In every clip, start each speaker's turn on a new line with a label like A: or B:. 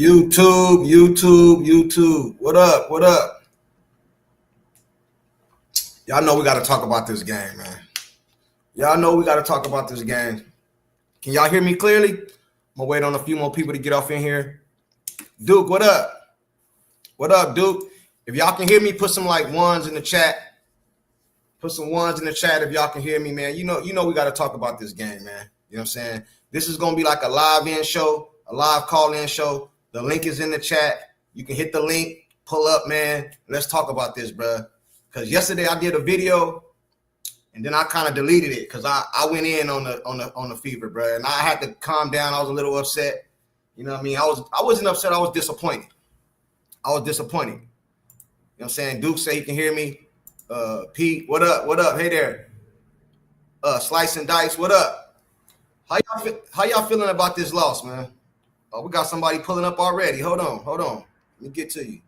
A: YouTube. What up? What up? Y'all know we got to talk about this game, man. Y'all know we got to talk about this game. Can y'all hear me clearly? I'm gonna wait on a few more people to get off in here. Duke, what up? What up, Duke? If y'all can hear me, put some like ones in the chat. Put some ones in the chat if y'all can hear me, man. You know we got to talk about this game, man. You know what I'm saying? This is gonna be like a live-in show, a live call-in show. The link is in the chat. You can hit the link, pull up, man. Let's talk about this, bro. Because yesterday I did a video, and then I kind of deleted it because I went in on the fever, bro, and I had to calm down. I was a little upset. You know what I mean? I wasn't upset. I was disappointed. You know what I'm saying? Duke say he can hear me. Pete, what up? What up? Hey there. Slice and Dice, what up? How y'all feeling about this loss, man? Oh, we got somebody pulling up already. Hold on. Let me get to you.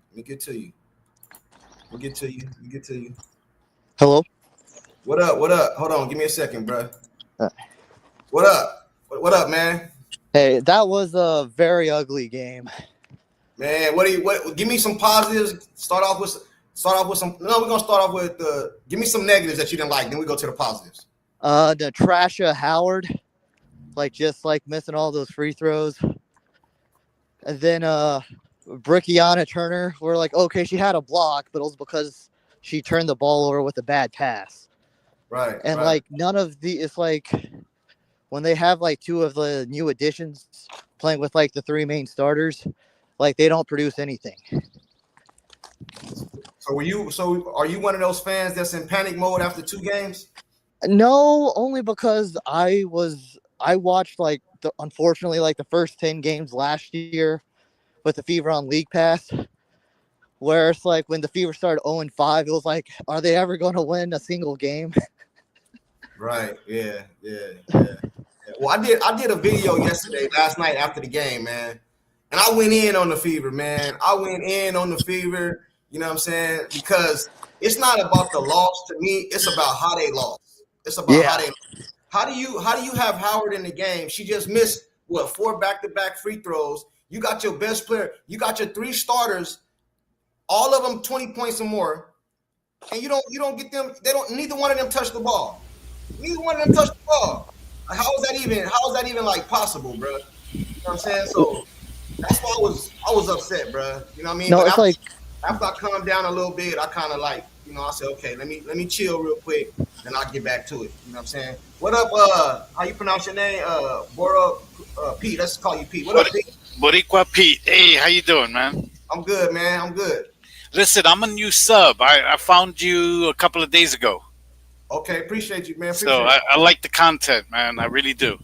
B: Hello?
A: What up? Hold on. Give me a second, bro. What up? What up, man?
B: Hey, that was a very ugly game.
A: Man, what give me some positives. Start off with some. No, we're gonna start off with give me some negatives that you didn't like. Then we go to the positives.
B: The Trasha Howard, just missing all those free throws. And then Brickiana Turner, we're like, okay, she had a block, but it was because she turned the ball over with a bad pass.
A: Right.
B: And
A: right.
B: none of the it's when they have two of the new additions playing with the three main starters, they don't produce anything.
A: So are you one of those fans that's in panic mode after 2 games?
B: No, only because I watched unfortunately the first 10 games last year with the Fever on League Pass, where it's when the Fever started 0-5, it was are they ever going to win a single game?
A: Right. Yeah. Well, I did a video last night after the game, man. And I went in on the Fever, man. You know what I'm saying? Because it's not about the loss to me. It's about how they lost. How do you have Howard in the game? She just missed 4 back-to-back free throws. You got your best player. You got your 3 starters, all of them 20 points or more, and you don't get them. Neither one of them touch the ball. How is that even possible, bro? You know what I'm saying? So that's why I was upset, bro. You know what I mean?
B: No,
A: but
B: it's
A: after I calmed down a little bit, I kind of I said, okay, let me chill real quick, then I'll get back to it. You know what I'm saying? What up? How you pronounce your name? Bora Pete. Let's call you Pete. What up, Pete?
C: Boricua Pete. Hey, how you doing, man?
A: I'm good, man. I'm good.
C: Listen, I'm a new sub. I found you a couple of days ago.
A: Okay, appreciate you, man.
C: I like the content, man. I really do.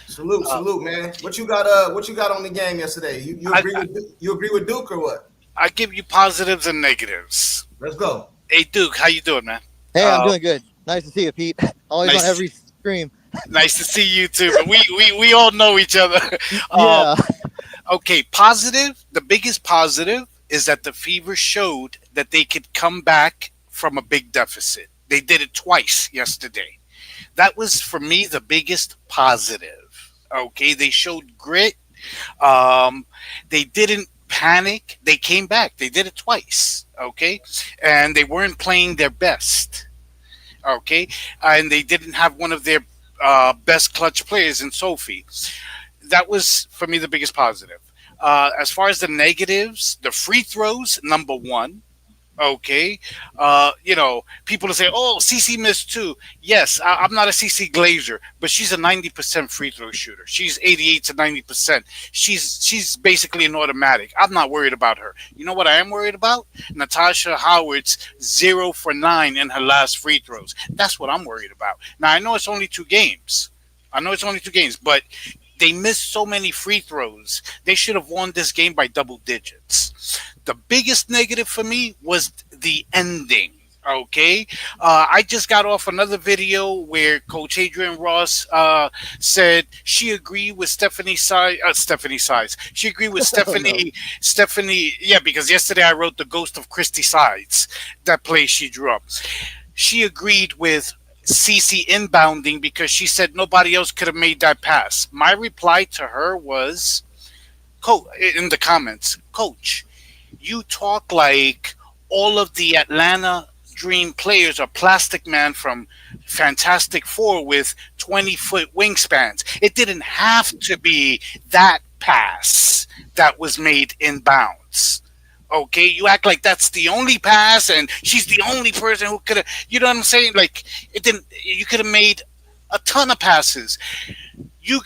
A: Salute, man. What you got on the game yesterday? You agree with Duke or what?
C: I give you positives and negatives.
A: Let's go.
C: Hey, Duke, how you doing, man?
B: Hey, I'm doing good. Nice to see you, Pete. Always on every stream.
C: Nice to see you too. But we all know each other.
B: Yeah.
C: Okay, positive. The biggest positive is that the Fever showed that they could come back from a big deficit. They did it twice yesterday. That was, for me, the biggest positive. Okay, they showed grit. They didn't panic. They came back. They did it twice. Okay, and they weren't playing their best. Okay, and they didn't have one of their best clutch players in Sophie. That was, for me, the biggest positive. As far as the negatives, the free throws, number 1. Okay. People will say, oh, CC missed 2. Yes, I'm not a CC Glazer, but she's a 90% free throw shooter. She's 88 to 90%. She's basically an automatic. I'm not worried about her. You know what I am worried about? Natasha Howard's 0 for 9 in her last free throws. That's what I'm worried about. Now, I know it's only 2 games. But they missed so many free throws. They should have won this game by double digits. The biggest negative for me was the ending. Okay, I just got off another video where Coach Adrian Ross said she agreed with Stephanie Sides. She agreed with Stephanie. Stephanie, yeah, because yesterday I wrote the Ghost of Christy Sides, that play she drew up. She agreed with CC inbounding because she said nobody else could have made that pass. My reply to her was, in the comments, Coach, you talk like all of the Atlanta Dream players are Plastic Man from Fantastic Four with 20-foot wingspans. It didn't have to be that pass that was made inbounds. Okay, you act like that's the only pass and she's the only person who could have, you know what I'm saying? Like, it didn't, you could have made a ton of passes. You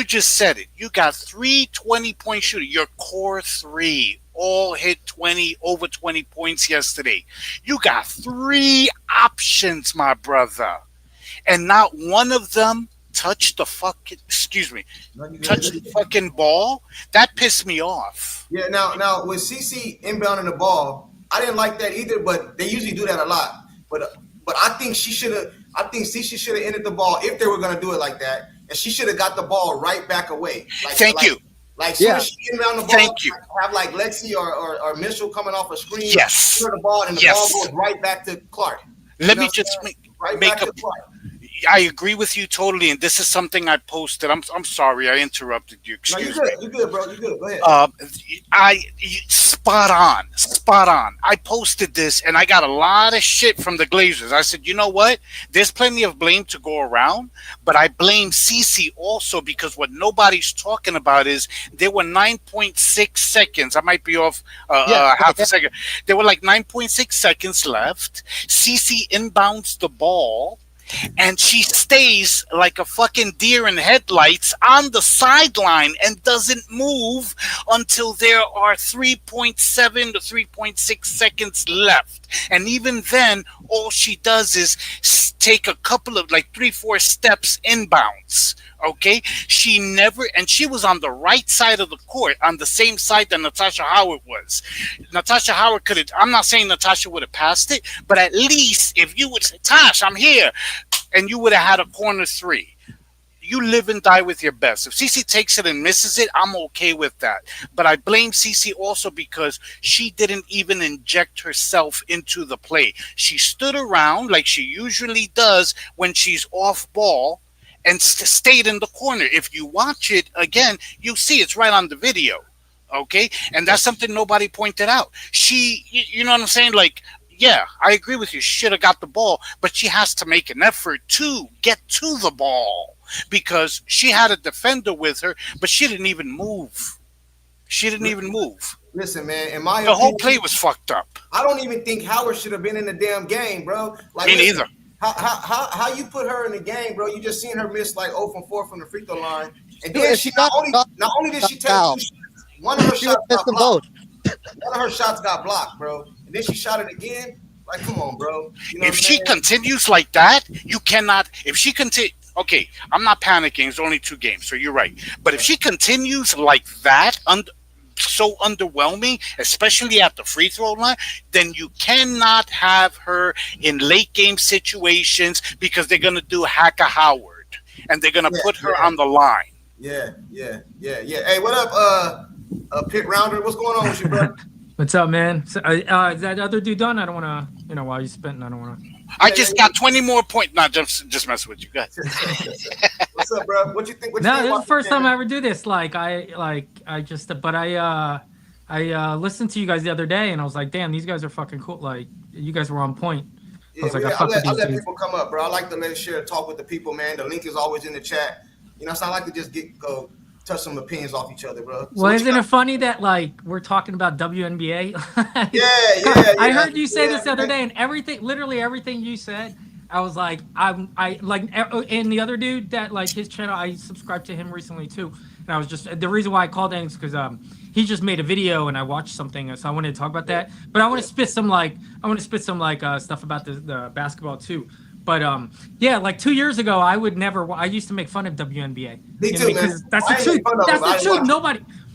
C: just said it. You got 3 20-point shooters. Your core 3 all hit over 20 points yesterday. You got 3 options, my brother. And not one of them touched the fucking, touched the fucking ball. That pissed me off.
A: Yeah, now with CC inbounding the ball, I didn't like that either, but they usually do that a lot. But I think CC should have ended the ball if they were gonna do it like that. And she should have got the ball right back away.
C: Thank you.
A: Like, soon as she inbound the ball,
C: thank you.
A: Have like Lexi or Mitchell coming off a screen.
C: Yes.
A: The ball, and the ball goes right back to Clark.
C: Let me just make a. I agree with you totally, and this is something I posted. I'm sorry I interrupted you. Excuse me.
A: You're good, bro. You're good. Go ahead.
C: Spot on. I posted this, and I got a lot of shit from the Glazers. I said, you know what? There's plenty of blame to go around, but I blame Cece also because what nobody's talking about is there were 9.6 seconds. I might be off half a second. There were like 9.6 seconds left. Cece inbounds the ball. And she stays like a fucking deer in headlights on the sideline and doesn't move until there are 3.7 to 3.6 seconds left. And even then, all she does is take a couple of 3-4 steps inbounds. Okay, she was on the right side of the court, on the same side that Natasha Howard was. Natasha Howard could have, I'm not saying Natasha would have passed it, but at least if you would say, Tosh, I'm here, and you would have had a corner 3. You live and die with your best. If Cece takes it and misses it, I'm okay with that. But I blame Cece also because she didn't even inject herself into the play. She stood around like she usually does when she's off ball, and stayed in the corner. If you watch it again, you see it's right on the video. Okay? And that's something nobody pointed out. You know what I'm saying? Like, yeah, I agree with you. She should have got the ball, but she has to make an effort to get to the ball because she had a defender with her, but she didn't even move.
A: Listen, man, in my
C: opinion, the whole play was fucked up.
A: I don't even think Howard should have been in the damn game, bro.
C: Me neither.
A: How you put her in the game, bro? You just seen her miss 0 from 4 from the free throw line, and then she not only did she take 2 shots, one of her shots got blocked. One of her shots got blocked, bro, and then she shot it again. Like, come on, bro. You know
C: if she continues like that, you cannot. If she continue, okay, I'm not panicking. It's only 2 games, so you're right. But if she continues like that, so underwhelming, especially at the free throw line, then you cannot have her in late game situations because they're going to do Hacka Howard and they're going to put her on the line.
A: Yeah. Hey, what up, Pit Rounder? What's going on with you, bro?
D: What's up, man? So, is that other dude done? I don't want to, while you're spitting, I don't want to.
C: I just got 20 more points. Not just messing with you guys.
A: What's up, bro? What you think?
D: This is the first time I ever do this. I listened to you guys the other day, and I was like, damn, these guys are fucking cool. Like, you guys were on point.
A: Yeah, I let people come up, bro. I like to share, talk with the people, man. The link is always in the chat. You know, so I like to just go touch some opinions off each other, bro.
D: Well, isn't it funny that we're talking about WNBA?
A: Yeah.
D: I heard you say this the other day, and literally everything you said, I was like, and the other dude that his channel, I subscribed to him recently too, and I was just the reason why I called in is because he just made a video and I watched something, so I wanted to talk about that. But I want to spit some stuff about the basketball too. But 2 years ago, I used to make fun of WNBA.
A: Me too, man.
D: That's the truth. That's the truth.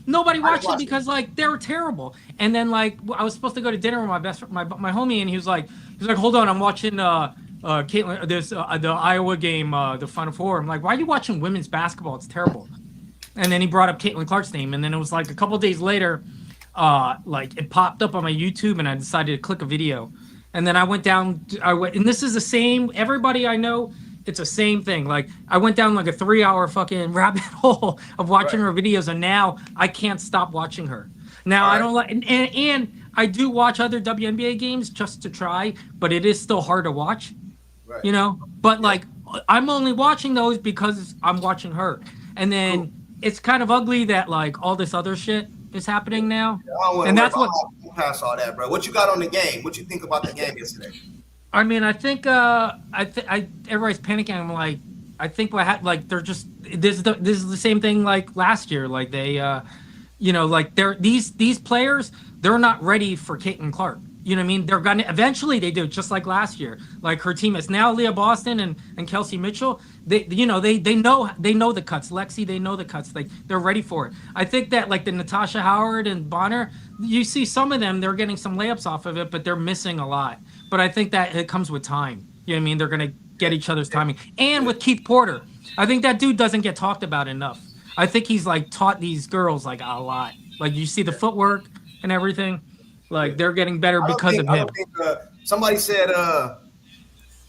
D: Nobody watched it because they were terrible. And then I was supposed to go to dinner with my homie, and he was like, hold on, I'm watching Caitlin the Iowa game, the Final Four. I'm like, why are you watching women's basketball? It's terrible. And then he brought up Caitlin Clark's name, and then it was a couple of days later, it popped up on my YouTube, and I decided to click a video. And then I went down. And this is the same. Everybody I know It's the same thing. Like I went down like a 3-hour fucking rabbit hole of watching her videos, and now I can't stop watching her. Now I don't like, and I do watch other WNBA games just to try, but it is still hard to watch.
A: Right.
D: You know, but like I'm only watching those because I'm watching her, and then it's kind of ugly that like all this other shit is happening now, and that's what.
A: Pass all that, bro. What you got on the game? What you think about the game yesterday?
D: I mean, I think everybody's panicking. I'm like, I think like they're just this is the same thing like last year. Like they, you know, like these players, they're not ready for Caitlin-Clark. You know what I mean? They're gonna eventually they do just like last year. Like her team is now Leah Boston and Kelsey Mitchell. They know the cuts. Lexi, they know the cuts. Like they're ready for it. I think that like the Natasha Howard and Bonner, you see some of them, they're getting some layups off of it, but they're missing a lot. But I think that it comes with time. You know what I mean? They're gonna get each other's timing. And with Keith Porter, I think that dude doesn't get talked about enough. I think he's like taught these girls like a lot. Like you see the footwork and everything. Like they're getting better because of him.
A: Somebody said,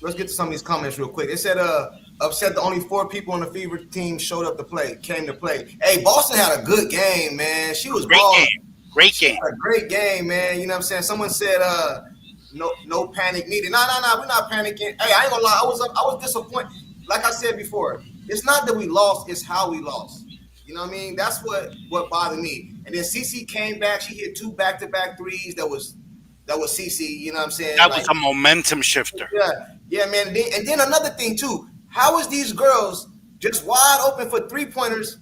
A: let's get to some of these comments real quick. They said, upset that only 4 people on the Fever team showed up to play, came to play. Hey, Boston had a good game, man. She was
C: Great game.
A: A great game, man. You know what I'm saying? Someone said, no panic needed. No, we're not panicking. Hey, I ain't gonna lie. I was disappointed. Like I said before, it's not that we lost, it's how we lost. You know what I mean? That's what bothered me. And then CC came back. She hit 2 back-to-back threes. That was CC. You know what I'm saying?
C: That was a momentum shifter.
A: Yeah, man. And then another thing too. How is these girls just wide open for 3-pointers?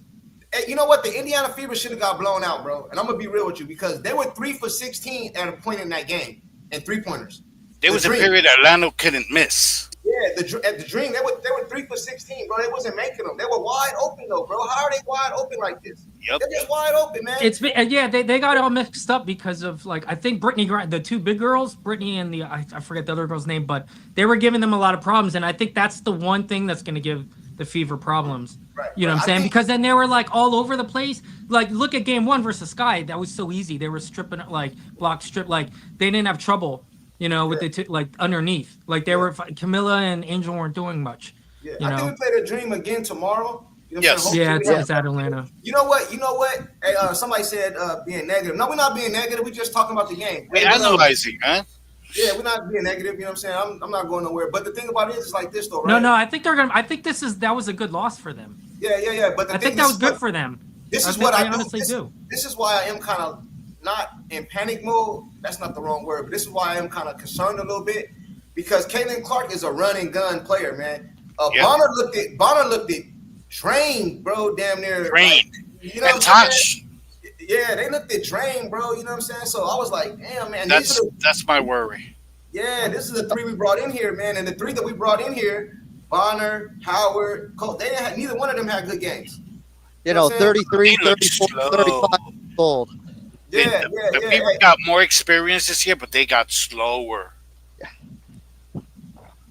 A: You know what? The Indiana Fever should have got blown out, bro. And I'm gonna be real with you because they were 3 for 16 at a point in that game and 3-pointers.
C: There was a period Orlando couldn't miss.
A: Yeah, at the Dream, they were 3 for 16, bro. They wasn't making them. They were wide open though, bro. How are they wide open like this?
C: Yep.
A: They're just wide open, man.
D: They got all mixed up because of like I think Brittany, the 2 big girls, Brittany and I forget the other girl's name, but they were giving them a lot of problems, and I think that's the one thing that's going to give the Fever problems.
A: Right,
D: you know what I'm saying? Because then they were like all over the place. Like look at game 1 versus Sky. That was so easy. They were stripping like block strip. Like they didn't have trouble. You know, with the like underneath, like they were Camilla and Angel weren't doing much.
A: Yeah,
D: you know?
A: I think we play the Dream again tomorrow. You know
C: yes.
D: Yeah, it's at Atlanta.
A: You know what? Hey, somebody said being negative. No, we're not being negative. We're just talking about the game.
C: We're analyzing, huh?
A: Yeah, we're not being negative. You know what I'm saying? I'm not going nowhere. But the thing about it is like this, though, right?
D: No. I think they're gonna. I think that was a good loss for them.
A: Yeah. But
D: I think that was good for them.
A: This is what I
D: honestly do.
A: This is why I am kind of not in panic mode. That's not the wrong word, but this is why I am kind of concerned a little bit because Caitlin-Clark is a run and gun player, man. Bonner looked at drained, bro, damn near.
C: Drained.
A: Like, you know
C: and Tosh.
A: Yeah, they looked at drained, bro. You know what I'm saying? So I was like, damn, man.
C: That's my worry.
A: Yeah, this is the 3 we brought in here, man. And the 3 that we brought in here, Bonner, Howard, Cole, neither one of them had good games.
B: You know, 33, 34, 35 gold.
C: The people got more experience this year, but they got slower.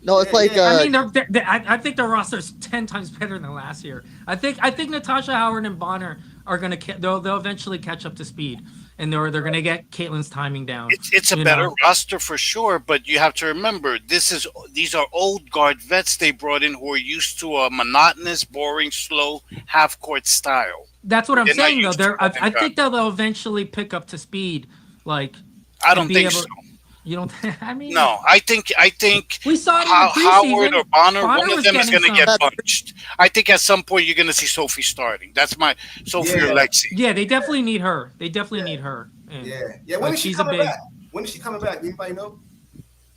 B: No, it's like
D: I mean, I think their roster is 10 times better than last year. I think Natasha Howard and Bonner are gonna they'll eventually catch up to speed, and they're gonna get Caitlin's timing down.
C: It's a better roster for sure, but you have to remember these are old guard vets they brought in who are used to a monotonous, boring, slow half court style.
D: That's what I'm saying though. I think they'll eventually pick up to speed. Like
C: I don't think so.
D: You don't? I mean,
C: no. I think
D: we saw it
C: Howard or Bonner. One of them is going to get punched. I think at some point you're going to see Sophie starting. That's my Sophie or Lexi.
D: Yeah, they definitely need her. They definitely need her. And,
A: yeah. When is she coming back? When is she coming back? Anybody know?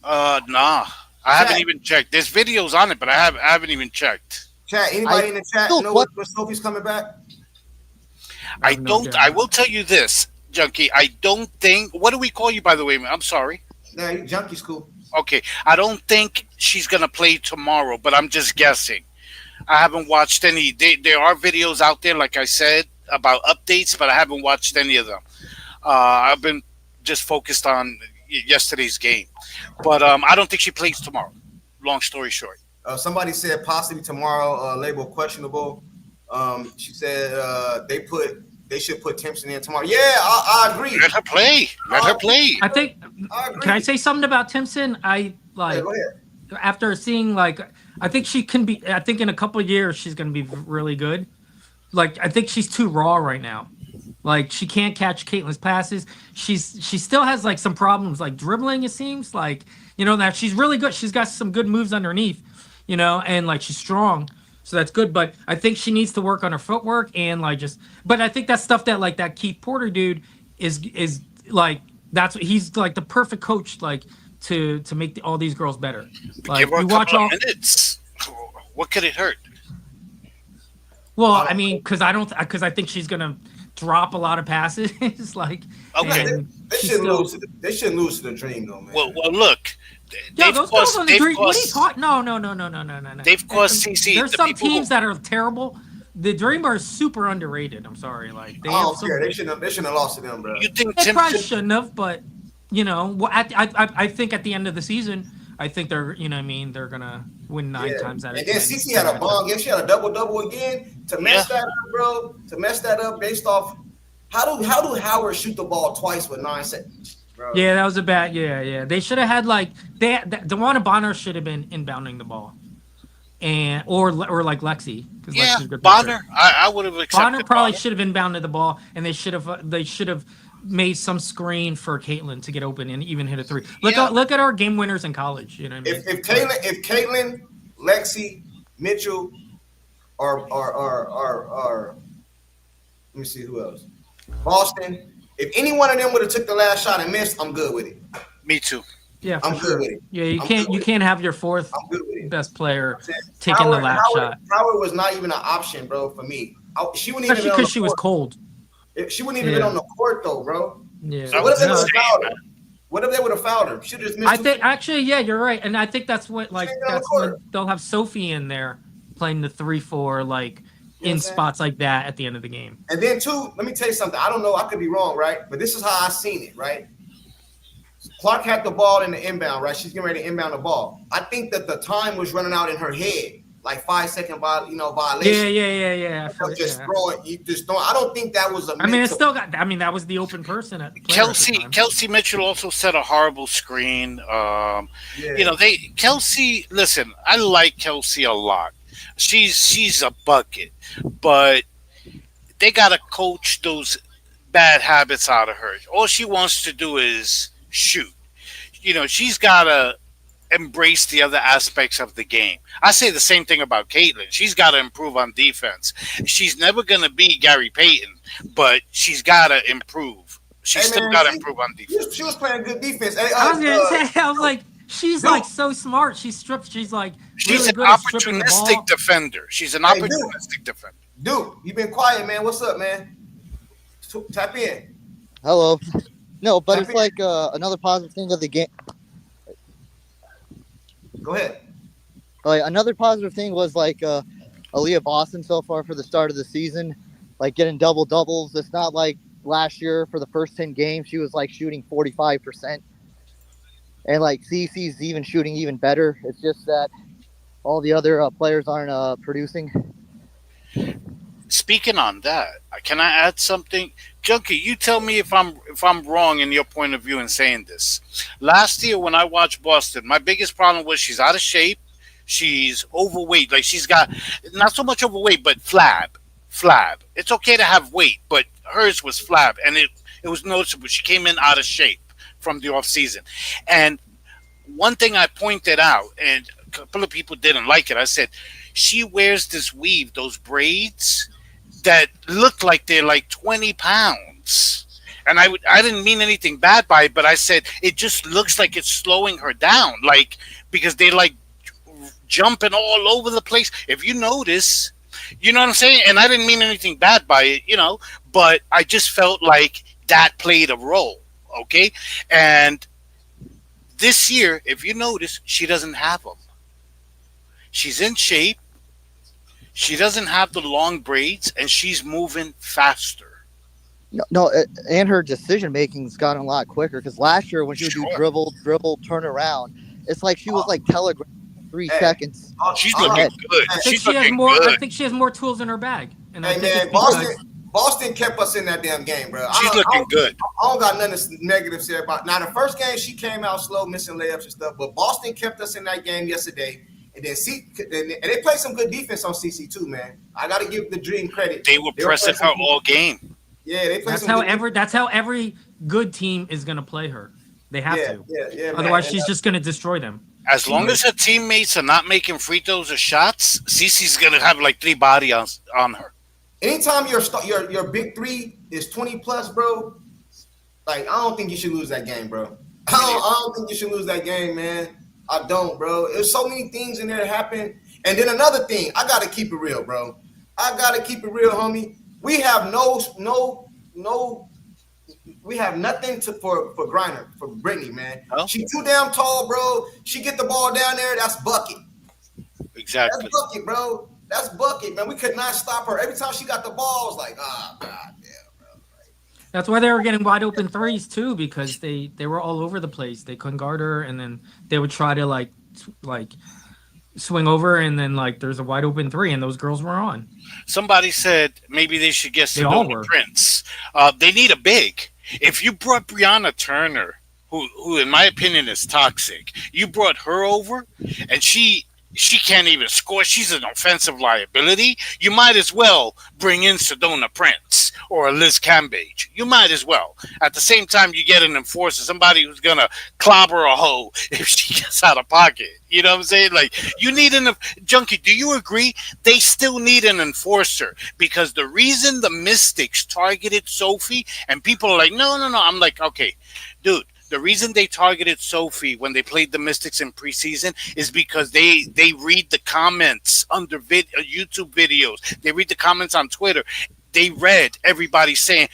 C: Nah. I haven't even checked. There's videos on it, but I haven't even checked.
A: Chat. Anybody in the chat know when Sophie's coming back?
C: I don't. I will tell you this, Junkie. I don't think. What do we call you, by the way? I'm sorry.
A: Nah, Junkie's cool.
C: Okay, I don't think she's gonna play tomorrow, but I'm just guessing. I haven't watched any. There are videos out there, like I said, about updates, but I haven't watched any of them. I've been just focused on yesterday's game, but I don't think she plays tomorrow. Long story short.
A: Somebody said possibly tomorrow. Label questionable. She said they should put Timpson in tomorrow. Yeah, I agree.
C: Let her play. Let her play.
D: I think. Can I say something about Timpson?
A: Hey, go ahead.
D: after seeing like, I think she can be. I think in a couple of years she's going to be really good. Like I think she's too raw right now. Like she can't catch Caitlin's passes. She still has like some problems like dribbling. It seems like that she's really good. She's got some good moves underneath, and like she's strong, so that's good. But I think she needs to work on her footwork and like just. But I think that's stuff that like that Keith Porter dude is like that's what he's like the perfect coach like to make all these girls better. Like
C: Give her a
D: you watch
C: couple
D: all.
C: of minutes. What could it hurt?
D: Well, I mean, because I think she's gonna drop a lot of passes. Like,
C: Okay.
A: They shouldn't lose. They shouldn't lose to the Dream though, man.
C: Well, look.
D: Yeah, those girls on the Dream. What are you talking? No.
C: They've caused CC.
D: There's some teams that are terrible. The Dream are super underrated. I'm sorry, like
A: I don't care. They shouldn't have lost to them, bro.
C: You think
D: they probably shouldn't have, but I think at the end of the season, I think they're they're gonna win 9 times out of 10.
A: And then CC had a bomb game. She had a double again to mess that up, bro. To mess that up based off how do Howard shoot the ball twice with 9 seconds, bro?
D: Yeah, that was a bad. Yeah. They should have had like DeWanna Bonner should have been inbounding the ball, and or like Lexi.
C: Yeah, Bonner. I would have accepted.
D: Bonner probably should have inbounded the ball, and they should have made some screen for Caitlin to get open and even hit a 3. Look at our game winners in college. You know what I mean?
A: If Caitlin, Lexi, Mitchell, or let me see who else. Boston. If any one of them would have took the last shot and missed, I'm good with it.
C: Me too.
D: Yeah,
A: I'm good with it.
D: Yeah, you can't have your fourth best player taking the last shot.
A: Howard was not even an option, bro, for me. She wouldn't
D: even because she was cold.
A: She wouldn't even been on the court though, bro.
D: Yeah.
A: So what if they would have fouled her? What if they would have fouled her? She just missed.
D: I think actually, yeah, you're right, and I think that's what that's when they'll have Sophie in there playing the 3-4 like in spots like that at the end of the game.
A: And then too, let me tell you something. I don't know. I could be wrong, right? But this is how I seen it, right? Clark had the ball in the inbound, right? She's getting ready to inbound the ball. I think that the time was running out in her head, like 5-second violation.
D: Yeah.
A: Just throwing. I don't think that was a.
D: I mean, it still got. I mean, that was the open person at
C: Kelsey Mitchell also set a horrible screen. Kelsey. Listen, I like Kelsey a lot. She's a bucket, but they gotta coach those bad habits out of her. All she wants to do is shoot. She's gotta embrace the other aspects of the game. I say the same thing about Caitlin. She's got to improve on defense. She's never going to be Gary Payton, but she's got to improve. She's still got to improve on defense.
A: She was playing good defense.
D: I was going to say, I was like, she's like so smart. She's like
C: she's
D: really
C: an
D: good at stripping the
C: opportunistic
D: ball.
C: defender. She's an opportunistic defender.
A: Dude, you been quiet, man. What's up, man? Tap in.
B: Hello. No, but it's like another positive thing of the game.
A: Go ahead.
B: Like another positive thing was like Aaliyah Boston so far for the start of the season, like getting double doubles. It's not like last year for the first 10 games she was like shooting 45%, and like CC's even shooting even better. It's just that all the other players aren't producing.
C: Speaking on that, can I add something? Junkie, you tell me if I'm wrong in your point of view in saying this. Last year when I watched Boston, my biggest problem was she's out of shape. She's overweight. Like she's got not so much overweight, but flab. It's okay to have weight, but hers was flab, and it was noticeable. She came in out of shape from the off season. And one thing I pointed out, and a couple of people didn't like it, I said, she wears this weave, those braids that look like they're like 20 pounds. And I didn't mean anything bad by it, but I said it just looks like it's slowing her down, like because they like jumping all over the place. If you notice, you know what I'm saying? And I didn't mean anything bad by it, but I just felt like that played a role, okay? And this year, if you notice, she doesn't have them. She's in shape. She doesn't have the long braids, and she's moving faster.
B: No, and her decision making's gotten a lot quicker. Because last year when she would do dribble, turn around, it's like she was like telegraphed 3 seconds.
C: She's looking good. She's looking good.
D: I think she has more tools in her bag. And
A: hey man, Boston Boston kept us in that damn game, bro.
C: She's looking good.
A: I don't got nothing negative to say about. Now, the first game she came out slow, missing layups and stuff, but Boston kept us in that game yesterday. And then they played some good defense on CC too, man. I got to give the Dream credit.
C: They were pressing her all game.
A: Yeah, they played.
D: That's how every good team is gonna play her. They have to.
A: Yeah.
D: Otherwise, she's just gonna destroy them.
C: As long as her teammates are not making free throws or shots, Cece's gonna have like 3 bodies on her.
A: Anytime your big three is 20 plus, bro, like I don't think you should lose that game, bro. I don't think you should lose that game, man. I don't, bro. There's so many things in there that happen. And then another thing, I gotta keep it real, bro. I gotta keep it real, homie. We have we have nothing for Griner, for Brittany, man. Oh. She too damn tall, bro. She get the ball down there, that's bucket.
C: Exactly.
A: That's bucket, bro. That's bucket, man. We could not stop her. Every time she got the ball, I was like, God damn, bro. Like,
D: that's why they were getting wide open threes too, because they were all over the place. They couldn't guard her, and then they would try to like swing over, and then like there's a wide open three, and those girls were on. Somebody
C: said maybe they should get Sedona Prince. They need a big. If you brought Brianna Turner, who in my opinion is toxic, you brought her over, and she can't even score. She's an offensive liability. You might as well bring in Sedona Prince or Liz Cambage. You might as well. At the same time, you get an enforcer, somebody who's going to clobber a hoe if she gets out of pocket. You know what I'm saying? Like, you need Junkie, do you agree? They still need an enforcer, because the reason the Mystics targeted Sophie and people are like, no. I'm like, okay, dude. The reason they targeted Sophie when they played the Mystics in preseason is because they read the comments under YouTube videos. They read the comments on Twitter. They read everybody saying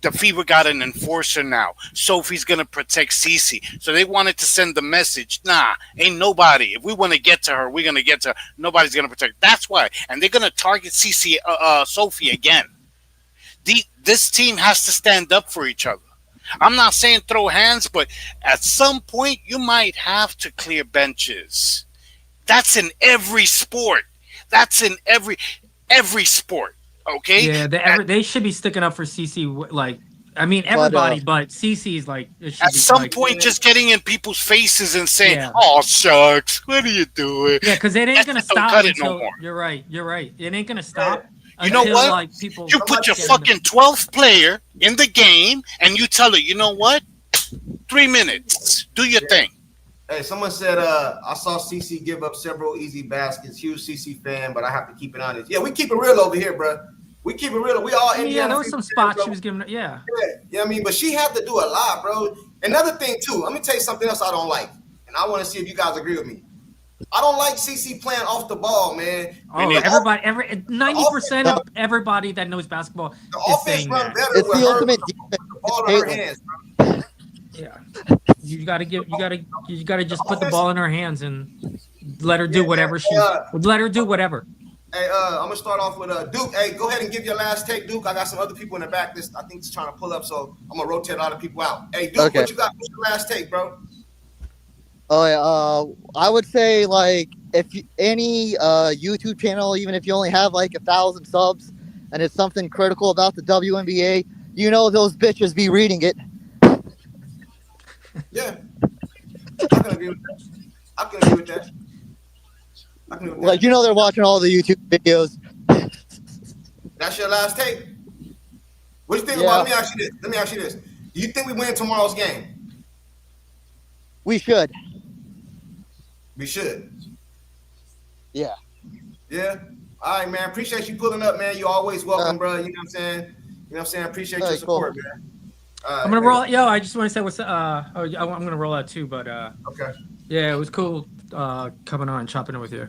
C: the Fever got an enforcer now. Sophie's going to protect Cece. So they wanted to send the message, nah, ain't nobody. If we want to get to her, we're going to get to her. Nobody's going to protect her. That's why. And they're going to target Sophie again. This team has to stand up for each other. I'm not saying throw hands, but at some point you might have to clear benches. That's in every sport. That's in every sport. Okay.
D: Yeah, they should be sticking up for CC. Like, I mean, everybody, but CC's like.
C: At some point, just getting in people's faces and saying, "Oh shucks, what are you doing?"
D: Yeah, because it ain't gonna stop until. You're right. It ain't gonna stop.
C: You know what? Like, you put your fucking 12th player in the game and you tell her, you know what? 3 minutes. Do your thing.
A: Hey, someone said, I saw CC give up several easy baskets. Huge CC fan, but I have to keep it honest. Yeah, we keep it real over here, bro. We keep it real. We all Indiana.
D: Yeah, there was some spots she was giving. Yeah.
A: Yeah, I mean, but she had to do a lot, bro. Another thing, too. Let me tell you something else I don't like. And I want to see if you guys agree with me. I don't like CC playing off the ball, man.
D: Oh, everybody, 90% of everybody that knows basketball is saying that.
B: It's the ultimate defense.
A: The ball in her hands, bro.
D: Yeah, you gotta just put the ball in her hands and let her do whatever let her do whatever.
A: Hey, I'm gonna start off with Duke. Hey, go ahead and give your last take, Duke. I got some other people in the back. I think it's trying to pull up, so I'm gonna rotate a lot of people out. Hey, Duke, What you got? What's your last take, bro?
B: Oh yeah, I would say like if any YouTube channel, even if you only have like 1,000 subs, and it's something critical about the WNBA, you know those bitches be reading it.
A: Yeah, I can agree with that.
B: Like you know they're watching all the YouTube videos.
A: That's your last take. What do you think about? Let me ask you this. Do you think we win tomorrow's game?
B: We should.
A: We should.
B: Yeah.
A: Yeah. All right, man. Appreciate you pulling up, man. You always welcome, bro. You know what I'm saying? Appreciate your support, man.
D: I'm gonna roll. Yo, I just want to say what's. I'm gonna roll out too, but.
A: Okay.
D: Yeah, it was cool coming on and chopping it with you.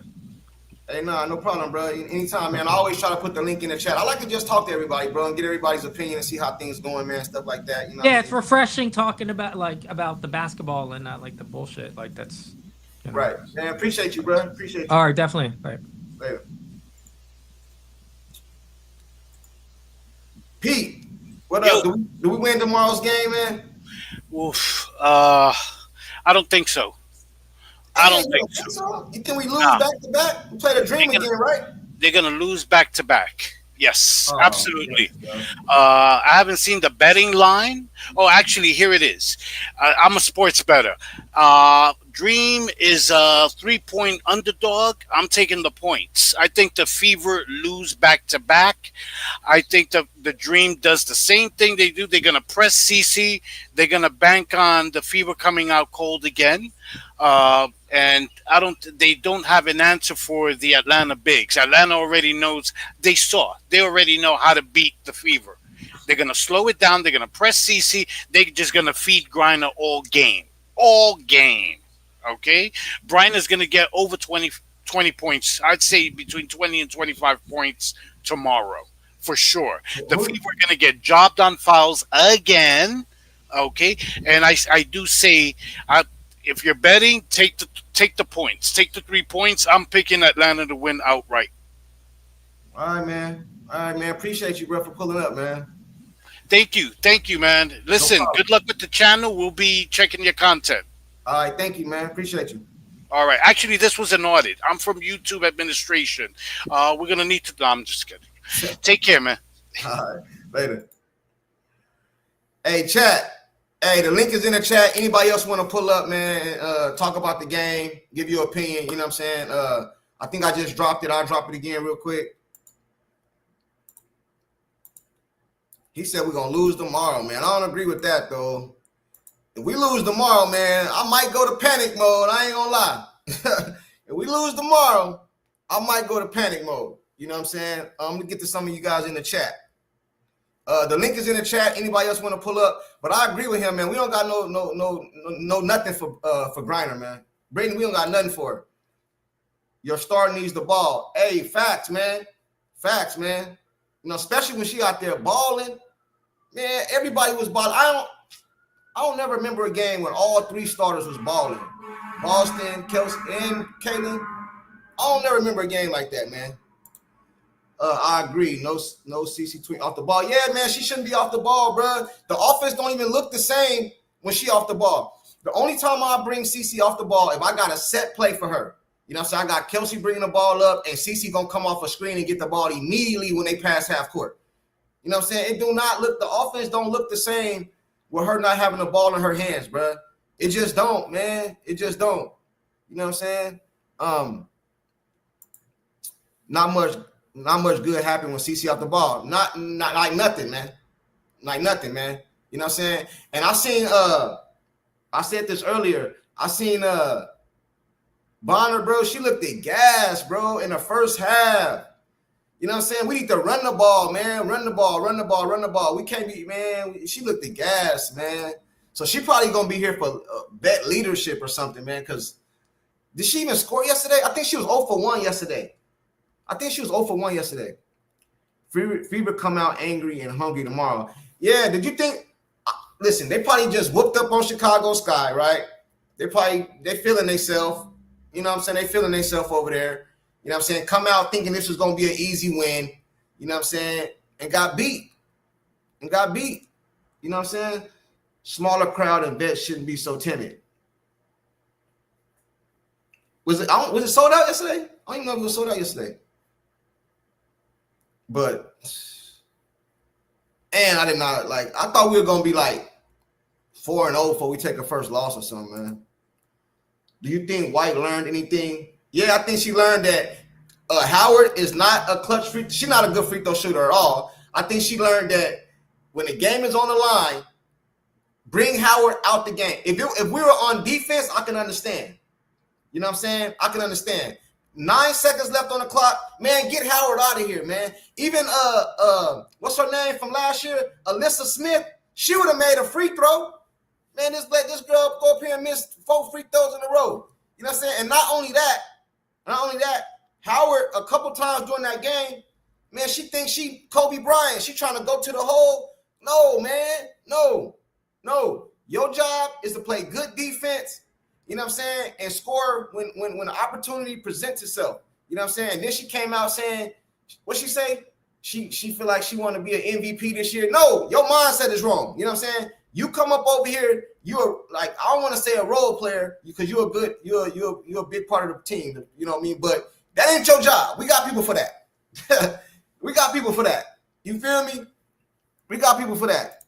A: Hey, no problem, bro. Anytime, man. I always try to put the link in the chat. I like to just talk to everybody, bro, and get everybody's opinion and see how things going, man. Stuff like that. You know.
D: Yeah, it's refreshing talking about the basketball and not like the bullshit. Like that's. You know.
A: Right, man. Appreciate you, bro. Appreciate you.
D: All right, definitely. Right.
A: Later. Pete, what up? Do we win tomorrow's game, man?
C: Oof. I don't think so. I don't think so.
A: You think we lose back to back? We play the dream again, right?
C: They're gonna lose back to back. Yes,
A: Oh,
C: absolutely.
A: yes, bro.
C: I haven't seen the betting line. Oh, actually, here it is. I'm a sports bettor. Dream is a 3-point underdog. I'm taking the points. I think the Fever lose back to back. I think the Dream does the same thing they do. They're gonna press CC. They're gonna bank on the Fever coming out cold again. And they don't have an answer for the Atlanta Bigs. Atlanta already knows. They already know how to beat the Fever. They're gonna slow it down. They're gonna press CC. They're just gonna feed Griner all game. Okay, Briner's gonna get over 20 points. I'd say between 20 and 25 points tomorrow for sure. The Fever are gonna get jobbed on fouls again. Okay, and I do say, if you're betting, take the points, take the 3 points. I'm picking Atlanta to win outright.
A: All right, man. Appreciate you, bro, for pulling up, man.
C: Thank you, man. Listen,
A: problem.
C: good luck with the channel. We'll be checking your content.
A: All right, thank you, man. Appreciate you.
C: All right. Actually, this was an audit. I'm from YouTube administration. We're gonna need to. No, I'm just kidding. Take care, man.
A: All right, later. Hey, chat. Hey, the link is in the chat. Anybody else want to pull up, man, talk about the game, give your opinion, you know what I'm saying? I think I just dropped it. I'll drop it again real quick. He said we're going to lose tomorrow, man. I don't agree with that, though. If we lose tomorrow, man, I might go to panic mode. I ain't going to lie. If we lose tomorrow, I might go to panic mode. You know what I'm saying? I'm going to get to some of you guys in the chat. The link is in the chat. Anybody else want to pull up? But I agree with him, man. We don't got no nothing for Griner, man. Brayden, we don't got nothing for it. Your star needs the ball. Hey, facts, man. Facts, man. You know, especially when she out there balling. Man, everybody was balling. I don't never remember a game when all 3 starters was balling. Boston, Kelsey, and Caitlin. I don't never remember a game like that, man. I agree. No CC Twin off the ball. Yeah, man, she shouldn't be off the ball, bro. The offense don't even look the same when she off the ball. The only time I bring CC off the ball, if I got a set play for her. You know what I'm saying? I got Kelsey bringing the ball up, and CC going to come off a screen and get the ball immediately when they pass half court. You know what I'm saying? The offense don't look the same with her not having the ball in her hands, bro. It just don't, man. It just don't. You know what I'm saying? Not much good happened when CC off the ball. Not like nothing, man. Like nothing, man. You know what I'm saying? And I seen I said this earlier. I seen Bonner, bro. She looked at gas, bro, in the first half. You know what I'm saying? We need to run the ball, man. Run the ball. We can't be, man. She looked at gas, man. So she probably gonna be here for bet leadership or something, man. Because did she even score yesterday? I think she was 0 for 1 yesterday. Fever come out angry and hungry tomorrow. Yeah, did you think? Listen, they probably just whooped up on Chicago Sky, right? They feeling themselves. You know what I'm saying? They feeling themselves over there. You know what I'm saying? Come out thinking this was going to be an easy win. You know what I'm saying? And got beat. You know what I'm saying? Smaller crowd and vets shouldn't be so timid. Was it sold out yesterday? I don't even know if it was sold out yesterday. But, and I did not, I thought we were going to be 4-0 before we take a first loss or something, man. Do you think White learned anything? Yeah, I think she learned that Howard is not a clutch free. She's not a good free throw shooter at all. I think she learned that when the game is on the line, bring Howard out the game. If we were on defense, I can understand. You know what I'm saying? I can understand. 9 seconds left on the clock. Man, get Howard out of here, man. Even what's her name from last year? Alyssa Smith. She would have made a free throw. Man, this girl go up here and miss 4 free throws in a row. You know what I'm saying? And not only that, Howard, a couple times during that game, man, she thinks she Kobe Bryant. She trying to go to the hole. No, man. No. Your job is to play good defense, you know what I'm saying, and score when the opportunity presents itself. You know what I'm saying? And then she came out saying, what'd she say? She feel like she want to be an MVP this year. No, your mindset is wrong. You know what I'm saying? You come up over here, you're I don't want to say a role player because you're a big part of the team. You know what I mean? But that ain't your job. We got people for that. We got people for that. You feel me? We got people for that.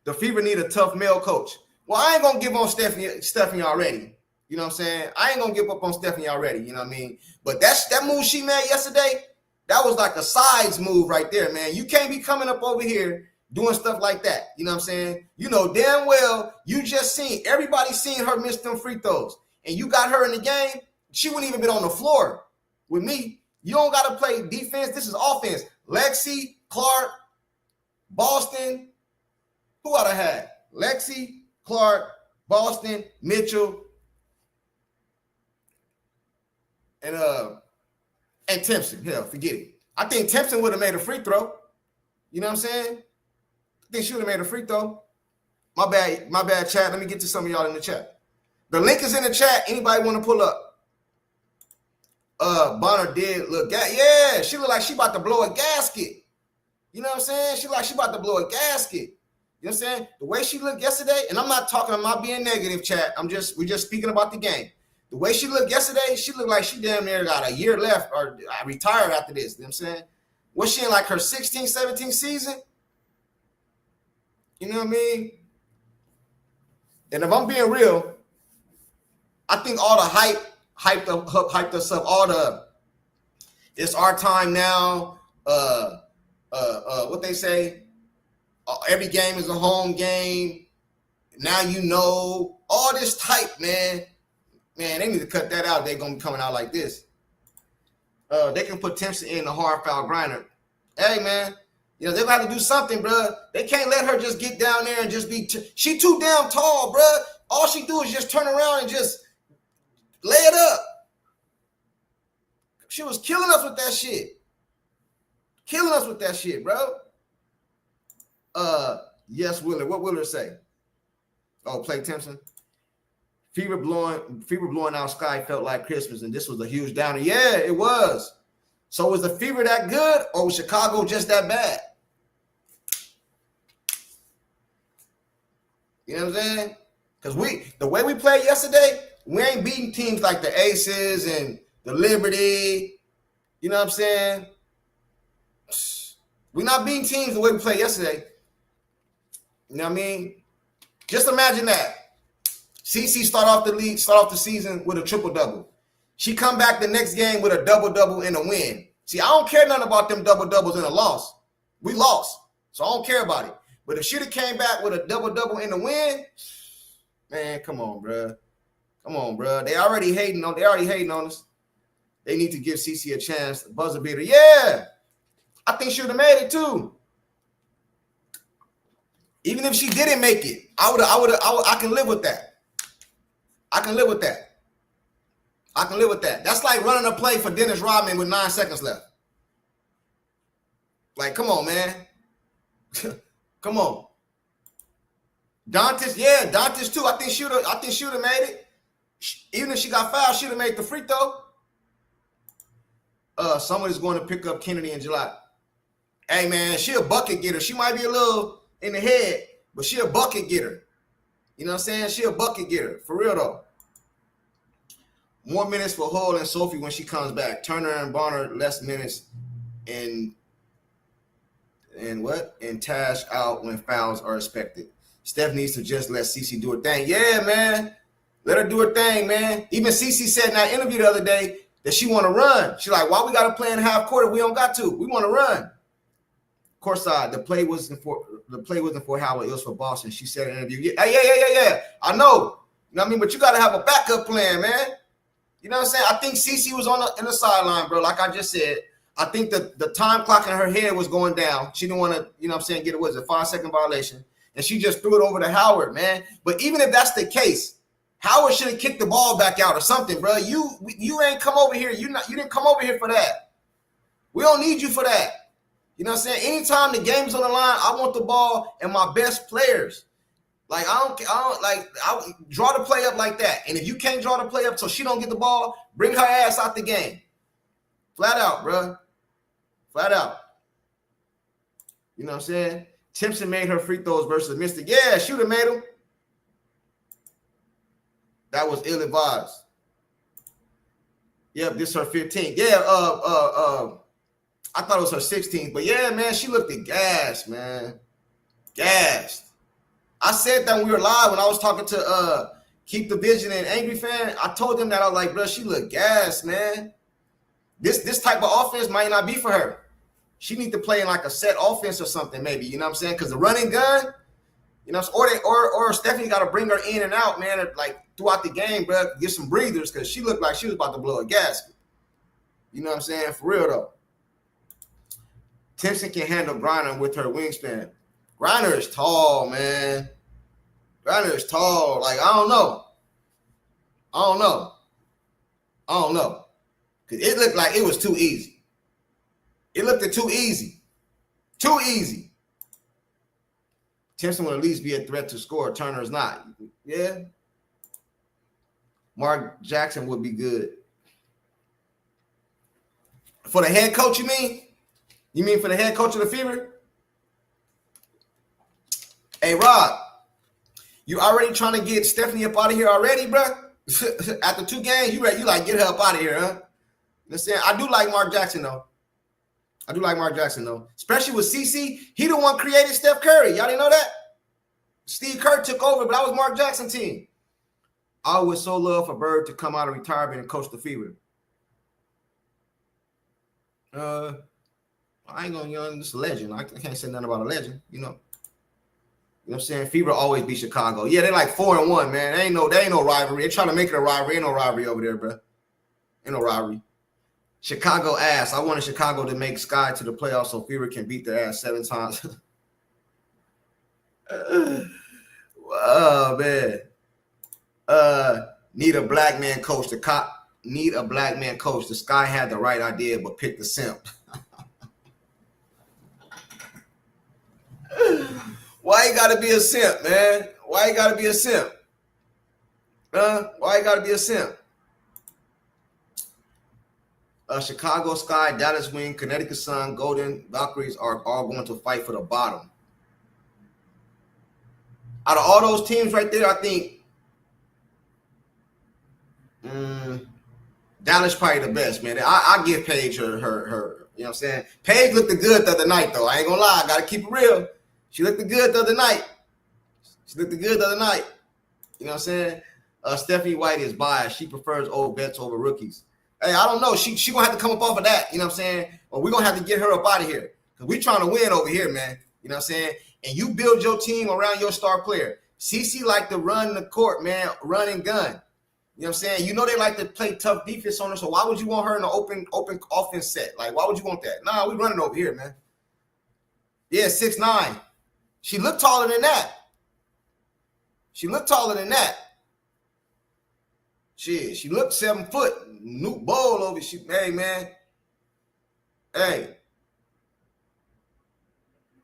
A: The Fever need a tough male coach. Well, I ain't gonna give on Stephanie already. You know what I'm saying? I ain't gonna give up on Stephanie already. You know what I mean? But that move she made yesterday, that was like a sides move right there, man. You can't be coming up over here doing stuff like that. You know what I'm saying? You know damn well you just seen everybody seen her miss them free throws, and you got her in the game. She wouldn't even been on the floor with me. You don't gotta play defense. This is offense. Lexi, Clark, Boston. Who ought to have? Lexi, Clark, Boston, Mitchell, and Timpson. Hell, forget it. I think Timpson would have made a free throw. You know what I'm saying? I think she would have made a free throw. My bad, chat. Let me get to some of y'all in the chat. The link is in the chat. Anybody want to pull up? Bonner did look. Yeah, she looked like she about to blow a gasket. You know what I'm saying? She like she about to blow a gasket. You know what I'm saying? The way she looked yesterday, and I'm not being negative, chat. We're just speaking about the game. The way she looked yesterday, she looked like she damn near got a year left or retired after this. You know what I'm saying? Was she in like her 16, 17 season? You know what I mean? And if I'm being real, I think all the hyped us up, all the it's our time now. What they say? Every game is a home game. Now you know all this type, man. Man, they need to cut that out. They're gonna be coming out like this. They can put Timpson in the hard foul grinder. Hey, man, you know they got to do something, bro. They can't let her just get down there and just be. She too damn tall, bro. All she do is just turn around and just lay it up. She was killing us with that shit. Killing us with that shit, bro. Yes, Willard. What Willard say? Oh, play Timpson. Fever blowing out sky felt like Christmas, and this was a huge downer. Yeah, it was. So was the Fever that good, or was Chicago just that bad? You know what I'm saying? Because the way we played yesterday, we ain't beating teams like the Aces and the Liberty. You know what I'm saying? We're not beating teams the way we played yesterday. You know what I mean? Just imagine that. CC start off the season with a triple-double. She come back the next game with a double-double and a win. See, I don't care nothing about them double-doubles and a loss. We lost, so I don't care about it. But if she'd have came back with a double-double and a win, man, come on, bro. Come on, bro. They already hating on us. They need to give CC a chance. Buzzer beater. Yeah. I think she would have made it too. Even if she didn't make it, I can live with that. I can live with that. That's like running a play for Dennis Rodman with 9 seconds left. Like, come on, man. Come on. Dantes too. I think she would have made it. Even if she got fouled, she would have made the free throw. Someone is going to pick up Kennedy in July. Hey, man, she a bucket getter. She might be a little in the head, but she a bucket getter. You know what I'm saying? She a bucket getter. For real, though. More minutes for Hull and Sophie when she comes back. Turner and Bonner less minutes and Tash out when fouls are expected. Steph needs to just let CC do her thing. Yeah, man. Let her do her thing, man. Even CC said in that interview the other day that she want to run. She like, why we got to play in half court if we don't got to? We want to run. Courtside, the play wasn't for Howard. It was for Boston. She said in an interview, yeah. I know. You know what I mean? But you got to have a backup plan, man. You know what I'm saying? I think CC was in the sideline, bro. Like I just said, I think the time clock in her head was going down. She didn't want to, you know what I'm saying, get it was a 5-second violation. And she just threw it over to Howard, man. But even if that's the case, Howard should have kicked the ball back out or something, bro. You ain't come over here. You didn't come over here for that. We don't need you for that. You know what I'm saying? Anytime the game's on the line, I want the ball and my best players. Like I draw the play up like that. And if you can't draw the play up so she don't get the ball, bring her ass out the game. Flat out, bro. Flat out. You know what I'm saying? Timpson made her free throws versus Mystic. Yeah, she would have made them. That was ill-advised. Yep, this is her 15th. Yeah, I thought it was her 16th. But yeah, man, she looked at gas, man. Gassed. I said that when we were live when I was talking to Keep the Vision and Angry Fan. I told them that I was like, bro, she looked gas, man. This type of offense might not be for her. She need to play in like a set offense or something, maybe. You know what I'm saying? Because the running gun, you know, or Stephanie got to bring her in and out, man, like throughout the game, bro. Get some breathers because she looked like she was about to blow a gasket. You know what I'm saying? For real though. Timpson can handle Griner with her wingspan. Griner is tall, man. Griner is tall. Like, I don't know. Because it looked like it was too easy. It looked too easy. Too easy. Timpson will at least be a threat to score. Turner is not. Yeah. Mark Jackson would be good. For the head coach, you mean? You mean for the head coach of the Fever? Hey, Rob, you already trying to get Stephanie up out of here already, bro? After 2 games, you like get her up out of here, huh? You know what I'm saying? I do like Mark Jackson, though. Especially with CC. He the one created Steph Curry. Y'all didn't know that? Steve Kerr took over, but that was Mark Jackson's team. I would so love for Bird to come out of retirement and coach the Fever. I ain't gonna, this a legend. I can't say nothing about a legend, you know. You know what I'm saying? Fever always beat Chicago. Yeah, they're like 4-1, man. They ain't no rivalry. They're trying to make it a rivalry. Ain't no rivalry over there, bro. Ain't no rivalry. Chicago ass. I wanted Chicago to make Sky to the playoffs so Fever can beat their ass 7 times. Oh, man. Need a black man coach. Need a black man coach. The Sky had the right idea, but picked the simp. Why you gotta be a simp, man? Why you gotta be a simp? Why you gotta be a simp? Chicago Sky, Dallas Wing, Connecticut Sun, Golden Valkyries are all going to fight for the bottom. Out of all those teams right there, I think Dallas probably the best, man. I give Paige her, you know what I'm saying? Paige looked good the other night, though. I ain't gonna lie. I gotta keep it real. She looked good the other night. You know what I'm saying? Stephanie White is biased. She prefers old vets over rookies. Hey, I don't know. She gonna have to come up off of that. You know what I'm saying? Or we're gonna have to get her up out of here. Because we're trying to win over here, man. You know what I'm saying? And you build your team around your star player. CC like to run the court, man, run and gun. You know what I'm saying? You know they like to play tough defense on her, so why would you want her in an open offense set? Like, why would you want that? Nah, we running over here, man. Yeah, 6'9". She looked taller than that. She looked 7 foot. New ball over. Hey, man. Hey.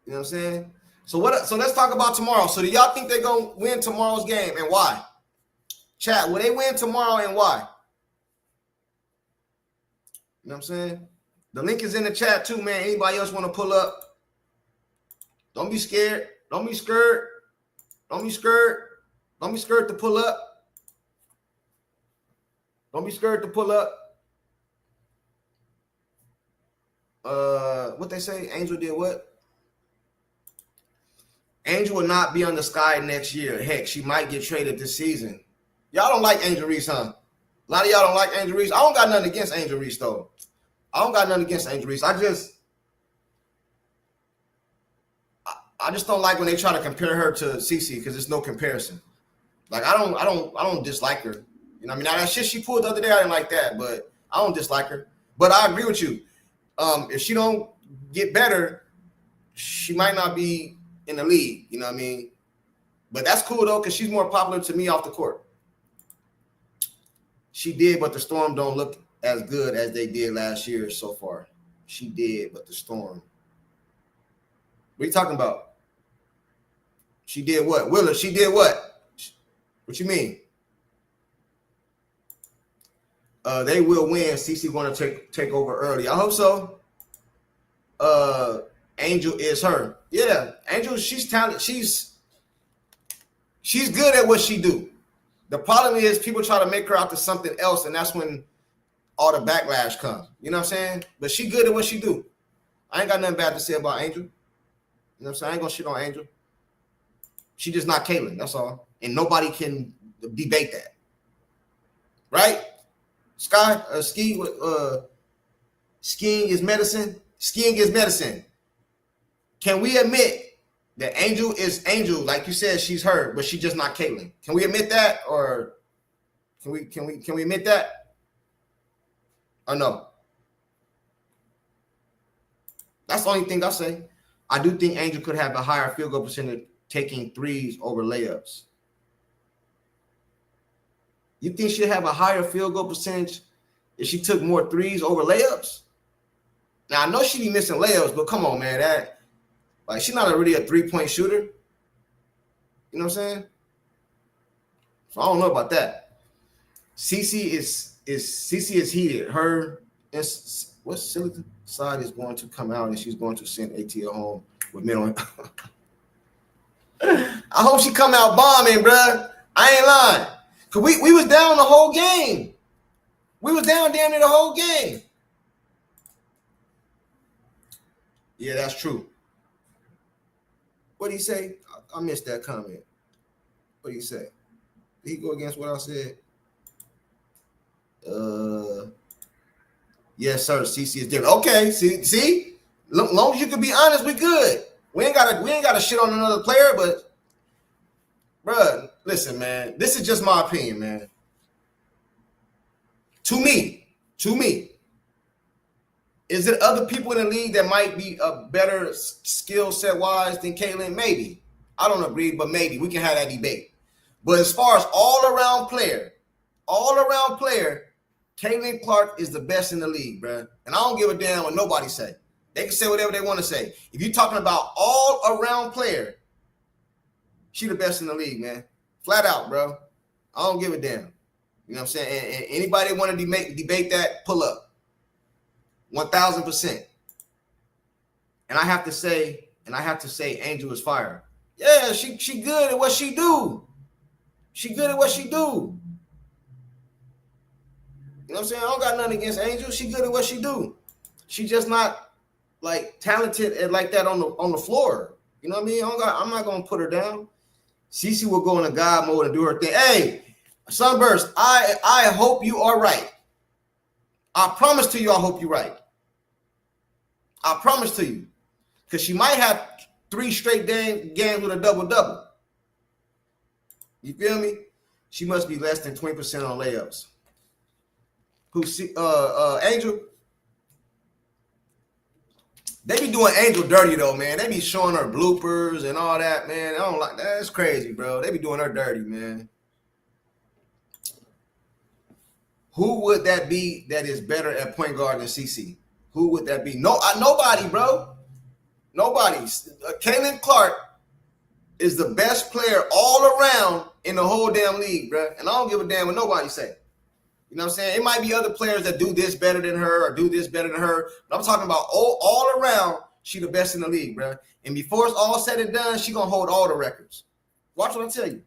A: You know what I'm saying? So let's talk about tomorrow. So do y'all think they're going to win tomorrow's game and why? Chat, will they win tomorrow and why? You know what I'm saying? The link is in the chat too, man. Anybody else want to pull up? Don't be scared. Don't be scared. Don't be scared. Don't be scared to pull up. Don't be scared to pull up. What they say? Angel did what? Angel will not be on the Sky next year. Heck, she might get traded this season. Y'all don't like Angel Reese, huh? A lot of y'all don't like Angel Reese. I don't got nothing against Angel Reese, though. I just don't like when they try to compare her to CeCe because there's no comparison. Like I don't dislike her. You know what I mean? Now that shit she pulled the other day, I didn't like that, but I don't dislike her. But I agree with you. If she don't get better, she might not be in the league. You know what I mean? But that's cool though, because she's more popular to me off the court. She did, but the Storm don't look as good as they did last year so far. She did, but the Storm. What are you talking about? She did what? Willard, she did what? What you mean? They will win. CeCe going to take over early. I hope so. Angel is her. Yeah, Angel, she's talented. She's good at what she do. The problem is people try to make her out to something else, and that's when all the backlash comes. You know what I'm saying? But she good at what she do. I ain't got nothing bad to say about Angel. You know what I'm saying? I ain't gonna shit on Angel. She just not Caitlyn, that's all. And nobody can debate that. Right? Sky, skiing is medicine. Skiing is medicine. Can we admit that Angel is Angel? Like you said, she's her, but she's just not Caitlyn. Can we admit that, or can we admit that? Or no? That's the only thing I say. I do think Angel could have a higher field goal percentage taking threes over layups. You think she'd have a higher field goal percentage if she took more threes over layups? Now, I know she'd be missing layups, but come on, man. She's not really a three-point shooter. You know what I'm saying? So I don't know about that. CC is heated. What silly side is going to come out and she's going to send ATL home with middle. I hope she come out bombing, bruh. I ain't lying. Cause we was down the whole game. We was down damn near the whole game. Yeah, that's true. What did he say? I missed that comment. What did he say? Did he go against what I said? Yes, sir. CC is different. Okay, see? Long as you can be honest, we good. We ain't gotta shit on another player, but bruh, listen, man. This is just my opinion, man. To me, is it other people in the league that might be a better skill set wise than Caitlyn? Maybe. I don't agree, but maybe we can have that debate. But as far as all around player, Caitlin Clark is the best in the league, bro. And I don't give a damn what nobody say. They can say whatever they want to say. If you're talking about all around player, she the best in the league, man. Flat out, bro. I don't give a damn. You know what I'm saying? And anybody want to debate that, pull up. 1,000%. And I have to say Angel is fire. Yeah, she good at what she do. She good at what she do. You know what I'm saying? I don't got nothing against Angel. She good at what she do. She just not like talented at like that on the floor. You know what I mean? I'm not gonna put her down. Cece will go into God mode and do her thing. Hey, Sunburst, I hope you are right. I promise to you, I hope you're right. I promise to you. Because she might have 3 straight games with a double-double. You feel me? She must be less than 20% on layups. Angel? They be doing Angel dirty, though, man. They be showing her bloopers and all that, man. I don't like that. That's crazy, bro. They be doing her dirty, man. Who would that be that is better at point guard than CC? Who would that be? Nobody, bro. Nobody. Caitlin Clark is the best player all around in the whole damn league, bro. And I don't give a damn what nobody say. You know what I'm saying? It might be other players that do this better than her or do this better than her. But I'm talking about all around, she the best in the league, bro. And before it's all said and done, she going to hold all the records. Watch what I tell you.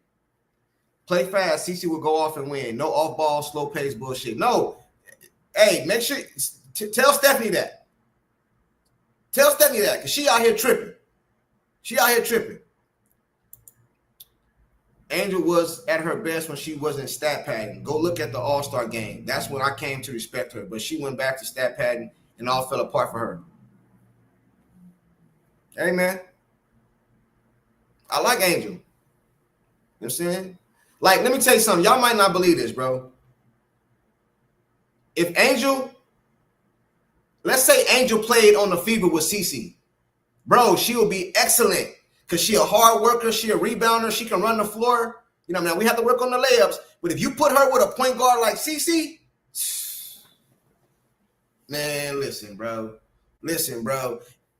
A: Play fast. CC will go off and win. No off-ball, slow pace bullshit. No. Hey, make sure tell Stephanie that. Tell Stephanie that because she out here tripping. Angel was at her best when she wasn't stat padding. Go look at the All-Star game. That's when I came to respect her. But she went back to stat padding and all fell apart for her. Hey, man. I like Angel. You know what I'm saying? Like, let me tell you something. Y'all might not believe this, bro. If Angel, let's say Angel played on the FIBA with CC. Bro, she will be excellent. Because she a hard worker, she a rebounder, she can run the floor. You know what I mean? We have to work on the layups. But if you put her with a point guard like CC, man, listen, bro.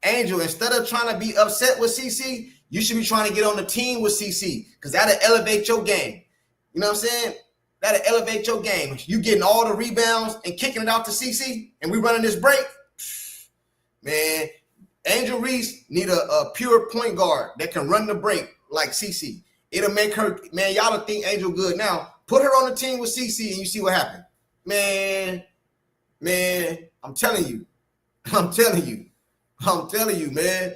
A: Angel, instead of trying to be upset with CC, you should be trying to get on the team with CC. Because that'll elevate your game. You know what I'm saying? That'll elevate your game. You getting all the rebounds and kicking it out to CC, and we running this break. Man, Angel Reese need a pure point guard that can run the break like CC. It'll make her, man, y'all don't think Angel good now. Put her on the team with CC and you see what happens. Man, I'm telling you. I'm telling you, man.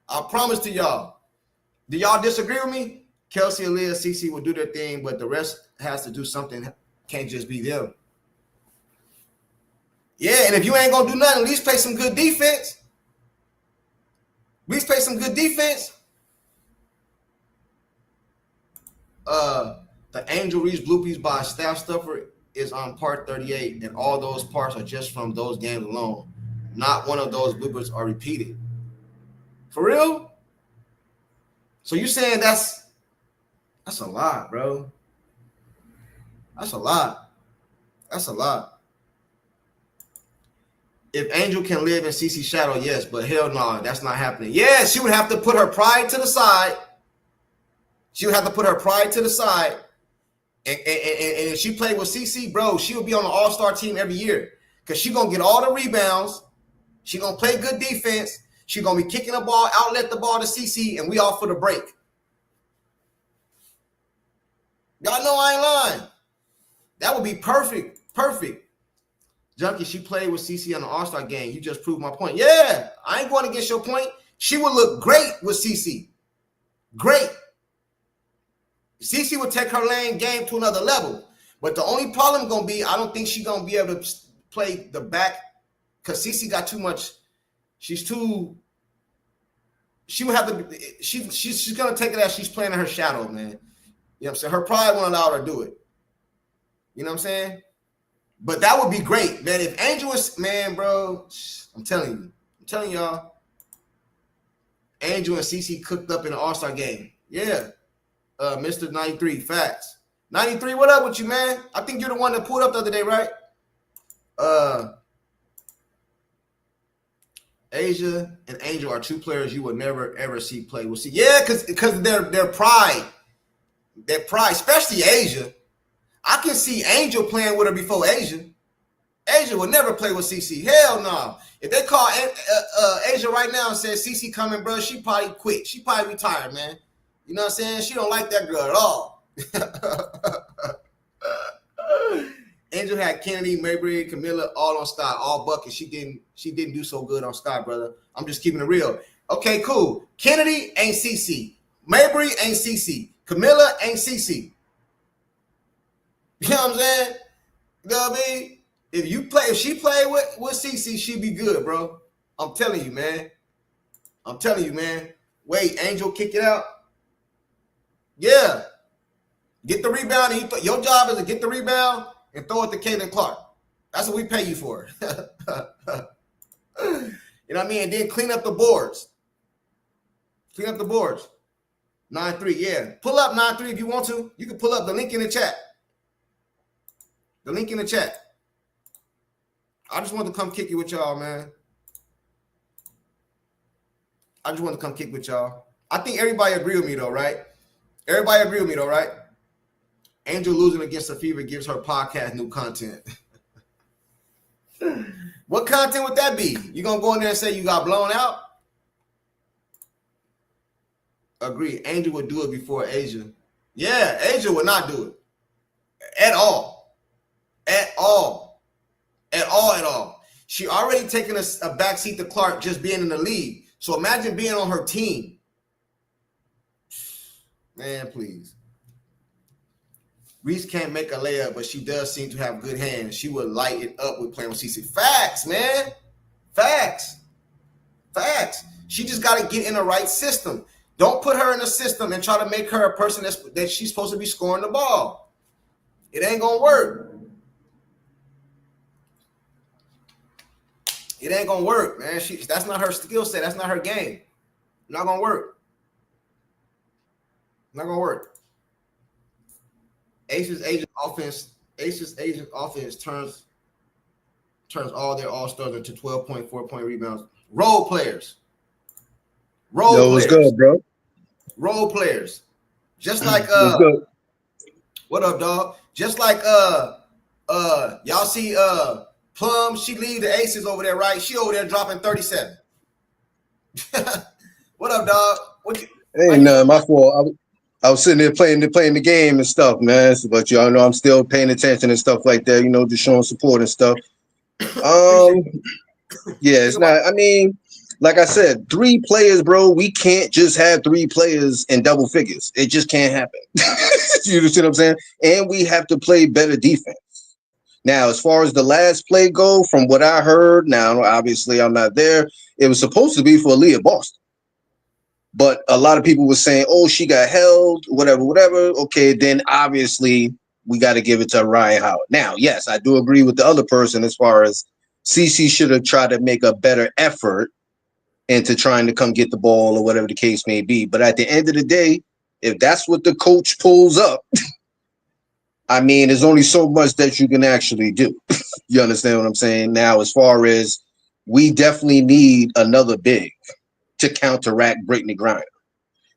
A: I promise to y'all. Do y'all disagree with me? Kelsey, Aaliyah, CeCe will do their thing, but the rest has to do something. Can't just be them. Yeah, and if you ain't gonna do nothing, at least play some good defense. At least play some good defense. The Angel Reese bloopies by Staff Stuffer is on part 38, and all those parts are just from those games alone. Not one of those bloopers are repeated. For real? So you saying that's a lot, bro. That's a lot. That's a lot. If Angel can live in CeCe's shadow, yes, but hell no, that's not happening. Yeah, she would have to put her pride to the side. She would have to put her pride to the side. And if she played with CeCe, bro, she would be on the all-star team every year. Because she's going to get all the rebounds. She's going to play good defense. She's going to be kicking the ball, outlet the ball to CeCe, and we off for the break. Y'all know I ain't lying. That would be perfect. Perfect. Junkie, she played with CeCe on the All-Star game. You just proved my point. Yeah, I ain't going against your point. She would look great with CeCe. Great. CeCe would take her lane game to another level. But the only problem going to be, I don't think she's going to be able to play the back because CeCe got too much. She's too. She would have to. She's going to take it as she's playing in her shadow, man. You know what I'm saying? Her pride won't allow her to do it. You know what I'm saying? But that would be great, man. If Angel is, man, bro, I'm telling y'all, Angel and CeCe cooked up in an All-Star game. Yeah. Mr. 93, facts. 93, what up with you, man? I think you're the one that pulled up the other day, right? Asia and Angel are two players you would never, ever see play. We'll see. Yeah, because their pride. Their pride, especially Asia. I can see Angel playing with her before Asia. Asia would never play with CeCe. Hell no. If they call Asia right now and say CeCe coming, bro, she probably quit. She probably retired, man. You know what I'm saying? She don't like that girl at all. Angel had Kennedy, Mabry, Camilla all on Scott, all buckets. She didn't do so good on Scott, brother. I'm just keeping it real. Okay, cool. Kennedy ain't CeCe. Mabry ain't CeCe. Camilla ain't CeCe. You know what I'm saying? You know what I mean? If she played with CeCe, she'd be good, bro. I'm telling you, man. Wait, Angel, kick it out. Yeah. Get the rebound. And your job is to get the rebound and throw it to Caitlinclark. That's what we pay you for. You know what I mean? And then clean up the boards. 9-3, yeah. Pull up 9-3 if you want to. You can pull up the link in the chat. I just wanted to come kick it with y'all, man. I think everybody agree with me, though, right? Angel losing against the Fever gives her podcast new content. What content would that be? You going to go in there and say you got blown out? Agree. Angel would do it before Asia. Yeah, Asia would not do it. At all. She already taken a backseat to Clark just being in the league. So imagine being on her team. Man, please. Reese can't make a layup, but she does seem to have good hands. She would light it up with playing with CeCe. Facts, man. Facts. She just got to get in the right system. Don't put her in a system and try to make her a person that she's supposed to be scoring the ball. It ain't going to work. It ain't going to work, man. That's not her skill set. That's not her game. Not going to work. Ace's agent offense turns all their all-stars into 12.4-point rebounds. Role players.
E: What's good, bro?
A: Role players. Just like what up, dog? Just like y'all see Plum, she lead the Aces over there, right? She over there dropping 37. What up, dog?
E: Ain't nothing, my fault. I was sitting there playing the game and stuff, man. But y'all know I'm still paying attention and stuff like that, just showing support and stuff. Yeah, it's not. I mean, like I said, 3 players, bro. We can't just have 3 players in double figures. It just can't happen. You see what I'm saying? And we have to play better defense. Now, as far as the last play go, from what I heard, now obviously I'm not there. It was supposed to be for Aaliyah Boston, but a lot of people were saying, "Oh, she got held, whatever, whatever." Okay, then obviously we got to give it to Ryan Howard. Now, yes, I do agree with the other person as far as CC should have tried to make a better effort into trying to come get the ball or whatever the case may be. But at the end of the day, if that's what the coach pulls up, I mean, there's only so much that you can actually do. You understand what I'm saying? Now, as far as we definitely need another big to counteract Brittany Griner.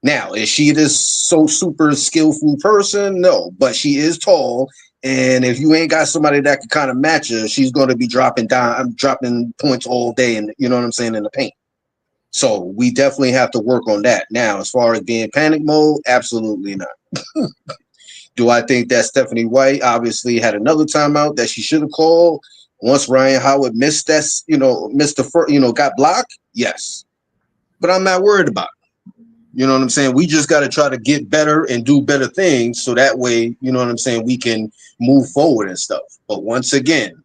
E: Now, is she this so super skillful person? No, but she is tall. And if you ain't got somebody that can kind of match her, she's going to be dropping points all day. And you know what I'm saying, in the paint. So we definitely have to work on that. Now, as far as being panic mode, absolutely not. Do I think that Stephanie White obviously had another timeout that she should have called once Ryan Howard missed that, missed the first, got blocked? Yes. But I'm not worried about it. You know what I'm saying? We just got to try to get better and do better things so that way, you know what I'm saying, we can move forward and stuff. But once again,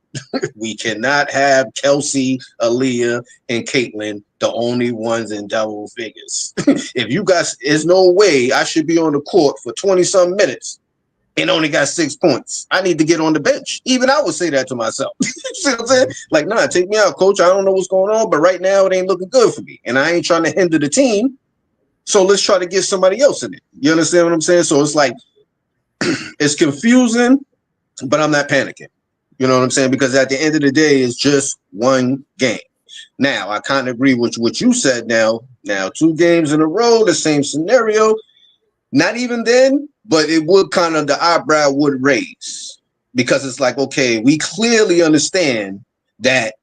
E: we cannot have Kelsey, Aaliyah, and Caitlin the only ones in double figures. If you guys, there's no way I should be on the court for 20-some minutes and only got 6 points. I need to get on the bench. Even I would say that to myself. You see what I'm saying? Like, nah, take me out, coach. I don't know what's going on, but right now it ain't looking good for me. And I ain't trying to hinder the team. So let's try to get somebody else in it. You understand what I'm saying? So it's like, it's confusing, but I'm not panicking. You know what I'm saying? Because at the end of the day, it's just one game. Now, I kind of agree with what you said now. Now, 2 games in a row, the same scenario. Not even then, but it would kind of, the eyebrow would raise. Because it's like, okay, we clearly understand that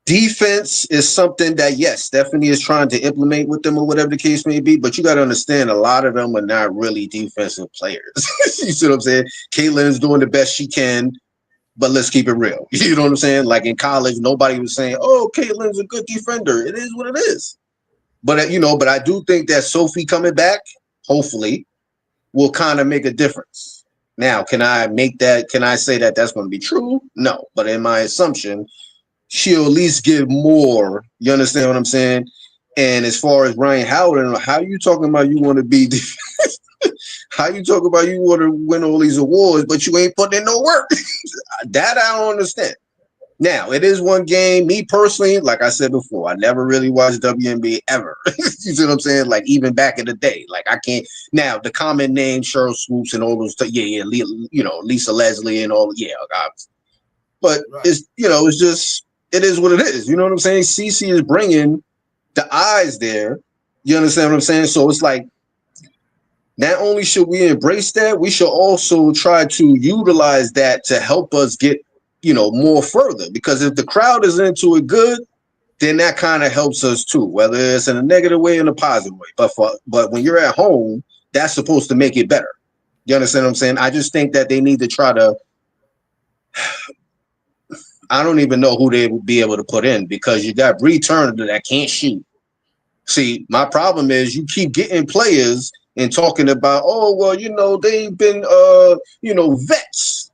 E: defense is something that, yes, Stephanie is trying to implement with them or whatever the case may be, but you got to understand a lot of them are not really defensive players. You see what I'm saying? Caitlin's doing the best she can, but let's keep it real. You know what I'm saying? Like in college, nobody was saying, oh, Caitlin's a good defender. It is what it is. But, but I do think that Sophie coming back, hopefully, will kind of make a difference. Now, can I say that that's going to be true? No. But in my assumption, she'll at least give more. You understand what I'm saying? And as far as Ryan Howard, how you talking about you want to be how you talking about you want to win all these awards, but you ain't putting in no work? That I don't understand. Now, it is one game. Me personally, like I said before, I never really watched WNBA ever. You see what I'm saying? Like even back in the day, like I can't. Now the common name, Cheryl Swoops and all those, Lisa Leslie and all, yeah, obviously. But right. It's just, it is what it is. You know what I'm saying? CC is bringing the eyes there. You understand what I'm saying? So it's like, not only should we embrace that, we should also try to utilize that to help us get, more further. Because if the crowd is into it good, then that kind of helps us too, whether it's in a negative way or in a positive way. But when you're at home, that's supposed to make it better. You understand what I'm saying? I just think that they need to try to, I don't even know who they would be able to put in, because you got Bree Turner that can't shoot. See, my problem is you keep getting players and talking about, oh, well, they've been, vets.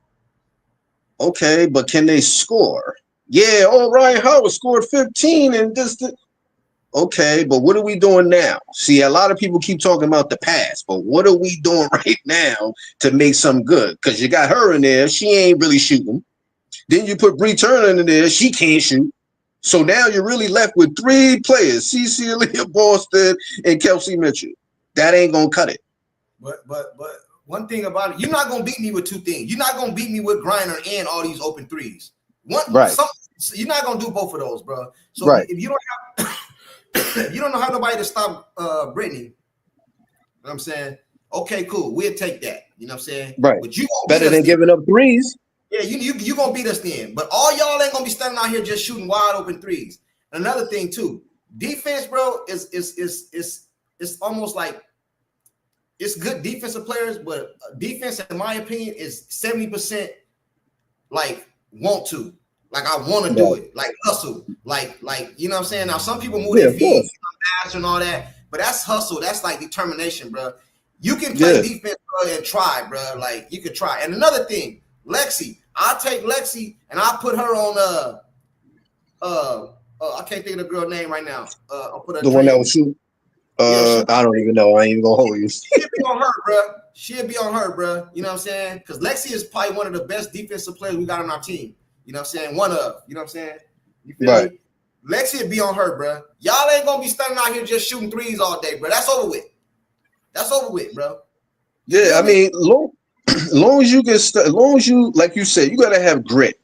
E: Okay, but can they score? Yeah, Ryan Howard scored 15 and this. Okay, but what are we doing now? See, a lot of people keep talking about the past, but what are we doing right now to make something good? Because you got her in there. She ain't really shooting. Then you put Bree Turner in there. She can't shoot. So now you're really left with 3 players, CC, Aaliyah Boston, and Kelsey Mitchell. That ain't going to cut it.
A: But one thing about it, you're not going to beat me with 2 things. You're not going to beat me with Griner and all these open threes.
E: Right.
A: You're not going to do both of those, bro. So
E: right.
A: If you don't have if you don't know how nobody to stop Brittany, you know what I'm saying? Okay, cool. We'll take that. You know what I'm saying?
E: Right.
A: But you
E: better than giving up threes.
A: Yeah, you gonna beat us then. But all y'all ain't gonna be standing out here just shooting wide open threes. And another thing too, defense, bro, is almost like it's good defensive players, but defense, in my opinion, is 70% like want to. Like I want to do it. Like hustle. Like you know what I'm saying? Now some people move their feet faster and all that, but that's hustle. That's like determination, bro. You can play defense, bro, and try, bro. Like you can try. And another thing, Lexi, I'll take Lexi and I'll put her on I can't think of the girl name right now. I'll put her
E: the one that was shoot. I don't even know. I ain't even gonna hold you.
A: She'll be on her, bro. She'll be on her, bro. You know what I'm saying? Because Lexi is probably one of the best defensive players we got on our team. You know what I'm saying? One of. You know what I'm saying? You feel me? Lexi will be on her, bro. Y'all ain't gonna be standing out here just shooting threes all day, bro. That's over with. That's over with, bro.
E: Yeah, I mean, long as you can, long as you, like you said, you gotta have grit.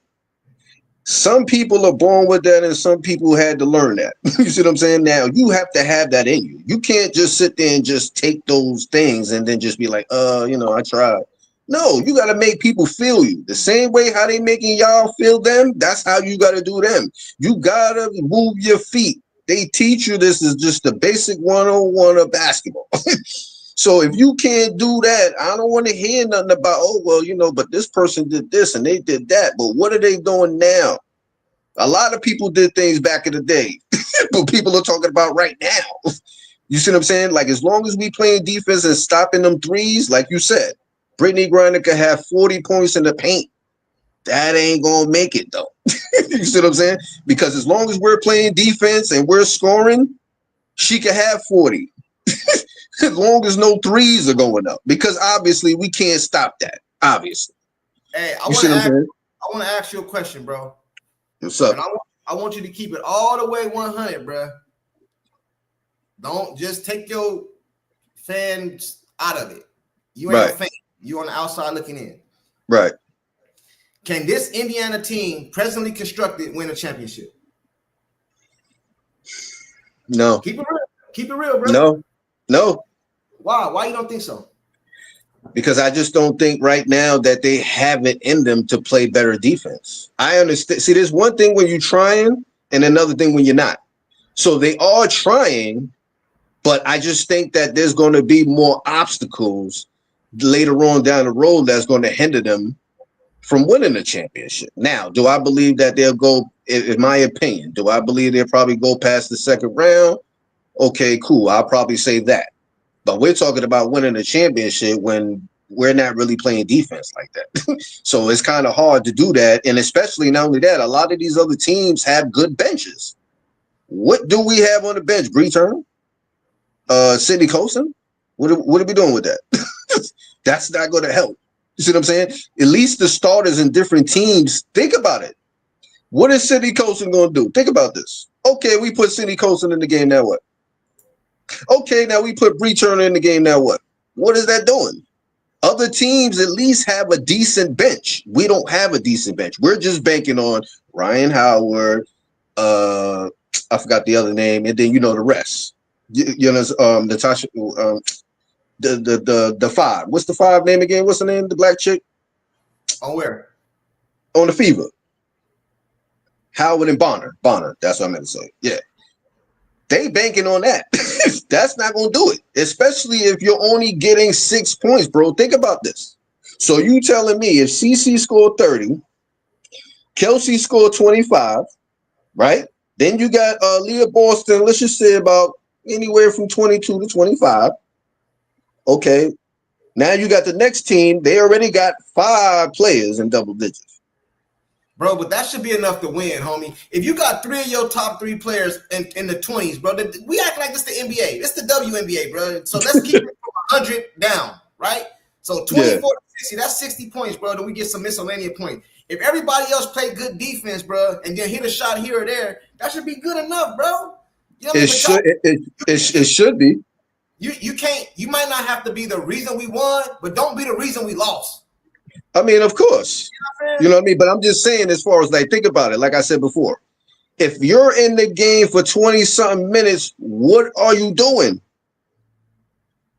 E: Some people are born with that, and some people had to learn that. You see what I'm saying? Now you have to have that in you. You can't just sit there and just take those things and then just be like, I tried. No, you got to make people feel you the same way how they making y'all feel them. That's how you got to do them. You got to move your feet. They teach you this is just the basic 101 of basketball. So if you can't do that, I don't want to hear nothing about, but this person did this and they did that. But what are they doing now? A lot of people did things back in the day, but people are talking about right now. You see what I'm saying? Like, as long as we playing defense and stopping them threes, like you said, Brittany Griner could have 40 points in the paint. That ain't going to make it, though. You see what I'm saying? Because as long as we're playing defense and we're scoring, she could have 40. As long as no threes are going up, because obviously we can't stop that. Obviously.
A: Hey, I want to ask you a question, bro.
E: What's up?
A: And I want you to keep it all the way 100, bro. Don't just take your fans out of it. You ain't a fan. You on the outside looking in.
E: Right.
A: Can this Indiana team, presently constructed, win a championship?
E: No.
A: Keep it real. Keep it real, bro.
E: No.
A: Why? Why you don't think so?
E: Because I just don't think right now that they have it in them to play better defense. I understand. See, there's one thing when you're trying and another thing when you're not. So they are trying, but I just think that there's going to be more obstacles later on down the road that's going to hinder them from winning the championship. Now, do I believe that they'll go, in my opinion, do I believe they'll probably go past the second round? Okay, cool. I'll probably say that. But we're talking about winning a championship when we're not really playing defense like that. So it's kind of hard to do that. And especially not only that, a lot of these other teams have good benches. What do we have on the bench? Bree Turner? Sydney Colson? What are we doing with that? That's not going to help. You see what I'm saying? At least the starters in different teams, think about it. What is Sydney Colson going to do? Think about this. Okay, we put Sydney Colson in the game, now what? Okay, now we put Bree Turner in the game, now what? What is that doing? Other teams at least have a decent bench. We don't have a decent bench. We're just banking on Ryan Howard, I forgot the other name, and then the rest. Natasha, the five. What's the five name again? What's the name? The black chick?
A: On where?
E: On the Fever. Howard and Bonner. That's what I meant to say. Yeah. They banking on that. That's not going to do it, especially if you're only getting 6 points, bro. Think about this. So you telling me if CC scored 30, Kelsey scored 25, right? Then you got Leah Boston, let's just say about anywhere from 22 to 25. Okay. Now you got the next team. They already got 5 players in double digits.
A: Bro, but that should be enough to win, homie. If you got 3 of your top 3 players in the 20s, bro, we act like this the NBA. It's the WNBA, bro. So let's keep it from 100 down, right? So 24 to 60, that's 60 points, bro. Then we get some miscellaneous points. If everybody else play good defense, bro, and then hit a shot here or there, that should be good enough, bro. You know what
E: it should be.
A: You can't. You might not have to be the reason we won, but don't be the reason we lost.
E: I mean, of course, you know what I mean? But I'm just saying, as far as like, think about it. Like I said before, if you're in the game for 20-something minutes, what are you doing?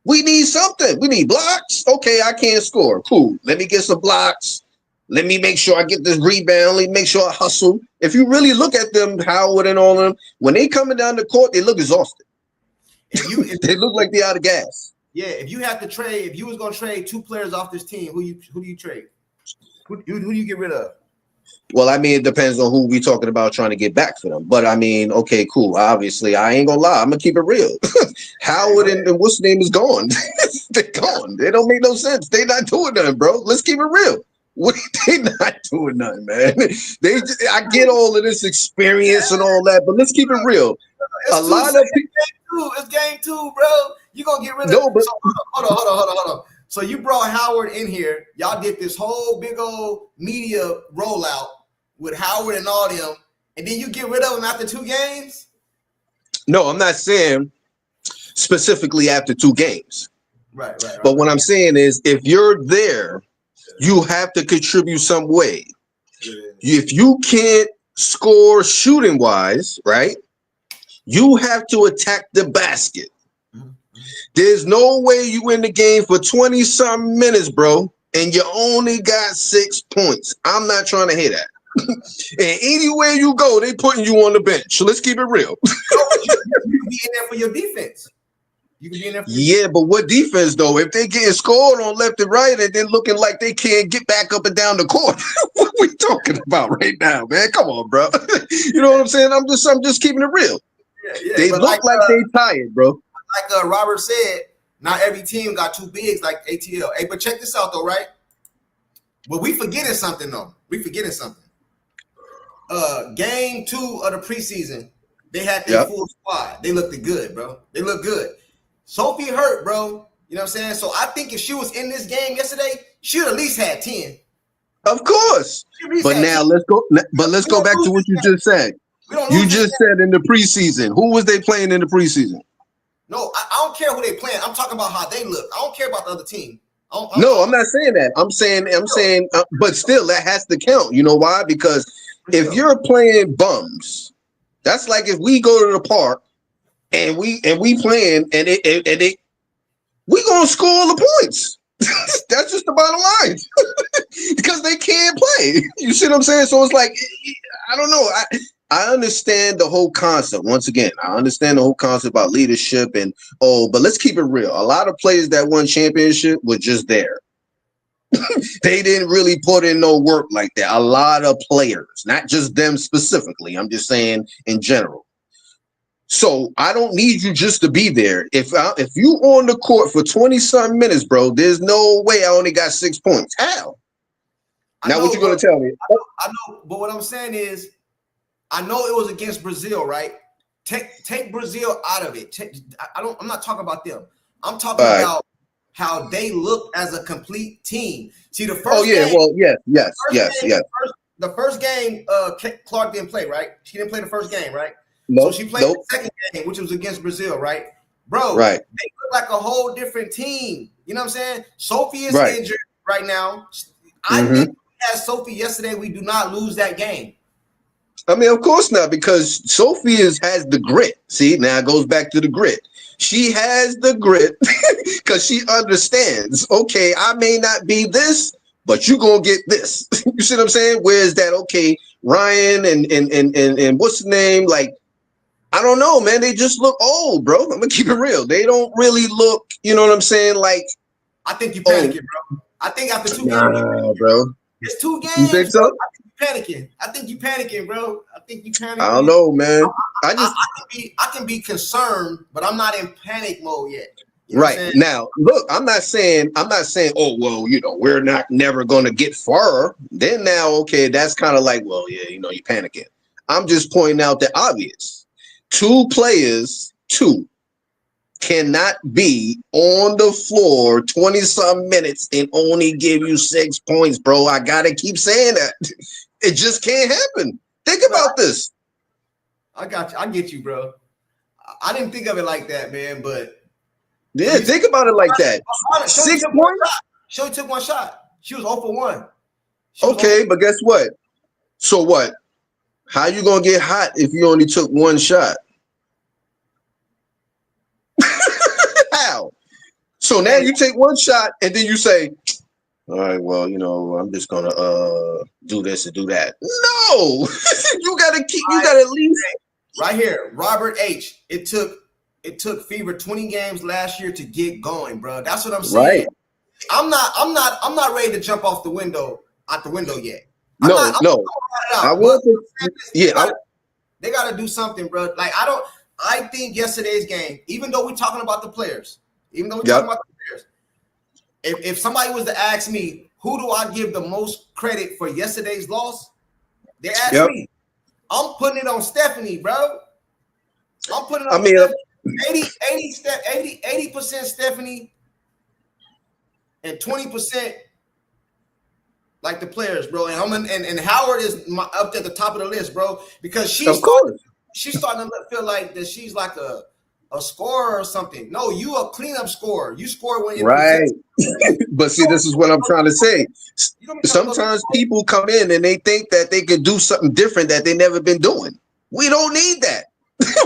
E: We need something. We need blocks. Okay, I can't score. Cool. Let me get some blocks. Let me make sure I get this rebound. Let me make sure I hustle. If you really look at them, Howard and all of them, when they coming down the court, they look exhausted. They look like they out of gas.
A: Yeah, if you have to trade, if you was gonna trade 2 players off this team, who do you trade? Who do you get rid of?
E: Well, I mean, it depends on who we talking about trying to get back for them. But I mean, okay, cool. Obviously, I ain't gonna lie. I'm gonna keep it real. Howard and what's the name is gone. They're gone. They don't make no sense. They not doing nothing, bro. Let's keep it real. They not doing nothing, man. I get all of this experience and all that, but let's keep it real.
A: It's game two, bro. You gonna get rid of
E: no, but
A: so, hold on. So you brought Howard in here. Y'all did this whole big old media rollout with Howard and all them, and then you get rid of him after 2 games?
E: No, I'm not saying specifically after 2 games.
A: Right.
E: But what I'm saying is, if you're there, you have to contribute some way. If you can't score shooting wise, right, you have to attack the basket. There's no way you win the game for 20-something minutes, bro, and you only got 6 points. I'm not trying to hear that. And anywhere you go, they putting you on the bench. So let's keep it real.
A: You can be in there for your defense. You can be in there for
E: Yeah, but what defense, though? If they getting scored on left and right and then looking like they can't get back up and down the court, what are we talking about right now, man? Come on, bro. You know what I'm saying? I'm just keeping it real.
A: Yeah,
E: They look like they tired, bro.
A: Like Robert said, not every team got 2 bigs like ATL. Hey, but check this out, though, right? But we forgetting something, though. Game 2 of the preseason, they had their full squad. They looked good, bro. They look good. Sophie hurt, bro. You know what I'm saying? So I think if she was in this game yesterday, she would at least had 10.
E: Of course. But now let's go. But let's go back to what you just said. You just said in the preseason. Who was they playing in the preseason?
A: No, I don't care who they playing. I'm talking about how they look. I don't care about the other team.
E: I'm not saying that. I'm saying, but still, that has to count. You know why? Because if you're playing bums, that's like if we go to the park and we playing and we gonna score all the points. That's just the bottom line. Because they can't play. You see what I'm saying? So it's like, I don't know. I understand the whole concept. Once again, I understand the whole concept about leadership but let's keep it real. A lot of players that won championship were just there. They didn't really put in no work like that. A lot of players, not just them specifically. I'm just saying in general. So I don't need you just to be there. If you on the court for 20-something minutes, bro, there's no way I only got 6 points. How? Now what you gonna tell me?
A: I know, but what I'm saying is, I know it was against Brazil, right? Take Brazil out of it. I'm not talking about them. I'm talking about how they look as a complete team. See, the first game, the first game, Clark didn't play, right? She didn't play the first game, right?
E: Nope,
A: so she played the second game, which was against Brazil, right? Bro,
E: right.
A: They look like a whole different team. You know what I'm saying? Sophie is injured right now. I think we had Sophie yesterday. We do not lose that game.
E: I mean, of course not, because Sophie has the grit. See, now it goes back to the grit. She has the grit because she understands, okay, I may not be this, but you're going to get this. You see what I'm saying? Whereas that, okay, Ryan and what's the name? Like, I don't know, man. They just look old, bro. I'm going to keep it real. They don't really look, you know what I'm saying? Like,
A: I think you panicking, bro. I think after 2 games,
E: bro.
A: It's 2 games.
E: You think so?
A: I think you panicking, bro. I
E: don't know, man.
A: I can be concerned, but I'm not in panic mode yet. You know
E: right now, look, I'm not saying, oh, well, you know, we're never going to get far. Then now, okay, that's kind of like, well, yeah, you know, you're panicking. I'm just pointing out the obvious. 2 players, cannot be on the floor 20-some minutes and only give you 6 points, bro. I gotta keep saying that. It just can't happen. Think about this.
A: I got you. I get you, bro. I didn't think of it like that, man. But
E: yeah, think about it like that. 6 points.
A: She only took 1 shot. She was 0 for 1.
E: Okay, but guess what? So what? How you gonna get hot if you only took 1 shot? How? So now you take 1 shot and then you say, all right, well, you know, I'm just gonna do this and do that. No, you gotta at least
A: right here, Robert H. It took Fever 20 games last year to get going, bro. That's what I'm saying.
E: Right.
A: I'm not ready to jump out the window yet.
E: No. I
A: out.
E: want to,
A: They gotta do something, bro. Like I think yesterday's game, even though we're talking about the players, if somebody was to ask me who do I give the most credit for yesterday's loss, they ask me. I'm putting it on Stephanie, bro. I'm putting it on Stephanie. 80% Stephanie and 20% like the players, bro. And Howard is up at the top of the list, bro, because she's starting to feel like that she's like a scorer or something. No, you a cleanup scorer. You score when you're
E: right. But see, this is what I'm trying to say. Sometimes people come in and they think that they could do something different that they never been doing. We don't need that.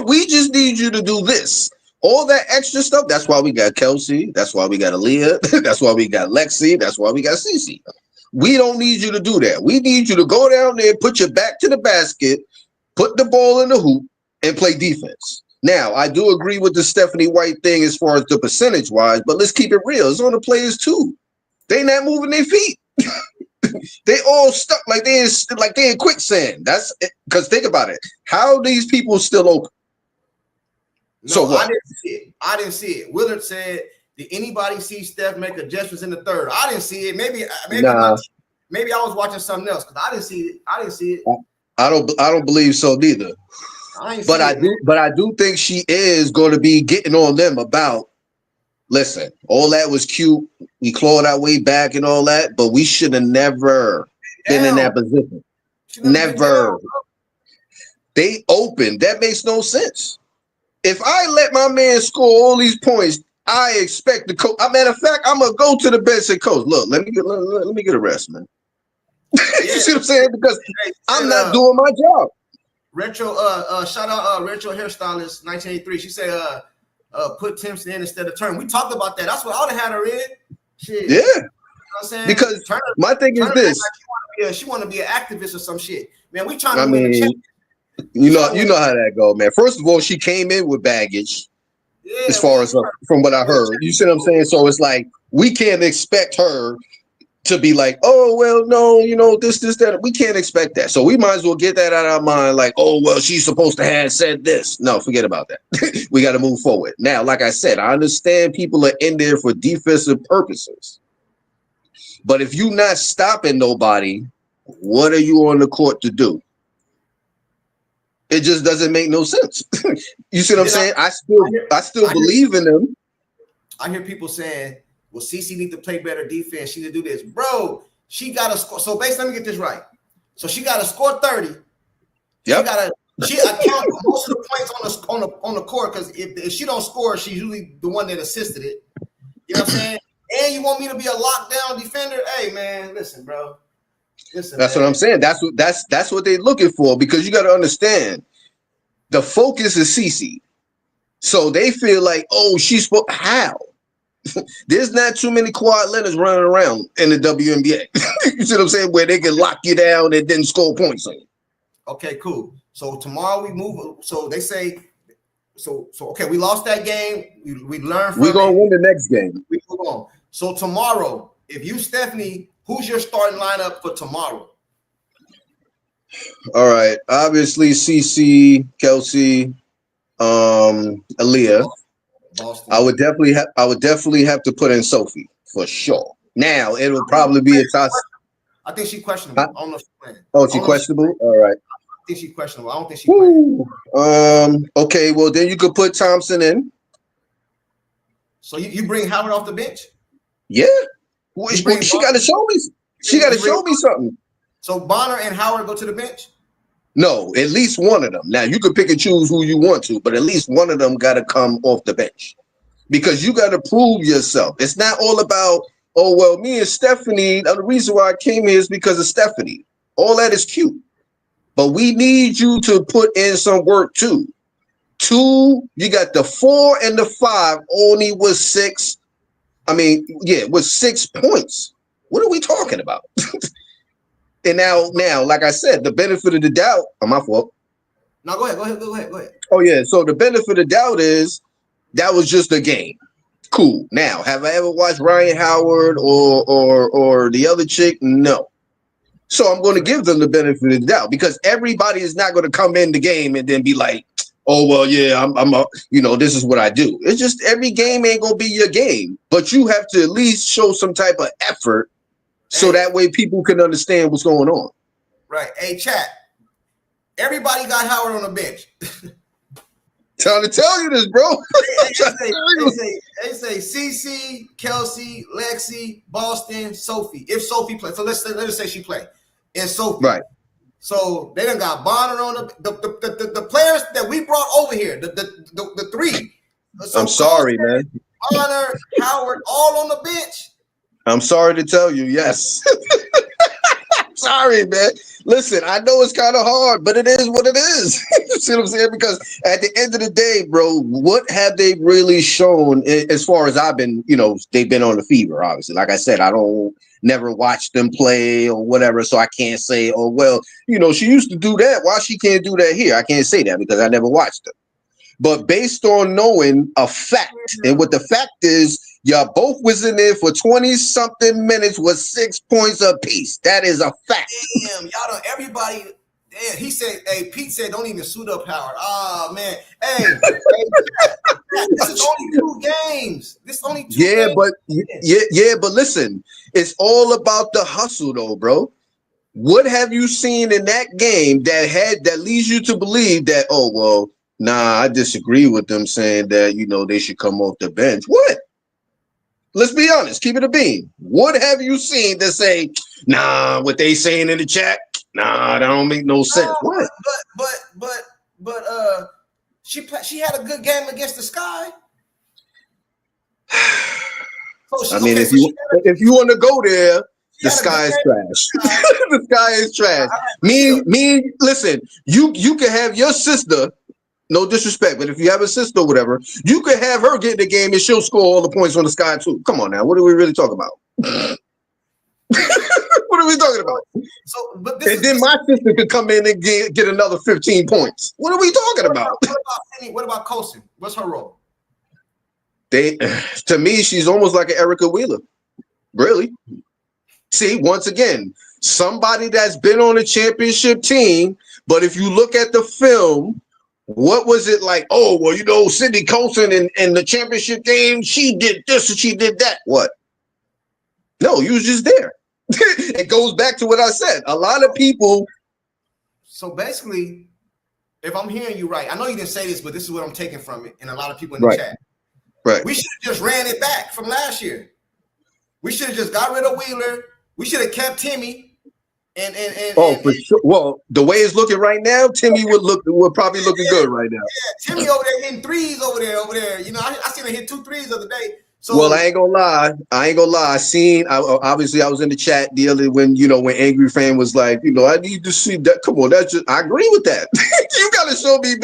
E: We just need you to do this. All that extra stuff. That's why we got Kelsey. That's why we got Aaliyah. That's why we got Lexi. That's why we got Cece. We don't need you to do that. We need you to go down there, put your back to the basket, put the ball in the hoop, and play defense. Now, I do agree with the Stephanie White thing as far as the percentage-wise, but let's keep it real. It's on the players, too. They not moving their feet. They all stuck like they in quicksand. That's because think about it. How are these people still open?
A: No, so what? I didn't see it. Willard said, did anybody see Steph make adjustments in the third? I didn't see it. Maybe I was watching something else because I didn't see it.
E: I don't believe so neither. But I do think she is going to be getting on them about, listen, all that was cute. We clawed our way back and all that, but we should have never been in that position. Never. They opened. That makes no sense. If I let my man score all these points, I expect the coach. As a matter of fact, I'm gonna go to the bench and coach. Look, let me get a rest, man. You see what I'm saying? Because I'm not doing my job.
A: Retro, shout out Retro Hairstylist 1983. She said, put Timpson in instead of Turner. We talked about that. That's what I would have had her in. Shit.
E: Yeah.
A: You know what I'm saying?
E: Because
A: Turner,
E: my thing is this.
A: Like she want to be an activist or some shit. Man, we trying to
E: win
A: the championship.
E: You know how that go, man. First of all, she came in with baggage. Yeah, as far as from what I heard. You see what I'm saying? So it's like we can't expect her to be like, oh, well, no, this, that. We can't expect that. So we might as well get that out of our mind. Like, oh, well, she's supposed to have said this. No, forget about that. We got to move forward. Now, like I said, I understand people are in there for defensive purposes. But if you're not stopping nobody, what are you on the court to do? It just doesn't make no sense. You see what I'm saying? I still believe in them.
A: I hear people saying, well, Cece need to play better defense. She need to do this. Bro, she got to score. So basically, let me get this right. So she got to score 30.
E: Yep.
A: She account most of the points on the court because if she don't score, she's usually the one that assisted it. You know what I'm saying? And you want me to be a lockdown defender? Hey, man, listen, bro. That's
E: what I'm saying. That's what they're looking for because you got to understand the focus is Cece. So they feel like, oh, she's how? There's not too many Kawhi Leonards running around in the WNBA. You see what I'm saying? Where they can lock you down and then score points on you.
A: Okay, cool. So tomorrow we move. So they say, okay, we lost that game. We learned from
E: We're going to win the next game.
A: We move on. So tomorrow, if you, Stephanie, who's your starting lineup for tomorrow?
E: All right. Obviously, CC, Kelsey, Aaliyah. Boston. I would definitely have to put in Sophie for sure. Now it would probably be a toss.
A: I think she's questionable. I don't know if she's playing.
E: Oh, she's questionable? All right.
A: I think she's questionable. I don't think she's playing.
E: Okay, well then you could put Thompson in.
A: So you bring Howard off the bench?
E: Yeah. She got to show me. She got to show me something.
A: So Bonner and Howard go to the bench?
E: No, at least one of them. Now you can pick and choose who you want to, but at least one of them got to come off the bench because you got to prove yourself. It's not all about, oh, well, me and Stephanie, the reason why I came here is because of Stephanie. All that is cute, but we need you to put in some work too. You got the 4 and the 5 only was 6. With 6 points. What are we talking about? And now, like I said, the benefit of the doubt. My fault.
A: No, go ahead.
E: Oh yeah. So the benefit of the doubt is that was just a game. Cool. Now, have I ever watched Ryan Howard or the other chick? No. So I'm going to give them the benefit of the doubt because everybody is not going to come in the game and then be like, oh, well, yeah, this is what I do. It's just every game ain't going to be your game, but you have to at least show some type of effort so that way people can understand what's going on.
A: Right. Hey, chat. Everybody got Howard on the bench.
E: Trying to tell you this, bro.
A: They say CC, Kelsey, Lexi, Boston, Sophie. If Sophie plays, so let's just say she play. And Sophie.
E: Right.
A: So they done got Bonner on the players that we brought over here, the three. So
E: I'm sorry, man.
A: Bonner, Howard, all on the bench.
E: I'm sorry to tell you, yes. Sorry, man. Listen, I know it's kind of hard, but it is what it is. You see what I'm saying? Because at the end of the day, bro, what have they really shown as far as I've been, they've been on the fever, obviously. Like I said, I don't never watch them play or whatever, so I can't say, oh, well, she used to do that. Why she can't do that here? I can't say that because I never watched them. But based on knowing a fact, and what the fact is, y'all both was in there for 20-something minutes with 6 points apiece. That is a fact.
A: Damn, y'all don't, everybody, damn, he said, hey, Pete said, don't even suit up Howard. Oh, man. Hey, this is only 2 games. This is only 2 games.
E: But listen, it's all about the hustle, though, bro. What have you seen in that game that leads you to believe that, oh, well, nah, I disagree with them saying that, they should come off the bench. What? Let's be honest. Keep it a bean. What have you seen that say, nah, what they saying in the chat? Nah, that don't make no sense. What?
A: But she had a good game against the Sky.
E: I mean, if you want to go there, the Sky is trash. The Sky is trash. Listen, you can have your sister. No disrespect, but if you have a sister or whatever, you could have her get in the game and she'll score all the points on the Sky too. Come on now, what are we really talking about? What are we talking about? Then my sister could come in and get another 15 points. What are we talking about?
A: What about Coulson? What's her role?
E: To me, she's almost like an Erica Wheeler. Really? See, once again, somebody that's been on a championship team, but if you look at the film, what was it like? Oh, well, Cindy Coulson in the championship game, she did this and she did that. What? No, you was just there. It goes back to what I said. A lot of people.
A: So basically, if I'm hearing you right, I know you didn't say this, but this is what I'm taking from it, and a lot of people in the chat.
E: Right.
A: We should have just ran it back from last year. We should have just got rid of Wheeler. We should have kept Timmy. For
E: sure. Well, the way it's looking right now, Timmy would probably looking good right now.
A: Yeah, Timmy over there hitting threes over there. I seen him hit 2 threes the other day. So,
E: well, I ain't gonna lie. Obviously I was in the chat the other when Angry Fan was like, I need to see that. Come on, I agree with that. You gotta show me.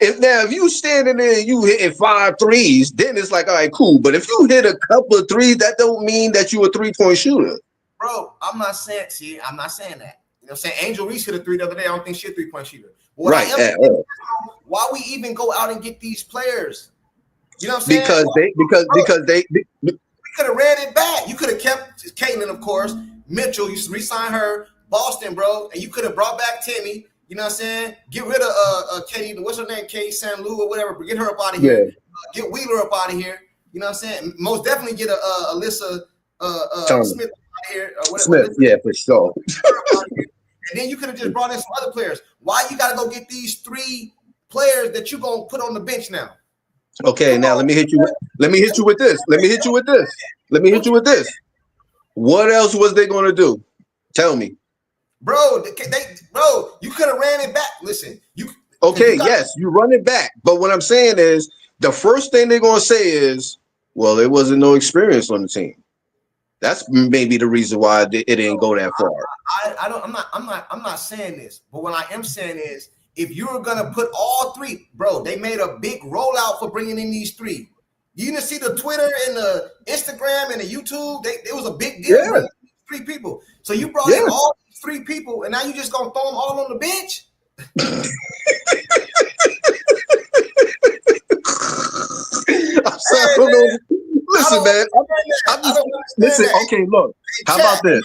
E: If you standing there and you hitting 5 threes, then it's like, all right, cool. But if you hit a couple of threes, that don't mean that you a 3-point shooter.
A: Bro, I'm not saying that. You know what I'm saying? Angel Reese hit a 3 the other day. I don't think she's a 3-point shooter. Right. Why we even go out and get these players? You know what I'm saying? Because they we could have ran it back. You could have kept Caitlin, of course. Mitchell, you re-sign her. Boston, bro. And you could have brought back Timmy. You know what I'm saying? Get rid of Katie, what's her name? Katie San Lou or whatever. Get her up out of here. Get Wheeler up out of here. You know what I'm saying? Most definitely get Alyssa Smith here,
E: Smith, yeah, for sure.
A: And then you could have just brought in some other players. Why you got to go get these 3 players that you gonna put on the bench now?
E: Okay, now let me hit you with this. What else was they gonna do? Tell me,
A: bro. You could have ran it back. Listen, you run it back. But what I'm saying is, the first thing they're gonna say is, well, there wasn't no experience on the team. That's maybe the reason why it didn't go that far. I'm not saying this, but what I am saying is, if you're gonna put all 3, bro, they made a big rollout for bringing in these 3. You didn't see the Twitter and the Instagram and the YouTube. It was a big deal. Yeah. Bringing 3 people. So you brought in all 3 people, and now you just gonna throw them all on the bench?
E: Listen, man. Listen. Okay, look. How about this?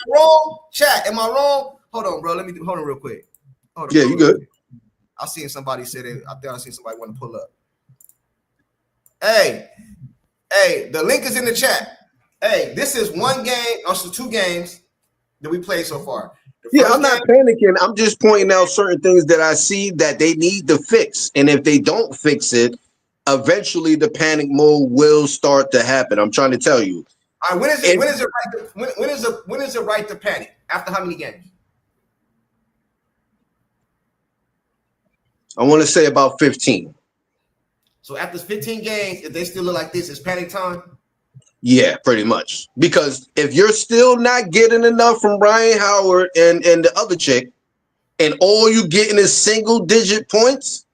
A: Am I wrong? Hold on, bro. Hold on real quick. Hold on,
E: Yeah, you good.
A: I seen somebody say that. I think I seen somebody want to pull up. Hey, the link is in the chat. Hey, this is one game, also 2 games that we played so far.
E: Yeah, I'm not panicking. I'm just pointing out certain things that I see that they need to fix. And if they don't fix it, eventually the panic mode will start to happen. I'm trying to tell you.
A: All right, when is it right to panic? After how many games?
E: I want to say about 15.
A: So after 15 games, if they still look like this, it's panic time?
E: Yeah, pretty much. Because if you're still not getting enough from Ryan Howard and the other chick, and all you getting is single digit points,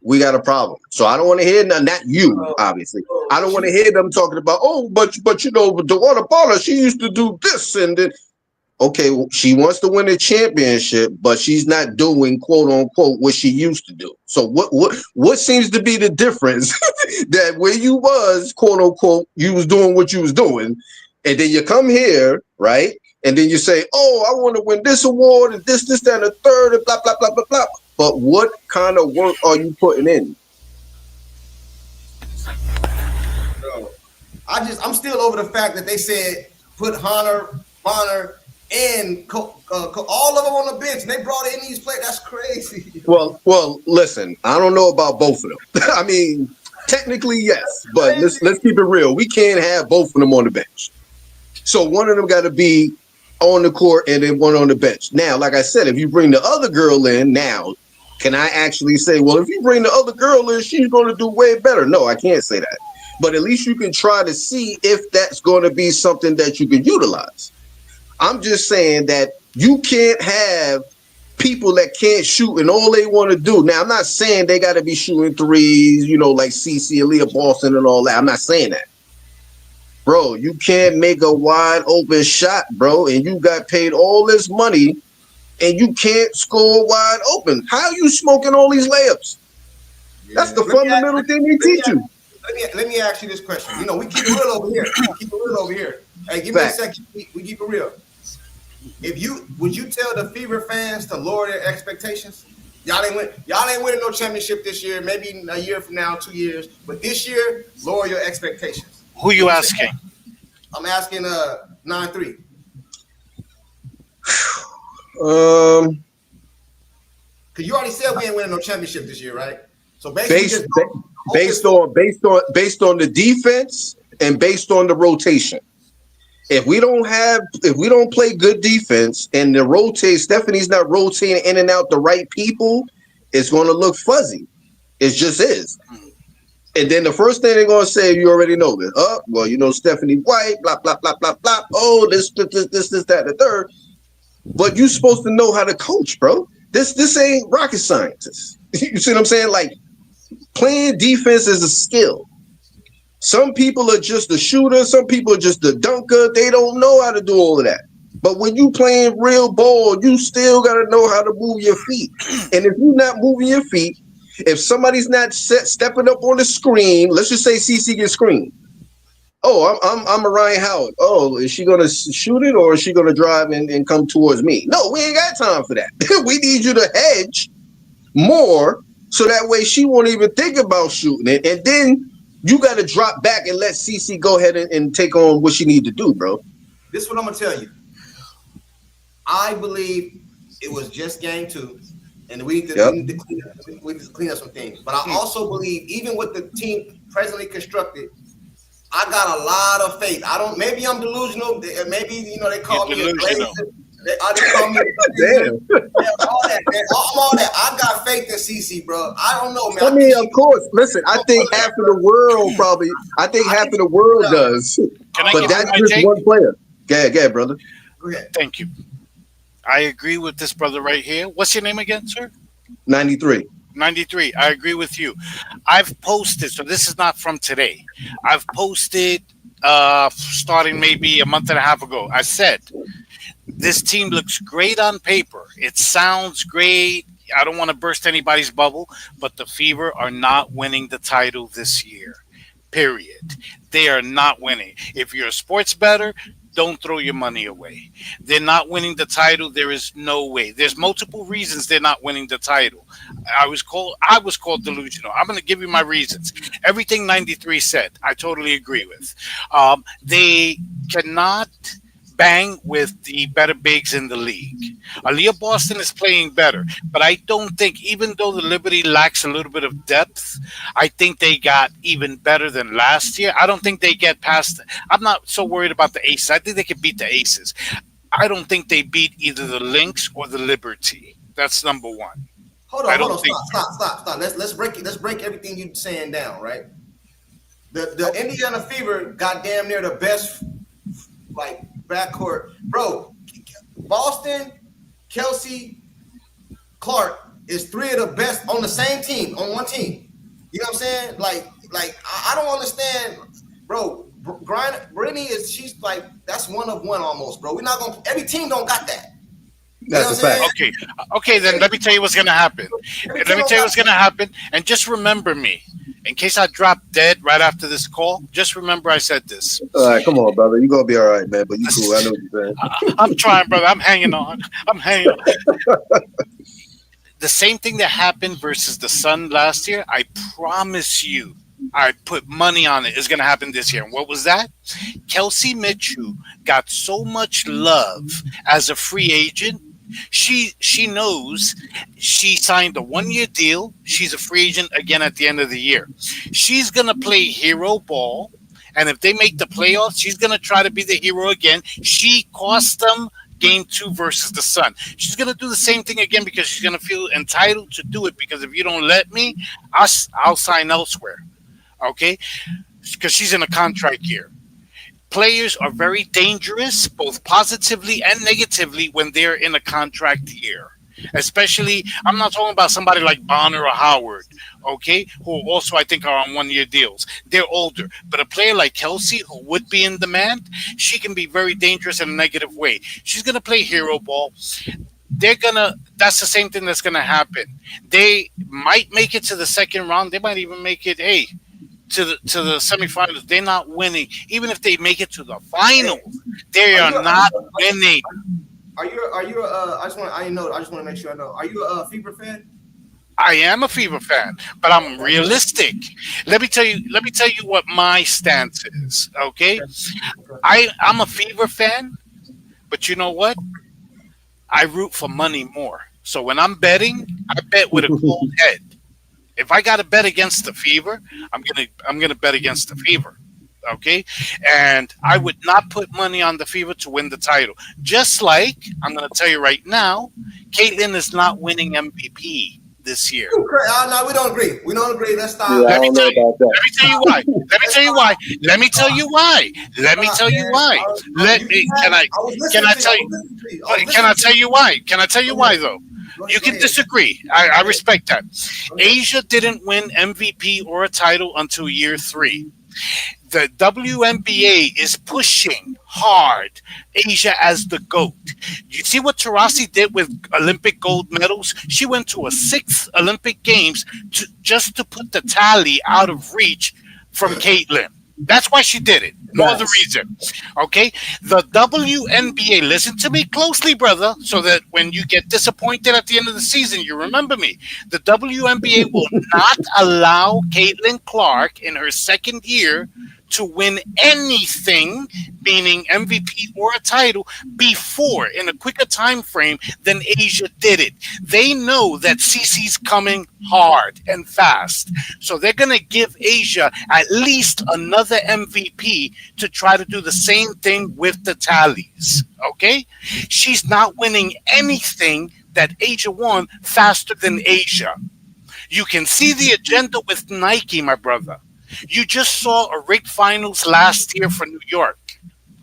E: we got a problem. So I don't want to hear none. Not you, obviously. I don't want to hear them talking about, but you know, the water baller, she used to do this and then. Okay, she wants to win a championship, but she's not doing quote unquote what she used to do. So what seems to be the difference that where you was quote unquote you was doing what you was doing, and then you come here, right? And then you say, "Oh, I want to win this award and this, that, and the third, and blah blah blah blah blah." But what kind of work are you putting in?
A: Bro, I'm still over the fact that they said put Hunter, Bonner, and all of them on the bench, and they brought in these players. That's crazy.
E: Well, listen, I don't know about both of them. I mean, technically yes, but let's keep it real. We can't have both of them on the bench. So one of them got to be on the court and then one on the bench. Now, like I said, if you bring the other girl in now, can I actually say, well, if you bring the other girl in, she's going to do way better? No, I can't say that. But at least you can try to see if that's going to be something that you can utilize. I'm just saying that you can't have people that can't shoot and all they want to do. Now, I'm not saying they got to be shooting threes, you know, like CC and Leah Boston and all that. I'm not saying that. Bro, you can't make a wide open shot, bro, and you got paid all this money and you can't score wide open. How are you smoking all these layups? Yeah. That's the fundamental thing they teach you.
A: Let me ask you this question. You know, we keep it real over here. Hey, give me a second. We keep it real. Would you tell the Fever fans to lower their expectations? Y'all ain't winning no championship this year. Maybe a year from now, 2 years, but this year, lower your expectations.
C: Who you asking?
A: I'm asking 9-3.
E: Because
A: you already said we ain't winning no championship this year, right? So basically,
E: based on the defense and based on the rotation. If we don't play good defense and Stephanie's not rotating in and out the right people, it's going to look fuzzy. It just is. And then the first thing they're going to say, you already know this. Oh, well, you know, Stephanie White, blah, blah, blah, blah, blah. Oh, this, that, the third. But you're supposed to know how to coach, bro. This ain't rocket scientists. You see what I'm saying? Like, playing defense is a skill. Some people are just a shooter. Some people are just a dunker. They don't know how to do all of that. But when you playing real ball, you still got to know how to move your feet. And if you're not moving your feet, if somebody's not stepping up on the screen, let's just say CC gets screened. Oh, I'm a Ryan Howard. Oh, is she going to shoot it or is she going to drive and come towards me? No, we ain't got time for that. We need you to hedge more so that way she won't even think about shooting it. And then you got to drop back and let CC go ahead and take on what she need to do, bro.
A: This is what I'm going to tell you. I believe it was just game 2, and we need to clean up some things. But I also believe, even with the team presently constructed, I got a lot of faith. Maybe I'm delusional. Maybe, you know, they call me a crazy. They call me
E: damn.
A: All that, man. All that. I got faith in CC, bro. I don't know, man.
E: I mean, of course. Listen, I think half of the world does. But that's just one player. Go ahead, brother.
A: Go ahead.
C: Thank you. I agree with this brother right here. What's your name again, sir?
E: 93.
C: 93. I agree with you. I've posted, so this is not from today. I've posted starting maybe a month and a half ago. I said, this team looks great on paper. It sounds great. I don't want to burst anybody's bubble, but the Fever are not winning the title this year. Period. They are not winning. If you're a sports bettor, don't throw your money away. They're not winning the title. There is no way. There's multiple reasons they're not winning the title. I was called delusional. I'm going to give you my reasons. Everything 93 said, I totally agree with. They cannot bang with the better bigs in the league. Aaliyah Boston is playing better, but I don't think, even though the Liberty lacks a little bit of depth, I think they got even better than last year. I don't think they get past. I'm not so worried about the Aces. I think they can beat the Aces. I don't think they beat either the Lynx or the Liberty. That's number one.
A: Hold
C: I
A: on,
C: don't
A: hold on,
C: think.
A: stop. Let's break it. Let's break everything you're saying down, right? The Indiana Fever got damn near the best like backcourt, bro. Boston, Kelsey, Clark is three of the best on the same team, on one team. You know what I'm saying? I don't understand, bro. Brittany she's like that's one of one almost, bro. We're not gonna. Every team don't got that.
E: That's a fact.
C: Okay. Then let me tell you what's gonna happen. Let me tell you what's gonna happen, and just remember me. In case I drop dead right after this call, just remember I said this.
E: All right, come on, brother. You're going to be all right, man. But you cool. I know what you're saying.
C: I'm trying, brother. I'm hanging on. The same thing that happened versus the Sun last year, I promise you, I put money on it, is going to happen this year. And what was that? Kelsey Mitchell got so much love as a free agent. She knows she signed a 1-year deal. She's a free agent again at the end of the year. She's going to play hero ball. And if they make the playoffs, she's going to try to be the hero again. She cost them game 2 versus the Sun. She's going to do the same thing again because she's going to feel entitled to do it. Because if you don't let me, I'll sign elsewhere. Okay? Because she's in a contract year. Players are very dangerous, both positively and negatively, when they're in a contract year. Especially, I'm not talking about somebody like Bonner or Howard, okay, who also I think are on 1-year deals. They're older. But a player like Kelsey, who would be in demand, she can be very dangerous in a negative way. She's going to play hero ball. That's the same thing that's going to happen. They might make it to the second round. They might even make it, to the semifinals. They're not winning. Even if they make it to the finals, they are not winning.
A: Are you I just want to make sure I know. Are you a Fever fan?
C: I am a Fever fan, but I'm realistic. Let me tell you what my stance is. Okay, I'm a Fever fan, but you know what? I root for money more. So when I'm betting, I bet with a cold head. If I got to bet against the Fever, I'm gonna bet against the Fever. Okay, and I would not put money on the Fever to win the title. Just like I'm gonna tell you right now, Caitlin is not winning MVP this year.
A: No, we don't agree. Let's stop.
E: Yeah,
C: Let me tell you why. Let me tell you why. Can I tell you why though? You can disagree. I respect that. Asia didn't win MVP or a title until year 3. The WNBA is pushing hard Asia as the GOAT. You see what Taurasi did with Olympic gold medals? She went to a 6th Olympic Games just to put the tally out of reach from Caitlin. That's why she did it. No other reason. Okay? The WNBA, listen to me closely, brother, so that when you get disappointed at the end of the season, you remember me. The WNBA will not allow caitlinclark in her second year to win anything, meaning MVP or a title, before in a quicker time frame than Asia did it. They know that CC's coming hard and fast, so they're going to give Asia at least another MVP to try to do the same thing with the tallies. Okay, she's not winning anything that Asia won faster than Asia. You can see the agenda with Nike, my brother. You just saw a rigged finals last year for New York.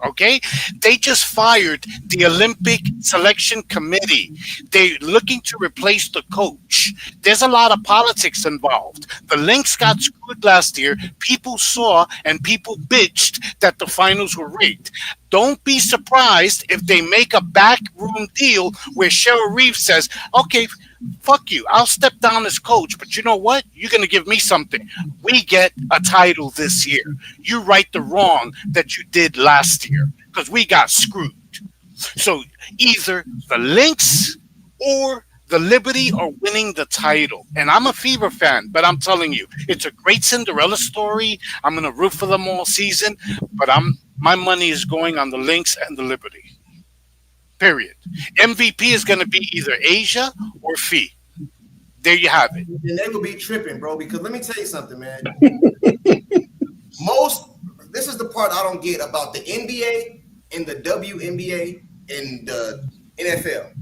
C: Okay? They just fired the Olympic Selection Committee. They're looking to replace the coach. There's a lot of politics involved. The Lynx got screwed last year. People saw and people bitched that the finals were rigged. Don't be surprised if they make a backroom deal where Cheryl Reese says, okay, fuck you. I'll step down as coach, but you know what? You're going to give me something. We get a title this year. You right the wrong that you did last year because we got screwed. So either the Lynx or the Liberty are winning the title. And I'm a Fever fan, but I'm telling you, it's a great Cinderella story. I'm going to root for them all season, but my money is going on the Lynx and the Liberty. Period. MVP is going to be either Asia or Fee. There you have it.
A: And they will be tripping, bro, because let me tell you something, man. This is the part I don't get about the NBA and the WNBA and the NFL.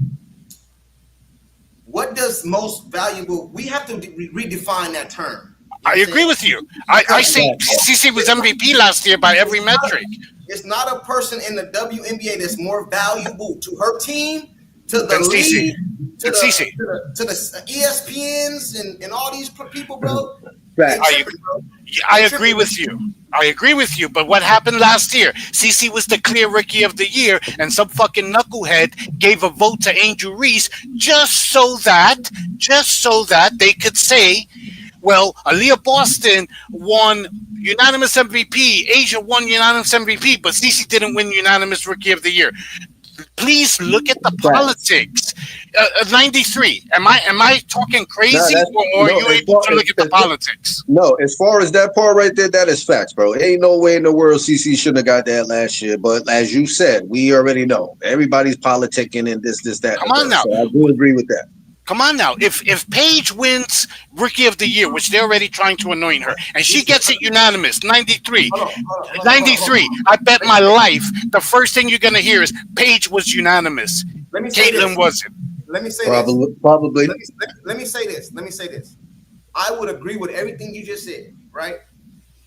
A: What does most valuable? We have to redefine that term.
C: I agree with you. I say CC was MVP last year by every metric.
A: It's not a person in the WNBA that's more valuable to her team, to the
C: Than
A: league, to
C: Cece.
A: the ESPNs and all these people, bro.
E: Right.
C: I agree with you. I agree with you. But what happened last year? CC was the clear rookie of the year, and some fucking knucklehead gave a vote to Angel Reese just so that they could say, well, Aaliyah Boston won unanimous MVP. Asia won unanimous MVP, but CC didn't win unanimous Rookie of the Year. Please look at the politics. 93. Am I talking crazy, or are you able to look at the politics?
E: No, as far as that part right there, that is facts, bro. Ain't no way in the world CC shouldn't have got that last year. But as you said, we already know everybody's politicking and this, that.
C: Come on now.
E: So I do agree with that.
C: Come on now. If Paige wins Rookie of the Year, which they're already trying to anoint her, and she gets it unanimous, 93. 93. I bet my life the first thing you're going to hear is Paige was unanimous. Caitlin wasn't.
A: Let me say
E: Probably.
A: this.
E: Probably.
A: Let me say this. Let me say this. I would agree with everything you just said, right?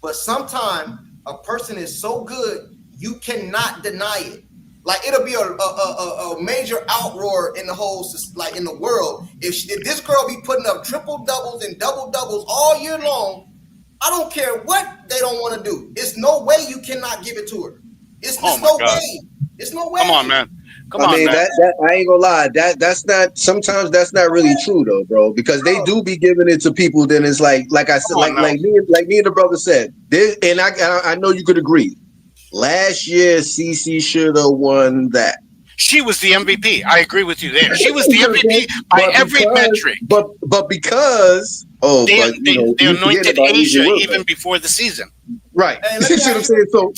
A: But sometimes a person is so good, you cannot deny it. Like it'll be a major outroar in the whole, like in the world. If this girl be putting up triple doubles and double doubles all year long, I don't care what they don't want to do. It's no way you cannot give it to her. It's no way. It's no way.
C: Come on, man.
E: I mean, that I ain't gonna lie. That's not. Sometimes that's not really true though, bro. Because they do be giving it to people. Then it's like I said, like me and the brother said. And I know you could agree. Last year, CC should have won that.
C: She was the MVP. I agree with you there. She was the MVP by every metric.
E: But because
C: they anointed Asia even before the season.
E: Right.
A: Hey,
E: You see what I'm saying? So,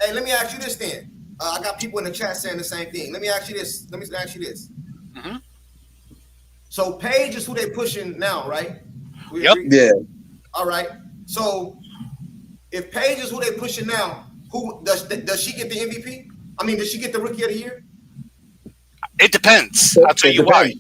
A: hey, let me ask you this then. I got people in the chat saying the same thing. Let me ask you this. Mm-hmm. So Paige is who they pushing now, right?
C: Yep.
E: Yeah.
A: All right. So if Paige is who they pushing now, who does she get the MVP? I mean, does she get the Rookie of the Year?
C: It depends. I'll tell you why.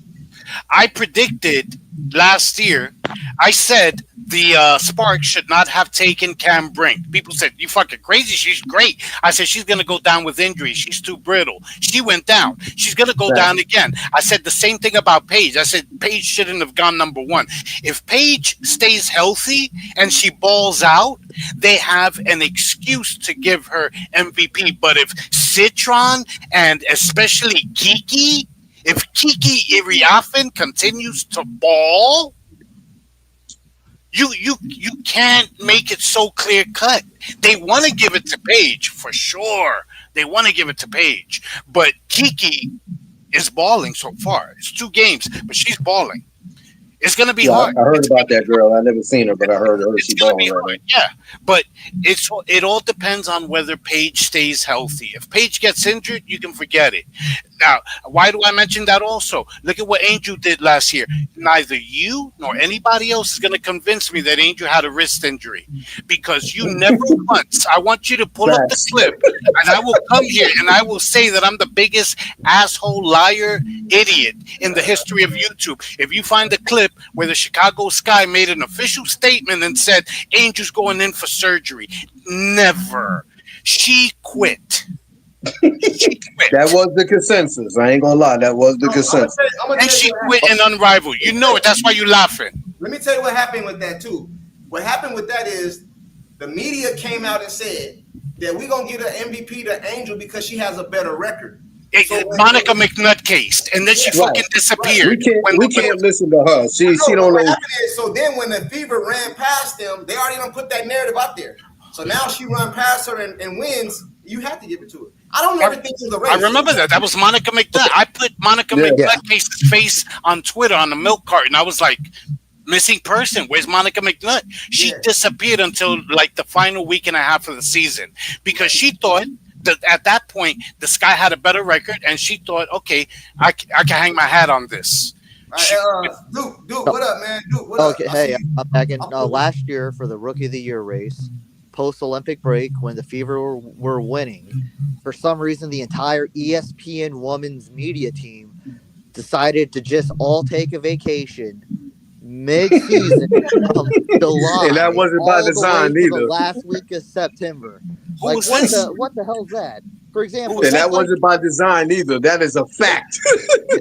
C: I predicted last year, I said the Sparks should not have taken Cam Brink. People said, you fucking crazy. She's great. I said, she's going to go down with injury. She's too brittle. She went down. She's going to go down again. I said the same thing about Paige. I said, Paige shouldn't have gone number one. If Paige stays healthy and she balls out, they have an excuse to give her MVP. But if Citron and especially Kiki, if Kiki Iriafen continues to ball, you can't make it so clear cut. They want to give it to Paige for sure. They want to give it to Paige, but Kiki is balling so far. It's 2 games, but she's balling. It's going to be hard.
E: I heard about that girl. I never seen her, but I heard she's balling right now.
C: Yeah, but it all depends on whether Paige stays healthy. If Paige gets injured, you can forget it. Now, why do I mention that also? Look at what Angel did last year. Neither you nor anybody else is going to convince me that Angel had a wrist injury because you never once. I want you to pull up the clip, and I will come here and I will say that I'm the biggest asshole, liar, idiot in the history of YouTube. If you find the clip where the Chicago Sky made an official statement and said Angel's going in for surgery, never. She quit.
E: That was the consensus. I ain't gonna lie. That was the consensus.
C: And she quit in Unrivaled. You know it. That's why you laughing.
A: Let me tell you what happened with that too. What happened with that is the media came out and said that we're gonna give the MVP to Angel because she has a better record.
C: Monica McNutcase, and then she
E: Right.
C: fucking disappeared.
E: We can't listen to her. She don't know.
A: So then when the Fever ran past them, they already done put that narrative out there. So now she run past her and wins. You have to give it to her. I don't ever think it was a race.
C: I remember that. That was Monica McNutt. I put Monica McNutcase's face on Twitter on the milk carton. I was like, missing person. Where's Monica McNutt? She disappeared until like the final week and a half of the season because she thought that at that point the Sky had a better record, and she thought, okay, I can hang my hat on this.
A: Duke, what up, man? Duke, what up?
B: Okay, hey, I'm back in last year for the Rookie of the Year race, post-Olympic break, when the Fever were winning. For some reason, the entire ESPN women's media team decided to just all take a vacation mid-season from July,
E: and that wasn't by design either.
B: The last week of September. Like, what the hell's that? For example,
E: and that wasn't by design either. That is a fact.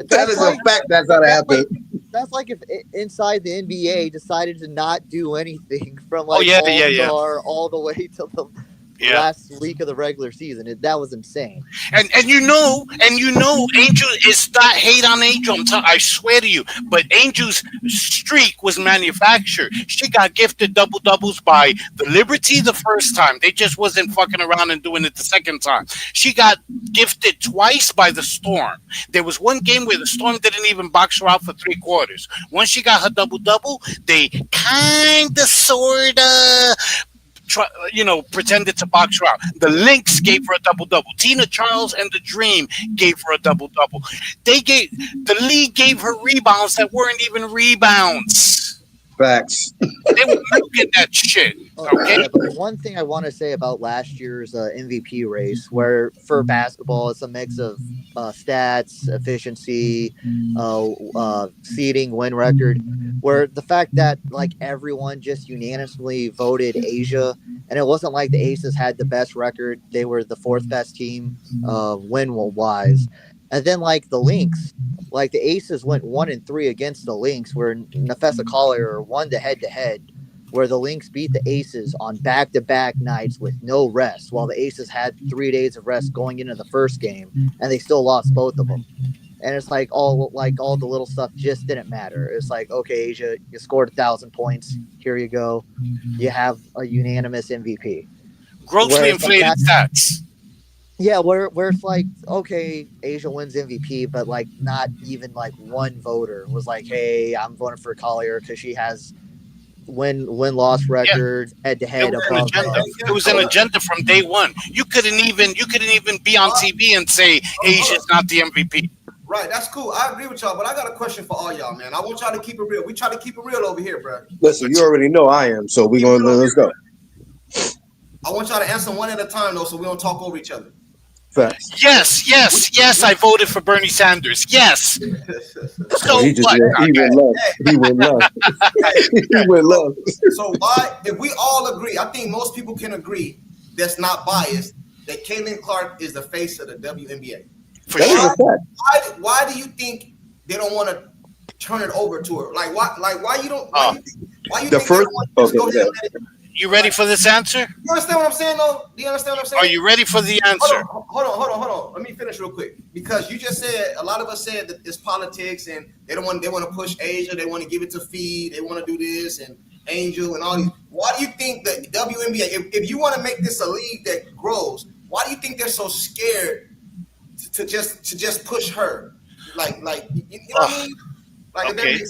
E: That is a fact. That's how it happened.
B: That's like if inside the NBA decided to not do anything from
C: all
B: the way to the last week of the regular season. That was insane.
C: And you know, Angel is not hate on Angel. I swear to you, but Angel's streak was manufactured. She got gifted double doubles by the Liberty the first time. They just wasn't fucking around and doing it the second time. She got gifted twice by the Storm. There was one game where the Storm didn't even box her out for 3 quarters. Once she got her double double, they kinda sorta pretended to box her out. The Lynx gave her a double-double. Tina Charles and the Dream gave her a double-double. The league gave her rebounds that weren't even rebounds.
E: Facts.
C: They were milking that shit. Okay.
B: But one thing I want to say about last year's MVP race, where for basketball it's a mix of stats, efficiency, seeding, win record, where the fact that like everyone just unanimously voted Asia, and it wasn't like the Aces had the best record; they were the 4th best team win wise. And then like the Lynx, like the Aces went 1-3 against the Lynx, where Nafessa Collier won the head-to-head, where the Lynx beat the Aces on back-to-back nights with no rest, while the Aces had 3 days of rest going into the first game, and they still lost both of them. And it's like all the little stuff just didn't matter. It's like, okay, Asia, you scored 1,000 points. Here you go. You have a unanimous MVP.
C: Grossly inflated stats.
B: Yeah, where it's like, okay, Asia wins MVP, but like not even like one voter was like, hey, I'm voting for Collier because she has win-loss record head-to-head.
C: It was an agenda from day one. You couldn't even be on TV and say Asia's not the MVP.
A: Right, that's cool. I agree with y'all, but I got a question for all y'all, man. I want y'all to keep it real. We try to keep it real over here, bro.
E: Listen, you already know I am, so we're gonna let's go.
A: I want y'all to answer one at a time, though, so we don't talk over each other.
E: Facts.
C: Yes. I voted for Bernie Sanders. Yes. So
E: he went love. He went love.
A: So why, if we all agree, I think most people can agree that's not biased, that Caitlin is the face of the WNBA. Why do you think they don't want to turn it over to her? Like why you don't? Why you
E: the
A: think
E: first? Okay.
C: You ready for this answer?
A: You understand what I'm saying, though? Do you understand what I'm saying?
C: Are you ready for the answer?
A: Hold on. Let me finish real quick. Because you just said, a lot of us said that it's politics and they want to push Asia. They want to give it to Feed. They want to do this and Angel and all these. Why do you think the WNBA, if you want to make this a league that grows, why do you think they're so scared to just push her? Like you know what I mean? Like,
C: okay.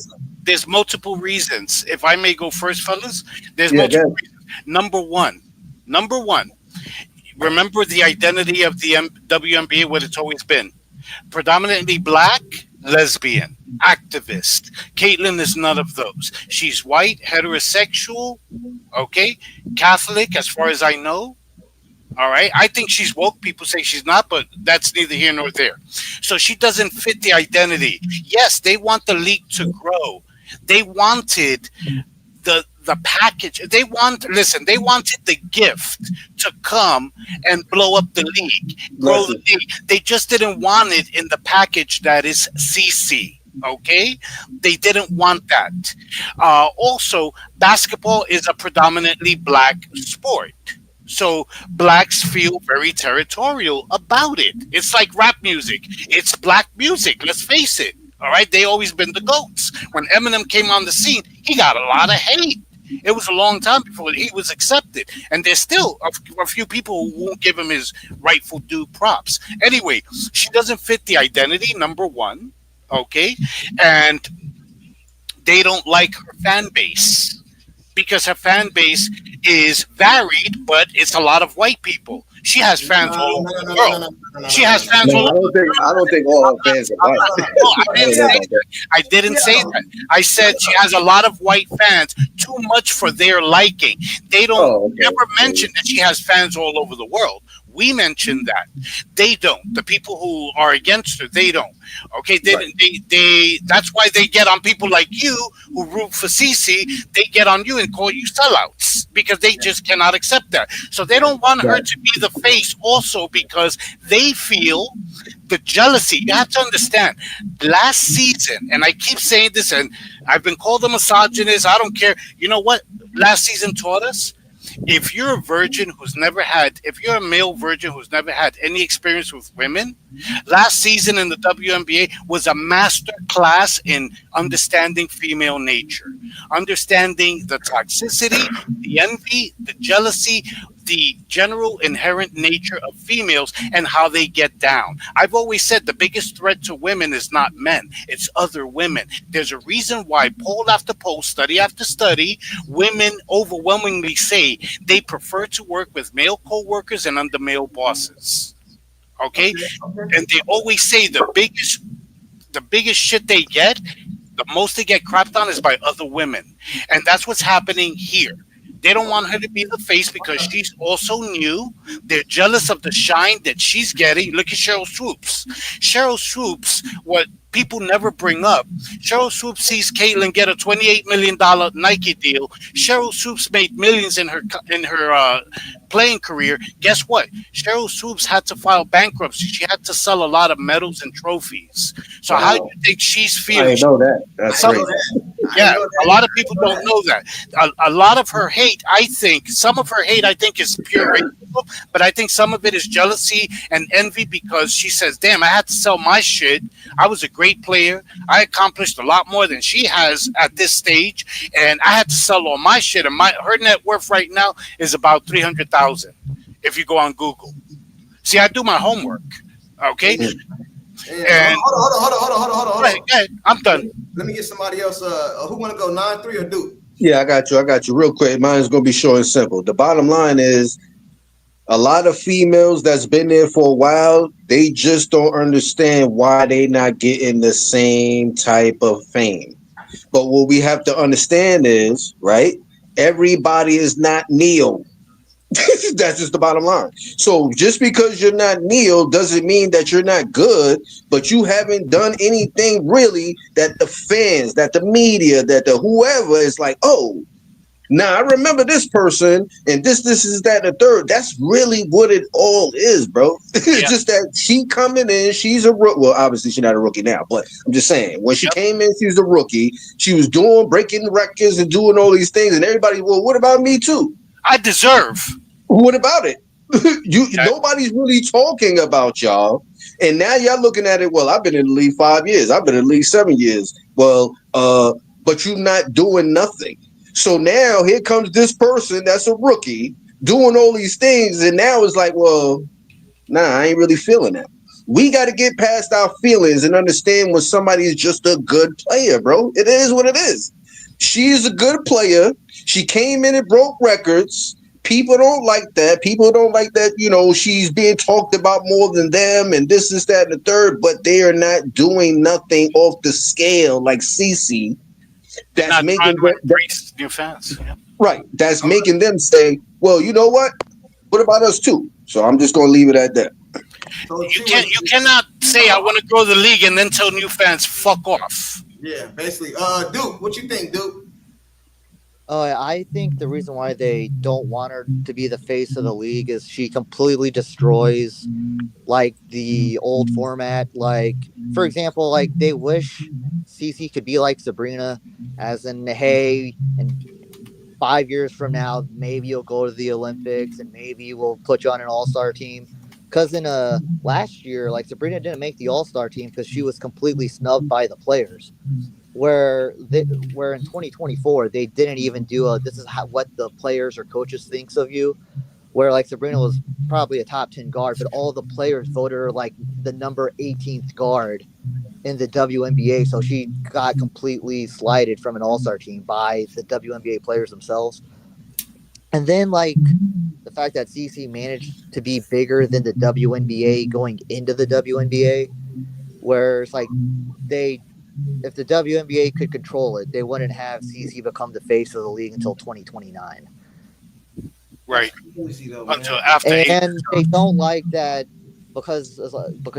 C: There's multiple reasons. If I may go first, fellas, there's multiple reasons. Number one, remember the identity of the WNBA, what it's always been. Predominantly black, lesbian, activist. Caitlin is none of those. She's white, heterosexual, okay, Catholic, as far as I know. All right. I think she's woke. People say she's not, but that's neither here nor there. So she doesn't fit the identity. Yes, they want the league to grow. They wanted the package. They wanted the gift to come and blow up the league, grow the league. They just didn't want it in the package that is CC. Okay, they didn't want that. Also, basketball is a predominantly black sport. So blacks feel very territorial about it. It's like rap music. It's black music. Let's face it. All right, they always been the goats. When Eminem came on the scene, he got a lot of hate. It was a long time before he was accepted, and there's still a few people who won't give him his rightful due props. Anyway, she doesn't fit the identity. Number one, okay, and they don't like her fan base because her fan base is varied, but it's a lot of white people. She has fans all over the world. She has fans all
E: No,
C: over the world.
E: I don't think all her fans are white.
C: No, I
E: I
C: didn't
E: don't know
C: say
E: about that.
C: that. I didn't say that. I said she has a lot of white fans, too much for their liking. They don't
E: Oh, okay.
C: ever mention that she has fans all over the world. We mentioned that. They don't. The people who are against her, they don't. Okay, they that's why they get on people like you who root for Cece. They get on you and call you sellouts because they just cannot accept that. So they don't want her to be the face also because they feel the jealousy. You have to understand. Last season, and I keep saying this, and I've been called a misogynist. I don't care. You know what? Last season taught us if you're a virgin who's never had, if you're a male virgin who's never had any experience with women, last season in the WNBA was a master class in understanding female nature, understanding the toxicity, the envy, the jealousy, the general inherent nature of females and how they get down. I've always said the biggest threat to women is not men, it's other women. There's a reason why poll after poll, study after study, women overwhelmingly say they prefer to work with male co-workers and under male bosses. Okay? And they always say the biggest shit they get, the most they get crapped on is by other women. And that's what's happening here. They don't want her to be the face because she's also new. They're jealous of the shine that she's getting. Look at Cheryl Swoops. Cheryl Swoops, what people never bring up, Cheryl Swoops sees Caitlyn get a $28 million Nike deal. Cheryl Swoops made millions in her playing career. Guess what? Cheryl Swoops had to file bankruptcy. She had to sell a lot of medals and trophies. So how do you think she's
E: I
C: feeling?
E: didn't know that. That's
C: Some-
E: crazy.
C: Yeah, a lot of people don't know that. A lot of her hate, I think, some of her hate, I think, is pure racism, but I think some of it is jealousy and envy because she says, damn, I had to sell my shit. I was a great player. I accomplished a lot more than she has at this stage, and I had to sell all my shit. And her net worth right now is about 300,000 if you go on Google. See, I do my homework, okay?
A: Yeah,
C: And
A: hold on.
C: go ahead, I'm done.
A: Let me get somebody else. Who want to go 9-3 or Duke?
E: Yeah, I got you. Real quick. Mine's gonna be short and simple. The bottom line is a lot of females that's been there for a while, they just don't understand why they not getting the same type of fame. But what we have to understand is, right, everybody is not Neo. That's just the bottom line. So just because you're not Neo doesn't mean that you're not good, but you haven't done anything really that the fans, that the media, that the whoever is like, oh, now I remember this person and this is that, and the third. That's really what it all is, bro. It's just that she coming in, she's a rookie. Well, obviously she's not a rookie now, but I'm just saying when she came in, she was a rookie. She was breaking records and doing all these things, and everybody, well, what about me too?
C: I deserve.
E: What about it? Nobody's really talking about y'all. And now y'all looking at it, well, I've been in the league 5 years. I've been in the league 7 years. Well, but you're not doing nothing. So now here comes this person that's a rookie doing all these things. And now it's like, well, nah, I ain't really feeling that. We got to get past our feelings and understand when somebody is just a good player, bro. It is what it is. She's a good player. She came in and broke records. People don't like that. People don't like that, she's being talked about more than them and this, that, and the third, but they are not doing nothing off the scale like Cece. That's
C: Not
E: making
C: trying to embrace new fans. Yeah.
E: right. That's making them say, well, you know what? What about us too? So I'm just going to leave it at that.
A: So
C: You cannot say I want to grow the league and then tell new fans fuck off.
A: Yeah, basically. Duke, what you think, Duke?
B: I think the reason why they don't want her to be the face of the league is she completely destroys like the old format. Like, for example, like they wish Cece could be like Sabrina, as in hey, and 5 years from now, maybe you'll go to the Olympics and maybe we'll put you on an all-star team. Because in last year, like Sabrina didn't make the all-star team because she was completely snubbed by the players. Where in 2024 they didn't even do this is what the players or coaches thinks of you. Where like Sabrina was probably a top 10 guard, but all the players voted her like the number 18th guard in the WNBA, so she got completely slighted from an all-star team by the WNBA players themselves. And then like the fact that CC managed to be bigger than the WNBA going into the WNBA, where it's like if the WNBA could control it, they wouldn't have CC become the face of the league until 2029.
C: Right.
A: Though,
C: Until after.
B: And they don't like that because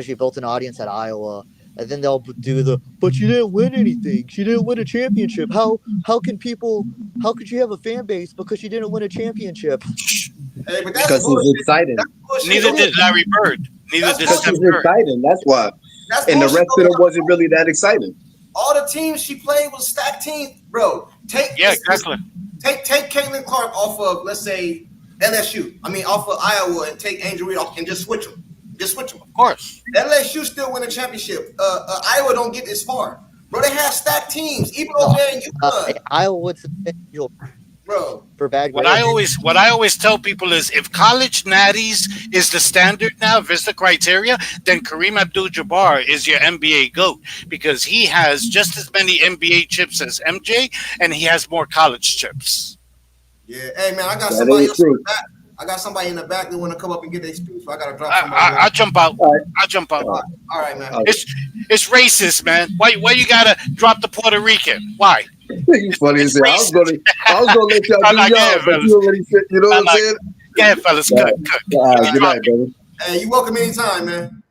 B: she built an audience at Iowa, and then they'll do but she didn't win anything. She didn't win a championship. How could she have a fan base because she didn't win a championship?
A: Hey, but that's
E: Because
A: bullshit.
E: it's exciting.
C: Neither did Larry Bird. Neither did
E: Because
C: Steph
E: it's
C: Curry.
E: exciting. That's why.
A: That's
E: And the
A: bullshit.
E: rest of it wasn't really that exciting.
A: All the teams she played was stacked teams, bro.
C: Yeah, exactly.
A: Take Caitlin-Clark off of, let's say, LSU. I mean, off of Iowa, and take Angel Reed off and just switch them.
C: Of course.
A: LSU still win a championship. Iowa don't get this far, bro. They have stacked teams, even over there in UConn,
B: Iowa would submit
A: bro.
B: for bad.
C: What I always tell people is if college natties is the standard now, if it's the criteria, then Kareem Abdul-Jabbar is your NBA GOAT because he has just as many NBA chips as MJ, and he has more college chips.
A: Yeah, hey man, I got
E: That
A: somebody
E: is
A: else in
E: true.
A: the back. I got somebody in the back that want to come up and get their speech, so I gotta drop somebody.
C: I jump out.
E: All right.
C: I jump out.
A: All right, man.
C: It's racist, man. Why you gotta drop the Puerto Rican? Why?
E: You funny as hell. I was gonna let y'all
C: I'm not
E: do y'all,
C: getting
E: but you already said, you know what I'm saying?
C: Go ahead, fellas. Good.
E: All right, good night, brother.
A: Hey, you welcome anytime, man.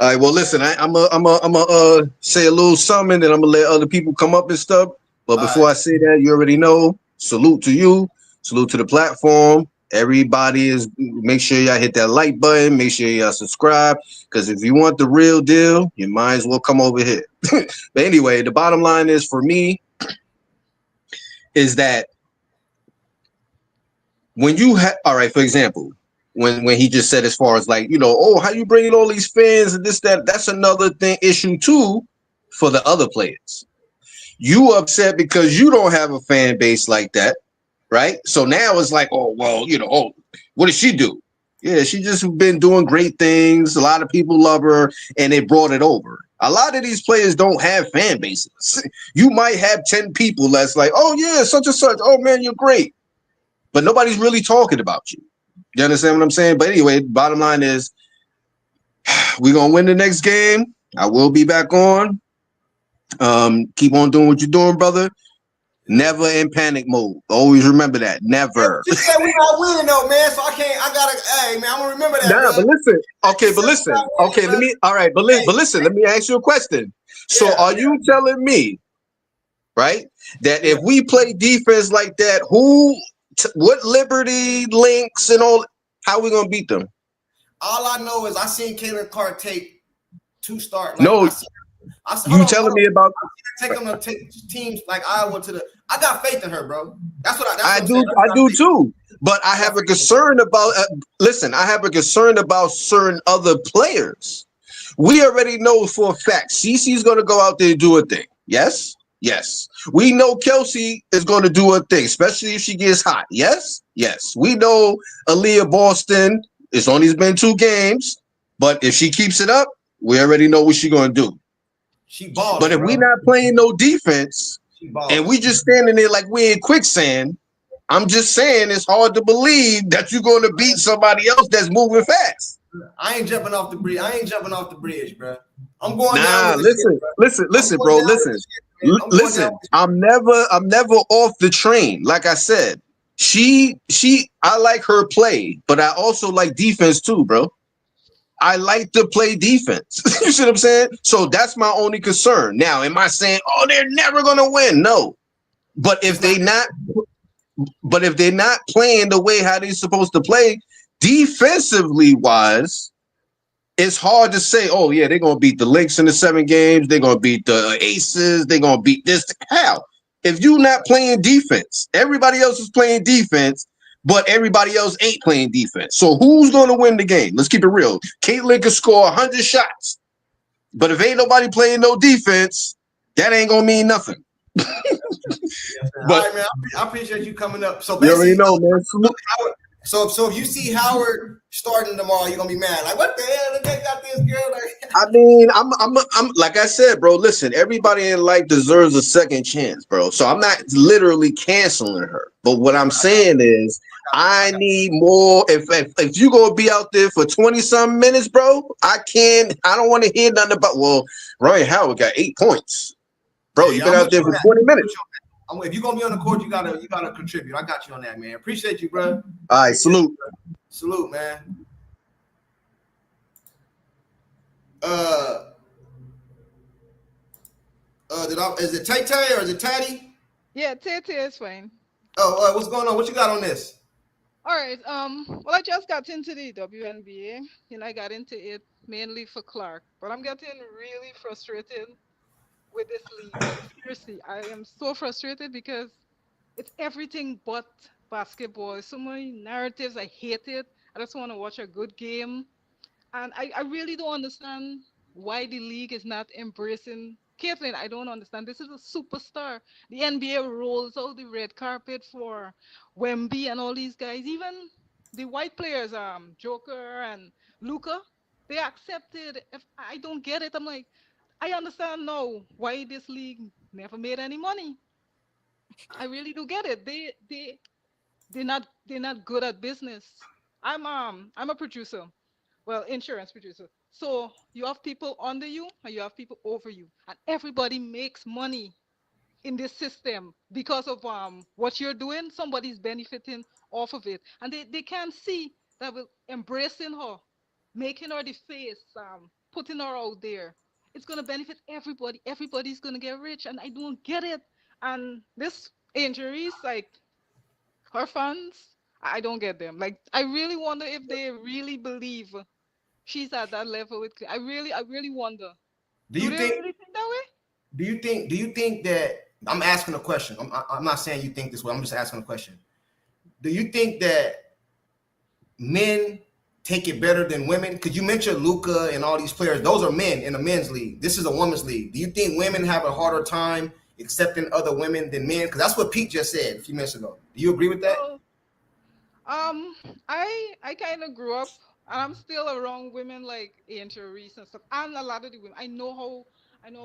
E: All right, well, listen, I'm a say a little something, and I'm gonna let other people come up and stuff. But before I say that, you already know. Salute to you. Salute to the platform. Everybody make sure y'all hit that like button. Make sure y'all subscribe. Because if you want the real deal, you might as well come over here. But anyway, the bottom line is for me is that when you all right, for example, when he just said as far as like, how you bringing all these fans and this, that's another issue too for the other players. You upset because you don't have a fan base like that. Right. So now it's like, what did she do? Yeah, she just been doing great things. A lot of people love her and they brought it over. A lot of these players don't have fan bases. You might have 10 people that's like, oh, yeah, such and such. Oh, man, you're great. But nobody's really talking about you. You understand what I'm saying? But anyway, bottom line is we're going to win the next game. I will be back on. Keep on doing what you're doing, brother. Never in panic mode. Always remember that. Never.
A: She said we not winning though, man. So hey man, I'm gonna remember that.
E: Nah,
A: bro.
E: but listen. Okay, but listen. Okay, let me ask you a question. So are you telling me, right, that if we play defense like that, what Liberty links and all, how are we gonna beat them?
A: All I know is I seen Caitlin-Clark take 2 starts.
E: You telling me about
A: take them to take teams like Iowa to the. I got faith in her, bro. That's what
E: I do. I do too. But I have a concern about. Listen, I have a concern about certain other players. We already know for a fact CeCe's going to go out there and do a thing. Yes. We know Kelsey is going to do a thing, especially if she gets hot. Yes. We know Aaliyah Boston. It's only been 2 games, but if she keeps it up, we already know what she's going to do.
A: She balls.
E: But if we're not playing no defense and we just standing there like we in quicksand, I'm just saying it's hard to believe that you're going to beat somebody else that's moving fast.
A: I ain't jumping off the bridge. Bro. I'm going
E: down.
A: Nah,
E: listen, bro. Listen. I'm never off the train. Like I said, I like her play, but I also like defense too, bro. I like to play defense. You see what I'm saying? So that's my only concern. Now, am I saying, they're never gonna win? No. But if they're not playing the way how they're supposed to play, defensively wise, it's hard to say, they're gonna beat the Lynx in the 7 games, they're gonna beat the Aces, they're gonna beat this. How? If you not playing defense, everybody else is playing defense, but everybody else ain't playing defense. So who's going to win the game? Let's keep it real. Caitlin can score 100 shots, but if ain't nobody playing no defense, that ain't gonna mean nothing.
A: Yes,
E: But
A: all right, man. I appreciate you coming up. So
E: you already
A: basically,
E: know, man.
A: Howard, so if you see Howard starting tomorrow, you're gonna be mad. Like, what the hell? They got this girl. Like,
E: I mean, I'm like I said, bro. Listen, everybody in life deserves a second chance, bro. So I'm not literally canceling her, but what I'm saying is, I need more. If you gonna be out there for 20-some minutes, bro, I don't want to hear nothing about. Well, Ryan Howard got 8 points, bro. You've been out there for 20 minutes.
A: If you're gonna be on the court, you gotta contribute. I got you on that, man. Appreciate you, bro.
E: All right, salute.
A: Salute, man. Is it Tay Tay or is it Tatty?
F: Yeah, Tay is fine.
A: Oh, what's going on? What you got on this?
F: All right. Well, I just got into the WNBA, and I got into it mainly for Clark. But I'm getting really frustrated with this league. Like, seriously, I am so frustrated because it's everything but basketball. So many narratives. I hate it. I just want to watch a good game. And I really don't understand why the league is not embracing Caitlin. I don't understand. This is a superstar. The NBA rolls out the red carpet for Wemby and all these guys. Even the white players, Joker and Luca, they accepted. If I don't get it, I'm like, I understand now why this league never made any money. I really do get it. They're not good at business. I'm a producer, well, insurance producer. So you have people under you and you have people over you, and everybody makes money in this system because of what you're doing. Somebody's benefiting off of it, and they can't see that with embracing her, making her the face, putting her out there, it's gonna benefit everybody. Everybody's gonna get rich, and I don't get it. And this injuries, like her fans, I don't get them. Like, I really wonder if they really believe she's at that level with. I really wonder.
A: Do
F: Do
A: you
F: they
A: think?
F: really think that way?
A: Do you think that? I'm asking a question. I'm not saying you think this way. I'm just asking a question. Do you think that men take it better than women? Because you mentioned Luca and all these players. Those are men in a men's league. This is a women's league. Do you think women have a harder time accepting other women than men? Because that's what Pete just said a few minutes ago. Do you agree with that?
F: So, I kind of grew up, and I'm still around women like Angel Reese and stuff, and a lot of the women. I know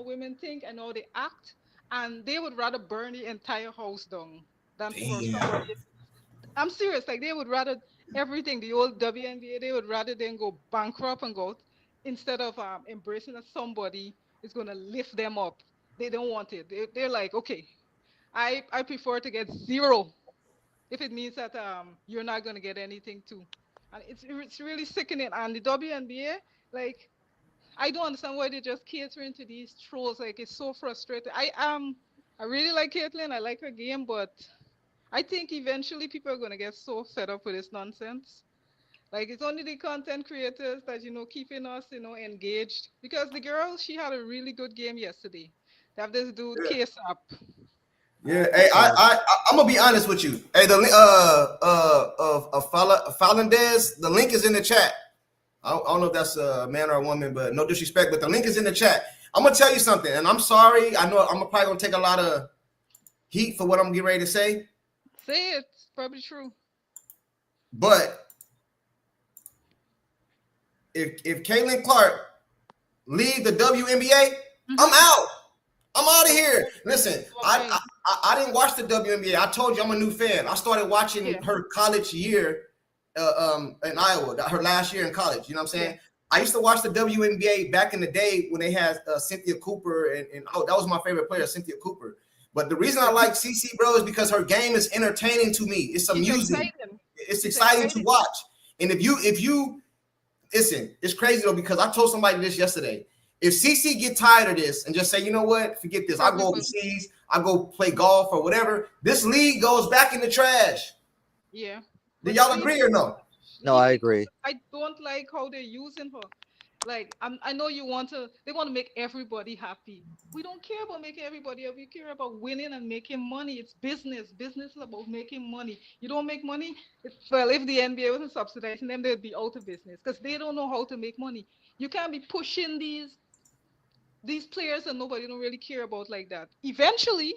F: women think, I know they act, and they would rather burn the entire house down than for
A: Damn.
F: somebody. I'm serious. Like, they would rather everything, the old WNBA, they would rather then go bankrupt and go instead of embracing that somebody is gonna lift them up. They don't want it. They're like, okay, I prefer to get zero if it means that you're not gonna get anything too. And it's really sickening. And the WNBA, like, I don't understand why they're just catering to these trolls. Like, it's so frustrating. I really like Caitlyn. I like her game, but I think eventually people are gonna get so fed up with this nonsense. Like, it's only the content creators that keeping us engaged. Because the girl, she had a really good game yesterday. They have this dude case up.
A: Yeah, hey, I'm gonna be honest with you. Hey, the Falendez, the link is in the chat. I don't know if that's a man or a woman, but no disrespect, but the link is in the chat. I'm gonna tell you something, and I'm sorry. I know I'm probably gonna take a lot of heat for what I'm getting ready to say,
F: Say it. It's probably true.
A: but if Caitlin Clark leave the WNBA, I'm out. I'm out of here. Listen, I didn't watch the WNBA. I told you I'm a new fan. I started watching her college year in Iowa, her last year in college. You know what I'm saying? I used to watch the WNBA back in the day when they had Cynthia Cooper, and that was my favorite player, Cynthia Cooper. But the reason I like CC, bro, is because her game is entertaining to me. It's amusing. It's exciting to watch. And if you listen, it's crazy though, because I told somebody this yesterday. If CC get tired of this and just say, you know what, forget this, I go overseas, I go play golf or whatever, this league goes back in the trash.
F: Yeah.
A: Do y'all agree or no?
B: No, I agree.
F: I don't like how they're using her. Like I know you want to. They want to make everybody happy. We don't care about making everybody happy. We care about winning and making money. It's business. Business is about making money. You don't make money. If the NBA wasn't subsidizing them, they'd be out of business because they don't know how to make money. You can't be pushing these players and nobody don't really care about like that. Eventually,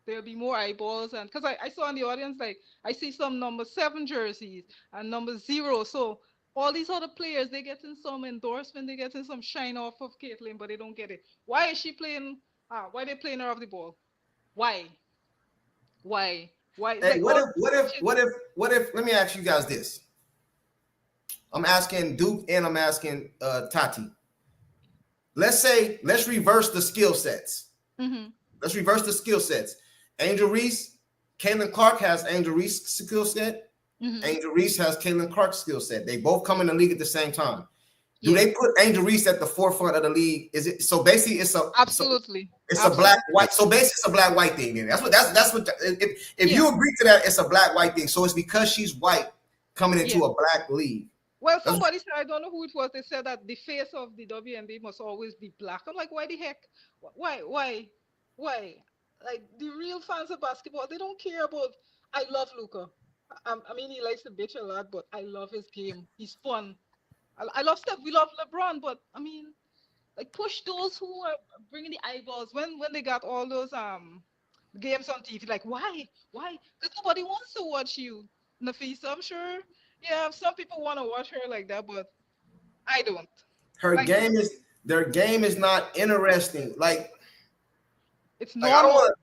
F: there'll be more eyeballs and because I saw in the audience like I see some number 7 jerseys and number 0. So all these other players they getting some endorsement, they getting some shine off of Caitlin, but they don't get it. Why is she playing? Why they playing her off the ball? Why? Why? It's
A: Hey,
F: like all pushing.
A: what if? Let me ask you guys this. I'm asking Duke and I'm asking Tati. Let's reverse the skill sets.
F: Mm-hmm.
A: Let's reverse the skill sets. Angel Reese, Caitlin Clark has Angel Reese skill set.
F: Mm-hmm.
A: Angel Reese has Caitlin Clark's skill set. They both come in the league at the same time. Do
F: Yeah.
A: they put Angel Reese at the forefront of the league? Is it so? Basically, it's a
F: Absolutely.
A: it's
F: Absolutely.
A: a black white. So basically, it's a black white thing. Then that's what. If
F: Yeah.
A: you agree to that, it's a black white thing. So it's because she's white coming into
F: Yeah.
A: a black league.
F: Well,
A: That's-
F: somebody said, I don't know who it was, they said that the face of the WNBA must always be black. I'm like, why the heck? Why? Like, the real fans of basketball, they don't care about. I love Luca. I mean, he likes to bitch a lot, but I love his game. He's fun. I love Steph. We love LeBron, but I mean, like, push those who are bringing the eyeballs. When they got all those games on TV, like, why? Because nobody wants to watch you, Nafisa. I'm sure. Yeah, some people want to watch her like that, but I don't.
A: Her
F: Like,
A: game is their game is not interesting.
F: it's
A: Like I don't
F: normal.
A: want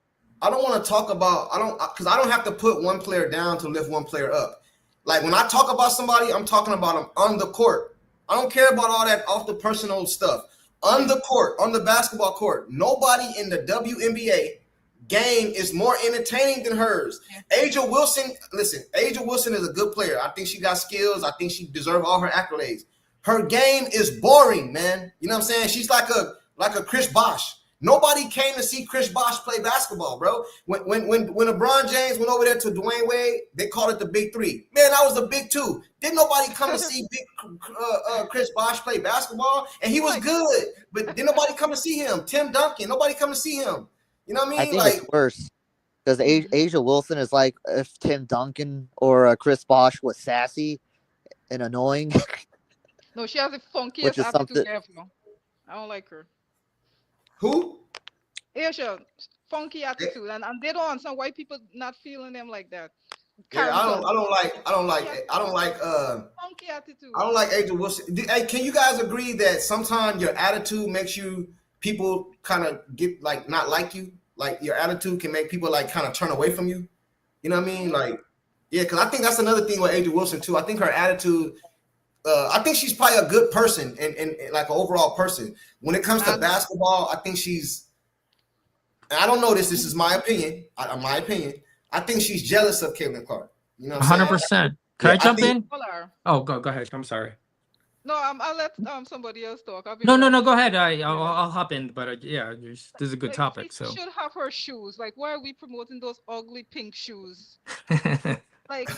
A: I don't want to talk about because I don't have to put one player down to lift one player up. Like when I talk about somebody, I'm talking about them on the court. I don't care about all that off the personal stuff. On the court, on the basketball court, nobody in the WNBA game is more entertaining than hers. Angel Wilson, listen, Angel Wilson is a good player. I think she got skills. I think she deserves all her accolades. Her game is boring, man. You know what I'm saying? She's like a Chris Bosh. Nobody came to see Chris Bosh play basketball, bro. When LeBron James went over there to Dwayne Wade, they called it the Big Three. Man, that was the Big Two. Didn't nobody come to see Chris Bosh play basketball? And he was good, but didn't nobody come to see him? Tim Duncan, nobody come to see him. You know what I mean?
B: I think
A: Like,
B: it's worse because
F: Mhm.
B: Asia Wilson is like if Tim Duncan or Chris Bosh was sassy and annoying,
F: No, she has the
B: which
F: funkiest
B: is something.
F: attitude ever. I don't like her.
A: who?
F: Asia, funky attitude, and they don't understand why people not feeling them like that.
A: Yeah,
F: Carries on.
A: I
F: Funky attitude.
A: don't like Angel Wilson. Hey, can you guys agree that sometimes your attitude makes people kind of get like not like you? Like your attitude can make people like kind of turn away from you. You know what I mean? Like, yeah, because I think that's another thing with Angel Wilson too. I think her attitude. I think she's probably a good person and like an overall person. When it comes to
F: And
A: basketball, I think she's. And I don't know this. This is my opinion. My opinion. I think she's jealous of Caitlin Clark. You know what I'm saying?
D: 100%. Can I
A: Yeah, I
D: jump
A: think-
D: in?
F: all are.
D: Oh, go ahead. I'm sorry.
F: No, I'll let somebody else talk. I'll be
D: No,
F: quiet.
D: go ahead. I'll hop in, but yeah, this is a good
F: Like,
D: topic.
F: she
D: So
F: should have her shoes. Like, why are we promoting those ugly pink shoes? Like,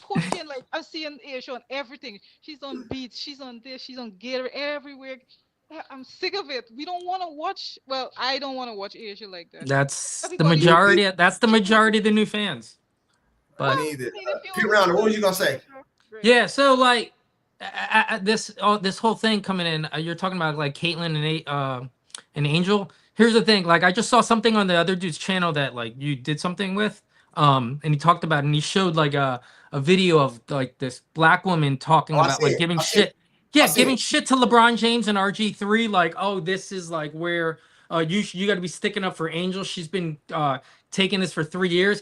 F: pushing. Like, I see an Asia on everything. She's on Beats. She's on this. She's on Gator everywhere. I'm sick of it. We don't want to watch. Well, I don't want to watch Asia like that.
D: that's the
F: Everybody-
D: majority. That's the majority of the new fans. But
A: Me either.
F: I mean, if you
A: Pete
F: want
A: Rounder,
F: to-
A: what was you gonna say?
F: Great.
D: yeah, so like this whole thing coming in, you're talking about like Caitlyn and Angel. Here's the thing, like I just saw something on the other dude's channel that like you did something with, and he talked about it, and he showed like a video of like this black woman talking
A: Oh, I
D: about
A: see
D: like
A: it.
D: giving
A: I see
D: shit.
A: it.
D: Yeah,
A: I see
D: giving
A: it.
D: shit to LeBron James and RG3, like, oh, this is like where you got to be sticking up for Angel. She's been taking this for 3 years.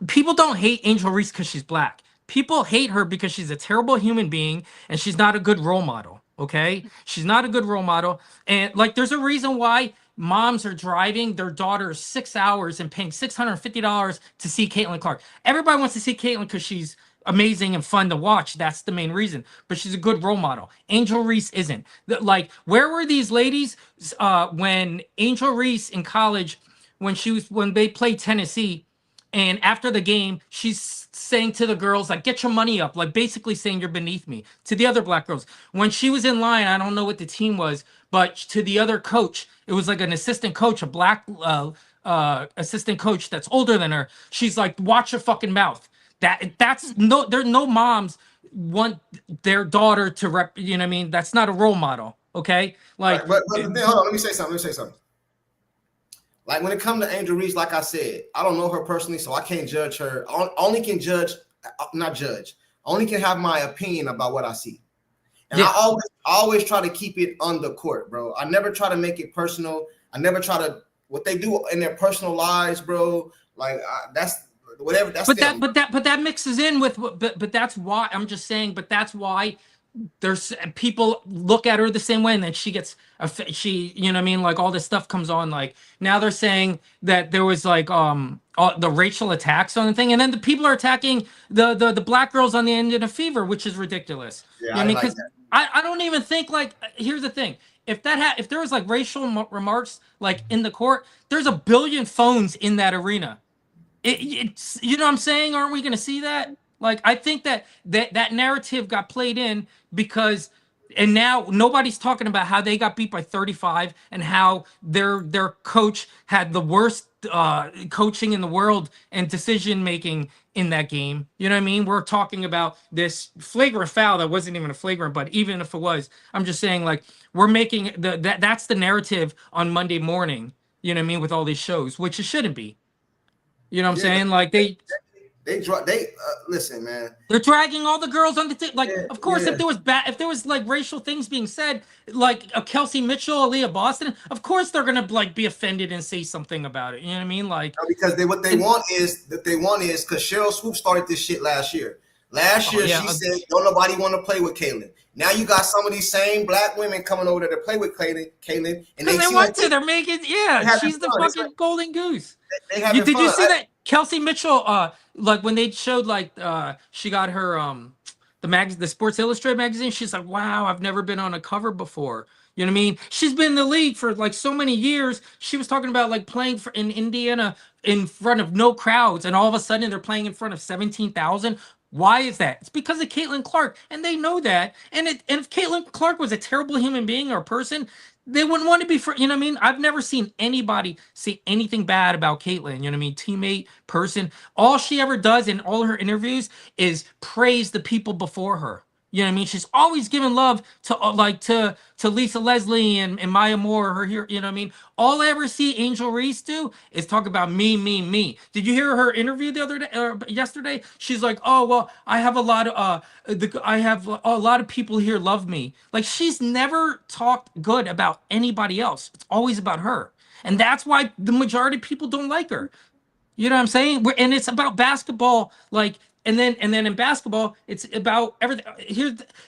D: People don't hate Angel Reese because she's black. People hate her because she's a terrible human being and she's not a good role model. Okay, she's not a good role model, and like, there's a reason why moms are driving their daughters 6 hours and paying $650 to see Caitlin Clark. Everybody wants to see Caitlin because she's amazing and fun to watch. That's the main reason. But she's a good role model. Angel Reese isn't. Like, where were these ladies when Angel Reese in college, when they played Tennessee? And after the game, she's saying to the girls, like, get your money up, like basically saying you're beneath me to the other black girls. When she was in line, I don't know what the team was, but to the other coach, it was like an assistant coach, a black assistant coach that's older than her. She's like, watch your fucking mouth. That's no, there no moms want their daughter to rep, you know what I mean? That's not a role model. Okay. Like,
A: But the thing, hold on, let me say something. Like when it comes to Angel Reese, like I said, I don't know her personally, so I can't judge her. Only can judge, not judge. Only can have my opinion about what I see. And
D: yeah.
A: I always try to keep it on the court, bro. I never try to make it personal. I never try to what they do in their personal lives, bro. Like that's whatever. That's them.
D: But that mixes in with but that's why I'm just saying. But that's why there's people look at her the same way, and then she gets you know what I mean, like all this stuff comes on. Like now they're saying that there was like the racial attacks on the thing, and then the people are attacking the black girls on the end of Fever, which is ridiculous.
A: Yeah,
D: you know what I mean, because
A: like
D: I don't even think like here's the thing. If if there was like racial remarks like in the court, there's a billion phones in that arena. It's you know what I'm saying? Aren't we going to see that? Like I think that narrative got played in because, and now nobody's talking about how they got beat by 35 and how their coach had the worst coaching in the world and decision making in that game. You know what I mean? We're talking about this flagrant foul that wasn't even a flagrant, but even if it was, I'm just saying like we're making that's the narrative on Monday morning. You know what I mean? With all these shows, which it shouldn't be. You know what I'm saying? Like they
A: listen, man.
D: They're dragging all the girls on the like. Yeah, of course, if there was like racial things being said, like a Kelsey Mitchell, Aaliyah Boston, of course they're gonna like be offended and say something about it. You know what I mean? Like
A: because what they want is because Cheryl Swoop started this shit last year. Last year she said, "Don't nobody want to play with Caitlyn." Now you got some of these same black women coming over there to play with Caitlyn, and
D: they want to. They're making she's the fucking golden goose. Did you see that Kelsey Mitchell? Like when they showed like she got her the Sports Illustrated magazine. She's like, wow, I've never been on a cover before. You know what I mean? She's been in the league for like so many years. She was talking about like playing in Indiana in front of no crowds, and all of a sudden they're playing in front of 17,000. Why is that? It's because of Caitlin-Clark, and they know that. And if Caitlin-Clark was a terrible human being or person, they wouldn't want to be you know what I mean? I've never seen anybody say anything bad about Caitlyn, you know what I mean? Teammate, person. All she ever does in all her interviews is praise the people before her. You know what I mean? She's always giving love to Lisa Leslie and Maya Moore, her here, you know what I mean? All I ever see Angel Reese do is talk about me. Did you hear her interview the other day or yesterday? She's like, "Oh, well, I have a lot of people here love me." Like she's never talked good about anybody else. It's always about her. And that's why the majority of people don't like her. You know what I'm saying? And it's about basketball, like, and then in basketball, it's about everything.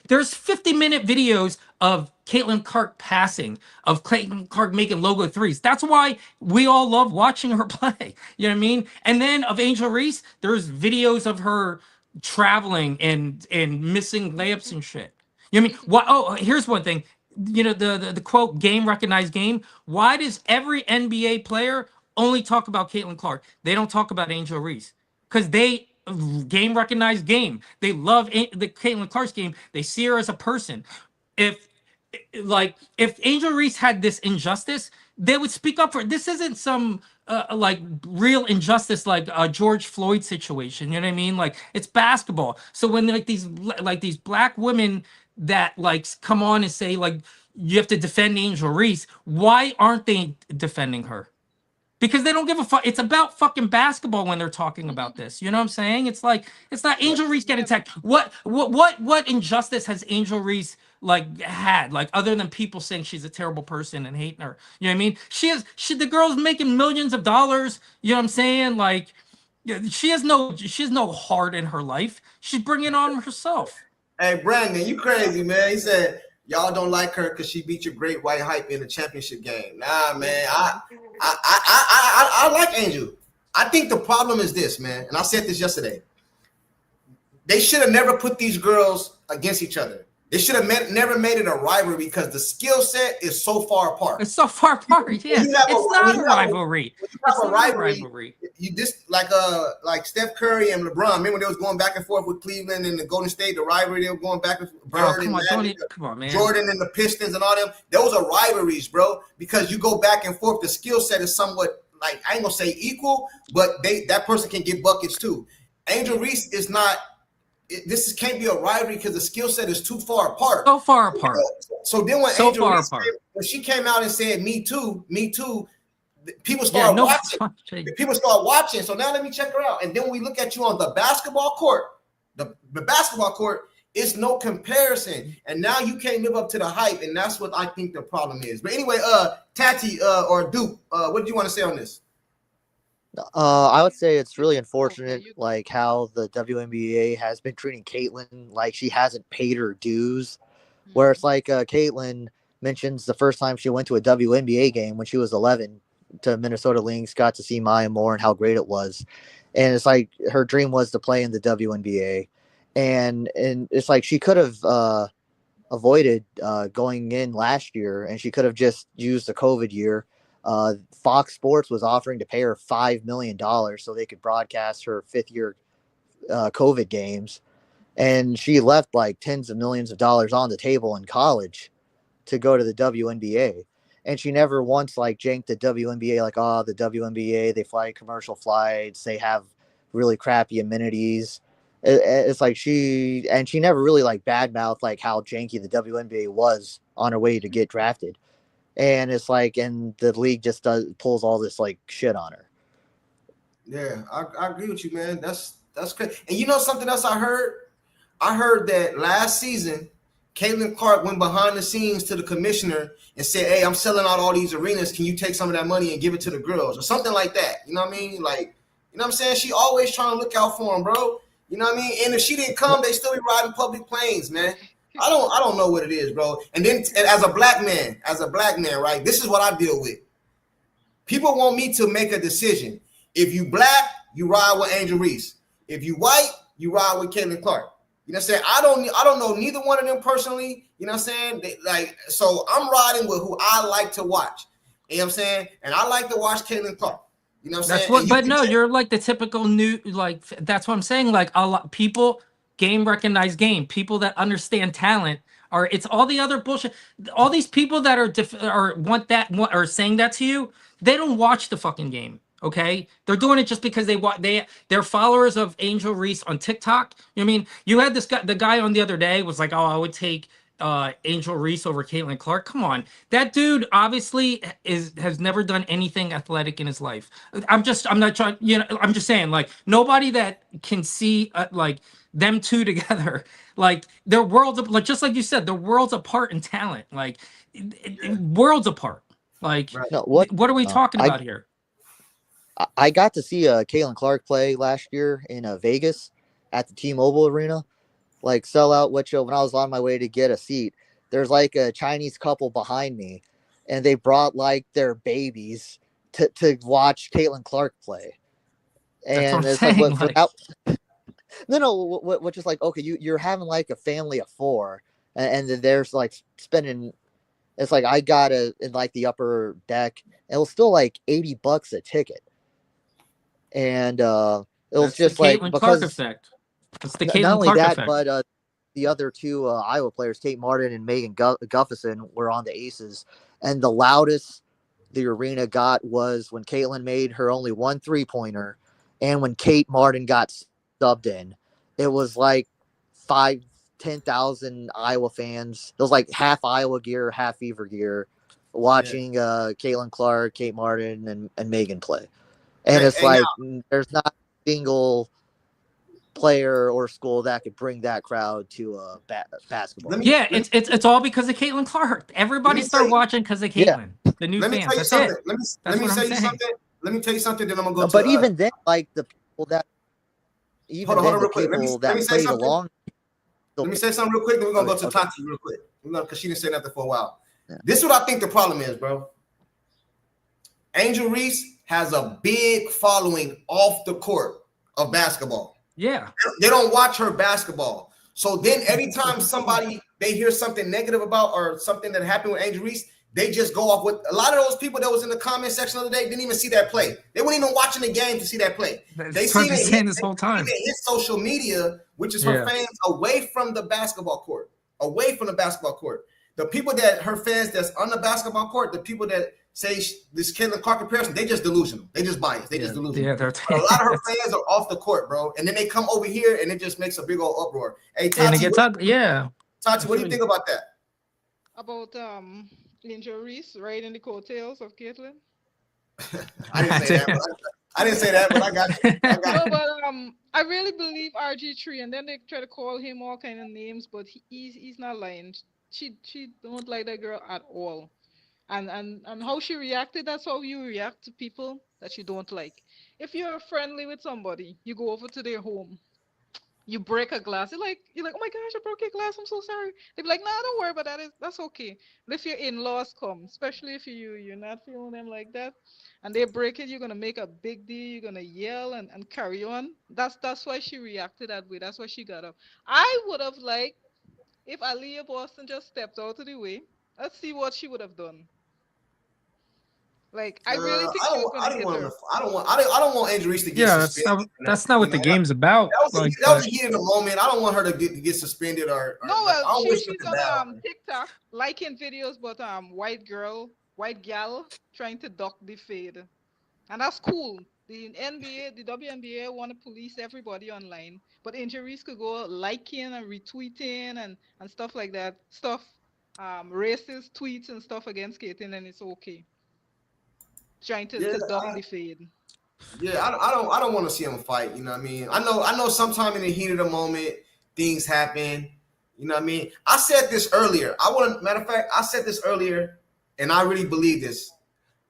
D: There's 50-minute videos of Caitlin-Clark passing, of Caitlin-Clark making logo threes. That's why we all love watching her play. You know what I mean? And then of Angel Reese, there's videos of her traveling and missing layups and shit. You know what I mean? Oh, here's one thing. You know, the quote, game recognized game. Why does every NBA player only talk about Caitlin-Clark? They don't talk about Angel Reese because they game recognized game. They love the Caitlin-Clark's game. They see her as a person. If Angel Reese had this injustice, they would speak up for it. This isn't some like real injustice like a George Floyd situation. You know what I mean? Like it's basketball. So when like these black women that like come on and say like you have to defend Angel Reese, why aren't they defending her? Because they don't give a fuck. It's about fucking basketball when they're talking about this. You know what I'm saying? It's like it's not Angel Reese getting attacked. What injustice has Angel Reese like had, like other than people saying she's a terrible person and hating her? You know what I mean? The girl's making millions of dollars. You know what I'm saying? Like she has no heart in her life. She's bringing it on herself.
A: Hey Brandon, you crazy, man. He said y'all don't like her because she beat your great white hype in the championship game. Nah, man. I like Angel. I think the problem is this, man, and I said this yesterday. They should have never put these girls against each other. They should have never made it a rivalry because the skill set is so far apart.
D: It's so far apart. Yeah, it's not a rivalry.
A: When you have a rivalry, you just like Steph Curry and LeBron. Remember when they was going back and forth with Cleveland and the Golden State, the rivalry they were going back and forth. Bird and Magic,
D: come on, man.
A: Jordan and the Pistons and all them. Those are rivalries, bro, because you go back and forth. The skill set is somewhat like I ain't gonna say equal, but that person can get buckets too. Angel Reese is not. This can't be a rivalry because the skill set is too far apart.
D: So far apart.
A: So then when Angel Reese when she came out and said "Me too," people start watching. People start watching. So now let me check her out. And then when we look at you on the basketball court, the basketball court, it's no comparison. And now you can't live up to the hype, and that's what I think the problem is. But anyway, Tati or Duke, what do you want to say on this?
B: I would say it's really unfortunate, like how the WNBA has been treating Caitlin like she hasn't paid her dues. Where it's like Caitlin mentions the first time she went to a WNBA game when she was 11 to Minnesota Lynx, got to see Maya Moore and how great it was. And it's like her dream was to play in the WNBA. And it's like she could have avoided going in last year, and she could have just used the COVID year. Fox Sports was offering to pay her $5 million so they could broadcast her fifth year COVID games. And she left like tens of millions of dollars on the table in college to go to the WNBA. And she never once like janked the WNBA, like, oh, the WNBA, they fly commercial flights, they have really crappy amenities. It's like she never really like badmouthed like how janky the WNBA was on her way to get drafted. And it's like, and the league just pulls all this like shit on her.
A: Yeah, I agree with you, man. That's crazy. And you know something else I heard? I heard that last season, Clark went behind the scenes to the commissioner and said, hey, I'm selling out all these arenas. Can you take some of that money and give it to the girls or something like that? You know what I mean? Like, you know what I'm saying? She always trying to look out for them, bro. You know what I mean? And if she didn't come, they still be riding public planes, man. I don't know what it is, bro. And then as a black man, right? This is what I deal with. People want me to make a decision. If you black, you ride with Angel Reese. If you white, you ride with Caitlin Clark. You know what I'm saying? I don't know neither one of them personally. You know what I'm saying? So I'm riding with who I like to watch. You know what I'm saying? And I like to watch Caitlin Clark. You know what I'm saying?
D: You're like the typical new, like, that's what I'm saying. Like a lot people recognize game. People that understand talent it's all the other bullshit. All these people that are saying that to you, they don't watch the fucking game. Okay, they're doing it just because they're followers of Angel Reese on TikTok. You know what I mean? You had the guy on the other day was like, oh, I would take Angel Reese over Caitlin Clark. Come on, that dude obviously has never done anything athletic in his life. I'm not trying. You know, I'm just saying, like, nobody that can see like them two together, like their worlds, like just like you said, they're worlds apart in talent, like worlds apart. Like,
B: no,
D: what are we talking about here?
B: I got to see Caitlin Clark play last year in Vegas at the T-Mobile Arena, like sell out. When I was on my way to get a seat, there's like a Chinese couple behind me, and they brought like their babies to watch Caitlin Clark play. And it's saying, which is like, okay, you're having like a family of four, and then there's like spending. It's like I got in like the upper deck, and it was still like $80 a ticket. And it was just like
D: Caitlin
B: because
D: Clark effect. It's the Caitlin
B: not only
D: Clark
B: that,
D: effect.
B: but the other two Iowa players, Kate Martin and Megan Gufferson, were on the Aces, and the loudest the arena got was when Caitlin made her only 1 3-pointer, and when Kate Martin got subbed in. It was like 10,000 Iowa fans. It was like half Iowa gear, half Fever gear, watching Caitlin Clark, Kate Martin, and Megan play. And it's like there's not a single player or school that could bring that crowd to basketball.
D: It's all because of Caitlin Clark. Everybody start watching because of Caitlin. Yeah. The new fans. That's it.
A: Let me tell you something. Let me tell you something. Then I'm gonna go.
B: But even then, like the people that hold on real quick. Let me say something.
A: Let me say something real quick. Then we're gonna go to Tati real quick. Because she didn't say nothing for a while. Yeah. This is what I think the problem is, bro. Angel Reese has a big following off the court of basketball.
D: Yeah.
A: They don't watch her basketball. So then every time they hear something negative about or something that happened with Angel Reese, they just go off with a lot of those people that was in the comment section the other day didn't even see that play. They weren't even watching the game to see that play. They
D: That's what
A: seen
D: I've been
A: it
D: saying this whole time.
A: hit social media, which is her fans away from the basketball court. Away from the basketball court. The people that her fans that's on the basketball court, the people that say this Caitlin Clark comparison, they just delusional. They just biased. They just delusional.
D: Yeah,
A: a lot of her fans are off the court, bro. And then they come over here and it just makes a big old uproar. Hey, Tati,
D: and it gets ugly. Yeah.
A: Tati, what do you think about that?
F: About Reese riding the coattails of Caitlin.
A: I didn't say that. I didn't say that, but I got you.
F: No, but I really believe RG3, and then they try to call him all kind of names, but he's not lying. She don't like that girl at all, and how she reacted, that's how you react to people that you don't like. If you're friendly with somebody, you go over to their home, you break a glass, you're like, oh my gosh, I broke your glass, I'm so sorry. They'd be like, nah, don't worry about that, that's okay. But if your in-laws come, especially if you're not feeling them like that, and they break it, you're gonna make a big deal, you're gonna yell and carry on. That's why she reacted that way. That's why she got up. I would have liked if Aaliyah Boston just stepped out of the way. Let's see what she would have done. Like, I really think she was gonna hit her.
A: I don't want Angel Reese to get suspended.
D: That's not what the game's about.
A: That was a heat in the moment. I don't want her to get suspended or
F: no. Well, she's on TikTok liking videos, but white gal trying to duck the fade, and that's cool. The NBA, the WNBA want to police everybody online, but Angel Reese could go liking and retweeting and stuff like that. Racist tweets and stuff against Caitlin, and it's okay. Trying to duck the fade.
A: Yeah, I don't want to see them fight. You know what I mean? I know. Sometime in the heat of the moment, things happen. You know what I mean? I said this earlier. Matter of fact, I said this earlier, and I really believe this.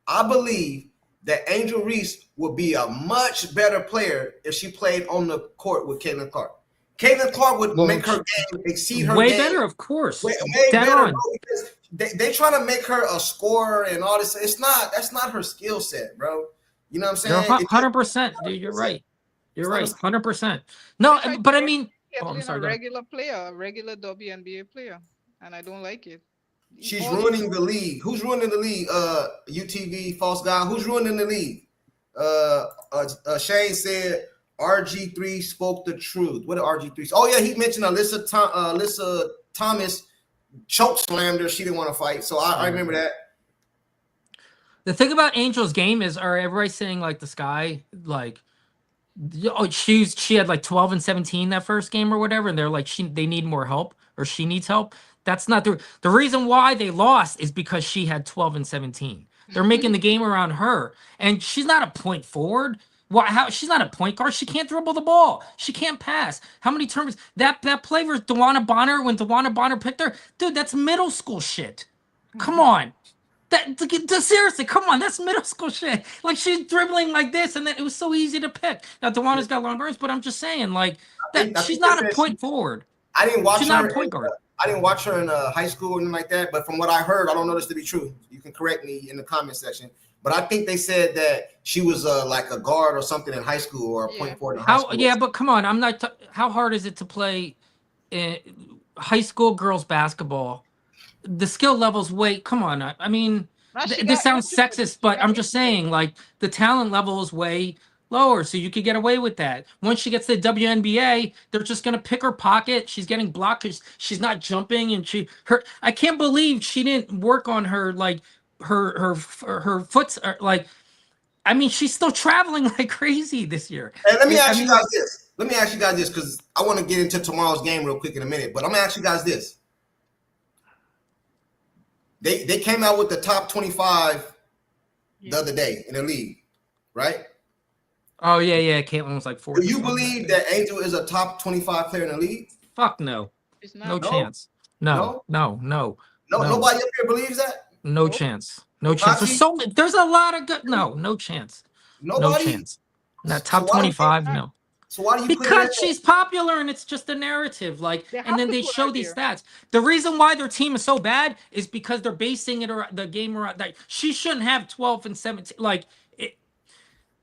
A: I believe that Angel Reese would be a much better player if she played on the court with Caitlin Clark. Caitlin Clark would make her game exceed her
D: way
A: game.
D: Better, of course.
A: Way better, bro, because they try to make her a scorer and all this. That's not her skill set, bro. You know what I'm saying?
D: 100%, dude. You're right. You're right. 100%. No, but I mean, I'm sorry.
F: A regular player, a regular WNBA player, and I don't like it.
A: She's ruining the league. Who's ruining the league? UTV, false guy. Who's ruining the league? Shane said RG3 spoke the truth. What did RG3 say? Oh, yeah, he mentioned Alyssa Thomas choke slammed her. She didn't want to fight. So I remember that.
D: The thing about Angel's game is, everybody's saying like the Sky, like, oh, she had like 12 and 17 that first game or whatever, and they're like they need more help or she needs help. That's not the reason why they lost is because she had 12 and 17. They're making the game around her, and she's not a point forward. She's not a point guard. She can't dribble the ball. She can't pass. How many turnovers? That play with DeWanna Bonner, when DeWanna Bonner picked her, dude, that's middle school shit. Come on. Seriously, come on, that's middle school shit. Like, she's dribbling like this, and then it was so easy to pick. Now, DeWanna's got long arms, but I'm just saying, like, she's not a point forward.
A: I didn't watch her.
D: She's not a point guard.
A: I didn't watch her in high school or anything like that, but from what I heard, I don't know this to be true. You can correct me in the comment section. But I think they said that she was like a guard or something in high school or a point forward in high school.
D: Yeah, but come on, how hard is it to play high school girls basketball? The skill level's come on. I mean, this sounds sexist, but I'm just saying, like, the talent level is way lower, so you could get away with that. Once she gets to the WNBA, they're just gonna pick her pocket. She's getting blocked because she's not jumping, and I can't believe she didn't work on her, like, her foots are like. I mean, she's still traveling like crazy this year.
A: And let me ask you guys this, because I want to get into tomorrow's game real quick in a minute. But I'm gonna ask you guys this. They came out with the top 25 the other day in the league, right?
D: Oh, yeah. Caitlin was like 40.
A: Do you believe that Angel is a top 25 player in the league?
D: Fuck no. No chance. No.
A: Nobody up here believes that?
D: No chance. No chance. There's a lot of good. No chance.
A: Nobody?
D: No chance. Not top 25, no.
A: So why do you
D: because she's popular and it's just a narrative, like, and then they show these stats. The reason why their team is so bad is because they're basing the game around that. She shouldn't have 12 and 17. Like,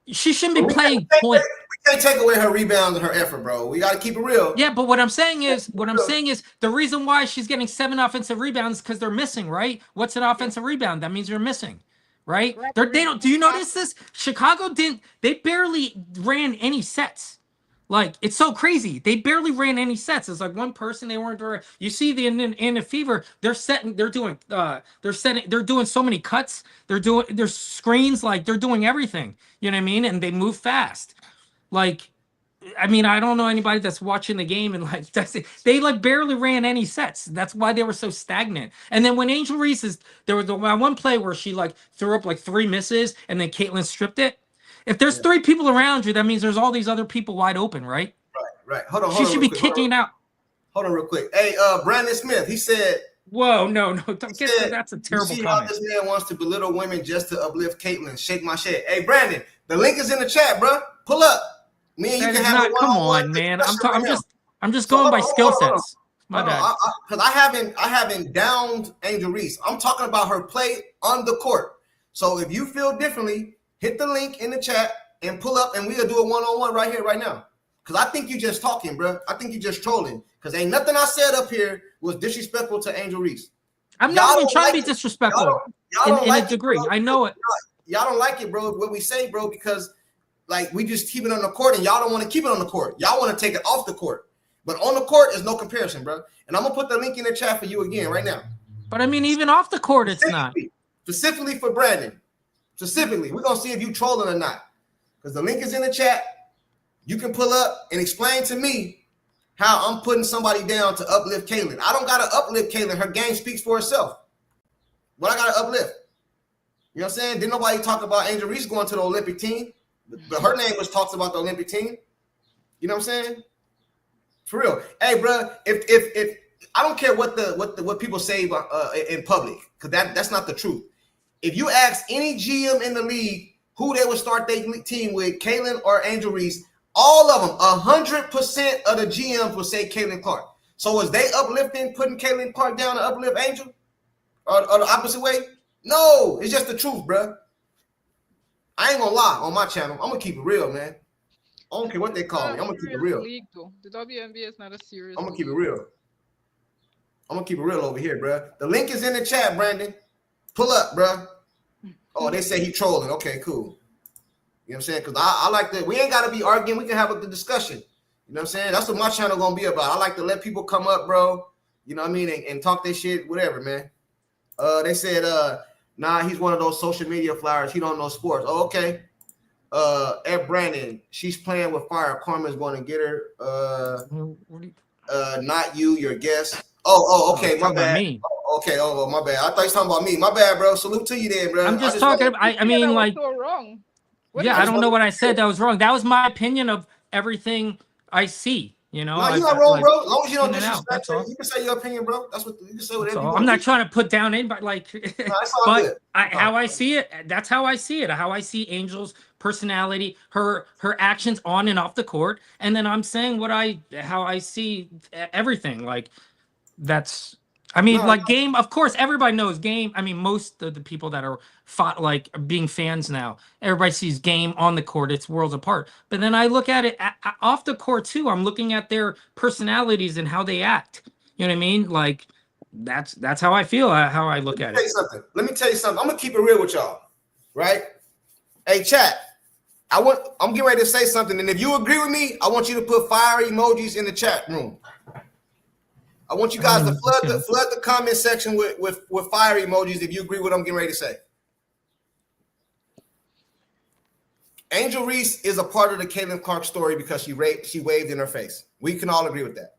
D: she shouldn't be playing point.
A: We can't take away her rebounds and her effort, bro. We got to keep it real.
D: Yeah, but what I'm saying is the reason why she's getting 7 offensive rebounds is because they're missing, right? What's an offensive rebound? That means you're missing, right? They don't. Do you notice this? Chicago didn't. They barely ran any sets. Like, it's so crazy. They barely ran any sets. It's like one person they weren't doing. You see in the Fever, they're doing so many cuts. They're doing their screens, like they're doing everything. You know what I mean? And they move fast. Like, I mean, I don't know anybody that's watching the game and like they like barely ran any sets. That's why they were so stagnant. And then when Angel Reese there was one play where she like threw up like 3 misses and then Caitlin stripped it. If there's 3 people around you, that means there's all these other people wide open, right?
A: Right. Hold on.
D: She should be kicking it out.
A: Hold on real quick. Hey, Brandon Smith, he said,
D: whoa, no, don't get that. That's a terrible
A: see
D: comment.
A: how this man wants to belittle women just to uplift Caitlin. Shake my shit. Hey, Brandon, the link is in the chat, bro. Pull up. Me and you can have a
D: come
A: one-on-one
D: on, man.
A: discussion
D: I'm just going by skill sets. My bad.
A: Because I haven't downed Angel Reese. I'm talking about her play on the court. So if you feel differently, hit the link in the chat and pull up, and we'll do a one-on-one right here, right now. Because I think you just talking, bro. I think you just trolling. Because ain't nothing I said up here was disrespectful to Angel Reese.
D: I'm not even trying to be disrespectful in a degree. I know it.
A: Y'all don't like it, bro, what we say, bro, because like we just keep it on the court, and y'all don't want to keep it on the court. Y'all want to take it off the court. But on the court is no comparison, bro. And I'm going to put the link in the chat for you again right now.
D: But I mean, even off the court, it's not.
A: Specifically for Brandon. Specifically, we're going to see if you trolling or not. Because the link is in the chat. You can pull up and explain to me how I'm putting somebody down to uplift Caitlin. I don't got to uplift Caitlin. Her game speaks for herself. But I got to uplift. You know what I'm saying? Didn't nobody talk about Angel Reese going to the Olympic team? But her name was talked about the Olympic team. You know what I'm saying? For real. Hey, bro, if I don't care what people say in public, because that's not the truth. If you ask any GM in the league who they would start their team with, Caitlin or Angel Reese, all of them, 100% of the GMs will say Caitlin Clark. So is they uplifting, putting Caitlin Clark down to uplift Angel? Or the opposite way? No, it's just the truth, bro. I ain't gonna lie on my channel. I'm gonna keep it real, man. I don't care what they call me. I'm gonna keep it real.
F: League, though. The WNBA is not a serious.
A: I'm gonna keep it real. I'm gonna keep it real over here, bro. The link is in the chat, Brandon. Pull up, bro. Oh, they say he trolling. Okay, cool. You know what I'm saying? Because I like that. We ain't got to be arguing. We can have a good discussion. You know what I'm saying? That's what my channel going to be about. I like to let people come up, bro. You know what I mean? And talk their shit, whatever, man. They said, nah, he's one of those social media flyers. He don't know sports. Oh, okay. Ed Brandon, she's playing with fire. Karma's going to get her. Not you, your guest. Oh, okay. My bad. Me. Okay, my bad. I thought you were talking about me. My bad, bro. Salute to you then, bro.
D: I'm just talking. I mean, like,
F: so wrong.
D: I don't know what I said that was wrong. That was my opinion of everything I see. You know,
A: no, you're not wrong, bro. As long as you don't disrespect it, you can say your opinion, bro. That's what you can say. Whatever.
D: I'm not trying to put down anybody, like, but how I see it. That's how I see it. How I see Angel's personality, her actions on and off the court, and then I'm saying how I see everything. Like, that's. I mean, game. Of course, everybody knows game. I mean, most of the people that are being fans now, everybody sees game on the court. It's worlds apart. But then I look at it off the court too. I'm looking at their personalities and how they act. You know what I mean? Like, that's how I feel. How I look at it.
A: Let me tell you something. I'm gonna keep it real with y'all, right? Hey, chat. I'm getting ready to say something, and if you agree with me, I want you to put fire emojis in the chat room. I want you guys to flood the comment section with fire emojis if you agree with what I'm getting ready to say. Angel Reese is a part of the Caitlin Clark story because she waved in her face. We can all agree with that.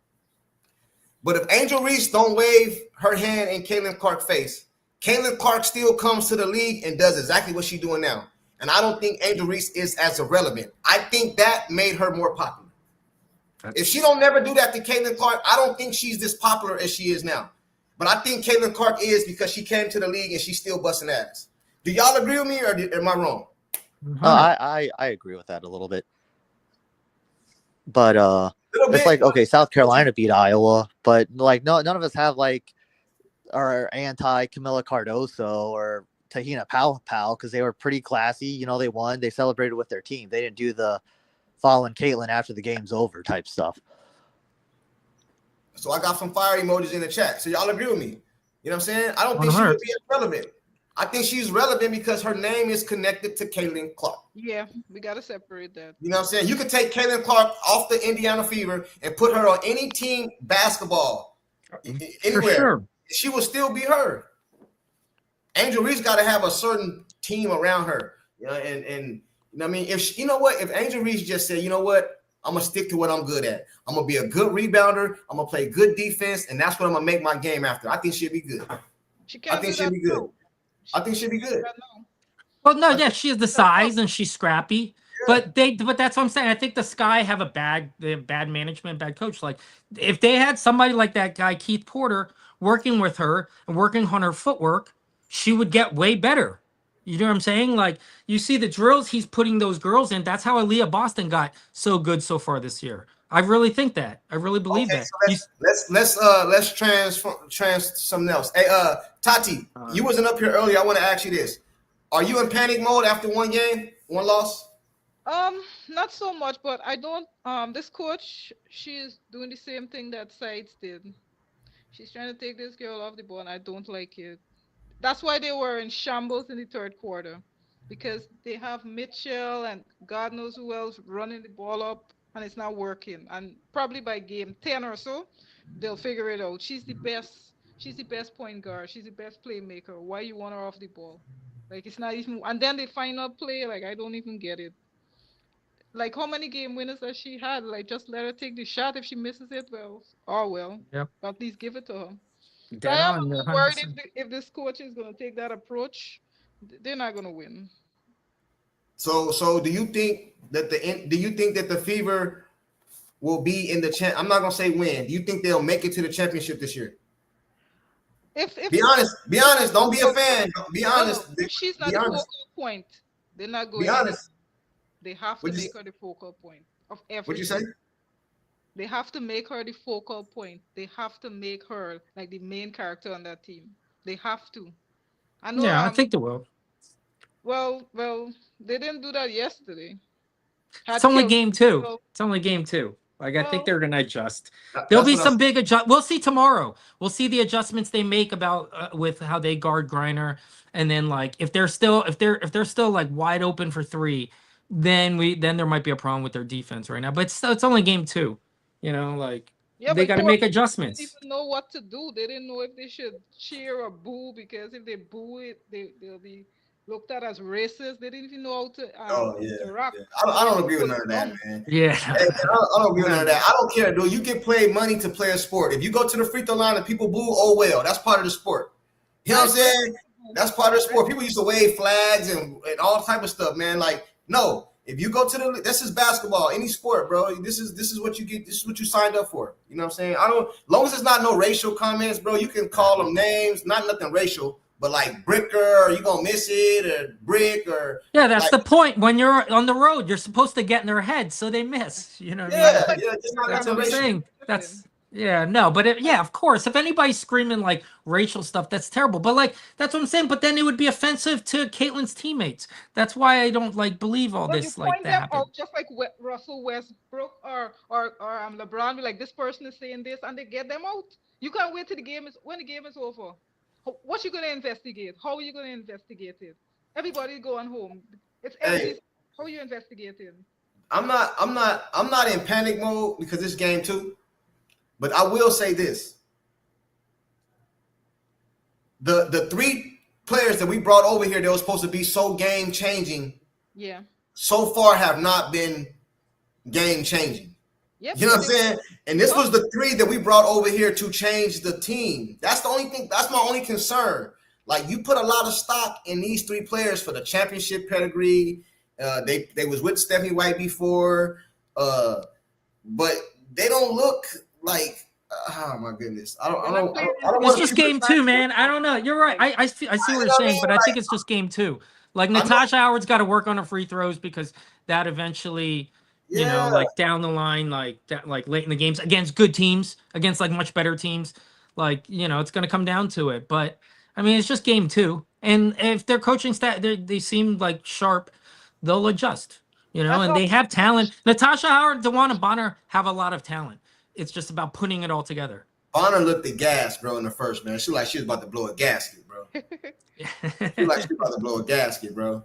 A: But if Angel Reese don't wave her hand in Caitlin Clark's face, Caitlin Clark still comes to the league and does exactly what she's doing now. And I don't think Angel Reese is as irrelevant. I think that made her more popular. If she don't never do that to Caitlin Clark, I don't think she's this popular as she is now. But I think Caitlin Clark is because she came to the league and she's still busting ass. Do y'all agree with me or am I wrong?
B: I agree with that a little bit. But it's like, okay, South Carolina beat Iowa, but like none of us have are anti Camila Cardoso or Tahina Pau because they were pretty classy. You know, they won. They celebrated with their team. They didn't do the following Caitlyn after the game's over type stuff.
A: So I got some fire emojis in the chat. So y'all agree with me? You know what I'm saying? I don't think she would be irrelevant. I think she's relevant because her name is connected to Caitlinclark.
F: Yeah, we got to separate that.
A: You know what I'm saying? You could take Caitlinclark off the Indiana Fever and put her on any team basketball anywhere.
D: For sure.
A: She will still be her. Angel Reese got to have a certain team around her. You know, and you know what I mean? If Angel Reese just said, you know what? I'm going to stick to what I'm good at. I'm going to be a good rebounder. I'm going to play good defense, and that's what I'm going to make my game after. I think she'll be good. I think she'll be good. I think she'll be good.
D: Well, no, yeah, she has the size and she's scrappy. Yeah. But that's what I'm saying. I think the Sky have bad management, bad coach. Like if they had somebody like that guy, Keith Porter, working with her and working on her footwork, she would get way better. You know what I'm saying? Like you see the drills he's putting those girls in. That's how Aaliyah Boston got so good so far this year. I really think that. I really believe that.
A: So let's trans something else. Hey, Tati, you wasn't up here earlier. I want to ask you this: are you in panic mode after one game, one loss?
F: Not so much, but I don't. This coach, she's doing the same thing that Sides did. She's trying to take this girl off the ball, and I don't like it. That's why they were in shambles in the third quarter, because they have Mitchell and God knows who else running the ball up, and it's not working. And probably by game 10 or so, they'll figure it out. She's the best. She's the best point guard. She's the best playmaker. Why you want her off the ball? Like it's not even. And then the final play, like I don't even get it. Like how many game winners has she had? Like just let her take the shot. If she misses it, well.
D: Yep.
F: At least give it to her. So I am worried if this coach is going to take that approach, they're not going to win.
A: So do you think that the Fever will be in the I'm not going to say win. Do you think they'll make it to the championship this year?
F: If
A: be honest. Don't be a fan. Be honest.
F: If she's not the focal point, they're not going.
A: Be honest.
F: They have to make her the focal point of everything.
A: What'd you say?
F: They have to make her the focal point. They have to make her like the main character on that team. They have to. I know.
D: Yeah, I think they will.
F: Well, they didn't do that yesterday.
D: It's only game 2. It's only game 2. Like I think they're gonna adjust. There'll be some big adjust. We'll see tomorrow. We'll see the adjustments they make about with how they guard Griner, and then like if they're still like wide open for 3, then there might be a problem with their defense right now. But it's only game 2. You know, like they got to make adjustments.
F: They didn't even know what to do. They didn't know if they should cheer or boo, because if they boo it, they'll be looked at as racist. They didn't even know how to rock.
A: Yeah. I don't agree with none of that, man.
D: Yeah,
A: I don't agree with none of that. I don't care, dude. You get paid money to play a sport. If you go to the free throw line and people boo, oh well, that's part of the sport. You know what I'm saying? That's part of the sport. People used to wave flags and all type of stuff, man. Like, no. If you go to this is basketball, any sport, bro. This is what you get. This is what you signed up for. You know what I'm saying? As long as it's not no racial comments, bro. You can call them names, not nothing racial, but like bricker, or you gonna miss it, or brick, or
D: that's the point. When you're on the road, you're supposed to get in their head so they miss. You know? What I mean? That's what I'm saying. But of course, if anybody's screaming like racial stuff, that's terrible. But like that's what I'm saying. But then it would be offensive to Caitlyn's teammates. That's why I don't like believe all this like that.
F: Just like Russell Westbrook or LeBron, be like, this person is saying this, and they get them out. You can't wait till when the game is over. What you gonna investigate? How are you gonna investigate it? Everybody going home. How are you investigating?
A: I'm not in panic mode because it's game 2. But I will say this. The 3 players that we brought over here that were supposed to be so game changing, so far have not been game changing. Yep. You know what I'm saying? And this was the 3 that we brought over here to change the team. That's the only thing. That's my only concern. Like, you put a lot of stock in these 3 players for the championship pedigree. They was with Stephanie White before, but they don't look like, oh my goodness! I don't.
D: It's just game 2, man. I don't know. You're right. I see what you're saying, but I think it's just game 2. Like Natasha Howard's got to work on her free throws, because that eventually, you know, like down the line, like late in the games against good teams, against like much better teams, like, you know, it's going to come down to it. But I mean, it's just game 2, and if their coaching staff they seem like sharp, they'll adjust. You know,
F: That's
D: and
F: all.
D: they have talent. Natasha Howard, Dewan, and Bonner have a lot of talent. It's just about putting it all together.
A: Bonner looked at gas, bro, in the first, man. She was about to blow a gasket, bro. She was about to blow a gasket, bro.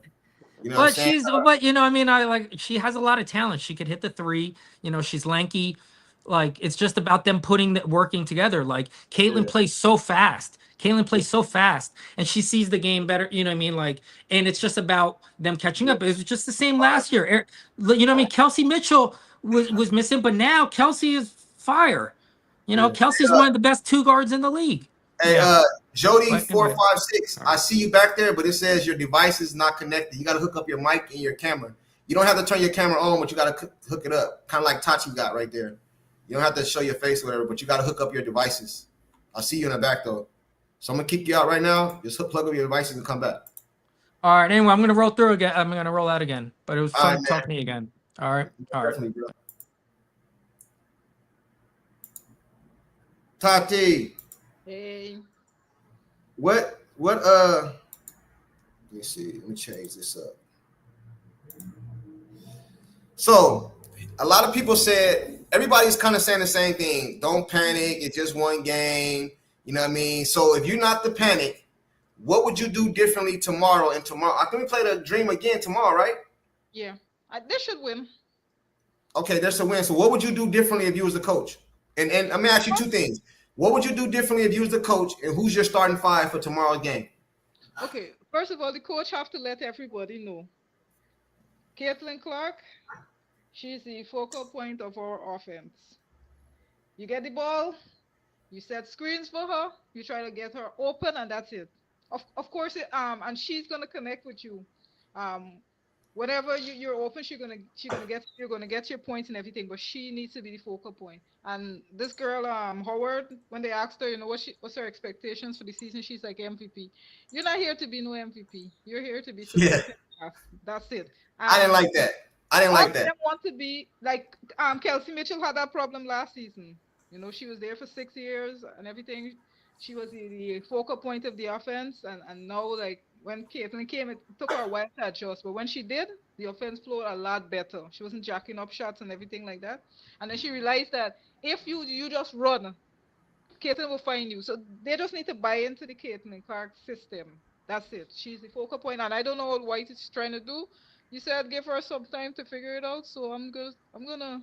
A: You know what I'm saying?
D: But you know, I mean, she has a lot of talent. She could hit the three. You know, she's lanky. Like it's just about them working together. Like Caitlin plays so fast. Caitlin plays so fast, and she sees the game better. You know what I mean? Like, and it's just about them catching up. It was just the same last year. You know what I mean? Kelsey Mitchell was missing, but now Kelsey is fire. You know, Kelsey's one of the best 2 guards in the league.
A: Hey, Jody
D: But
A: 456, I see you back there, but it says your device is not connected. You got to hook up your mic and your camera. You don't have to turn your camera on, but you got to hook it up, kind of like Tachi got right there. You don't have to show your face or whatever, but you got to hook up your devices. I see you in the back though, so I'm gonna kick you out right now. Just plug up your devices and come back.
D: All right. Anyway, I'm gonna roll through again. I'm gonna roll out again. But it was fun talking to you again. All right.
A: Tati.
F: Hey.
A: What let me see. Let me change this up. So a lot of people said everybody's kind of saying the same thing. Don't panic, it's just one game. You know what I mean? So if you're not to panic, what would you do differently tomorrow and tomorrow? I think we play the Dream again tomorrow, right?
F: Yeah. They should win.
A: Okay, there's a win. So what would you do differently if you was the coach? And I'm gonna ask you 2 things. What would you do differently if you was the coach, and who's your starting 5 for tomorrow's game?
F: Okay, first of all, the coach have to let everybody know. Caitlinclark, she's the focal point of our offense. You get the ball, you set screens for her, you try to get her open, and that's it. Of course, and she's gonna connect with you. Whenever you're open, you're gonna get your points and everything, but she needs to be the focal point. And this girl, Howard, when they asked her, you know, what's her expectations for the season, she's like MVP. You're not here to be no MVP. You're here to be supporting us. That's it.
A: I didn't like that. All of them
F: want to be like Kelsey Mitchell had that problem last season. You know, she was there for 6 years and everything. She was the focal point of the offense, and now like when Caitlin came, it took her a while to adjust. But when she did, the offense flowed a lot better. She wasn't jacking up shots and everything like that. And then she realized that if you just run, Caitlin will find you. So they just need to buy into the Caitlinclark system. That's it. She's the focal point, and I don't know what White is trying to do. You said give her some time to figure it out. So I'm gonna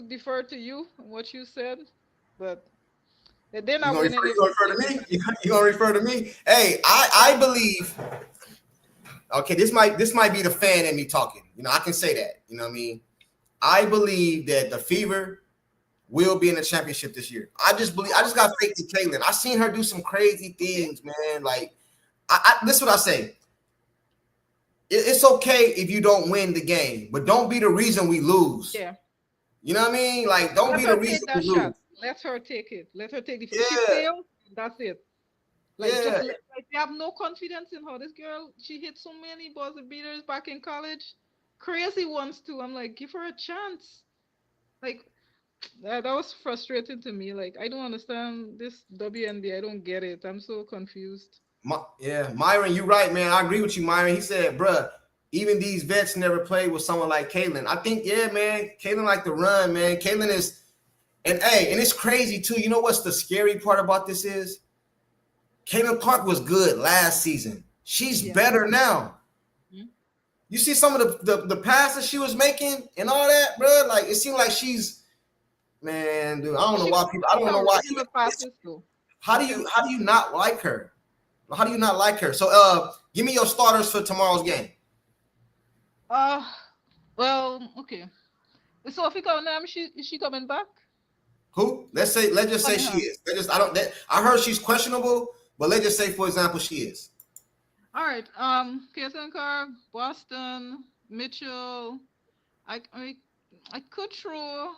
F: defer to you and what you said, but they're not winning.
A: You gonna refer to me? You gonna refer to me? Hey, I believe. Okay, this might be the fan in me talking. You know, I can say that. You know what I mean? I believe that the Fever will be in the championship this year. I just got faith in Caitlin. I seen her do some crazy things, man. Like, this is what I say. It's okay if you don't win the game, but don't be the reason we lose.
F: Yeah.
A: You know what I mean? Like, don't be the reason we lose.
F: Let her take it. Let her take the She failed. That's it. Like, like they have no confidence in her. This girl, she hit so many buzzer beaters back in college. Crazy ones too. I'm like, give her a chance. Like, that was frustrating to me. Like, I don't understand this WNBA. I don't get it. I'm so confused.
A: Myron, you're right, man. I agree with you, Myron. He said, bruh, even these vets never played with someone like Caitlin. I think, man, Caitlin like to run, man. Caitlin is, and it's crazy too. You know what's the scary part about this is? Caitlinclark was good last season. She's better now. Mm-hmm. You see some of the passes she was making and all that, bro. Like, it seemed like she's, man, dude. I don't know why people. I don't know why. How do you not like her? How do you not like her? So, give me your starters for tomorrow's game.
F: Well, okay. So if is she coming back?
A: Who? Let's just say she is. I heard she's questionable, but let's just say, for example, she is.
F: All right. Caitlinclark, Boston, Mitchell. I could throw.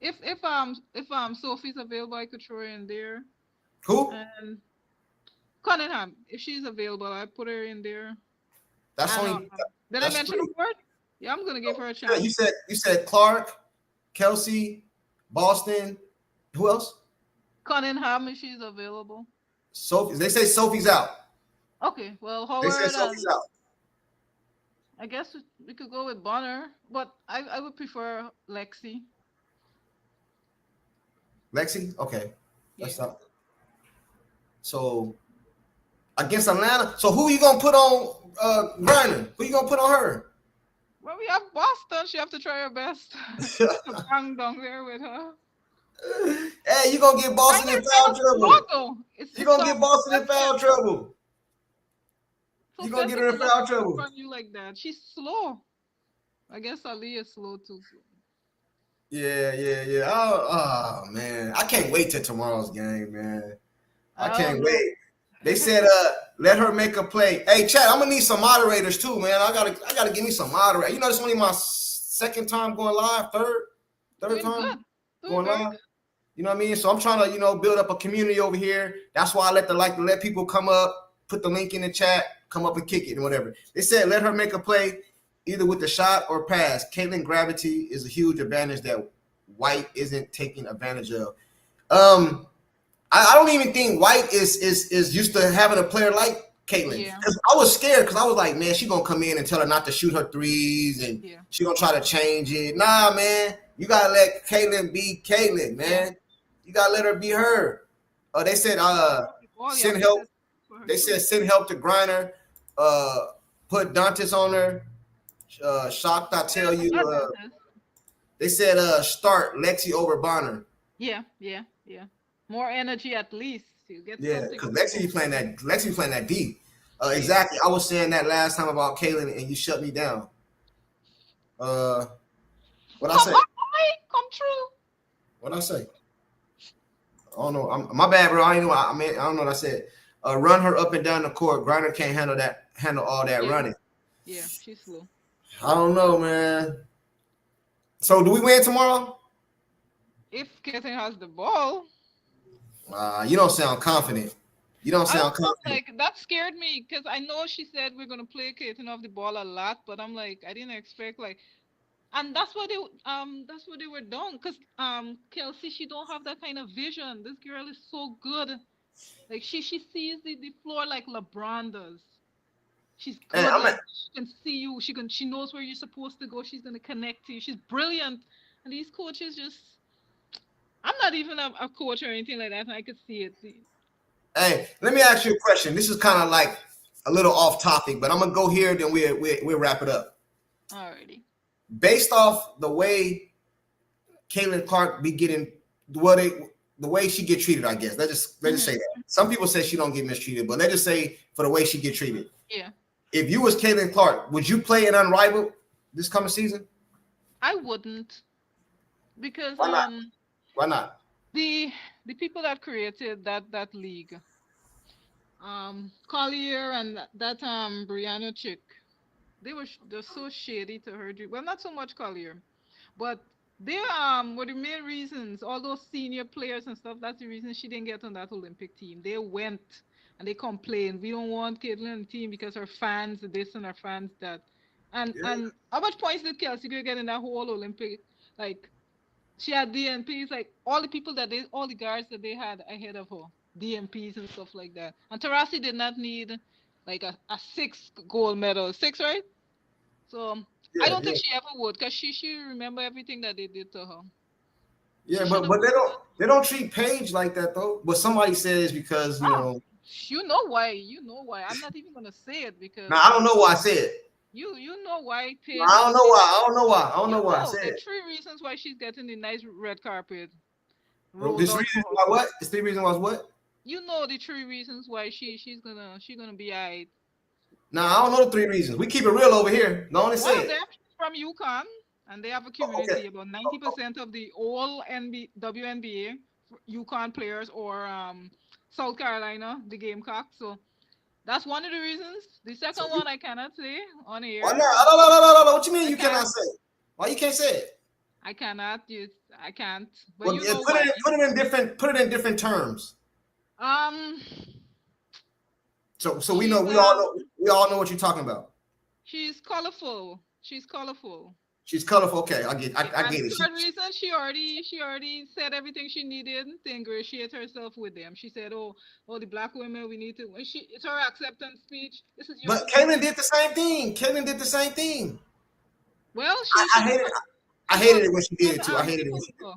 F: If Sophie's available, I could throw her in there.
A: Who?
F: And Cunningham, if she's available, I put her in there.
A: That's only.
F: Did I mention a word? Yeah, I'm gonna give her a chance.
A: You said Clark, Kelsey, Boston. Who else?
F: Cunningham, if she's available.
A: Sophie. They say Sophie's out.
F: Okay, well, Howard.
A: They say Sophie's out.
F: I guess we could go with Bonner, but I would prefer Lexi.
A: Lexi, okay,
F: Yeah.
A: that's up. So against Atlanta, so who you gonna put on Griner? Who you gonna put on her?
F: Well, we have Boston. She have to try her best to bang down there with her.
A: Hey, you gonna get Boston in
F: Reiner's kind
A: foul
F: of slow
A: trouble.
F: though.
A: You
F: It's
A: gonna get Boston in foul trouble.
F: so
A: You gonna get her in
F: physical
A: foul
F: to
A: trouble.
F: run you like that. She's slow. I guess Ali is slow too. So.
A: Yeah. Oh man, I can't wait till tomorrow's game, man. I
F: I
A: can't
F: don't know.
A: wait. They said, let her make a play. Hey, Chad, I'm gonna need some moderators too, man. I gotta give me some moderators. You know, it's only my second time going live, third
F: Doing
A: time
F: good. Doing
A: going
F: very
A: live.
F: good.
A: You know what I mean? So I'm trying to, build up a community over here. That's why I let people come up, put the link in the chat, come up and kick it and whatever. They said let her make a play either with the shot or pass. Caitlin gravity is a huge advantage that White isn't taking advantage of. I don't even think White is used to having a player like Caitlin.
F: Yeah.
A: Because I was scared because I was like, man, she gonna come in and tell her not to shoot her threes and
F: Yeah.
A: she gonna try to change it. Nah, man, you gotta let Caitlin be Caitlin, man. You gotta let her be her. They said send help. They said send help to Griner. Put Dantes on her. Shocked, I tell you. They said start Lexi over Bonner.
F: Yeah. More energy at least. You get
A: Yeah,
F: something.
A: because Lexi playing that deep. Exactly. I was saying that last time about Kaylin, and you shut me down. What I say?
F: Come true.
A: What I say? I don't know. My bad, bro. I don't know what I said. Run her up and down the court. Griner can't handle all that running.
F: Yeah, she's slow.
A: I don't know, man. So do we win tomorrow?
F: If Caitlin has the ball.
A: You don't sound confident. You don't sound confident.
F: Like that scared me because I know she said we're gonna play Caitlin off the ball a lot, but I'm like I didn't expect and that's what they were doing because Kelsey, she don't have that kind of vision. This girl is so good. Like she sees the floor like LeBron does. She's good. She can see you. She knows where you're supposed to go. She's gonna connect to you. She's brilliant. And these coaches just I'm not even a coach or anything like that. And I could see it.
A: Hey, let me ask you a question. This is kind of like a little off topic, but I'm gonna go here. Then we'll wrap it up.
F: Alrighty.
A: Based off the way Caitlinclark be getting the way she get treated, I guess. Let's just say that. Some people say she don't get mistreated, but let's just say for the way she get treated.
F: Yeah.
A: If you was Caitlinclark, would you play an Unrivaled this coming season?
F: I wouldn't, because
A: Why not? Why not?
F: The people that created that league, Collier and that Brianna chick, they're so shady to her. Well, not so much Collier, but they were the main reasons. All those senior players and stuff. That's the reason she didn't get on that Olympic team. They went and they complained. We don't want Caitlin on the team because her fans this and her fans that. And how much points did Kelsey get in that whole Olympic? Like she had DNPs, like all the guards that they had ahead of her, DNPs and stuff like that. And Tarasi did not need like a 6 gold medal, 6, right? So I don't think she ever would, because she remember everything that they did to her.
A: Yeah, but they don't treat Paige like that though. But somebody says because you know.
F: You know why? I'm not even gonna say it because.
A: No, I don't know why I said it.
F: You know why Paige.
A: I don't know why. I don't know why I said
F: it. 3 reasons why she's getting the nice red carpet.
A: This reason why what? It's 3 reasons why what?
F: You know the 3 reasons why she's gonna be alright.
A: Nah, I don't know the 3 reasons. We keep it real over here. No one say it.
F: They're from UConn, and they have a community. About 90% of the all WNBA UConn players or South Carolina, the Gamecocks. So that's one of the reasons. The second one I cannot say on air.
A: Why not? No. What you mean you cannot say? Why you can't say it?
F: I cannot. I can't. But
A: well,
F: you know
A: put it in different terms. So we all know what you're talking about.
F: She's colorful.
A: She's colorful. Okay, I get it.
F: For that reason, she already said everything she needed to ingratiate herself with them. She said, "Oh, the black women, we need to." When it's her acceptance speech. This is your
A: But
F: community.
A: Caitlyn did the same thing. Caitlyn did the same thing.
F: Well,
A: I hated it. I hated it when she did it too. I hated it when she did it.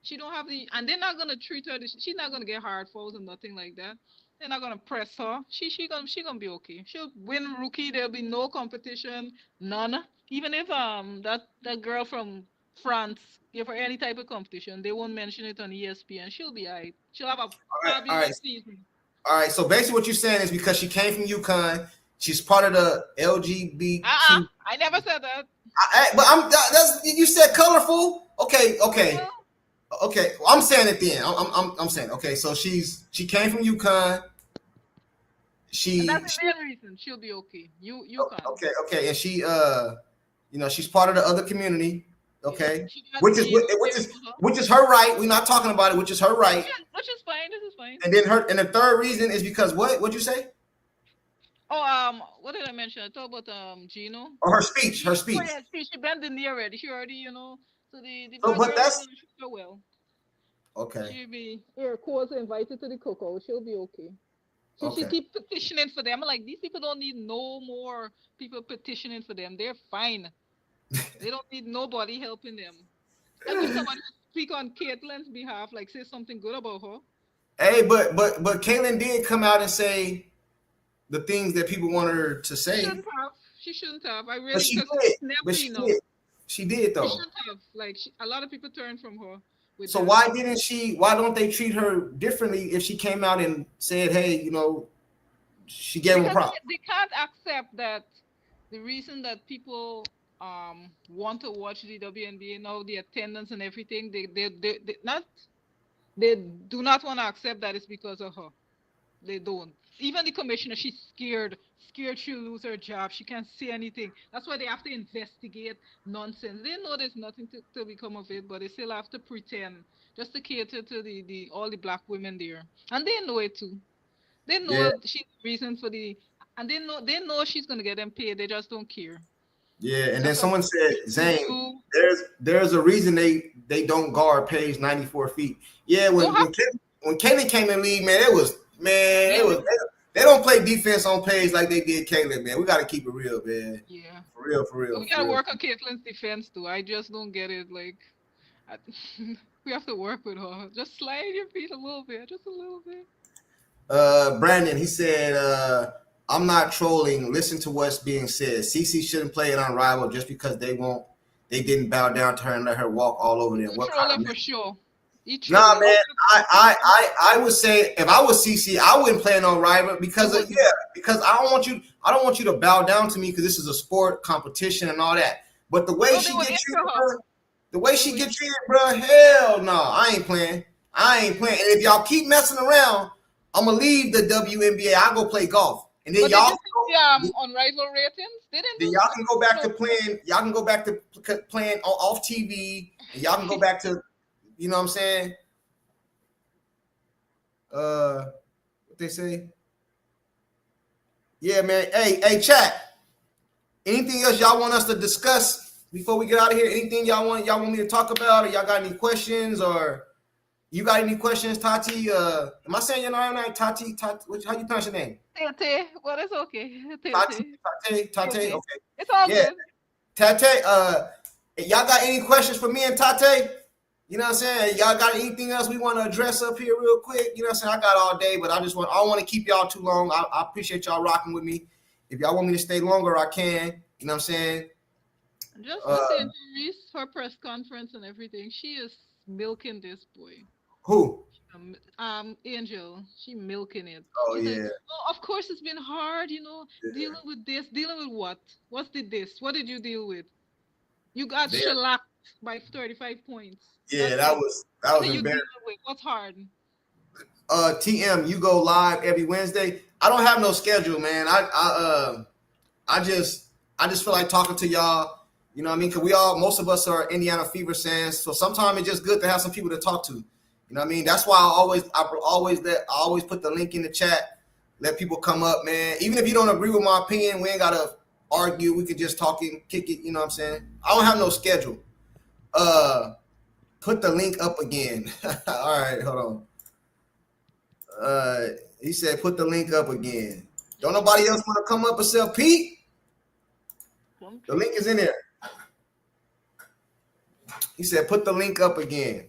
F: She don't have the, and they're not gonna treat her. She's not gonna get hard falls and nothing like that. They're not gonna press her. She gonna be okay. She'll win rookie. There'll be no competition, none. Even if that girl from France give her any type of competition, they won't mention it on ESPN. She'll be alright. She'll have a fabulous season.
A: All right. So basically, what you're saying is because she came from UConn, she's part of the LGBTQ.
F: I never said that.
A: But you said colorful. Okay. Okay, well, I'm saying it then. I'm saying okay. So she came from UConn.
F: And that's the main reason she'll be okay. UConn.
A: Okay, and she she's part of the other community. Okay,
F: Yeah,
A: which is her right. We're not talking about it. Which is her right.
F: Which is fine. This is fine.
A: And then the third reason is because what? What'd you say?
F: Oh, what did I mention? I talked about Gino.
A: Oh, her speech.
F: Oh, yeah, she bent the knee already. She already, so the
A: but that's
F: so well.
A: Okay.
F: She'll be air quotes invited to the cookout. She'll be okay. She keep petitioning for them. I'm like, these people don't need no more people petitioning for them. They're fine. They don't need nobody helping them. I wish somebody would speak on Caitlyn's behalf, like say something good about her.
A: Hey, but Caitlyn did come out and say the things that people wanted her to say.
F: She shouldn't have. I really.
A: But she did. She did though.
F: She shouldn't have. Like a lot of people turned from her.
A: So why don't they treat her differently if she came out and said, hey, she gave him props?
F: They can't accept that the reason that people want to watch the WNBA now, the attendance and everything, they do not want to accept that it's because of her. They don't. Even the commissioner, she's scared she'll lose her job. She can't say anything. That's why they have to investigate nonsense. They know there's nothing to become of it, but they still have to pretend just to cater to the all the black women there. And they know it too. They know she's the reason for and they know she's gonna get them paid. They just don't care.
A: Yeah, and then someone said, Zane, there's a reason they don't guard Paige 94 feet. Yeah, when Caitlyn came in the league, they don't play defense on Paige like they did Caitlyn, man. We got to keep it real, man.
F: Yeah.
A: For real.
F: We got to work on Caitlyn's defense, too. I just don't get it. Like, we have to work with her. Just slide your feet a little bit. Just a little bit.
A: Brandon, he said, I'm not trolling. Listen to what's being said. CC shouldn't play it on Rival just because they didn't bow down to her and let her walk all over them.
F: What trolling for sure.
A: Nah, man. I would say if I was CC, I wouldn't play no Rival because I don't want you to bow down to me because this is a sport competition and all that. But the way she gets treated, bro, hell no, I ain't playing. And if y'all keep messing around, I'm gonna leave the WNBA. I'll go play golf, and then y'all
F: on Rival ratings.
A: Then y'all can go back to playing. Y'all can go back to playing off TV, and y'all can go back to. You know what I'm saying? What they say? Yeah, man. Hey, chat. Anything else y'all want us to discuss before we get out of here? Anything y'all want me to talk about, or y'all got any questions, or you got any questions, Tati? Am I saying your name? Tati? How you pronounce your name?
F: Tate. Well, it's okay.
A: Tate. Okay.
F: It's all good.
A: Tate. Y'all got any questions for me and Tate? You know what I'm saying? Y'all got anything else we want to address up here real quick? You know what I'm saying? I got all day, but I don't want to keep y'all too long. I appreciate y'all rocking with me. If y'all want me to stay longer, I can. You know what I'm saying?
F: Just listen to Reese, her press conference and everything. She is milking this boy.
A: Who?
F: Angel. She milking it.
A: Oh,
F: She's
A: yeah.
F: like, of course it's been hard, dealing with this. Dealing with what? What's this? What did you deal with? You got shellacked by 35 points.
A: Yeah, that was embarrassing.
F: What's hard?
A: TM, you go live every Wednesday. I don't have no schedule, man. I just feel like talking to y'all. You know what I mean? Because most of us are Indiana Fever fans, so sometimes it's just good to have some people to talk to. You know what I mean? That's why I always put the link in the chat. Let people come up, man. Even if you don't agree with my opinion, we ain't gotta argue. We could just talk and kick it. You know what I'm saying? I don't have no schedule. Put the link up again. All right, hold on. He said put the link up again. Don't nobody else want to come up except Pete? The link is in there. He said put the link up again.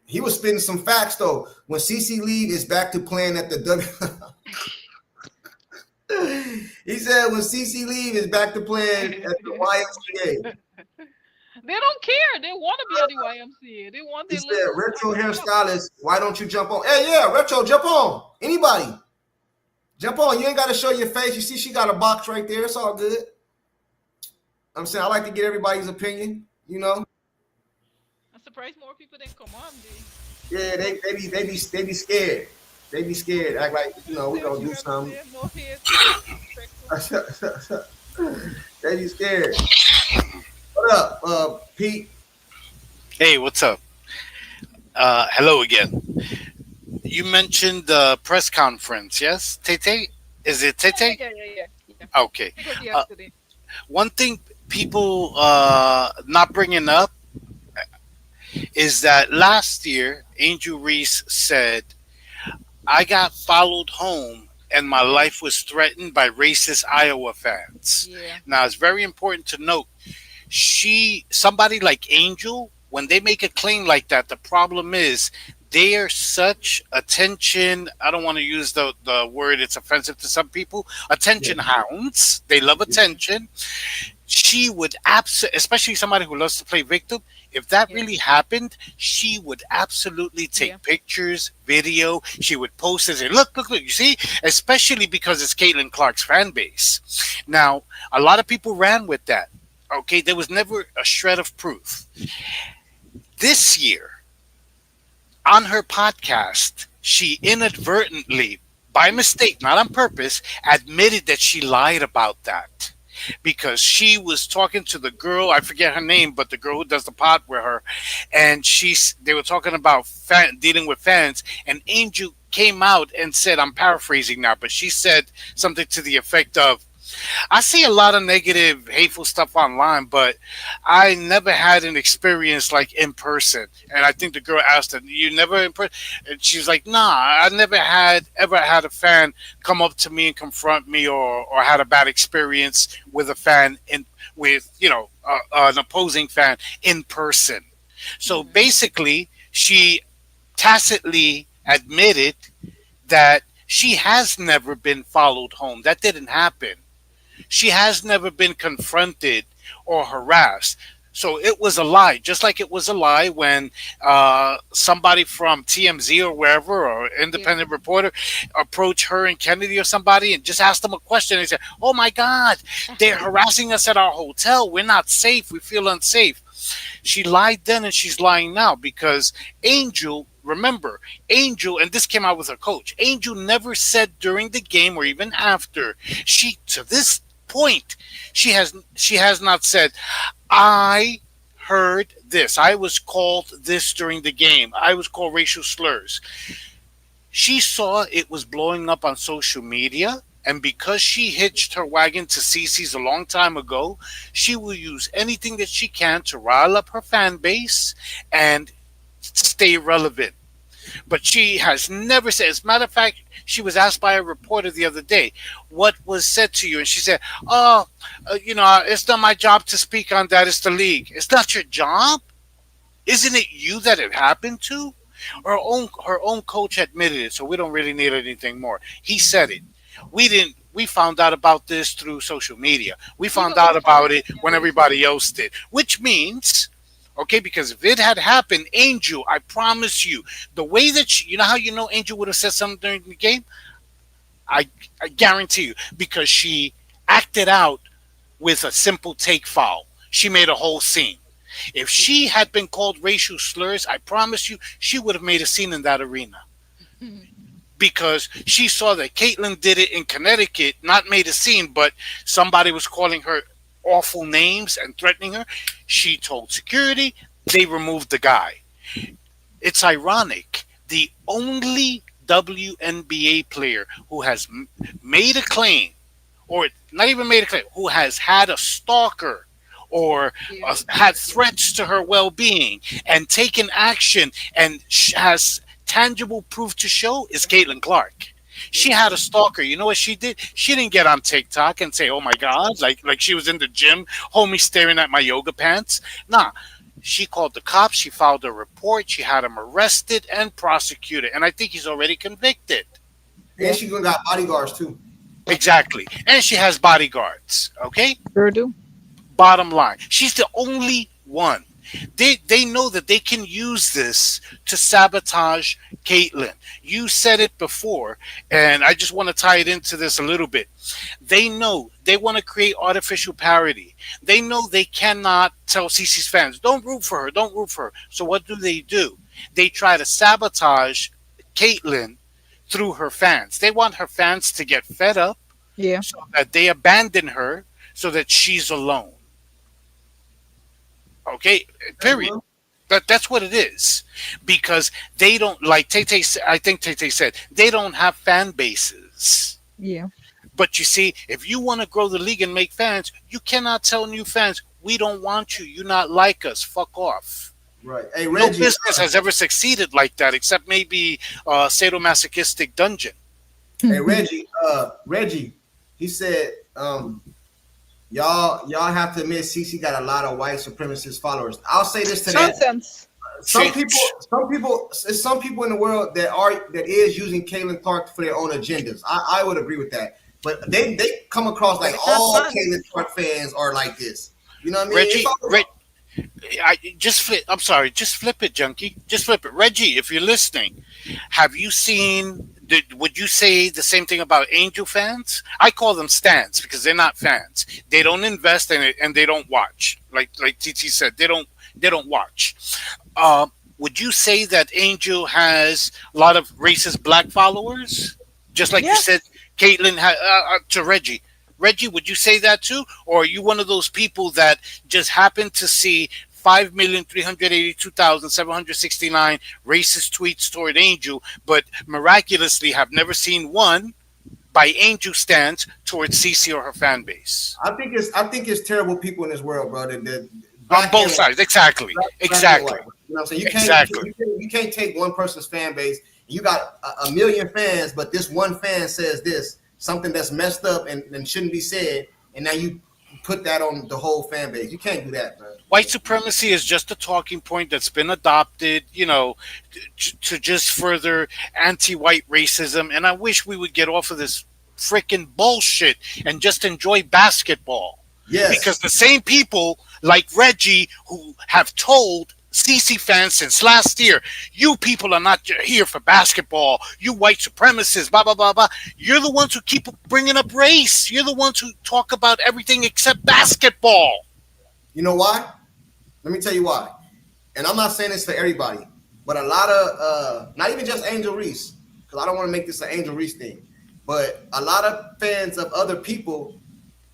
A: He was spitting some facts though. When CC leave, is back to playing at the W. He said when CC leave, is back to playing at the YMCA.
F: They don't care. They want to be at the YMCA. They want
A: He
F: their
A: said,
F: little
A: retro hairstylist, why don't you jump on? Hey, yeah, retro, jump on. Anybody. Jump on. You ain't got to show your face. You see she got a box right there. It's all good. I'm saying I like to get everybody's opinion, you know.
F: I'm surprised more people didn't come on.
A: Yeah, they be scared. They be scared. Act like, you know, we gonna do something.
F: No hate.
A: They be scared. What up, Pete?
C: Hey, what's up? Hello again. You mentioned the press conference, yes? Tete? Is it Tete?
F: Yeah.
C: Okay.
F: It was yesterday.
C: One thing people not bringing up is that last year, Angel Reese said, I got followed home and my life was threatened by racist Iowa fans.
F: Yeah.
C: Now, it's very important to note, somebody like Angel, when they make a claim like that, the problem is they are such attention. I don't want to use the word, it's offensive to some people. Attention hounds. They love attention. She would especially somebody who loves to play victim. If that really happened, she would absolutely take pictures, video. She would post it and say, look, you see? Especially because it's Caitlinclark's fan base. Now, a lot of people ran with that. Okay, there was never a shred of proof. This year, on her podcast, she inadvertently, by mistake, not on purpose, admitted that she lied about that. Because she was talking to the girl, I forget her name, but the girl who does the pod with her, and they were talking about dealing with fans, and Angel came out and said, I'm paraphrasing now, but she said something to the effect of, I see a lot of negative, hateful stuff online, but I never had an experience like in person. And I think the girl asked her, you never in person? And she's like, nah, I never ever had a fan come up to me and confront me or had a bad experience with a fan with an opposing fan in person. So basically, she tacitly admitted that she has never been followed home. That didn't happen. She has never been confronted or harassed. So it was a lie, just like it was a lie when somebody from TMZ or wherever or independent reporter approached her and Kennedy or somebody and just asked them a question. And they said, oh, my God, they're harassing us at our hotel. We're not safe. We feel unsafe. She lied then and she's lying now because Angel, remember, Angel, and this came out with her coach, Angel never said during the game or even after, to this point, she has not said, I heard this. I was called this during the game. I was called racial slurs. She saw it was blowing up on social media, and because she hitched her wagon to CC's a long time ago, she will use anything that she can to rile up her fan base and stay relevant. But she has never said, as a matter of fact, she was asked by a reporter the other day, what was said to you? And she said, it's not my job to speak on that. It's the league. It's not your job. Isn't it you that it happened to? Her own coach admitted it, so we don't really need anything more. He said it. We found out about this through social media. We found out about it when everybody else did, which means, okay, because if it had happened, Angel, I promise you, the way that you know how Angel would have said something during the game? I guarantee you, because she acted out with a simple take foul. She made a whole scene. If she had been called racial slurs, I promise you, she would have made a scene in that arena. Because she saw that Caitlin did it in Connecticut, not made a scene, but somebody was calling her awful names and threatening her. She told security, they removed the guy. It's ironic. The only WNBA player who has made a claim or not even made it clear, who has had a stalker or
F: Yeah.
C: had threats to her well-being and taken action and has tangible proof to show is Caitlin Clark. She had a stalker. You know what she did? She didn't get on TikTok and say, "Oh my God," like she was in the gym, homie staring at my yoga pants. Nah, she called the cops. She filed a report. She had him arrested and prosecuted, and I think he's already convicted.
A: And
F: Yeah.
A: she gonna got bodyguards too.
C: Exactly, and she has bodyguards. Okay,
F: Sure do.
C: bottom line, she's the only one. They know that they can use this to sabotage Caitlyn. You said it before, and I just want to tie it into this a little bit. They know they want to create artificial parity. They know they cannot tell Cece's fans, don't root for her, don't root for her. So what do? They try to sabotage Caitlyn through her fans. They want her fans to get fed up
F: Yeah.
C: so that they abandon her so that she's alone. Okay, period. That's what it is, because they don't like Tay Tay. I think Tay Tay said they don't have fan bases.
F: Yeah.
C: But you see, if you want to grow the league and make fans, you cannot tell new fans, "We don't want you. You're not like us. Fuck off."
A: Right. Hey
C: No
A: Reggie.
C: business has ever succeeded like that, except maybe sadomasochistic dungeon.
A: Hey Reggie. He said, y'all have to admit CC got a lot of white supremacist followers. I'll say this to that.
F: Nonsense.
A: Some people in the world that is using Caitlin Clark for their own agendas. I would agree with that. But they come across like all Caitlin Clark fans are like this. You know what I mean?
C: Reggie, just flip. I'm sorry, just flip it, junkie. Just flip it, Reggie. If you're listening, have you seen? Would you say the same thing about Angel fans? I call them stans because they're not fans. They don't invest in it and they don't watch. Like TT said, they don't watch. Would you say that Angel has a lot of racist black followers? Just like you said, Caitlyn to Reggie. Reggie, would you say that too? Or are you one of those people that just happen to see 5,382,769 racist tweets toward Angel, but miraculously have never seen one by Angel stands towards Cece or her fan base?
A: I think it's terrible people in this world, bro. That
C: on both sides, exactly. Exactly.
A: You know what I'm saying? You can't take one person's fan base. You got a million fans, but this one fan says this, something that's messed up and shouldn't be said, and now you put that on the whole fan base. You can't do that, man.
C: White supremacy is just a talking point that's been adopted, to just further anti-white racism. And I wish we would get off of this freaking bullshit and just enjoy basketball.
A: Yes.
C: Because the same people like Reggie who have told CC fans since last year, you people are not here for basketball. You white supremacists, blah, blah, blah, blah. You're the ones who keep bringing up race. You're the ones who talk about everything except basketball.
A: You know why? Let me tell you why. And I'm not saying this for everybody, but a lot of, not even just Angel Reese, because I don't want to make this an Angel Reese thing, but a lot of fans of other people,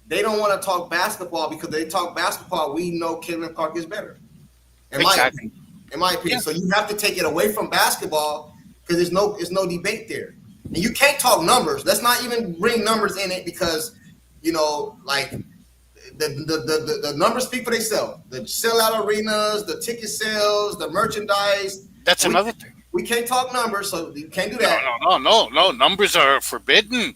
A: they don't want to talk basketball because they talk basketball. We know Caitlin Clark is better. In my opinion. Yeah. So you have to take it away from basketball because there's no debate there. And you can't talk numbers. Let's not even bring numbers in it because, like the numbers speak for themselves. The sellout arenas, the ticket sales, the merchandise.
C: That's another thing.
A: We can't talk numbers, so you can't do that.
C: No. Numbers are forbidden.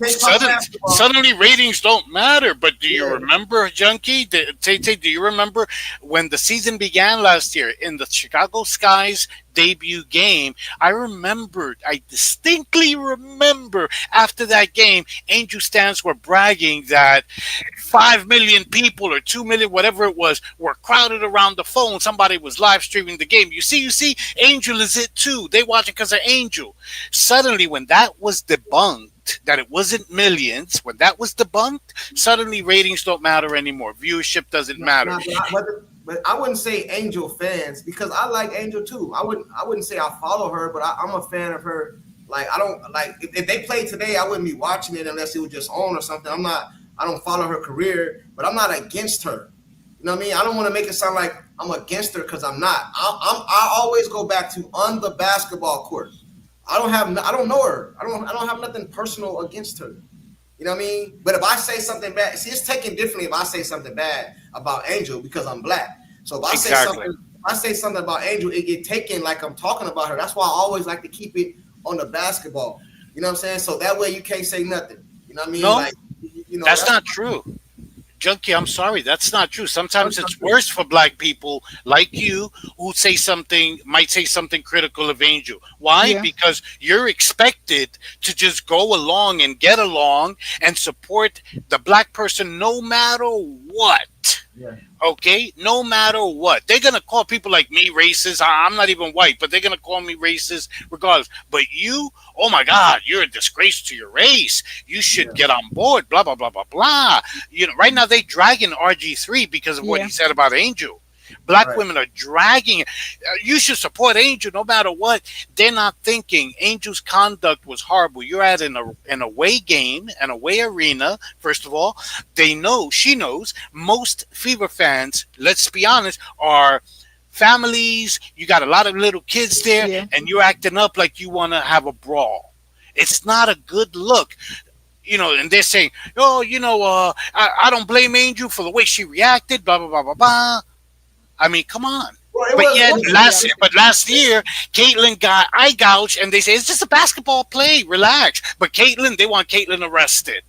C: Suddenly ratings don't matter. But do you remember, Junkie? Tay, do you remember when the season began last year in the Chicago Sky's debut game? I distinctly remember after that game, Angel stans were bragging that 5 million people or 2 million, whatever it was, were crowded around the phone. Somebody was live streaming the game. You see, Angel is it too. They watch it because of Angel. Suddenly, when that was debunked, that it wasn't millions, when that was debunked, suddenly ratings don't matter anymore. Viewership doesn't matter.
A: But I wouldn't say Angel fans because I like Angel too. I wouldn't say I follow her, but I'm a fan of her. Like I don't like if they played today, I wouldn't be watching it unless it was just on or something. I don't follow her career, but I'm not against her. You know what I mean? I don't want to make it sound like I'm against her because I'm not. I always go back to on the basketball court. I don't know her. I don't have nothing personal against her. You know what I mean? But if I say something bad, see, it's taken differently if I say something bad about Angel because I'm black. So if I say something about Angel, it get taken like I'm talking about her. That's why I always like to keep it on the basketball. You know what I'm saying? So that way you can't say nothing. You know what I mean?
C: No,
A: like,
C: that's not true. Junkie, I'm sorry, that's not true. Sometimes it's worse for black people like you who might say something critical of Angel. Why?
F: Yeah.
C: Because you're expected to just go along and get along and support the black person no matter what.
A: Yeah.
C: Okay, no matter what, they're gonna call people like me racist. I'm not even white, but they're gonna call me racist regardless. But you, oh my God, you're a disgrace to your race. You should get on board. Blah blah blah blah blah. You know, right now they dragging RG3 because of what he said about Angel. Black women are dragging it. You should support Angel no matter what. They're not thinking Angel's conduct was horrible. You're at an away game, an away arena. First of all, she knows most Fever fans, let's be honest, are families. You got a lot of little kids there, and you're acting up like you want to have a brawl. It's not a good look. You know, and they're saying, oh, I don't blame Angel for the way she reacted, blah, blah, blah, blah, blah. I mean, come on. Well, last year, Caitlyn got eye gouged, and they say it's just a basketball play. Relax. But they want Caitlyn arrested.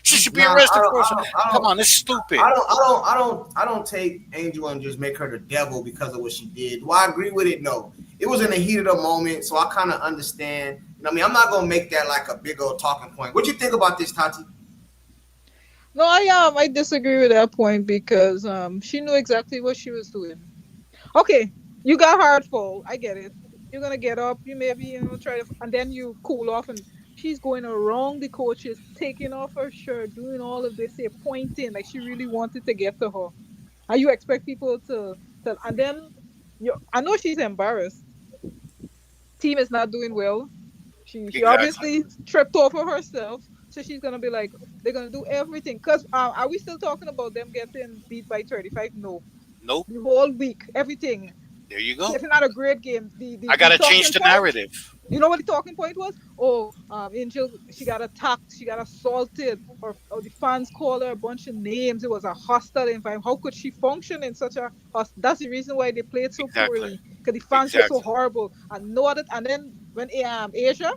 C: She should be arrested for. Come on, it's stupid.
A: I don't take Angel and just make her the devil because of what she did. Do I agree with it? No. It was in the heat of the moment, so I kind of understand. You know, I mean, I'm not gonna make that like a big old talking point. What do you think about this, Tati?
F: No, I disagree with that point because she knew exactly what she was doing. Okay, you got hard fall. I get it. You're gonna get up. You maybe try to, and then you cool off, and she's going around the coaches, taking off her shirt, doing all of this, pointing like she really wanted to get to her. And you expect people to, and then I know she's embarrassed. Team is not doing well. She obviously tripped over herself. So she's gonna be like, they're gonna do everything. Cause are we still talking about them getting beat by 35? No.
C: Nope.
F: The whole week, everything.
C: There you go.
F: It's not a great game.
C: I gotta change the narrative.
F: You know what the talking point was? Oh, Angel, she got attacked, she got assaulted, or the fans called her a bunch of names. It was a hostile environment. How could she function in such a hostile? That's the reason why they played so poorly. Because the fans were so horrible. And no other. And then when Asia,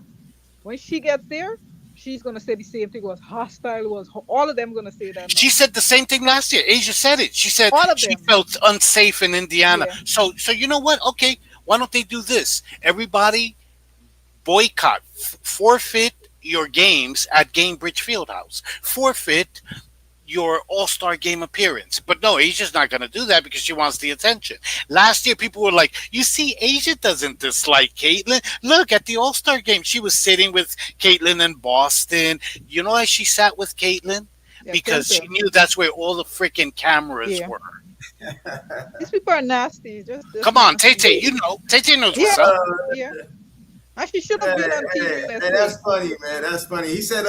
F: when she gets there, she's gonna say the same thing. Was hostile. Was all of them gonna say that? Now.
C: She said the same thing last year. Asia said it. She said she felt unsafe in Indiana. Yeah. So you know what? Okay, why don't they do this? Everybody boycott, forfeit your games at Gainbridge Fieldhouse, forfeit your All-Star game appearance. But no, Asia's not going to do that because she wants the attention. Last year, people were like, you see, Asia doesn't dislike Caitlyn. Look, at the All-Star game, she was sitting with Caitlyn in Boston. You know why she sat with Caitlyn? Yeah, because she knew that's where all the freaking cameras were.
F: These people are nasty.
C: Come on, Tay-Tay, you know. Tay-Tay knows what's up.
F: Yeah. She should have been on TV.
A: That's funny, man. That's funny. He said,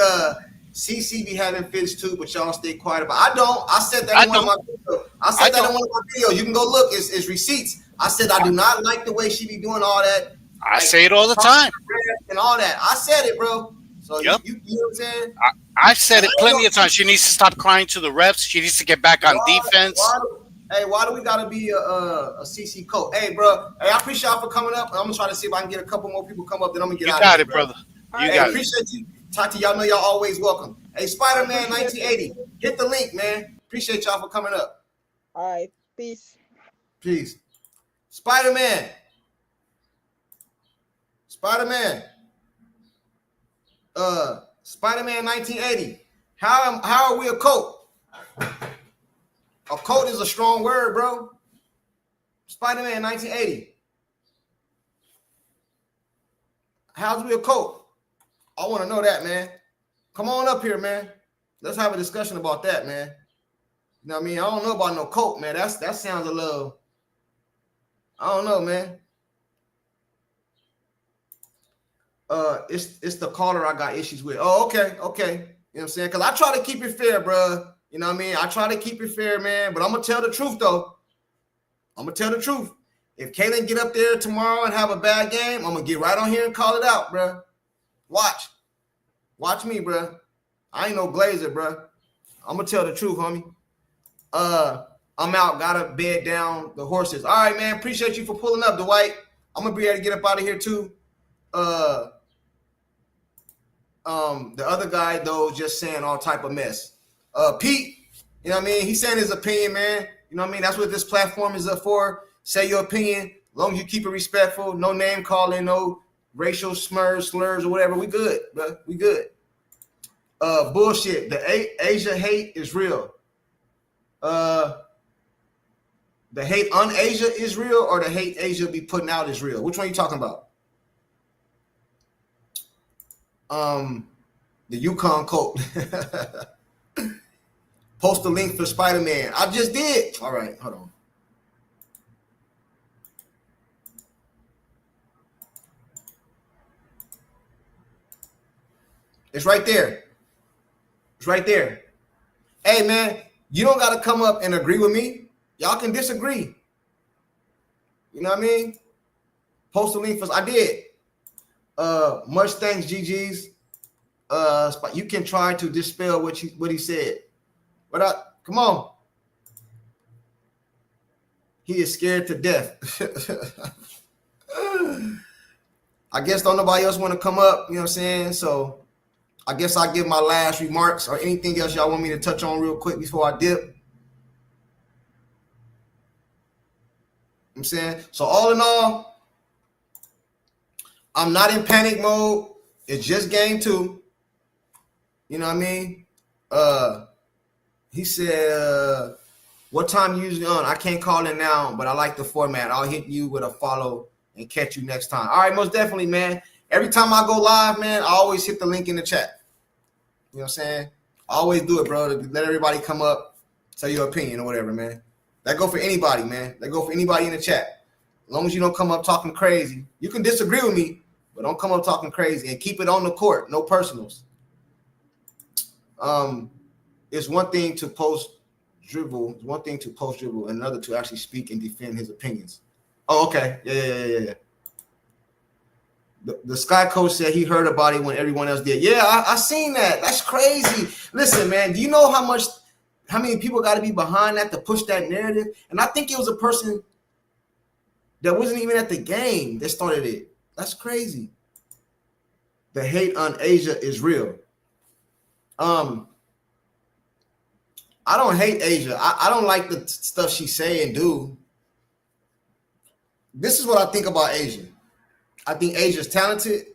A: CC be having fits too, but y'all stay quiet about it. I don't. I said that in one of my videos. You can go look. It's receipts. I said I do not like the way she be doing all that.
C: I say it all the time.
A: And all that. I said it, bro. So you know what I'm saying?
C: I've said it plenty of times. She needs to stop crying to the refs. She needs to get back on defense.
A: Why do we gotta be a CC coach? Hey, bro. Hey, I appreciate y'all for coming up. I'm gonna try to see if I can get a couple more people come up. Then I'm gonna get out.
C: You got it, brother. You got it.
A: Appreciate you. Tati, y'all know y'all always welcome. Hey, Spider-Man 1980, hit the link, man. Appreciate y'all for coming up.
F: All right, peace.
A: Peace. Spider-Man. Spider-Man 1980. How are we a cult? A cult is a strong word, bro. Spider-Man 1980. How's we a cult? I want to know that, man. Come on up here, man. Let's have a discussion about that, man. You know what I mean? I don't know about no cult, man. That sounds a little, I don't know, man. It's the caller I got issues with. Oh, okay. You know what I'm saying? Because I try to keep it fair, bro. You know what I mean? I try to keep it fair, man. But I'm going to tell the truth, though. I'm going to tell the truth. If Caitlyn get up there tomorrow and have a bad game, I'm going to get right on here and call it out, bro. Watch me, bro. I ain't no glazer, bro. I'm gonna tell the truth, homie. I'm out. Gotta bed down the horses. All right, man. Appreciate you for pulling up, Dwight. I'm gonna be able to get up out of here too. The other guy though, just saying all type of mess. Pete, you know what I mean? He's saying his opinion, man. You know what I mean? That's what this platform is up for. Say your opinion. As long as you keep it respectful, no name calling, no racial slurs, or whatever. We good, bro. We good. Bullshit. The Asia hate is real. The hate on Asia is real, or the hate Asia be putting out is real? Which one are you talking about? The Yukon cult. Post the link for Spider-Man. I just did. All right, hold on. It's right there. It's right there. Hey, man, you don't got to come up and agree with me. Y'all can disagree. You know what I mean? Post the link for. I did. Much thanks, GG's. You can try to dispel what he said. But come on. He is scared to death. I guess don't nobody else want to come up, you know what I'm saying? So I guess I'll give my last remarks or anything else y'all want me to touch on real quick before I dip. I'm saying, so all in all, I'm not in panic mode. It's just game 2. You know what I mean? He said, what time you usually on? I can't call in now, but I like the format. I'll hit you with a follow and catch you next time. All right, most definitely, man. Every time I go live, man, I always hit the link in the chat. You know what I'm saying? I always do it, bro, to let everybody come up, tell your opinion or whatever, man. That go for anybody, man. That go for anybody in the chat. As long as you don't come up talking crazy. You can disagree with me, but don't come up talking crazy and keep it on the court. No personals. It's one thing to post dribble. It's one thing to post dribble, and another to actually speak and defend his opinions. Oh, okay. Yeah. The Sky Coach said he heard about it when everyone else did. Yeah, I seen that. That's crazy. Listen, man, do you know how many people got to be behind that to push that narrative? And I think it was a person that wasn't even at the game that started it. That's crazy. The hate on Asia is real. I don't hate Asia. I don't like the stuff she say and do. This is what I think about Asia. I think Asia's talented.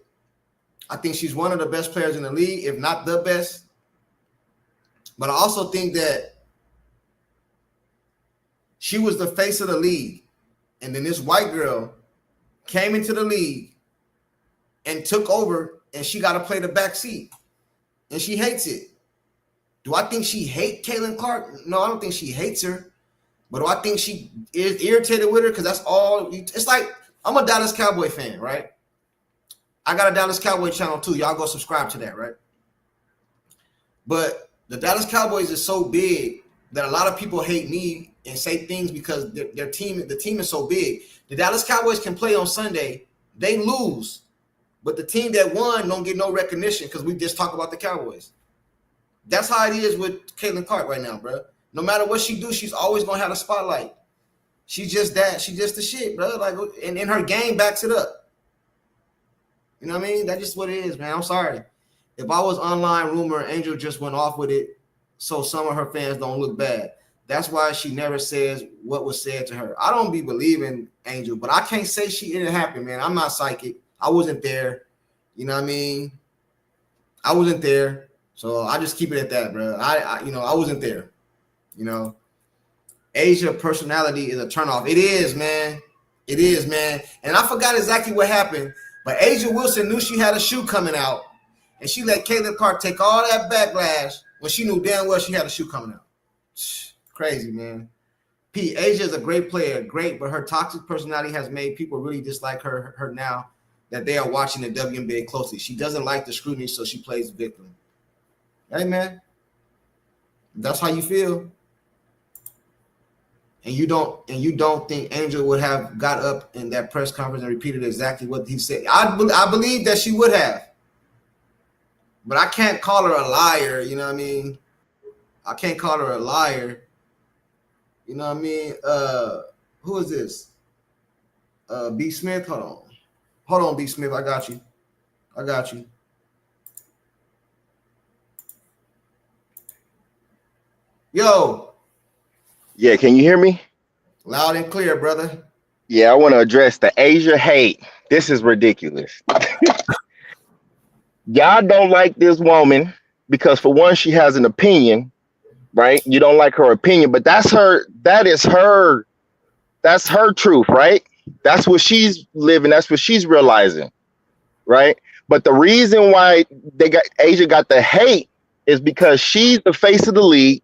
A: I think she's one of the best players in the league, if not the best. But I also think that she was the face of the league. And then this white girl came into the league and took over, and she got to play the back seat. And she hates it. Do I think she hates Caitlinclark? No, I don't think she hates her. But do I think she is irritated with her? Because that's all. It's like, I'm a Dallas Cowboy fan, right? I got a Dallas Cowboy channel too. Y'all go subscribe to that, right? But the Dallas Cowboys is so big that a lot of people hate me and say things because the team is so big. The Dallas Cowboys can play on Sunday. They lose. But the team that won don't get no recognition because we just talk about the Cowboys. That's how it is with Caitlinclark right now, bro. No matter what she do, she's always going to have a spotlight. She's just that. She's just the shit, bro. Like, and her game backs it up. You know what I mean? That's just what it is, man. I'm sorry. If I was online rumor, Angel just went off with it so some of her fans don't look bad. That's why she never says what was said to her. I don't be believing Angel, but I can't say it didn't happen, man. I'm not psychic. I wasn't there. You know what I mean? I wasn't there. So I just keep it at that, bro. I wasn't there. You know, Asia personality is a turnoff. It is, man. It is, man. And I forgot exactly what happened, but Asia Wilson knew she had a shoe coming out, and she let Caitlinclark take all that backlash when she knew damn well she had a shoe coming out. Crazy, man. P. Asia is a great player, great, but her toxic personality has made people really dislike her now that they are watching the WNBA closely. She doesn't like the scrutiny, so she plays victim. Hey, man, that's how you feel. And you don't think Angel would have got up in that press conference and repeated exactly what he said. I believe that she would have. But I can't call her a liar. You know what I mean? I can't call her a liar. You know what I mean? Who is this? B Smith. Hold on, B Smith. I got you. Yo.
G: Yeah, can you hear me?
A: Loud and clear, brother.
G: Yeah, I want to address the Asia hate. This is ridiculous. Y'all don't like this woman because, for one, she has an opinion, right? You don't like her opinion, but that's her truth, right? That's what she's living. That's what she's realizing, right? But the reason why Asia got the hate is because she's the face of the league.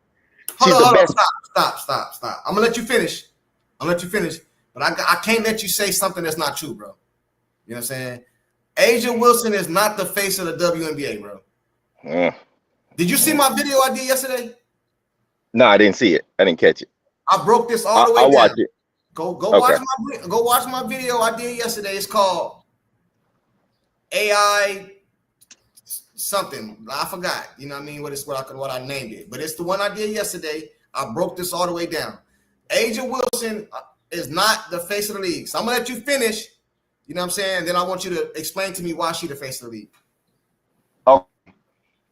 A: Hold on. Stop. I'm gonna let you finish. But I can't let you say something that's not true, bro. You know what I'm saying? Asia Wilson is not the face of the WNBA, bro. Did you see my video I did yesterday?
G: No, I didn't see it. I didn't catch it.
A: I broke this all the way down.
G: I'll watch it.
A: Go
G: Okay.
A: watch my video I did yesterday. It's called AI something. I forgot. You know what I mean? What I named it. But it's the one I did yesterday. I broke this all the way down. Asia Wilson is not the face of the league. So I'm gonna let you finish. You know what I'm saying? Then I want you to explain to me why she's the face of the league.
G: Oh,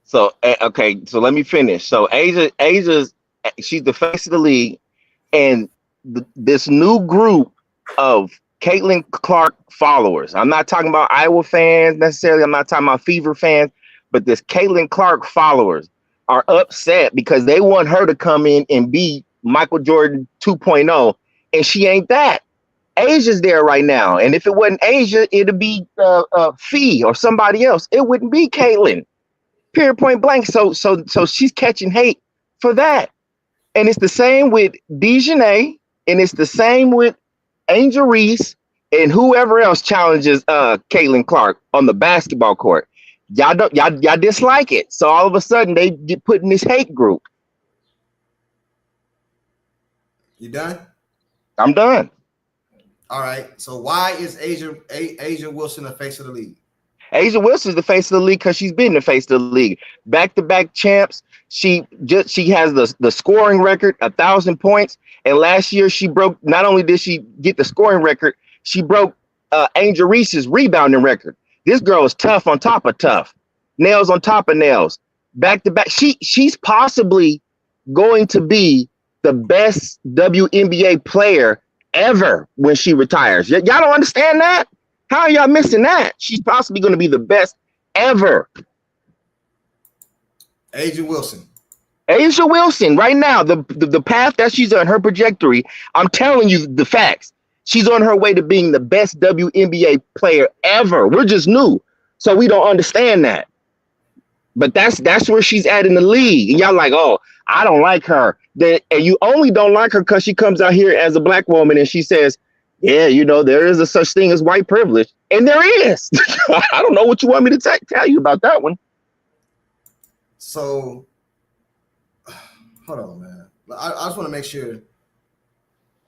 G: so okay. So let me finish. So Asia's she's the face of the league, and this new group of Caitlin followers. I'm not talking about Iowa fans necessarily. I'm not talking about Fever fans, but this Caitlin Clark followers are upset because they want her to come in and be Michael Jordan 2.0, and she ain't that. Asia's there right now, and if it wasn't Asia, it'd be Fee or somebody else. It wouldn't be Caitlin. Period, point blank. So she's catching hate for that, and it's the same with Dejanay, and it's the same with Angel Reese and whoever else challenges Caitlin Clark on the basketball court. Y'all dislike it, so all of a sudden they get put in this hate group.
A: You done?
G: I'm done.
A: All right. So why is Asia Wilson the face of the league?
G: Asia Wilson is the face of the league because she's been the face of the league. Back-to-back champs. She has the scoring record, 1,000 points. And last year she broke. Not only did she get the scoring record, she broke Angel Reese's rebounding record. This girl is tough on top of tough, nails on top of nails. Back-to-back. She's possibly going to be the best WNBA player ever when she retires. Y'all don't understand that? How are y'all missing that? She's possibly going to be the best ever.
A: Asia Wilson
G: right now, the path that she's on, her trajectory, I'm telling you the facts. She's on her way to being the best WNBA player ever. We're just new, so we don't understand that. But that's where she's at in the league. And y'all like, oh, I don't like her. And you only don't like her because she comes out here as a black woman and she says, yeah, you know, there is a such thing as white privilege. And there is. I don't know what you want me to tell you about that one.
A: So, hold on, man. I just want to make sure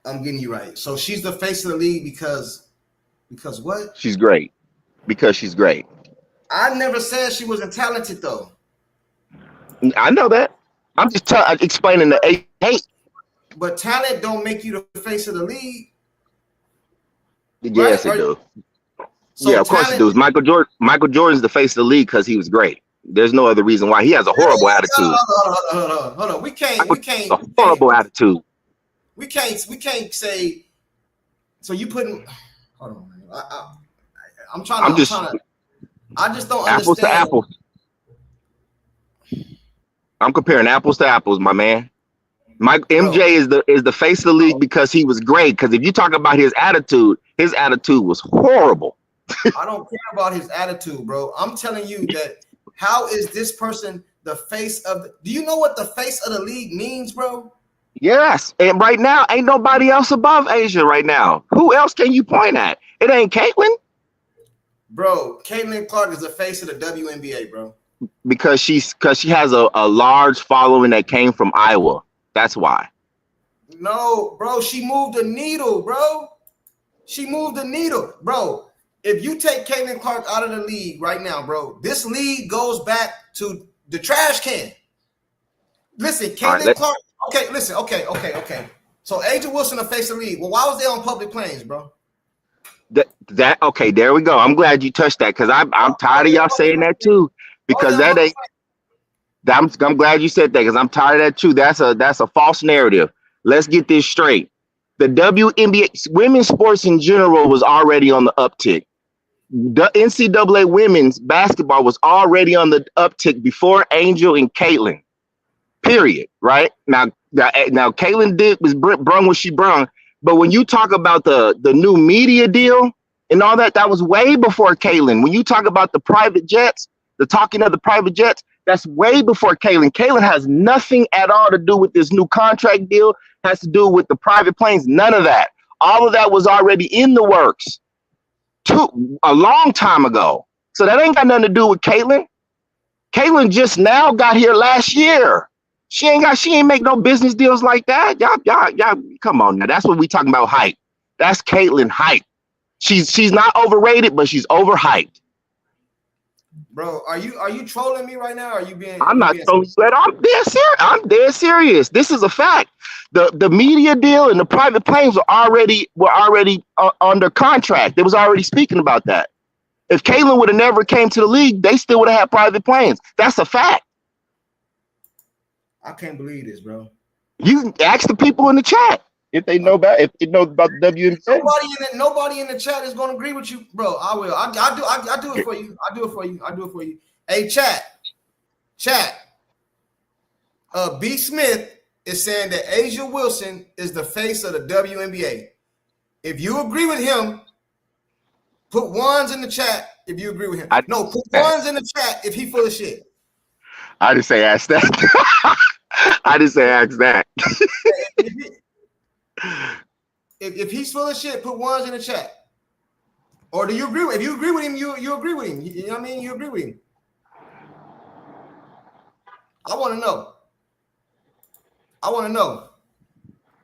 A: I'm getting you right. So she's the face of the league because what?
G: She's great. Because she's great.
A: I never said she wasn't talented, though.
G: I know that. I'm just explaining the hate.
A: But talent don't make you the face of the league.
G: Yes,
A: right?
G: it do.
A: So
G: yeah, of course it does. Michael Jordan's the face of the league because he was great. There's no other reason why. He has a horrible attitude.
A: Hold on. We can't.
G: A horrible attitude.
A: We can't say. So you putting? Hold on, man. I'm trying to. I just don't
G: apples
A: understand.
G: To apples. I'm comparing apples to apples, my man. MJ is the face of the league because he was great. Because if you talk about his attitude was horrible.
A: I don't care about his attitude, bro. I'm telling you that. How is this person the face of the? Do you know what the face of the league means, bro?
G: Yes, and right now ain't nobody else above Asia right now. Who else can you point at? It ain't Caitlin.
A: Bro, Caitlin Clark is the face of the WNBA, bro.
G: Because she has a large following that came from Iowa. That's why.
A: No, bro, she moved the needle, bro. Bro, if you take Caitlin Clark out of the league right now, bro, this league goes back to the trash can. Listen, Caitlin Clark. Okay, listen. Okay. So Angel Wilson the face of the league. Well, why was they on public planes, bro?
G: That okay, there we go. I'm glad you touched that because I'm tired of y'all saying that too. Because that ain't. I'm glad you said that because I'm tired of that too. That's a false narrative. Let's get this straight. The WNBA women's sports in general was already on the uptick. The NCAA women's basketball was already on the uptick before Angel and Caitlin. Period. Right now, Caitlin was brung what she brung. But when you talk about the new media deal and all that, that was way before Caitlin. When you talk about the private jets, the talking of the private jets, that's way before Caitlin. Caitlin has nothing at all to do with this new contract deal, has to do with the private planes, none of that. All of that was already in the works a long time ago. So that ain't got nothing to do with Caitlin. Caitlin just now got here last year. She ain't make no business deals like that. Y'all, come on now. That's what we talking about hype. That's Caitlin hype. She's not overrated, but she's overhyped.
A: Bro, are you trolling me right now? Or are you being?
G: I'm not trolling you at all. I'm dead serious. This is a fact. The media deal and the private planes were already under contract. They was already speaking about that. If Caitlin would have never came to the league, they still would have had private planes. That's a fact.
A: I can't believe this, bro.
G: You can ask the people in the chat if they know about the WNBA.
A: Nobody in the chat is going to agree with you, bro. I will. I do it for you. I do it for you. Hey, chat. B. Smith is saying that Asia Wilson is the face of the WNBA. If you agree with him, put ones in the chat. If you agree with him, put ones in the chat if he full of shit.
G: I didn't say ask that. I didn't say ask that.
A: If he's full of shit, put ones in the chat. Or do you agree with? If you agree with him, you agree with him. You know what I mean? You agree with him. I want to know.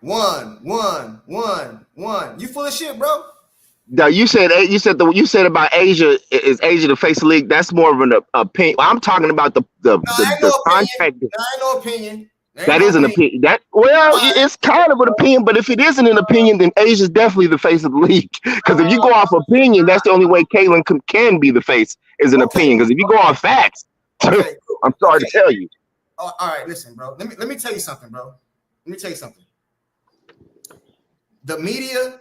A: One. You full of shit, bro.
G: No, you said about Asia. Is Asia the face of the league? That's more of an opinion. I'm talking about the contract.
A: That ain't no opinion.
G: That is an opinion. It's kind of an opinion, but if it isn't an opinion, then Asia's definitely the face of the league. Because if you go off opinion, that's the only way Caitlin can be the face is an opinion. Because if you go off facts, I'm sorry to tell you.
A: All right, listen, bro. Let me tell you something, bro. The media,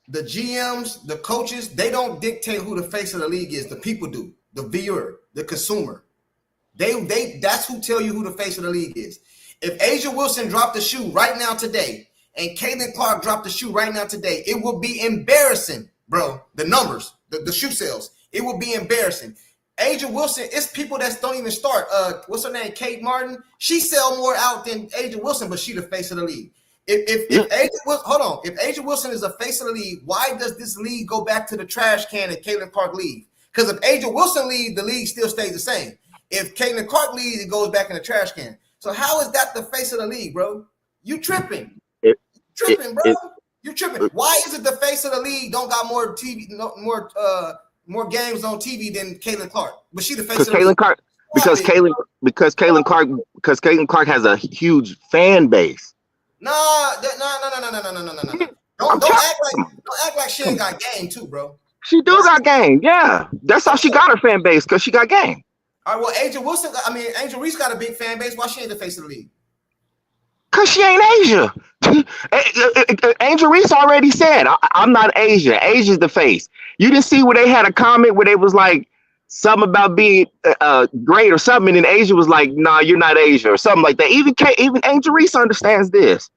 A: the GMs, the coaches, they don't dictate who the face of the league is. The people do. The viewer, the consumer. That's who tell you who the face of the league is. If Asia Wilson dropped the shoe right now today and Caitlin Clark dropped the shoe right now today, it will be embarrassing, bro. The numbers, the shoe sales, it will be embarrassing. Asia Wilson, it's people that don't even start. What's her name? Kate Martin. She sell more out than Asia Wilson, but she the face of the league. If Asia Wilson is a face of the league, why does this league go back to the trash can and Caitlin Clark leave? Because if Asia Wilson leaves, the league still stays the same. If Caitlin Clark leaves, it goes back in the trash can. So how is that the face of the league, bro? You tripping. Bro. You tripping. Why is it the face of the league don't got more TV, more games on TV than Caitlin Clark? But she the face of the league.
G: Because Caitlin Clark has a huge fan base.
A: No. Don't act like she ain't got game too, bro.
G: She do got game. Yeah, that's how she got her fan base because she got game.
A: All right, well, Angel Reese got a big fan base. Why she ain't the face of the league?
G: Because she ain't Asia. Angel Reese already said, I'm not Asia. Asia's the face. You didn't see where they had a comment where they was like something about being great or something, and Asia was like, nah, you're not Asia or something like that. Even Angel Reese understands this.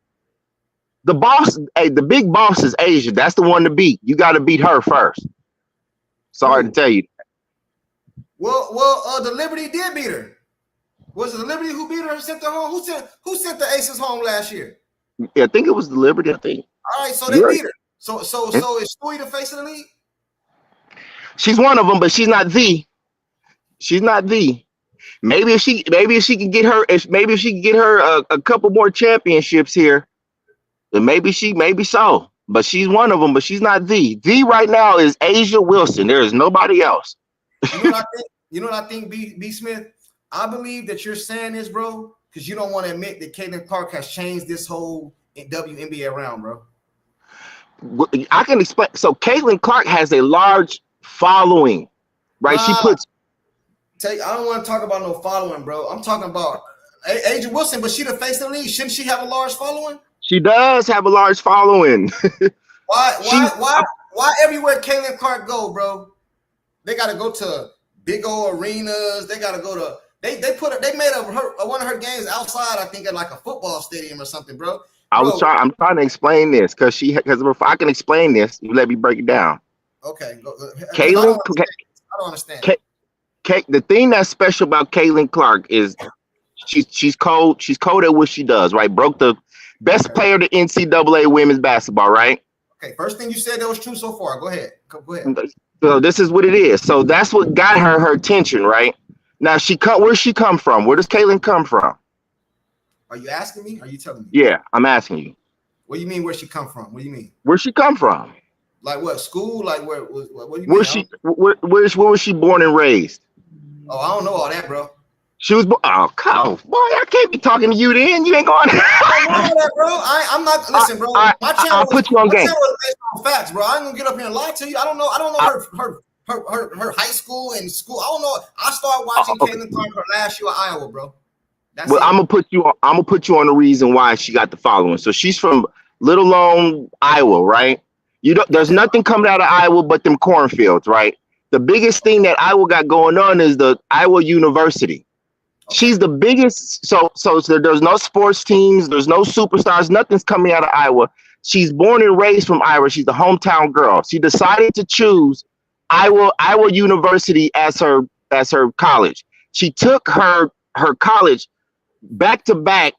G: The boss, the big boss is Asia. That's the one to beat. You got to beat her first. Sorry to tell you.
A: Well, the Liberty did beat her. Was it the Liberty who beat her and sent her home? Who sent the Aces home last year?
G: Yeah, I think it was the Liberty. I think.
A: All right, so they beat her. So is Stewie the face of the league?
G: She's one of them, but she's not the. She's not the. Maybe if she can get her a couple more championships here, then maybe so. but she's one of them. But she's not the. The right now is Asia Wilson. There is nobody else.
A: You know what I think? You know what I think, B Smith? I believe that you're saying this, bro, because you don't want to admit that Caitlin Clark has changed this whole WNBA around, bro.
G: I can explain. So Caitlin Clark has a large following, right? She puts.
A: I don't want to talk about no following, bro. I'm talking about Asia Wilson, but she the face of the league. Shouldn't she have a large following?
G: She does have a large following.
A: Why everywhere Caitlin Clark go, bro? They got to go to big old arenas. They got to go to. They made one of her games outside. I think at like a football stadium or something, bro.
G: I'm trying to explain this because if I can explain this, you let me break it down.
A: Okay.
G: Caitlin,
A: I don't understand.
G: The thing that's special about Caitlin Clark is she's cold. She's cold at what she does, right? Broke the best player to NCAA women's basketball, right?
A: Okay, first thing you said that was true so far. Go ahead.
G: So this is what it is. So that's what got her attention, right? Now where's she come from? Where does Caitlin come from?
A: Are you asking me? Are you telling me?
G: Yeah, I'm asking you.
A: What do you mean? Where she come from? What do you mean?
G: Where she come from?
A: Like what? School? Like where? What do you
G: mean? Where was she born and raised?
A: Oh, I don't know all that, bro.
G: She was born. Oh, come, boy! I can't be talking to you. Then you ain't going.
A: I don't know that, bro. I'm not. Listen, bro. My channel.
G: I'll put you on game.
A: My channel is based on facts, bro. I ain't gonna get up here and lie to you. I don't know. Her high school and school. I don't know. I started watching Caitlin Clark her last year at Iowa, bro.
G: I'm gonna put you on the reason why she got the following. So she's from Little Lone, Iowa, right? There's nothing coming out of Iowa but them cornfields, right? The biggest thing that Iowa got going on is the Iowa University. She's the biggest. So there's no sports teams, there's no superstars, nothing's coming out of Iowa. She's born and raised from Iowa. She's the hometown girl. She decided to choose Iowa University as her college. She took her college back-to-back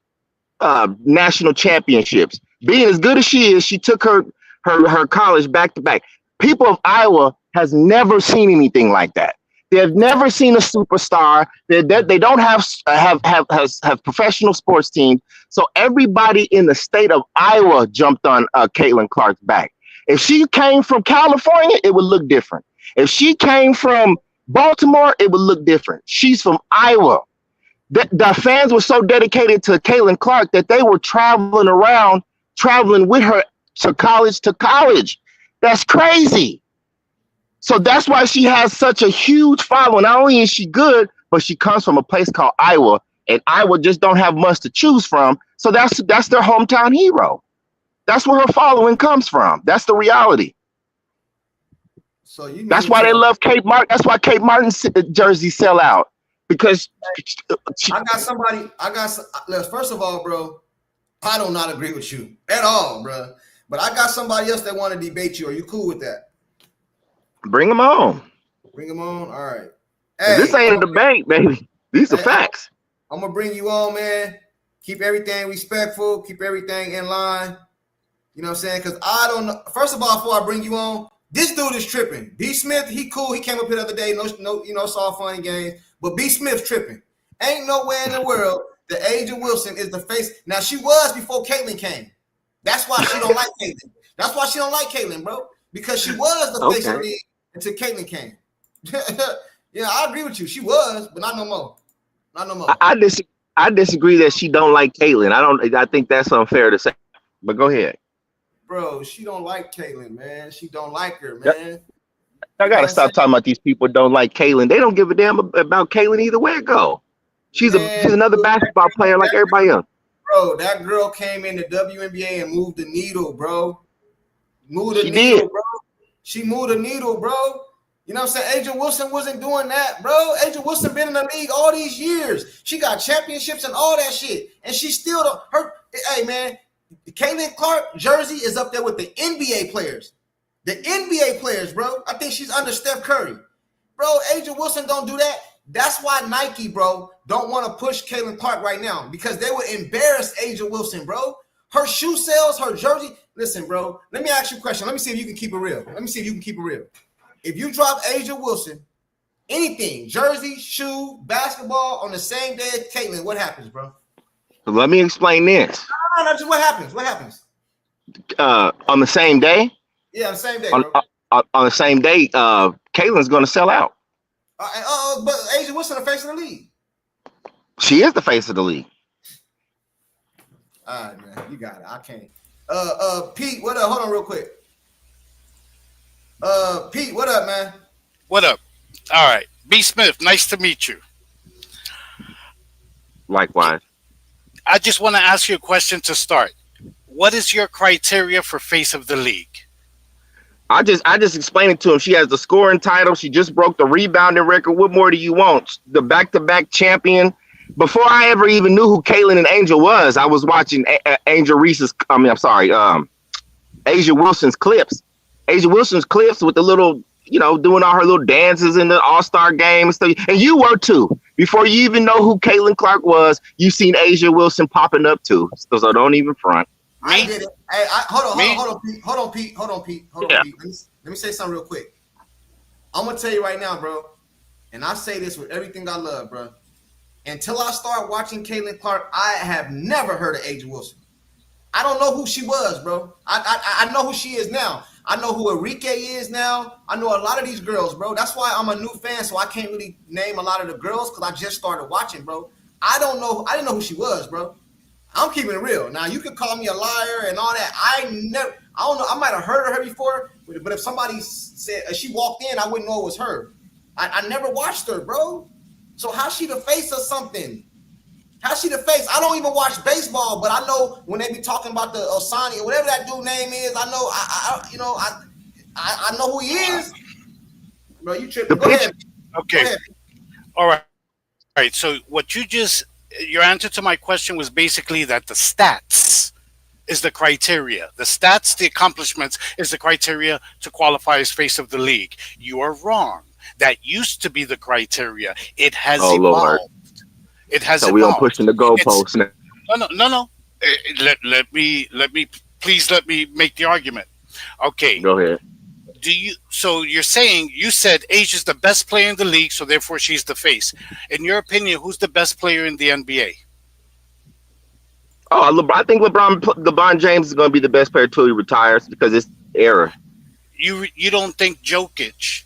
G: national championships. Being as good as she is, she took her college back-to-back. People of Iowa has never seen anything like that. They have never seen a superstar. They don't have professional sports teams. So everybody in the state of Iowa jumped on Caitlin Clark's back. If she came from California, it would look different. If she came from Baltimore, it would look different. She's from Iowa. The fans were so dedicated to Caitlin Clark that they were traveling with her to college. That's crazy. So that's why she has such a huge following. Not only is she good, but she comes from a place called Iowa, and Iowa just don't have much to choose from. So that's their hometown hero. That's where her following comes from. That's the reality.
A: So
G: that's why they love Kate Martin. That's why Kate Martin's jerseys sell out. Because
A: first of all, bro, I do not agree with you at all, bro. But I got somebody else that want to debate you. Are you cool with that?
G: Bring them on.
A: Bring them on. All right. Hey,
G: this ain't a debate, baby. These are facts.
A: I'm gonna bring you on, man. Keep everything respectful. Keep everything in line. You know what I'm saying? Because I don't know. First of all, before I bring you on, this dude is tripping. B. Smith, he cool. He came up here the other day. No, it's all fun and games. But B. Smith's tripping. Ain't nowhere in the world that Asia Wilson is the face. Now, she was before Caitlin came. That's why she don't like Caitlin. That's why she don't like Caitlin, bro. Because she was the face of the league until Caitlin came. Yeah, I agree with you. She was, but not no more. Not no more.
G: I disagree that she don't like Caitlin. I think that's unfair to say. But go ahead.
A: Bro, she don't like Caitlin, man. She don't like her, man.
G: I gotta stop talking about these people don't like Caitlin. They don't give a damn about Caitlin either way it go. She's another basketball player like everybody else.
A: Bro, that girl came in the WNBA and moved the needle, bro. She moved the needle, bro. You know what I'm saying? Asia Wilson wasn't doing that, bro. Asia Wilson been in the league all these years. She got championships and all that shit. And she still don't hurt. Hey, man, the Caitlin Clark jersey is up there with the NBA players. The NBA players, bro. I think she's under Steph Curry. Bro, Asia Wilson don't do that. That's why Nike, bro, don't want to push Caitlin Clark right now because they would embarrass Asia Wilson, bro. Her shoe sales, her jersey. Listen, bro, let me ask you a question. Let me see if you can keep it real. If you drop Asia Wilson, anything, jersey, shoe, basketball on the same day as Caitlin, what happens, bro?
G: So let me explain this.
A: No, just what happens? What happens?
G: On the same day.
A: Yeah, the same day,
G: On
A: bro.
G: on the same day, Caitlin's going to sell out.
A: But Asia Wilson the face of the league.
G: She is the face of the league.
A: All right, man, you got it. I can't. Pete, what up? Hold on, real quick. Pete, what up, man?
C: What up? All right, B. Smith, nice to meet you.
G: Likewise.
C: I just want to ask you a question to start. What is your criteria for face of the league?
G: I just explained it to him. She has the scoring title. She just broke the rebounding record. What more do you want? The back-to-back champion. Before I ever even knew who Caitlin and Angel was, I was watching Asia Wilson's clips. Asia Wilson's clips with the little, doing all her little dances in the All-Star game and stuff. And you were too. Before you even know who Caitlin Clark was, you've seen Asia Wilson popping up too. So don't even front.
A: I did it. Hey, hold on, Pete. Let me say something real quick. I'm gonna tell you right now, bro, and I say this with everything I love, bro. Until I start watching Caitlin Clark, I have never heard of Asia Wilson. I don't know who she was, bro. I know who she is now. I know who Enrique is now. I know a lot of these girls, bro. That's why I'm a new fan, so I can't really name a lot of the girls because I just started watching, bro. I didn't know who she was, bro. I'm keeping it real. Now you could call me a liar and all that. I don't know. I might have heard of her before, but if somebody said she walked in, I wouldn't know it was her. I never watched her, bro. So how's she the face of something? How's she the face? I don't even watch baseball, but I know when they be talking about the Osani or whatever that dude name is, I know I know who he is. Bro, you tripping. Go ahead.
C: Okay. Go ahead. All right. So your answer to my question was basically that the stats is the criteria. The stats, the accomplishments is the criteria to qualify as face of the league. You are wrong. That used to be the criteria. It has evolved. Lord. It has evolved.
G: So we are pushing the goalposts now.
C: No. Let me make the argument. Okay.
G: Go ahead.
C: So you're saying you said Asia's the best player in the league, so therefore she's the face. In your opinion, who's the best player in the NBA?
G: Oh, I think LeBron James is going to be the best player till he retires because it's era.
C: You don't think Jokic,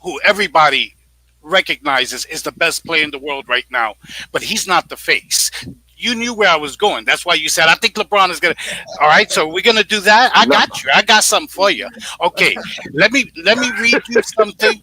C: who everybody recognizes is the best player in the world right now, but he's not the face. You knew where I was going. That's why you said, I think LeBron is going to. All right, so we're going to do that? I got you. I got something for you. Okay, let me read you something.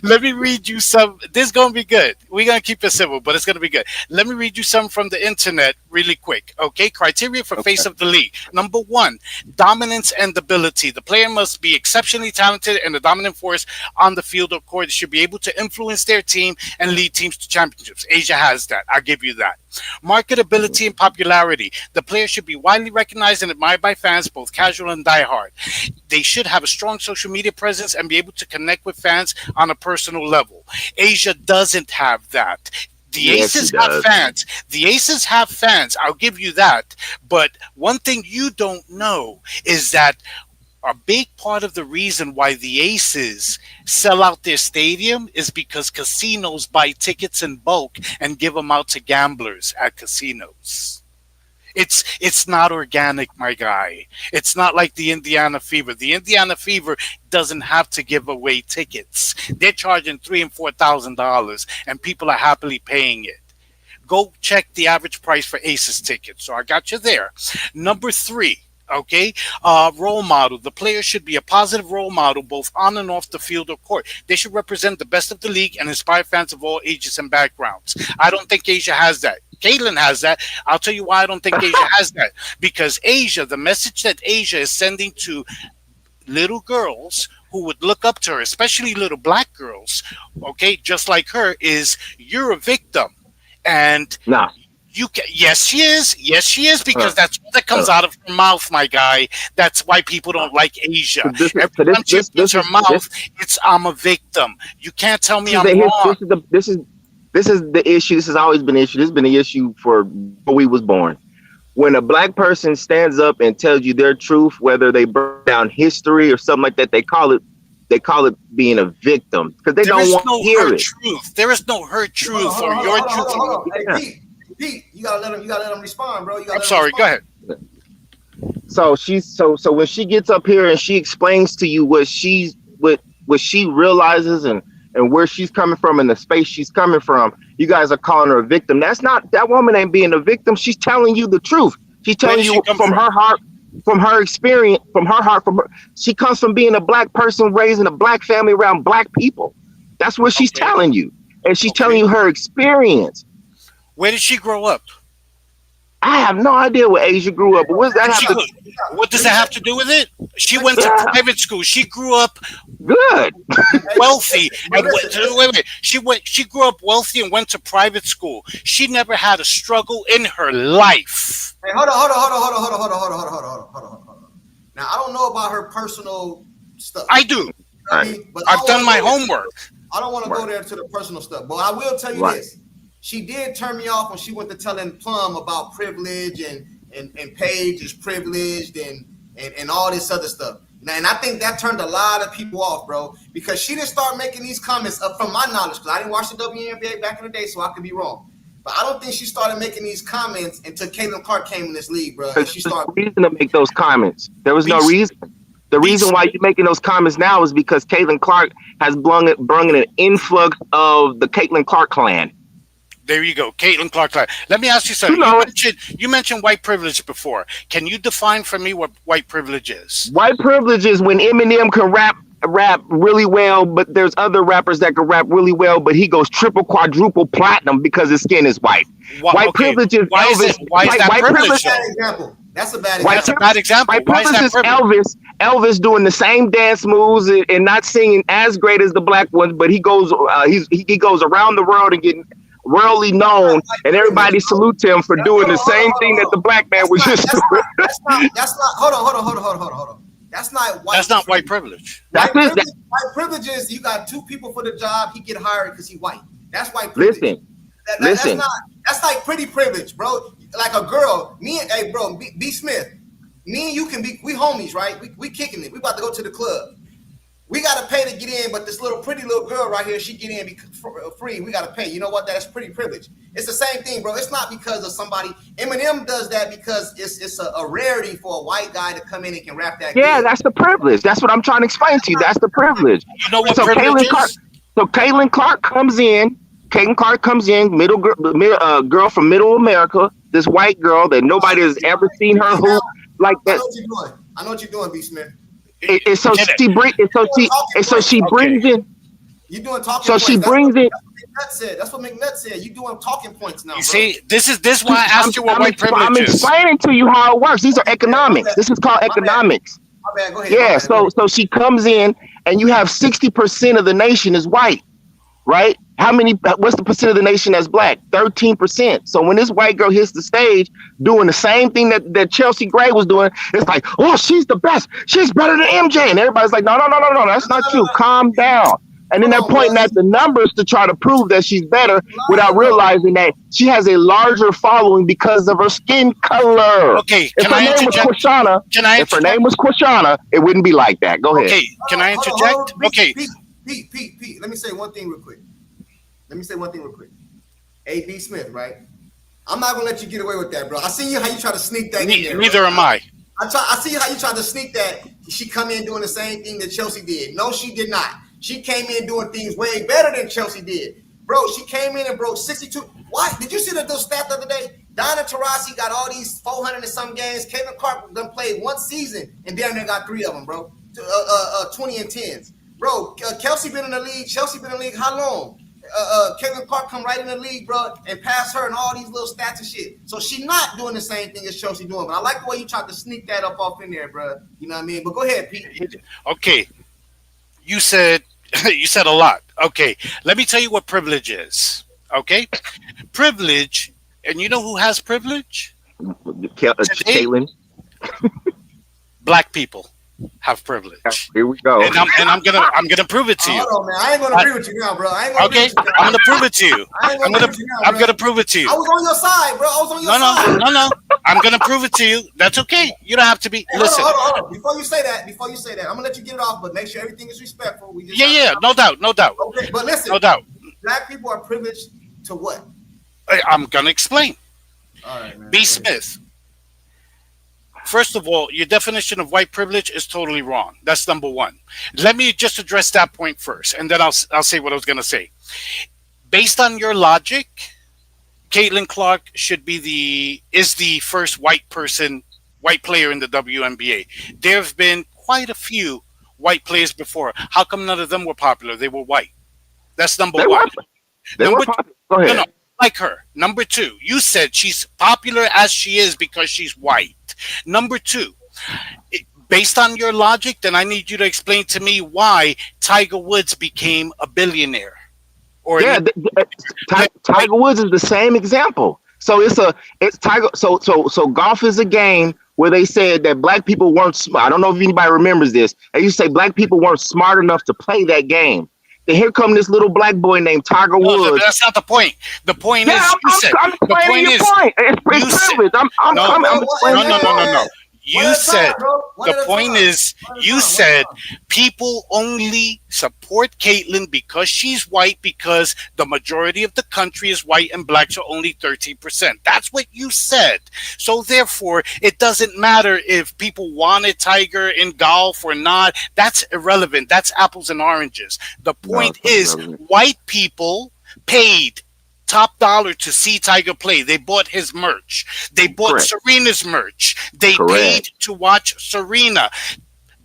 C: Let me read you some. This is going to be good. We're going to keep it simple, but it's going to be good. Let me read you some from the internet really quick. Okay, criteria for face of the league. Number 1, dominance and ability. The player must be exceptionally talented and a dominant force on the field or court. They should be able to influence their team and lead teams to championships. Asia has that. I'll give you that. Marketability and popularity. The player should be widely recognized and admired by fans, both casual and diehard. They should have a strong social media presence and be able to connect with fans on a personal level. Asia doesn't have that. The Aces have fans. The Aces have fans. I'll give you that. But one thing you don't know is that a big part of the reason why the Aces sell out their stadium is because casinos buy tickets in bulk and give them out to gamblers at casinos. It's not organic, my guy. It's not like the Indiana Fever. The Indiana Fever doesn't have to give away tickets. They're charging $3,000 and $4,000, and people are happily paying it. Go check the average price for Aces tickets. So I got you there. Number 3. Okay, role model. The player should be a positive role model both on and off the field or court. They should represent the best of the league and inspire fans of all ages and backgrounds. I don't think Asia has that. Caitlin has that. I'll tell you why I don't think Asia has that. Because Asia, the message that Asia is sending to little girls who would look up to her, especially little black girls, okay, just like her, is you're a victim. And yes, she is, because that's what that comes out of her mouth, my guy. That's why people don't like Asia. Every time she opens her mouth, it's I'm a victim. You can't tell me I'm wrong.
G: This is the issue. This has always been an issue. This has been an issue before we was born. When a black person stands up and tells you their truth, whether they burn down history or something like that, they call it being a victim because they don't want to hear it.
C: There is no her truth or your truth.
A: Hey, Pete, you gotta let him respond, bro.
C: I'm sorry. Go ahead.
G: So so when she gets up here and she explains to you what she realizes and where she's coming from and the space she's coming from, you guys are calling her a victim. That woman ain't being a victim. She's telling you the truth. She's telling you from her heart, from her experience, from her heart, she comes from being a black person raised in a black family around black people. That's what she's telling you. And she's telling you her experience.
C: Where did she grow up?
G: I have no idea where Asia grew up, but what
C: does that have to do with it? She went to private school. She grew up
G: good,
C: wealthy, and wait. She grew up wealthy and went to private school. She never had a struggle in her life.
A: Hey, hold on. Now I don't know about her personal stuff.
C: I do. But I've done my homework.
A: I don't want to go there to the personal stuff, but I will tell you this. She did turn me off when she went to telling Plum about privilege and Paige is privileged and all this other stuff. And I think that turned a lot of people off, bro, because she didn't start making these comments from my knowledge, because I didn't watch the WNBA back in the day, so I could be wrong. But I don't think she started making these comments until Caitlin Clark came in this league, bro. And she started.
G: There's no reason to make those comments. There was no reason. The reason why you're making those comments now is because Caitlin Clark has brought in an influx of the Caitlin Clark clan.
C: There you go, Caitlin Clark. Let me ask you something. You mentioned white privilege before. Can you define for me what white privilege is?
G: White privilege is when Eminem can rap really well, but there's other rappers that can rap really well, but he goes triple, quadruple platinum because his skin is white. White privilege is Elvis.
C: Why is that privilege?
A: That's a bad example.
C: That's a bad example.
G: White privilege is Elvis doing the same dance moves and not singing as great as the black ones, but he goes he goes around the world and getting worldly known, and everybody salutes him for doing the same thing that the black man was just doing.
A: That's not. Hold on. That's not white.
C: That's not white privilege.
A: White privilege is you got two people for the job. He get hired because he white. That's white privilege.
G: Listen.
A: That's like pretty privilege, bro. Like a girl, B Smith. Me and you we homies, right? We kicking it. We about to go to the club. We got to pay to get in, but this pretty little girl right here, she get in free. We got to pay. You know what? That's pretty privilege. It's the same thing, bro. It's not because of somebody. Eminem does that because it's a rarity for a white guy to come in and can rap that.
G: Yeah,
A: good.
G: That's the privilege. That's what I'm trying to explain to you. That's the privilege.
C: You know what privilege is?
G: Caitlin Clark comes in. Girl from Middle America. This white girl that nobody has ever seen her hoop like that.
A: I know what you're doing, B Smith.
G: And so she brings in.
A: You doing talking?
G: So
A: points.
G: she brings in.
A: That's what McNutt said. You doing talking points now.
C: You see, this is why I asked you what white privilege
G: is. I'm explaining to you how it works. These are economics. This is called economics.
A: My bad. Go ahead.
G: Yeah. So she comes in, and you have 60% of the nation is white, right? What's the percent of the nation that's black? 13%. So when this white girl hits the stage doing the same thing that Chelsea Gray was doing, it's like, oh, she's the best. She's better than MJ. And everybody's like, no, that's not true. Calm down. And then they're pointing at the numbers to try to prove that she's better without realizing that she has a larger following because of her skin color.
C: Okay,
G: if her name was Quashana, it wouldn't be like that. Go ahead.
C: Okay, can I interject? Okay.
A: Pete, let me say one thing real quick. Hey, B Smith, right? I'm not gonna let you get away with that, bro. I see how you try to sneak that in there.
C: Neither am I.
A: I see how you tried to sneak that. She come in doing the same thing that Chelsea did. No, she did not. She came in doing things way better than Chelsea did. Bro, she came in and broke 62. Why? Did you see the stat the other day? Donna Taurasi got all these 400 and some games. Caitlin Clark done played one season and damn near got 3 of them, bro. 20 and 10s. Bro, Chelsea been in the league how long? Caitlin Clark come right in the league, bro, and pass her and all these little stats and shit. So she not doing the same thing as Chelsea doing. But I like the way you tried to sneak that up off in there, bro. You know what I mean? But go ahead, Pete.
C: Okay. You said a lot. Okay. Let me tell you what privilege is. Okay? Privilege, and you know who has privilege?
G: Caitlin.
C: Black people have privilege.
G: Here we go.
C: And I'm gonna prove it to you.
A: Hold on, man. I ain't gonna agree with you now, bro. I'm
C: gonna prove it to you. I'm gonna prove it to you.
A: I was on your side, bro. side.
C: No. I'm gonna prove it to you. That's okay. You don't have to be. Listen.
A: Hold on. Before you say that, I'm gonna let you get it off, but make sure everything is respectful.
C: No doubt.
A: Okay, but listen.
C: No doubt.
A: Black people are privileged to what?
C: I'm gonna explain.
A: All right, man.
C: B. Smith. First of all, your definition of white privilege is totally wrong. That's number one. Let me just address that point first, and then I'll say what I was going to say. Based on your logic, Caitlin Clark is the first white player in the WNBA. There have been quite a few white players before. How come none of them were popular? They were white. That's number one.
G: They were popular. Go ahead.
C: No, like her. Number two, you said she's popular as she is because she's white. Number two, based on your logic, then I need you to explain to me why Tiger Woods became a billionaire.
G: Tiger Woods is the same example. So it's Tiger. So golf is a game where they said that black people weren't smart. I don't know if anybody remembers this. They used to say black people weren't smart enough to play that game. Then here come this little black boy named Tiger Woods.
C: No, that's not the point. The point is,
G: I'm explaining your point. It's privilege.
C: No. You said the point is, you said people only support Caitlyn because she's white, because the majority of the country is white and blacks are only 13%. That's what you said. So therefore, it doesn't matter if people wanted Tiger in golf or not. That's irrelevant. That's apples and oranges. The point is, white people paid top dollar to see Tiger play. They bought his merch. They bought Serena's merch. They paid to watch Serena.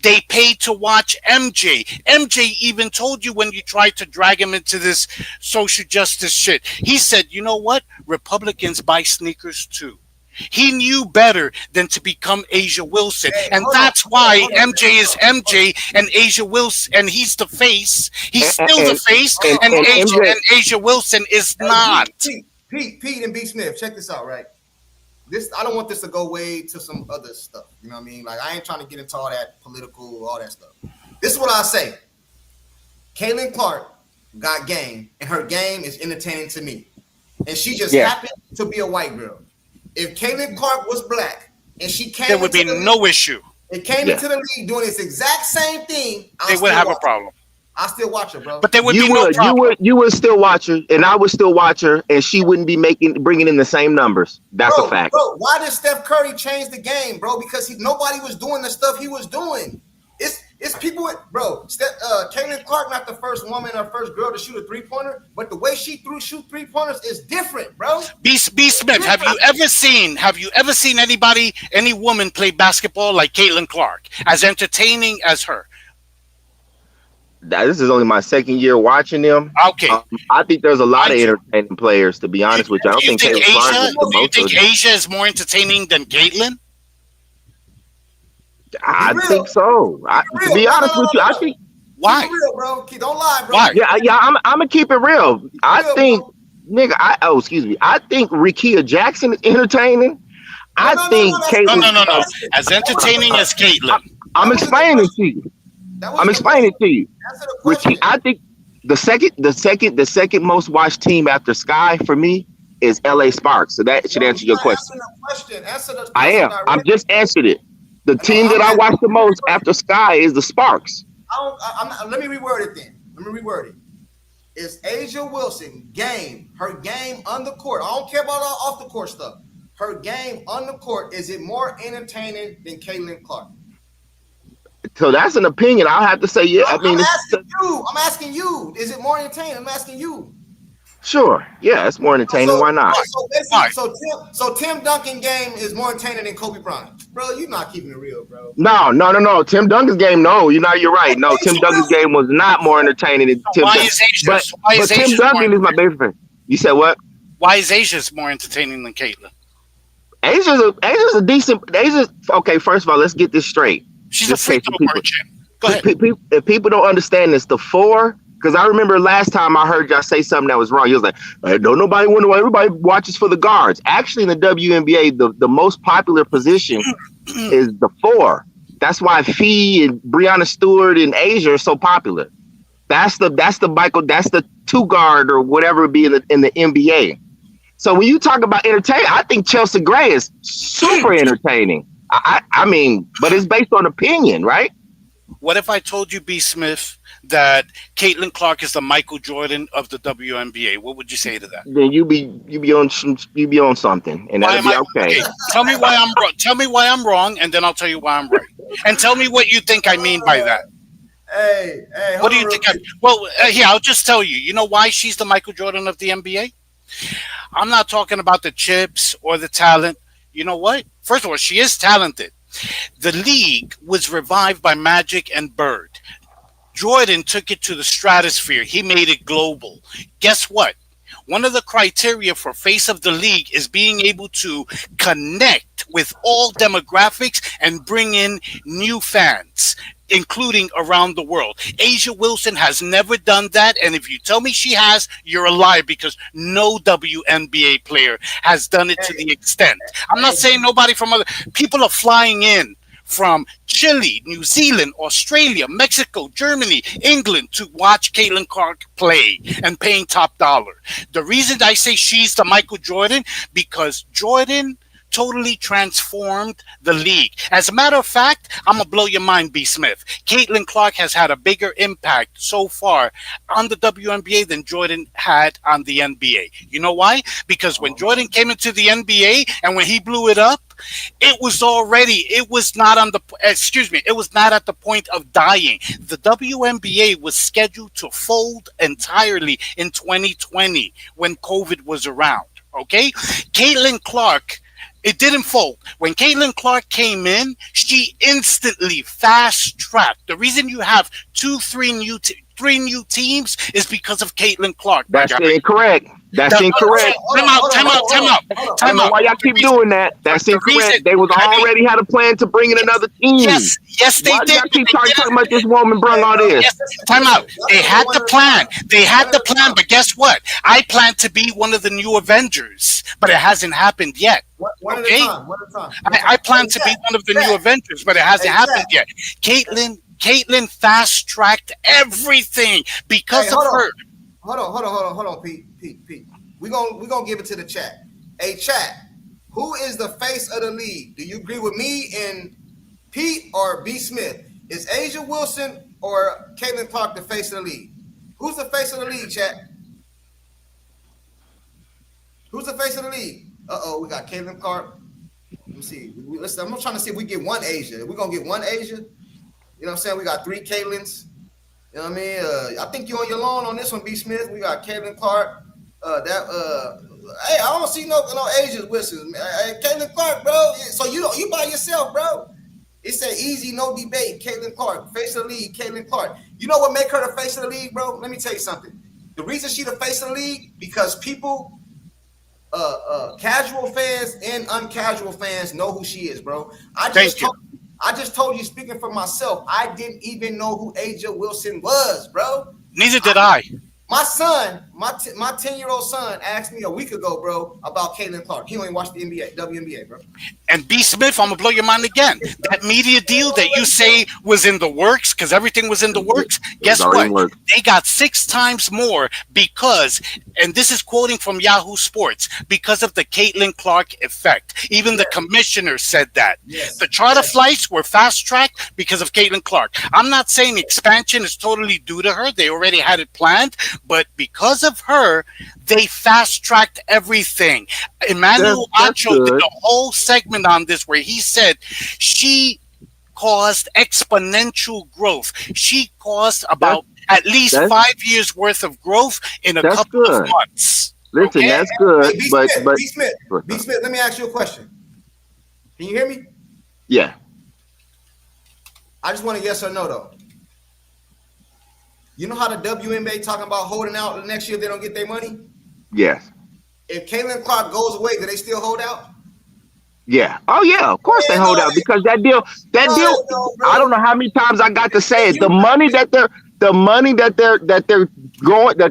C: They paid to watch MJ. MJ even told you when you tried to drag him into this social justice shit. He said, you know what? Republicans buy sneakers too. He knew better than to become Asia Wilson. And that's why MJ is MJ and Asia Wilson, and he's the face. He's still the face, and Asia Wilson is not.
A: Pete and B. Smith, check this out, right? I don't want this to go way to some other stuff. You know what I mean? Like, I ain't trying to get into all that political, all that stuff. This is what I say. Caitlin Clark got game, and her game is entertaining to me. And she just happened to be a white girl. If Caitlin Clark was black and she came,
C: there would be no issue.
A: It came into the league doing this exact same thing.
C: They would have a problem.
A: I still watch her, bro.
C: But there would be no problem.
G: You would still watch her, and I would still watch her, and she wouldn't be bringing in the same numbers. That's a fact.
A: Bro, why did Steph Curry change the game, bro? Because nobody was doing the stuff he was doing. It's people, bro. Caitlin Clark not the first woman or first girl to shoot a 3-pointer, but the way she shoot 3-pointers is different, bro.
C: B. Smith, have you ever seen any woman play basketball like Caitlin Clark, as entertaining as her?
G: This is only my second year watching them.
C: Okay,
G: I think there's a lot of entertaining players. To be honest with you, I don't think Caitlin Clark is the most.
C: Do you think Asia is more entertaining than Caitlin?
G: I think so. To be honest with you, I think.
C: Why?
A: Keep it real, bro. Don't lie, bro.
C: Why?
G: Yeah. I'm gonna keep it real. I think, nigga. I think Rickea Jackson is entertaining. I think Caitlin.
C: No. As entertaining as Caitlin.
G: I'm explaining to you. Rickea, I think the second most watched team after Sky for me is LA Sparks. So that should answer your question.
A: Answer the question.
G: I am. I'm just answered it. The team that I watch the most after Sky is the Sparks.
A: Let me reword it then. Is Asia Wilson her game on the court? I don't care about all off the court stuff. Her game on the court, is it more entertaining than Caitlin Clark?
G: So that's an opinion. I'll have to say, yeah.
A: I'm asking you. Is it more entertaining? I'm asking you.
G: Sure. Yeah, it's more entertaining. Why not?
A: So Tim Duncan game is more entertaining than Kobe Bryant. Bro, you're not keeping it real, bro.
G: No. Tim Duncan's game, no. You're right. No, Tim Duncan's game was not more entertaining than Tim Duncan. But Tim Duncan is my favorite friend. You said what?
C: Why is Asia's more entertaining than Caitlin?
G: Asia's a decent. Okay, first of all, let's get this straight.
C: She's a free throw merchant. Go ahead.
G: If people don't understand this, the 4. Because I remember last time I heard y'all say something that was wrong. You was like, hey, don't nobody wonder why everybody watches for the guards. Actually, in the WNBA, the most popular position is the 4. That's why Fee and Breonna Stewart and Asia are so popular. That's the 2 guard or whatever it be in the NBA. So when you talk about entertainment, I think Chelsea Gray is super entertaining. I mean, but it's based on opinion, right?
C: What if I told you, B. Smith, that Caitlin Clark is the Michael Jordan of the WNBA? What would you say to that?
G: Then you be on something, and
C: Why
G: that'll
C: am
G: be
C: I
G: okay.
C: okay? Tell me why I'm wrong. Tell me why I'm wrong, and then I'll tell you why I'm right. And tell me what you think I mean by that.
A: Hey,
C: What
A: hold
C: do
A: on
C: you
A: real
C: think? I
A: quick.
C: Well, here I'll just tell you. You know why she's the Michael Jordan of the NBA? I'm not talking about the chips or the talent. You know what? First of all, she is talented. The league was revived by Magic and Bird. Jordan took it to the stratosphere. He made it global. Guess what? One of the criteria for face of the league is being able to connect with all demographics and bring in new fans, including around the world. Asia Wilson has never done that. And if you tell me she has, you're a liar, because no WNBA player has done it to the extent. I'm not saying nobody from other people are flying in from Chile, New Zealand, Australia, Mexico, Germany, England to watch Caitlin Clark play and paying top dollar. The reason I say she's the Michael Jordan, because Jordan totally transformed the league. As a matter of fact, I'm gonna blow your mind, B. Smith. Caitlin Clark has had a bigger impact so far on the WNBA than Jordan had on the NBA. You know why? Because when Jordan came into the NBA and when he blew it up, it was not at the point of dying. The WNBA was scheduled to fold entirely in 2020 when COVID was around. Okay? Caitlin Clark, it didn't fold. When Caitlin Clark came in, she instantly fast tracked. The reason you have three new teams is because of Caitlin Clark.
G: That's incorrect. That's incorrect.
C: Time out.
G: I don't know why y'all keep doing that. That's incorrect. They was already had a plan to bring in another team.
C: Yes, they
G: why
C: did.
G: Y'all keep talking about this woman brung all this?
C: Yes, time out. They had the plan. But guess what? I plan to be one of the new Avengers, but it hasn't happened yet.
A: One at a time.
C: I plan to be one of the new Avengers, but it hasn't happened yet. Caitlin fast tracked everything because of her.
A: Hold on, Pete. We're gonna give it to the chat. Hey, chat, who is the face of the league? Do you agree with me and Pete or B. Smith? Is Asia Wilson or Caitlin Clark the face of the league? Who's the face of the league, chat? Who's the face of the league? We got Caitlin Clark. Let me see. I'm trying to see if we get one Asia. We're gonna get one Asia. You know what I'm saying? We got three Caitlins. You know what I mean? I think you're on your lawn on this one, B. Smith. We got Caitlin Clark. Hey, I don't see no Asian Wilson. Hey, Caitlin Clark, bro. So you by yourself, bro. It's an easy, no debate. Caitlin Clark, face of the league. Caitlin Clark. You know what make her the face of the league, bro? Let me tell you something. The reason she the face of the league, because people, casual fans and uncasual fans know who she is, bro. I just told you, speaking for myself, I didn't even know who Asia Wilson was, bro.
C: Neither did I.
A: My son, my 10-year-old son asked me a week ago, bro, about Caitlin Clark. He don't even watch the WNBA, bro.
C: And B. Smith, I'm gonna blow your mind again. That media deal that you say was in the works, because everything was in the works. Guess what? They got 6 times more because, and this is quoting from Yahoo Sports, because of the Caitlin Clark effect. Even the commissioner said that. The charter flights were fast tracked because of Caitlin Clark. I'm not saying expansion is totally due to her. They already had it planned. But because of her, they fast-tracked everything. Emmanuel Acho did a whole segment on this where he said she caused exponential growth. She caused about at least 5 years worth of growth in a couple of months.
G: Listen, okay? That's good.
A: Hey, B. Smith, let me ask you a question. Can you hear me?
G: Yeah.
A: I just want a yes or no, though. You know how the WNBA talking about holding out the next year if they don't get their money?
G: Yes.
A: If Caitlin Clark goes away, do they still hold out?
G: Yeah. Oh yeah, of course they hold out, because that deal, I don't know how many times I got to say it. The money that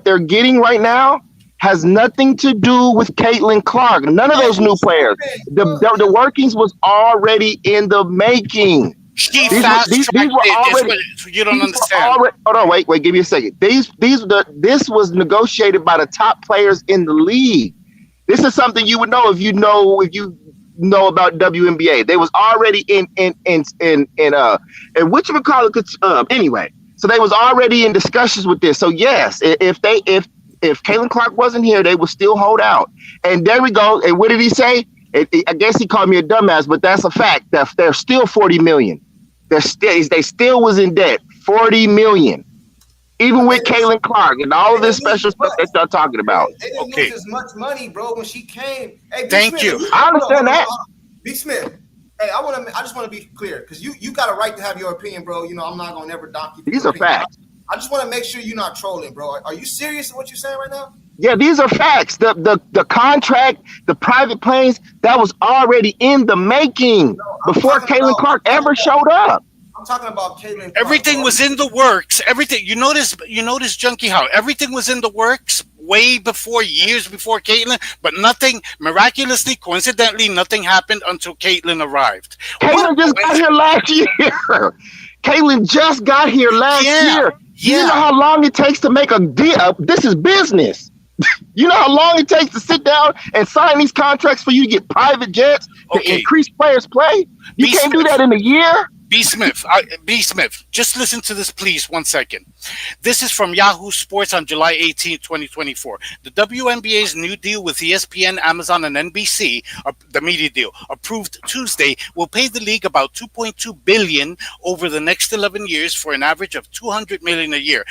G: they're getting right now has nothing to do with Caitlin Clark. None of those new players. The workings was already in the making.
C: These were already. You don't understand.
G: Hold on, wait, give me a second. This was negotiated by the top players in the league. This is something you would know if you know about WNBA. They was already and whatchamacallit, anyway. So they was already in discussions with this. So yes, if Caitlin Clark wasn't here, they would still hold out. And there we go. And what did he say? I guess he called me a dumbass, but that's a fact. That they're still 40 million. They still was in debt. 40 million. Even with Caitlin Clark and all of this special stuff that y'all talking about.
A: They didn't lose as much money, bro, when she came. Hey,
C: Thank you.
G: I understand that.
A: B. Smith. Hey, I just want to be clear because you got a right to have your opinion, bro. You know, I'm not gonna never dock you.
G: These are facts.
A: I just want to make sure you're not trolling, bro. Are you serious in what you're saying right now?
G: Yeah, these are facts. The contract, the private planes, that was already in the making before Caitlin Clark ever showed up.
A: I'm talking about Caitlin Clark.
C: Everything was in the works. Everything. You notice, Junkie, how everything was in the works way before, years before Caitlin, but nothing, miraculously, coincidentally, nothing happened until Caitlin arrived.
G: Caitlin just got here last year. Caitlin just got here last year.
C: Yeah.
G: You know how long it takes to make a deal? This is business. You know how long it takes to sit down and sign these contracts for you to get private jets to increase players' play? You can't do that in a year.
C: B. Smith, just listen to this, please, 1 second. This is from Yahoo Sports on July 18, 2024. The WNBA's new deal with ESPN, Amazon, and NBC, the media deal, approved Tuesday, will pay the league about $2.2 billion over the next 11 years for an average of $200 million a year,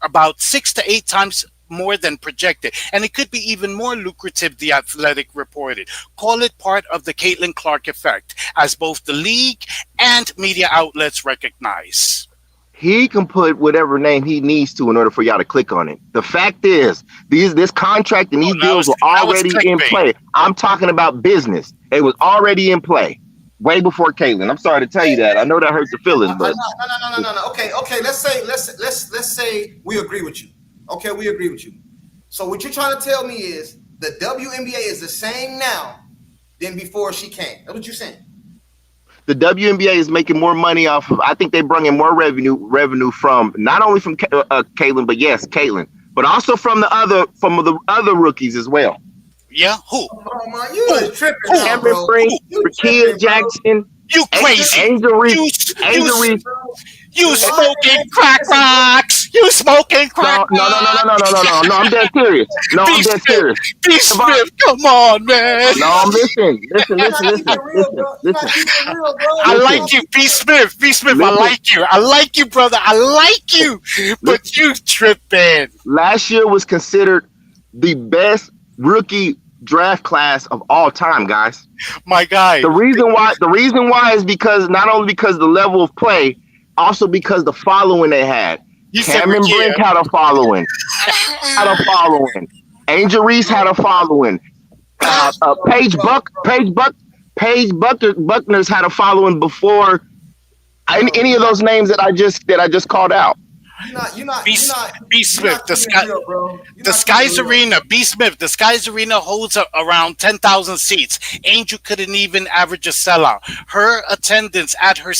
C: about 6 to 8 times more than projected, and it could be even more lucrative, The Athletic reported. Call it part of the Caitlin Clark effect, as both the league and media outlets recognize.
G: He can put whatever name he needs to in order for y'all to click on it. The fact is, this contract and these deals were already in play. I'm talking about business. It was already in play way before Caitlin. I'm sorry to tell you that. I know that hurts your feelings, but
A: no. Okay. Let's say we agree with you. Okay, we agree with you. So what you're trying to tell me is the WNBA is the same now than before she came. That's what you're saying.
G: The WNBA is making more money off of. I think they bring in more revenue from not only from Caitlin, but yes, Caitlin, but also from the other rookies as well.
C: Yeah, who?
A: Oh man, you are tripping now,
G: Cameron
A: bro.
G: Brink, Rakia Jackson,
C: You crazy.
G: Angel Reese.
C: You smoking crack rocks. You smoking crack
G: No, I'm dead serious. I'm dead serious.
C: B. Smith, come on, man.
G: No, listen.
C: I like you, B. Smith. I like you, brother. I like you. But you tripping.
G: Last year was considered the best rookie draft class of all time, guys.
C: My guy.
G: The reason why is because not only because of the level of play, also because the following they had. Cameron Brink had a following. Angel Reese had a following. Paige Buckner's had a following before any of those names that I just called out.
C: B. Smith, the Skies Arena. B. Smith, the Skies Arena holds around 10,000 seats. Angel couldn't even average a sellout. Her attendance at her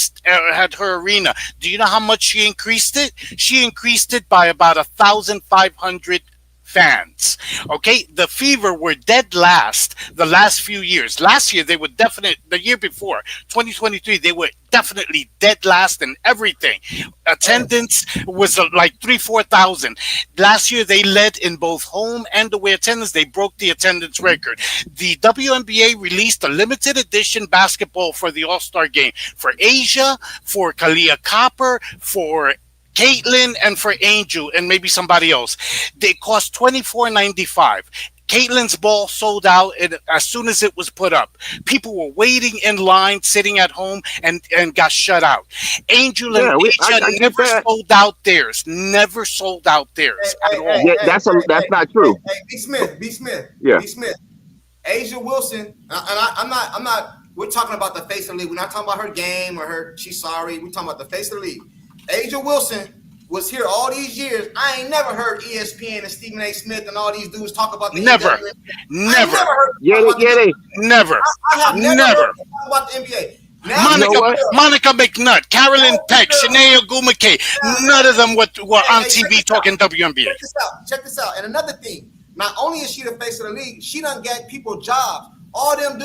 C: arena. Do you know how much she increased it? She increased it by about 1,500 fans. Okay, the Fever were dead last the last few years. Last year they were the year before 2023 they were definitely dead last in everything. Attendance was like 4,000. Last year they led in both home and away attendance. They broke the attendance record. The WNBA released a limited edition basketball for the All-Star game for Asia, for Kalia Copper, for Caitlin, and for Angel, and maybe somebody else. They cost $24.95. Caitlin's ball sold out as soon as it was put up. People were waiting in line, sitting at home, and got shut out. Angel and Asia never sold out theirs. Never sold out theirs at all.
G: That's not true.
A: Hey, B. Smith.
G: Yeah.
A: B. Smith. Asia Wilson, and I'm not. We're talking about the face of the league. We're not talking about her game or she's sorry. We're talking about the face of the league. Asia Wilson was here all these years. I ain't never heard ESPN and Stephen A. Smith and all these dudes talk about the
C: Never.
A: NBA. Never.
C: Never.
A: I have never heard talk about the NBA. Now,
C: Monica McNutt, Carolyn Peck, Shanae Ogumake, none of them were on TV talking WNBA.
A: Check this out. And another thing, not only is she the face of the league, she done gave people jobs. All them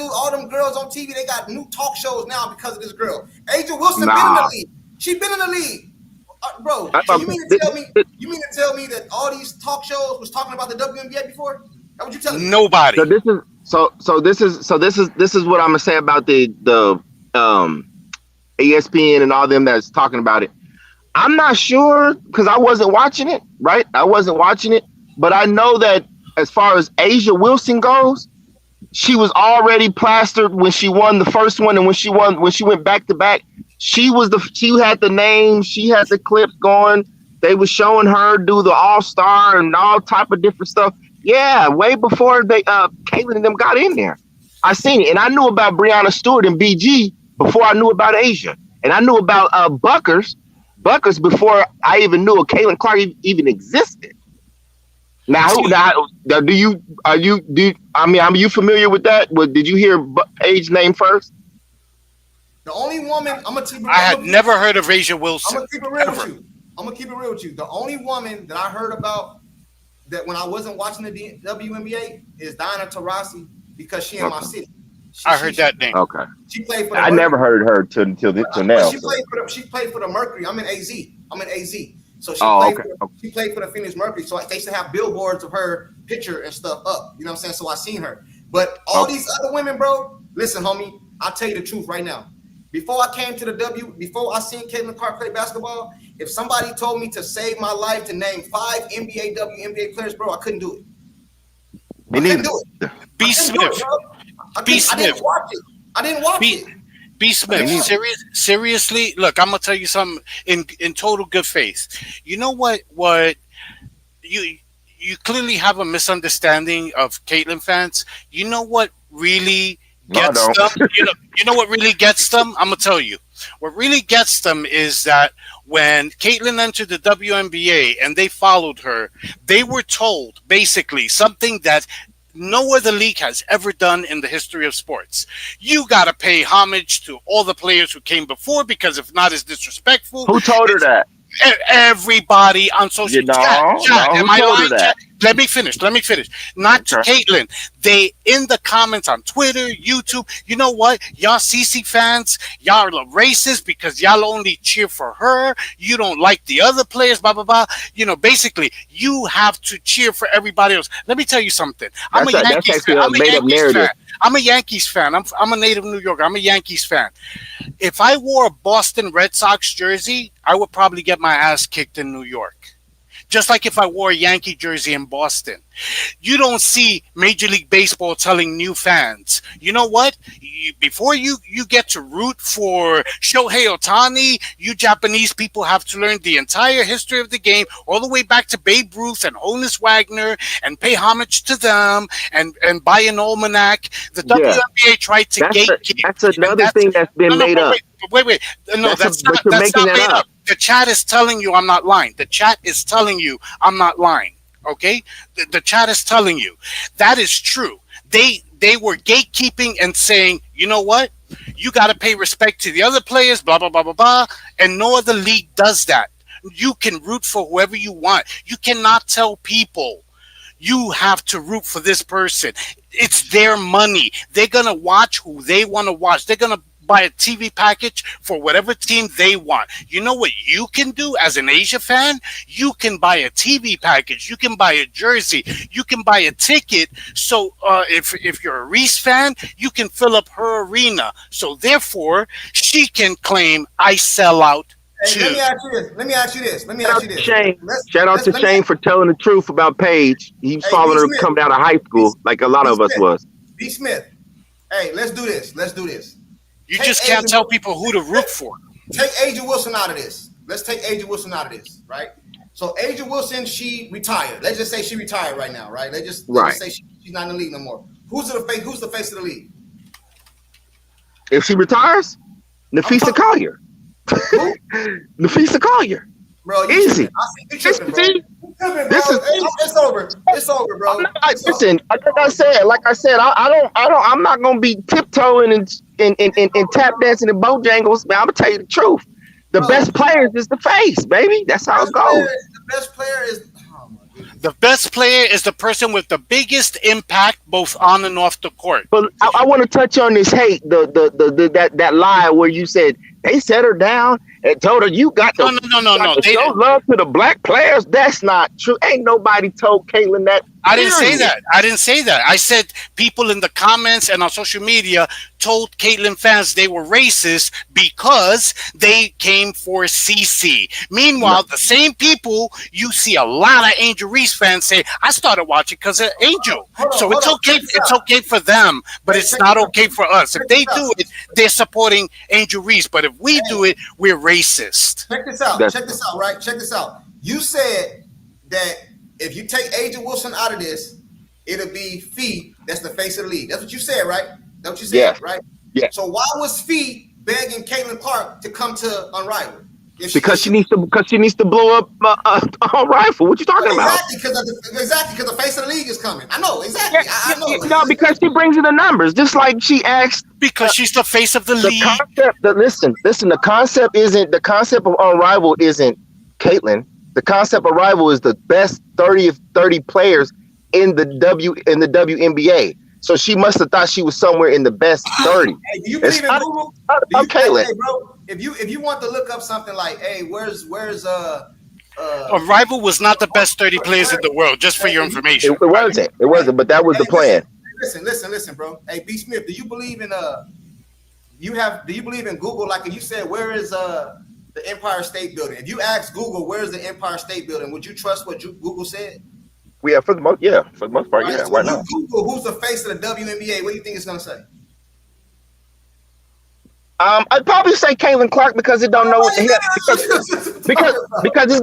A: girls on TV, they got new talk shows now because of this girl. Asia Wilson been in
G: Nah.
A: the league. She been in the league. Bro,
G: I
A: so
G: thought
A: you mean
G: this-
A: to tell me that all these talk shows was talking about the WNBA before? That what you telling me?
C: Nobody.
G: so this is what I'm gonna say about the ESPN and all them that's talking about it. I'm not sure because I wasn't watching it, right? I wasn't watching it, but I know that as far as Asia Wilson goes, she was already plastered when she won the first one, and when she went back to back, she had the name, she had the clips going. They were showing her do the All-Star and all type of different stuff. Yeah, way before they Caitlin and them got in there. I seen it, and I knew about Breonna Stewart and BG before I knew about Asia, and I knew about Buckers before I even knew a Caitlinclark even existed. Now, are you familiar with that? Did you hear Paige's name first?
A: The only woman I'm gonna keep.
C: I had never heard of Asia Wilson.
A: I'm gonna keep it real with you. I'm gonna keep it real with you. The only woman that I heard about that when I wasn't watching the WNBA is Diana Taurasi because she in my city.
C: I heard that name.
G: Okay.
A: She played for.
G: I never heard her till now.
A: She played for the Mercury. I'm in AZ. So she played for the Phoenix Mercury. So they used to have billboards of her picture and stuff up. You know what I'm saying? So I seen her. But all these other women, bro, listen, homie, I'll tell you the truth right now. Before I came to before I seen Caitlinclark play basketball, if somebody told me to save my life to name 5 NBA, WNBA players, bro, I couldn't do it. I couldn't do it.
C: B. Smith.
A: I didn't watch it.
C: B. Smith, seriously, look, I'm gonna tell you something in total good faith. You know what you clearly have a misunderstanding of Caitlin fans. You know what really gets them? You know what really gets them? I'm gonna tell you. What really gets them is that when Caitlin entered the WNBA and they followed her, they were told basically something that no other league has ever done in the history of sports. You got to pay homage to all the players who came before because if not, it's disrespectful.
G: Who told her that?
C: Everybody on social media. Am I lying? Let me finish. Not to Caitlin. They in the comments on Twitter, YouTube. You know what? Y'all CC fans, y'all are racist because y'all only cheer for her. You don't like the other players. Blah blah blah. You know, basically, you have to cheer for everybody else. Let me tell you something. I'm a Yankees fan. I'm a Yankees fan. I'm a native New Yorker. I'm a Yankees fan. If I wore a Boston Red Sox jersey, I would probably get my ass kicked in New York. Just like if I wore a Yankee jersey in Boston. You don't see Major League Baseball telling new fans, you know what? Before you get to root for Shohei Ohtani, you Japanese people have to learn the entire history of the game, all the way back to Babe Ruth and Honus Wagner, and pay homage to them and buy an almanac. The WNBA tried to gatekeep.
G: That's another thing that's been made up.
C: Wait. No, that's not made up. The chat is telling you I'm not lying. The chat is telling you I'm not lying. Okay? The chat is telling you. That is true. They were gatekeeping and saying, you know what? You got to pay respect to the other players, blah, blah, blah, blah, blah. And no other league does that. You can root for whoever you want. You cannot tell people you have to root for this person. It's their money. They're going to watch who they want to watch. They're going to buy a TV package for whatever team they want. You know what you can do as an Asia fan? You can buy a TV package. You can buy a jersey. You can buy a ticket. So if you're a Reese fan, you can fill up her arena. So therefore, she can claim I sell out.
A: Hey, let me ask you this.
G: Shout out to Shane for telling the truth about Paige. He's following her coming out of high school like a lot of us was.
A: B. Smith. Hey, let's do this.
C: You just can't tell people who to root for.
A: Take Asia Wilson out of this. Let's take Asia Wilson out of this, right? So Asia Wilson, she retired. Let's just say she retired right now, right? Let's just say she's not in the league no more. Who's the face of the league?
G: If she retires, Nafisa Collier. Nafisa Collier.
A: Bro,
G: easy.
A: It's over. It's over, bro.
G: Listen, like I said, I'm not gonna be tiptoeing and tap dancing and bojangles, man. I'm gonna tell you the truth. The best players is the face, baby. That's how it goes.
A: The best player is
C: The best player is the person with the biggest impact, both on and off the court.
G: But I want to touch on this hate, that lie where you said they set her down and told her you got to
C: No.
G: show love to the black players. That's not true. Ain't nobody told Caitlin that.
C: I didn't say that. I said people in the comments and on social media told Caitlyn fans they were racist because they came for CC. Meanwhile, the same people, you see a lot of Angel Reese fans say, I started watching because of Angel. So it's okay. It's okay for them, but it's not okay for us. If they do it, they're supporting Angel Reese. But if we do it, we're racist.
A: Check this out. Right? Check this out. You said that if you take Angel Wilson out of this, it'll be Fee that's the face of the league. That's what you said, right? That's what you said, right?
G: Yeah.
A: So why was Fee begging Caitlin Clark to come to Unrivaled?
G: Because she needs to blow up a rifle. What you talking about?
A: Exactly, because the face of the league is coming. I know exactly. I know.
G: No, because she brings in the numbers, just like she asked.
C: Because she's the face of the league.
G: Listen. The concept of Unrivaled isn't Caitlin. The concept of Rival is the best 30 players in the WNBA. So she must have thought she was somewhere in the best 30.
A: Hey, do you believe in Google?
G: Caitlin.
A: Hey, bro, if you want to look up something like, hey, where's
C: Rival was not the best 30 players in the world, just for your information.
G: It wasn't, but that was the plan.
A: Listen, bro. Hey, B. Smith, do you believe in do you believe in Google? Like if you said, where is the Empire State Building? If you ask Google, where's the Empire State Building, would you trust what Google said?
G: For the most part,
A: right,
G: yeah.
A: So
G: right now.
A: Google who's the face of the WNBA. What do you think it's gonna say?
G: I'd probably say Caitlin Clark because it don't know what the hell because it's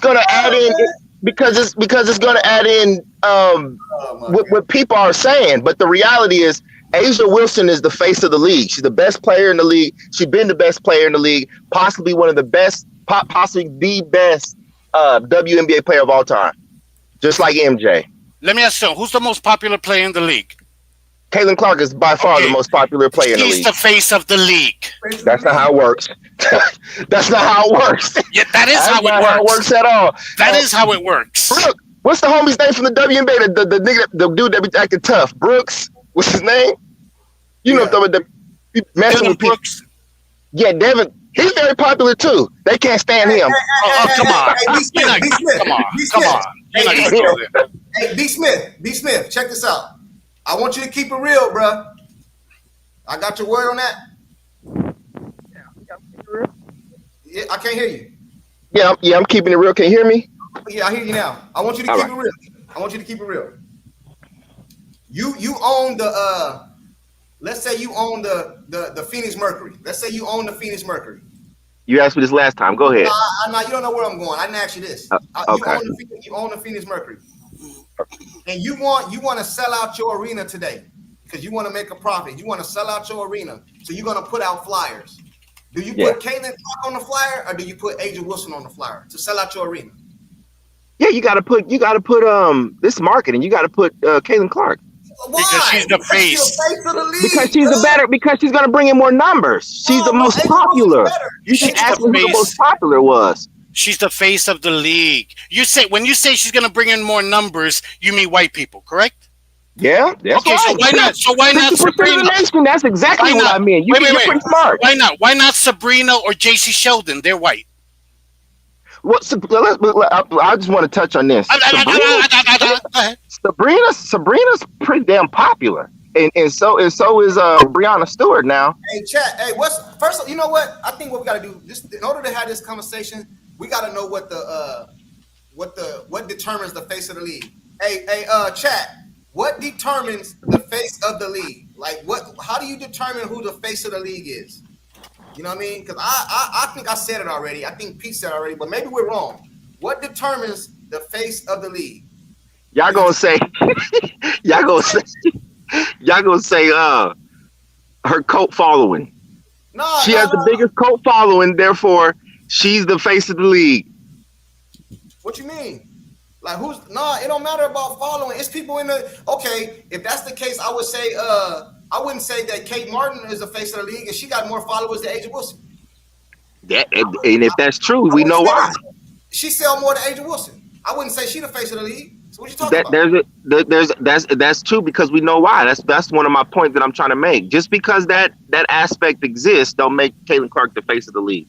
G: gonna add in because it's gonna add in what people are saying. But the reality is A'ja Wilson is the face of the league. She's the best player in the league. She's been the best player in the league, possibly one of the best, possibly the best WNBA player of all time, just like MJ.
C: Let me ask you, who's the most popular player in the league?
G: Caitlin Clark is by far the most popular player in the league.
C: She's the face of the league.
G: That's not how it works. That's not how it works.
C: Yeah, that is how it works.
G: How it works at all.
C: That is how it works.
G: Brooke, what's the homie's name from the WNBA? The nigga, the dude that be acting tough. Brooks. What's his name? You know the messing with Brooks. Yeah, Devin. He's very popular too. They can't stand him.
C: Come on. Come on.
A: Hey, B. Smith, check this out. I want you to keep it real, bro. I got your word on that. Yeah, I can't hear you.
G: Yeah, I'm keeping it real. Can you hear me?
A: Yeah, I hear you now. I want you to keep it real. I want you to keep it real. You own the let's say you own the Phoenix Mercury. Let's say you own the Phoenix Mercury.
G: You asked me this last time. Go ahead.
A: No, you don't know where I'm going. I didn't ask you this.
G: Okay.
A: You own the Phoenix Mercury, and you want to sell out your arena today because you want to make a profit. You want to sell out your arena, so you're gonna put out flyers. Do you put Caitlin Clark on the flyer, or do you put A'ja Wilson on the flyer to sell out your arena?
G: Yeah, you gotta put this marketing. You gotta put Caitlin Clark.
A: Why?
C: Because she's the face.
G: Because she's gonna bring in more numbers. She's the most popular. You should ask who the most popular was.
C: She's the face of the league. When you say she's gonna bring in more numbers, you mean white people, correct?
G: Yeah. That's
C: okay,
G: right.
C: So why not Sabrina?
G: That's exactly what I mean. You're pretty smart.
C: Why not? Why not Sabrina or JC Sheldon? They're white.
G: I just want to touch on this. Sabrina's pretty damn popular, and so is Breonna Stewart now.
A: Hey, chat. Hey, first? You know what? I think what we got to do in order to have this conversation, we got to know what determines the face of the league. Hey, chat. What determines the face of the league? Like, how do you determine who the face of the league is? You know what I mean? Because I think I said it already. I think Pete said it already, but maybe we're wrong. What determines the face of the league?
G: Y'all gonna say her cult following. She has the biggest cult following, therefore she's the face of the league.
A: What you mean? Like it don't matter about following. It's people in the if that's the case, I would say I wouldn't say that Kate Martin is the face of the league and she got more followers than A'ja Wilson.
G: And if that's true, we know why.
A: She sell more than A'ja Wilson. I wouldn't say she the face of the league. So what you talking about?
G: That's true because we know why. That's one of my points that I'm trying to make. Just because that aspect exists, don't make Caitlin Clark the face of the league.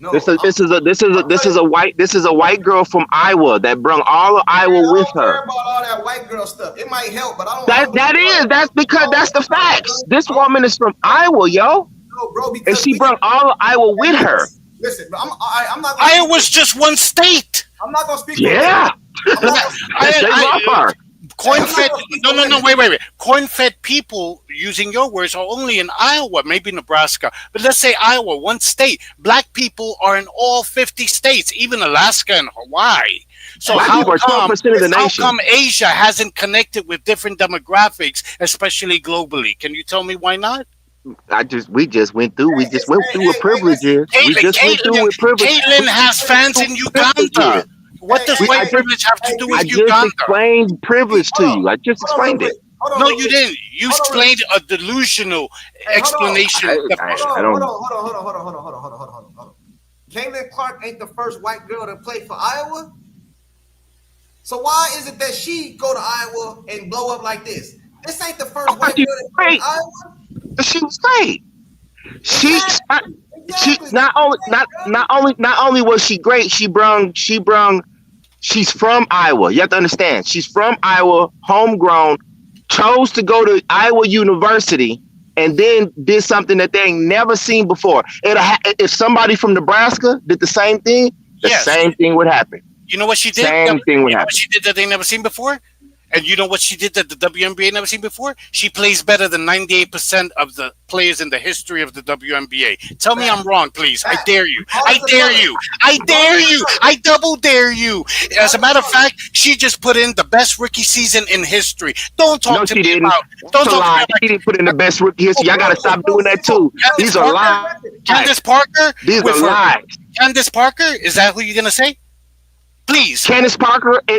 A: No,
G: This is a white girl from Iowa that brought all of Iowa
A: I
G: with
A: don't care
G: her.
A: about all that white girl stuff. It might help, but I don't.
G: That's because that's the facts. This woman is from Iowa, yo,
A: No, bro,
G: and she brought all of Iowa with her.
A: Listen, bro, I'm not.
C: Iowa's just one state.
A: I'm not gonna speak.
G: Yeah,
A: For I'm not,
G: they love her.
C: Corn-fed, no, wait. Corn-fed people, using your words, are only in Iowa, maybe Nebraska. But let's say Iowa, one state. Black people are in all 50 states, even Alaska and Hawaii. So
G: Black people are 12% of the nation.
C: How come Asia hasn't connected with different demographics, especially globally? Can you tell me why not?
G: We just went through what privilege is.
C: Caitlin has fans in Uganda. What does white privilege have to do with Uganda?
G: I just explained privilege to you. I just explained it.
C: No, you didn't. You explained a delusional explanation.
A: Hold on. Caitlin Clark ain't the first white girl to play for Iowa. So why is it that she go to Iowa and blow up like this? This ain't the first white girl to play for Iowa.
G: She was great. She not only was she great, she's from Iowa. You have to understand. She's from Iowa, homegrown, chose to go to Iowa University, and then did something that they ain't never seen before. If somebody from Nebraska did the same thing, same thing would happen.
C: You know what she did?
G: Same thing would happen.
C: What she did that they never seen before? And you know what she did that the WNBA never seen before? She plays better than 98% of the players in the history of the WNBA. Tell me I'm wrong, please. I dare you. I dare you. I double dare you. As a matter of fact, she just put in the best rookie season in history. Don't talk to me about. Don't talk to me about.
G: She didn't put in the best rookie history. Y'all gotta stop doing that too. These are lies.
C: Candace Parker.
G: These are lies.
C: Candace Parker. Is that who you're gonna say? Please.
G: Candace Parker, I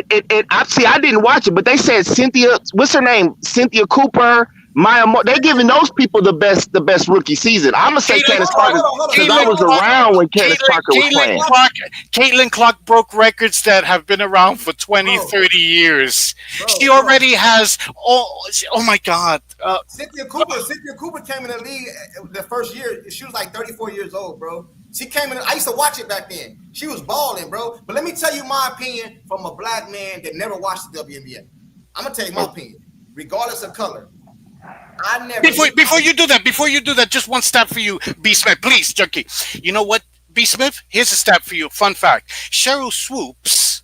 G: didn't watch it, but they said Cynthia, what's her name? Cynthia Cooper, Maya Moore. They're giving those people the best rookie season. I'm gonna say Candace Parker because I was around when Candace Parker was playing.
C: Caitlin Clark broke records that have been around for 20, 30 years. She already has. Oh my God.
A: Cynthia Cooper came in the league the first year. She was like 34 years old, bro. She came in. I used to watch it back then. She was balling, bro. But let me tell you my opinion from a black man that never watched the WNBA. I'm gonna tell you my opinion, regardless of color. I never.
C: Before you do that, just one stat for you, B. Smith, please, Junkie. You know what, B. Smith? Here's a stat for you. Fun fact: Cheryl Swoops,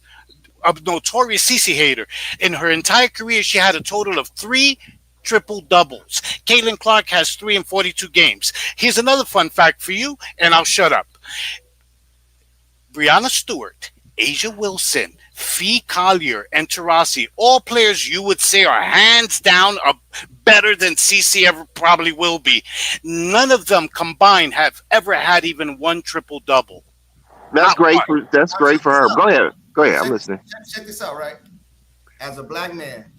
C: a notorious CC hater, in her entire career, she had a total of 3 triple doubles. Caitlin Clark has 3 in 42 games. Here's another fun fact for you, and I'll shut up. Brianna Stewart, Asia Wilson, Fee Collier, and Taurasi, all players you would say are hands down better than CC ever probably will be. None of them combined have ever had even 1 triple double.
G: That's great for her. Go ahead. I'm listening.
A: Check this out, right? As a black man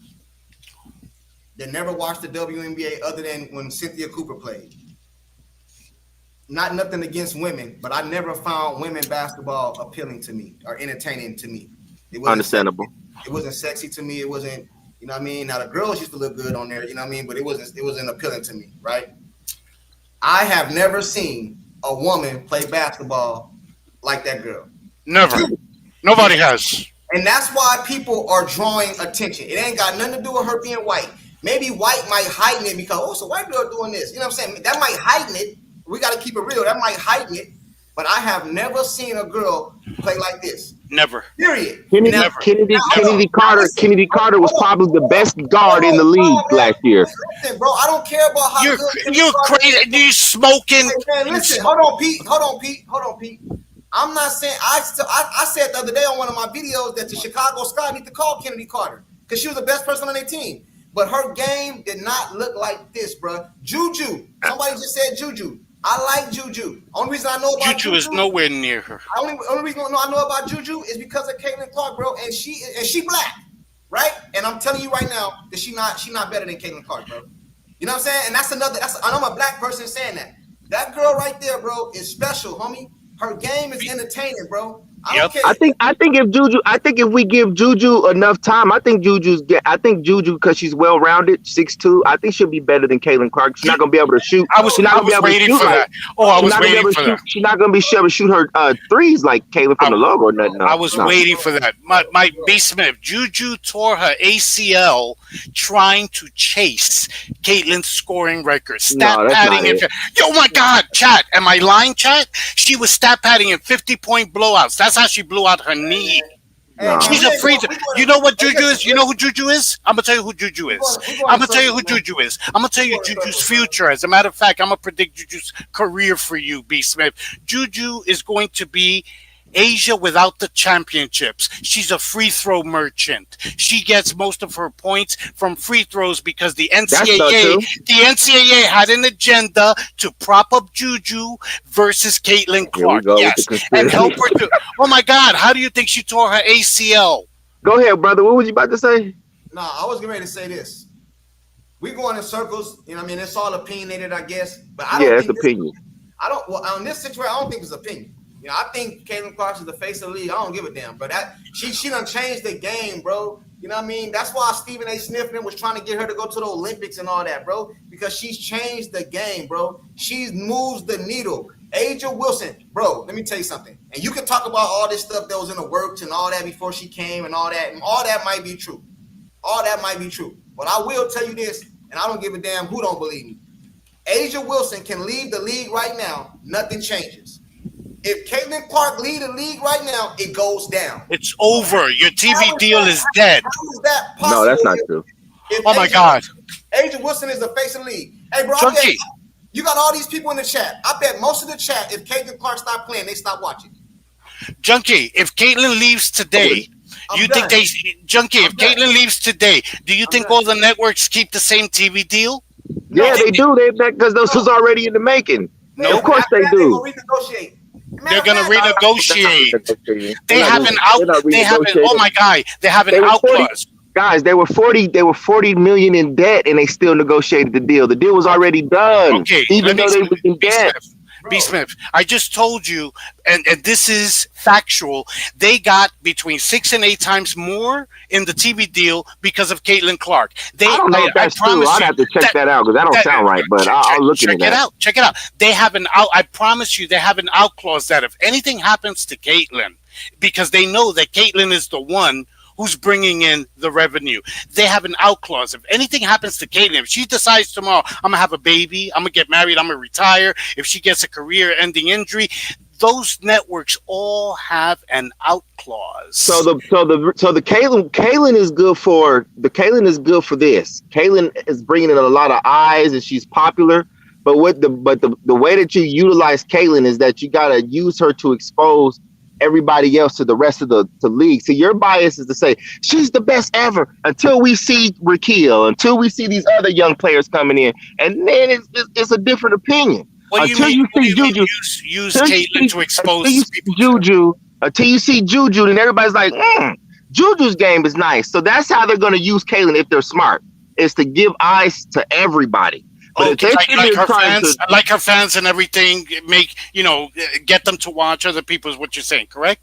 A: that never watched the WNBA other than when Cynthia Cooper played. Not nothing against women, but I never found women basketball appealing to me or entertaining to me. It wasn't
G: understandable.
A: It wasn't sexy to me. It wasn't, you know what I mean? Now the girls used to look good on there, you know what I mean? But it wasn't appealing to me, right? I have never seen a woman play basketball like that girl.
C: Never. Nobody has.
A: And that's why people are drawing attention. It ain't got nothing to do with her being white. Maybe white might heighten it because, it's a white girl doing this. You know what I'm saying? That might heighten it. We got to keep it real. That might heighten it. But I have never seen a girl play like this.
C: Never.
A: Period.
G: Kennedy Carter was probably the best guard in the league last year.
A: Listen, bro, I don't care about how
C: you're crazy. You smoking.
A: Hey, man, listen, hold on, Pete. I'm not saying I said the other day on one of my videos that the Chicago Sky need to call Kennedy Carter because she was the best person on their team. But her game did not look like this, bro. Juju. Somebody just said Juju. I like Juju. Only reason I know about Juju
C: is nowhere near her.
A: Only reason I know about Juju is because of Caitlin Clark, bro, and she black, right? And I'm telling you right now that she not better than Caitlin Clark, bro. You know what I'm saying? And I'm a black person saying that. That girl right there, bro, is special, homie. Her game is entertaining, bro. I don't
C: Yep.
A: care.
G: I think if we give Juju enough time, I think Juju, because she's well rounded, 6'2", I think she'll be better than Caitlin Clark. She's not gonna be able to shoot.
C: I was
G: She's not
C: I
G: gonna be
C: was
G: able to
C: waiting
G: shoot
C: for
G: like
C: that. Oh, I
G: she's
C: was
G: not gonna be
C: waiting
G: able to
C: for
G: shoot.
C: that.
G: She's not gonna be able to shoot her threes like Caitlin from
C: I,
G: the logo or nothing.
C: I
G: No,
C: was
G: no.
C: waiting for that. My B. Smith, Juju tore her ACL trying to chase Caitlin's scoring record. Stat
G: No, that's not
C: padding.
G: it.
C: Oh my God, chat. Am I lying, chat? She was stat padding in 50-point blowouts. That's how she blew out her knee.
A: Hey, man,
G: No.
C: She's
A: we
C: a
A: ain't
C: freak.
A: going, we going,
C: You know what
A: hey,
C: Juju
A: listen,
C: is? You know who Juju is? I'm gonna tell you who Juju is.
A: we going
C: I'm
A: in
C: gonna tell you who
A: circles, man.
C: Juju is. I'm gonna tell
A: We
C: you
A: going in
C: Juju's
A: circles, man.
C: future. As a matter of fact, I'm gonna predict Juju's career for you, B. Smith. Juju is going to be Asia without the championships. She's a free throw merchant. She gets most of her points from free throws because the
G: That's not
C: NCAA,
G: true.
C: the NCAA had an agenda to prop up Juju versus Caitlin
G: Here we
C: Clark.
G: go with
C: Yes,
G: the
C: and help
G: conspiracy.
C: her to. Oh my God! How do you think she tore her ACL?
G: Go ahead, brother. What was you about to say?
A: No, I was getting ready to say this. We going in circles. You know, what I mean, it's all opinionated, I guess. But I don't
G: Yeah, it's
A: think this.
G: opinion.
A: I don't. Well, on this situation, I don't think it's opinion. You know, I think Caitlin Clark is the face of the league. I don't give a damn. But that she done changed the game, bro. You know what I mean? That's why Stephen A. Smith was trying to get her to go to the Olympics and all that, bro. Because she's changed the game, bro. She moves the needle. Aja Wilson, bro. Let me tell you something. And you can talk about all this stuff that was in the works and all that before she came and all that. And all that might be true. All that might be true. But I will tell you this, and I don't give a damn who don't believe me. Aja Wilson can leave the league right now. Nothing changes. If Caitlin Clark leave the league right now, it goes down.
C: It's over. Your TV
A: How is
C: deal
A: that-
C: is dead.
A: How is that possible?
G: No, that's not true.
A: If
C: Oh my
A: Aja
C: God.
A: Aja Wilson is the face of the league. Hey, bro, I bet
C: Junkie.
A: you got all these people in the chat. I bet most of the chat, if Caitlin Clark stop playing, they stop watching.
C: Junkie, if Caitlin leaves today,
A: I'm
C: you
A: done.
C: think Junkie, if
A: I'm done.
C: Caitlin leaves today, do you think
A: done.
C: all the networks keep the same TV deal?
G: Yeah, they do. Because those was already in the making.
C: No.
G: Of course
A: After
G: they
A: that,
G: do.
A: They're gonna renegotiate.
C: They're gonna renegotiate. They have an
G: They're not
C: out. They have an.
G: renegotiating.
C: Oh my God! They have an
G: They were
C: out
G: 40
C: clause.
G: Guys, they were 40 million in debt, and they still negotiated the deal. The deal was already done,
C: Okay,
G: even though they was in
C: B.
G: debt.
C: Smith, B. Smith, I just told you, and this is factual. They got between 6 and 8 times more in the TV deal because of Caitlin Clark.
G: I don't know if that's true. I'd have to check that out because that don't sound right. But I'll look into that.
C: Check it out. They have an out. I promise you, they have an out clause that if anything happens to Caitlin, because they know that Caitlin is the one who's bringing in the revenue. They have an out clause. If anything happens to Caitlin, if she decides tomorrow, I'm gonna have a baby, I'm gonna get married, I'm gonna retire. If she gets a career-ending injury, those networks all have an out clause.
G: So the Caitlin is good for this. Caitlin is bringing in a lot of eyes and she's popular. But the way that you utilize Caitlin is that you gotta use her to expose everybody else to the rest of the league. So your bias is to say she's the best ever until we see Raquel, until we see these other young players coming in, and then it's a different opinion.
C: What do you mean? Use Caitlin to expose people?
G: Until you see Juju, then everybody's like, Juju's game is nice. So that's how they're going to use Caitlin if they're smart, is to give eyes to everybody. But
C: Okay, like her fans and everything, get them to watch other people is what you're saying, correct?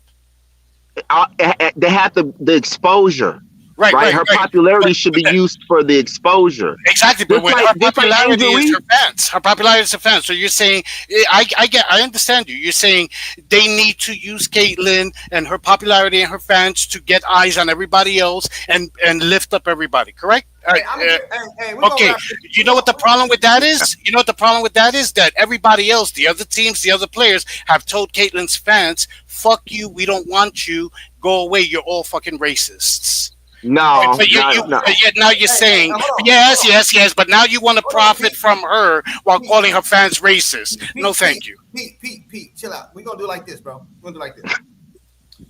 G: They have the exposure.
C: Right.
G: Her popularity should be used for the exposure.
C: Exactly, but her popularity is her fans. Her popularity is her fans. So you're saying, I understand you. You're saying they need to use Caitlin and her popularity and her fans to get eyes on everybody else and lift up everybody, correct? Okay. You know what the problem with that is? You know what the problem with that is? That everybody else, the other teams, the other players, have told Caitlin's fans, "Fuck you. We don't want you. Go away. You're all fucking racists."
G: No,
C: but yet now you're saying yes, but now you want to profit from her while calling her fans racist. No, thank you.
A: Pete, chill out. We're gonna do it like this, bro. We're gonna do it like this.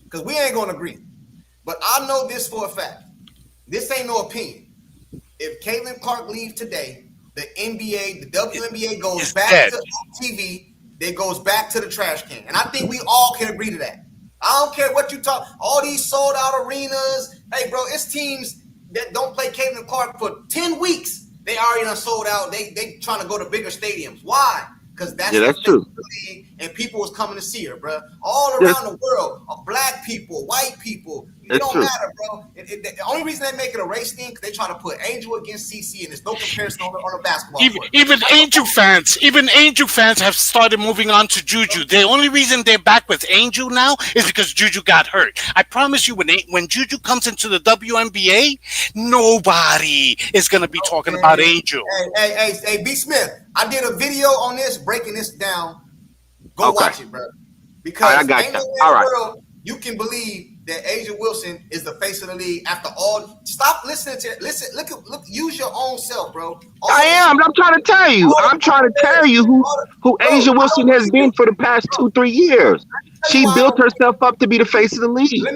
A: Because we ain't gonna agree. But I know this for a fact. This ain't no opinion. If Caitlin Clark leaves today, the NBA, the WNBA goes back to TV, it goes back to the trash can. And I think we all can agree to that. I don't care what you talk. All these sold out arenas. Hey, bro, it's teams that don't play Caitlin Clark for 10 weeks. They already done sold out. They trying to go to bigger stadiums. Why? Because that's
G: true.
A: and people was coming to see her, bro. All
G: Yes.
A: around the world, black people, white people. It
G: It's
A: don't
G: true.
A: matter, bro. The only reason they make it a race thing because they try to put Angel against CC, and there's no comparison on a basketball court.
C: Even Angel fans have started moving on to Juju. The only reason they're back with Angel now is because Juju got hurt. I promise you, when Juju comes into the WNBA, nobody is gonna be talking about Angel.
A: Hey, B. Smith, I did a video on this, breaking this down. Go
G: Okay.
A: watch it, bro. Because
G: I got
A: ain't
G: you.
A: no way
G: All
A: in the
G: right.
A: world you can believe that Asia Wilson is the face of the league after all. Stop listening to it. Listen, look, use your own self, bro.
G: I am. I'm trying to tell you. I'm trying to tell you who Asia Wilson has been for the past 2-3 years. She built herself up to be the face of the league.
A: Let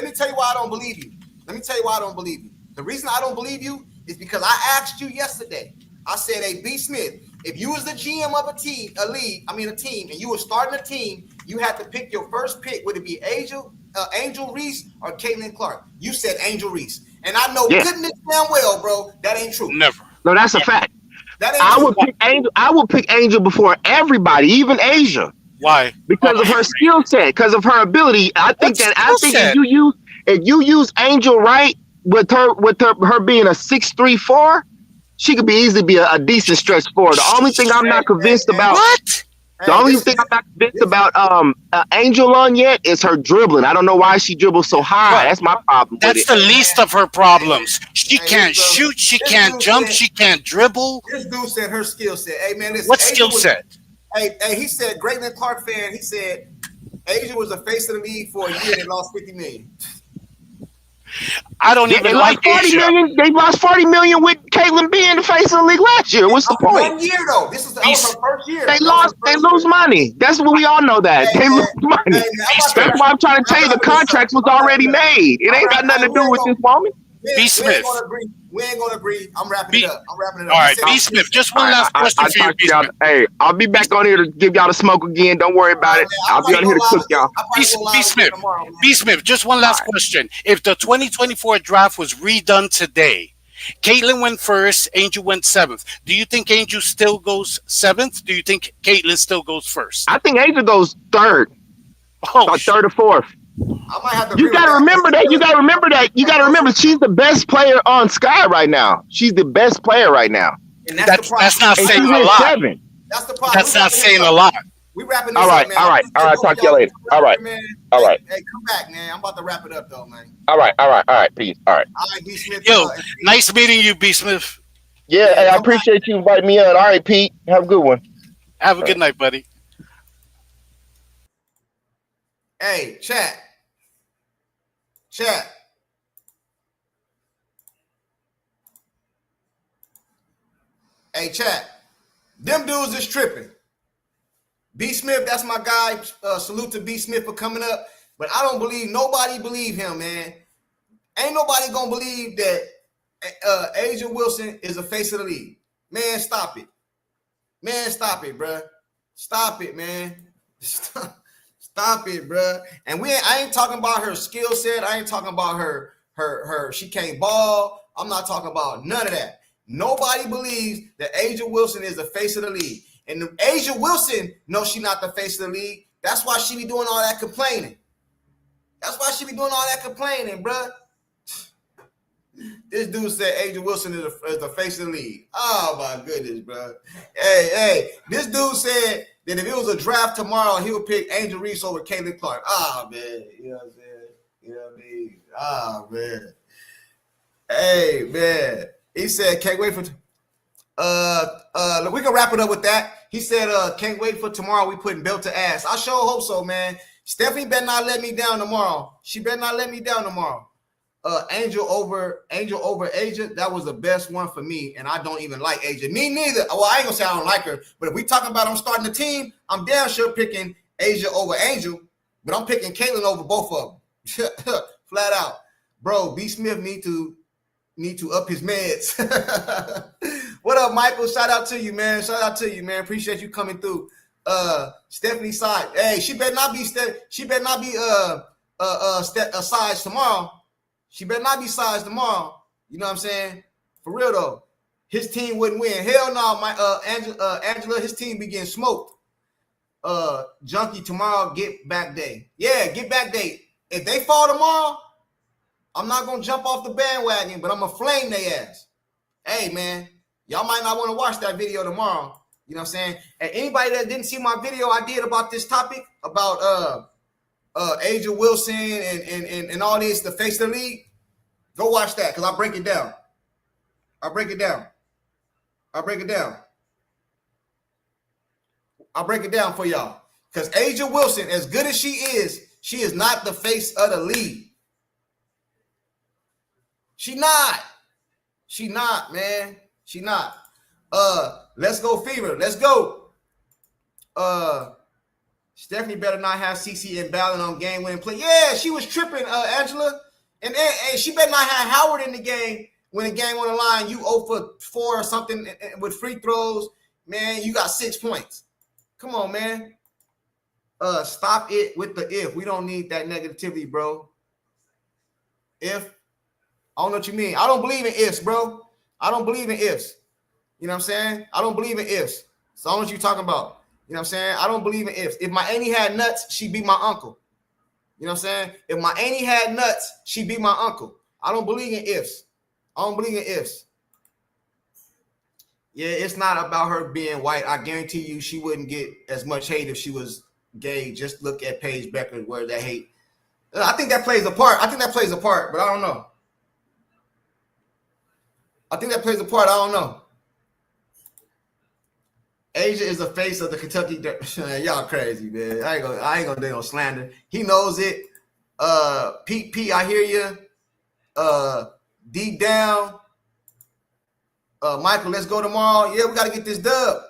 A: me tell you why I don't believe you. Let me tell you why I don't believe you. The reason I don't believe you is because I asked you yesterday. I said, hey, B. Smith, if you was the GM of a team, a team, and you were starting a team, you had to pick your first pick. Would it be Angel Reese or Caitlin-Clark? You said Angel Reese. And I know goodness damn well, bro, that ain't true.
C: Never.
G: No, that's a fact.
A: That ain't true.
G: I would pick Angel before everybody, even Asia.
C: Why?
G: Because of her skill set, because of her ability. I think if you use Angel right with her being a 6'3", 4", she could easily be a decent stretch forward. The only thing I'm not convinced about.
C: What?
G: The only thing I'm not convinced about Angel on yet is her dribbling. I don't know why she dribbles so high. That's my problem.
C: That's the least of her problems. She can't shoot. She can't jump. She can't dribble.
A: This dude said her skill set. Hey man, listen,
C: What skill set?
A: Hey, he said Caitlinclark fan. He said Asia was the face of the league for a year. They lost $50 million.
C: I don't even like Asia.
G: They lost $40 million with Caitlin being the face of the league last year. What's the point?
A: 1 year though. That was her first year.
G: They lose money. That's what we all know that. They lose money. That's why I'm trying to tell you the contract was already made. It ain't got nothing to do with this woman.
C: B. Smith.
A: We ain't gonna agree. I'm wrapping it up.
C: All right, B. Smith. Just one last question for you, B. Smith.
G: Hey, I'll be back on here to give y'all the smoke again. Don't worry about it. I'll be on here to cook y'all.
C: B. Smith. Just one last question. If the 2024 draft was redone today, Caitlin went first, Angel went 7th. Do you think Angel still goes 7th? Do you think Caitlin still goes first?
G: I think Angel goes 3rd.
C: Oh,
G: or 3rd or 4th.
A: I might have to.
G: You gotta remember that. You gotta remember she's the best player on Sky right now. She's the best player right now.
A: And that's
C: not saying a lot.
G: 7.
A: That's the problem.
C: That's not saying a lot.
A: We wrapping this
G: all right,
A: up, man.
G: All right. Talk to you later. All right.
A: Man.
G: All right.
A: Hey, come back, man. I'm about to wrap it up, though, man.
G: All right. Peace. All right.
A: All right, B. Smith.
C: Yo, nice meeting you, B. Smith.
G: Yeah, hey, I appreciate you inviting me on. All right, Pete. Have a good one.
C: Have a good night, buddy.
A: Hey, chat. Hey, chat. Them dudes is tripping. B. Smith, that's my guy. Salute to B. Smith for coming up. But I don't believe nobody believe him, man. Ain't nobody gonna believe that Asia Wilson is a face of the league. Man, stop it. Man, stop it, bruh. Stop it, man. Stop it, bruh. And I ain't talking about her skill set. I ain't talking about her she can't ball. I'm not talking about none of that. Nobody believes that Asia Wilson is the face of the league. And Asia Wilson knows she's not the face of the league. That's why she be doing all that complaining. Bruh. This dude said Asia Wilson is the face of the league. Oh, my goodness, bro. Hey. This dude said that if it was a draft tomorrow, he would pick Angel Reese over Caitlin-Clark. Oh, man. You know what I'm saying? You know what I mean? Oh, man. Hey, man. He said, can't wait for we can wrap it up with that. He said, can't wait for tomorrow. We putting belt to ass. I sure hope so, man. Stephanie better not let me down tomorrow. She better not let me down tomorrow. Angel over Asia, that was the best one for me, and I don't even like Asia. Me neither. Well, I ain't gonna say I don't like her, but if we talking about I'm starting the team, I'm damn sure picking Asia over Angel, but I'm picking Caitlin over both of them. Flat out. Bro, B. Smith need to up his meds. What up, Michael? Shout out to you, man. Appreciate you coming through. Stephanie side. Hey, she better not be size tomorrow. She better not be sized tomorrow. You know what I'm saying? For real though, his team wouldn't win. Hell no, Angela, his team be getting smoked. Junkie tomorrow, get back day. Yeah, get back day. If they fall tomorrow, I'm not gonna jump off the bandwagon, but I'm gonna flame their ass. Hey man, y'all might not want to watch that video tomorrow. You know what I'm saying? And anybody that didn't see my video I did about this topic, about Asia Wilson and all this, the face of the league, go watch that because I break it down. I break it down for y'all. Because Asia Wilson, as good as she is not the face of the league. She not, man. She not. Let's go Fever. Let's go. Stephanie better not have CC and Ballin on game winning play. Yeah, she was tripping, Angela. And she better not have Howard in the game when the game on the line. You 0 for 4 or something with free throws. Man, you got 6 points. Come on, man. Stop it with the if. We don't need that negativity, bro. If. I don't know what you mean. I don't believe in ifs, bro. I don't believe in ifs. You know what I'm saying? I don't believe in ifs. So I don't know what you're talking about. You know what I'm saying? I don't believe in ifs. If my auntie had nuts, she'd be my uncle. You know what I'm saying? If my auntie had nuts, she'd be my uncle. I don't believe in ifs. I don't believe in ifs. Yeah, it's not about her being white. I guarantee you she wouldn't get as much hate if she was gay. Just look at Paige Becker, where that hate. I think that plays a part. But I don't know. I think that plays a part. I don't know. Asia is the face of the Kentucky. Y'all crazy, man. I ain't gonna do no slander. He knows it. Pete, I hear you. Deep down. Michael, let's go tomorrow. Yeah, we gotta get this dub.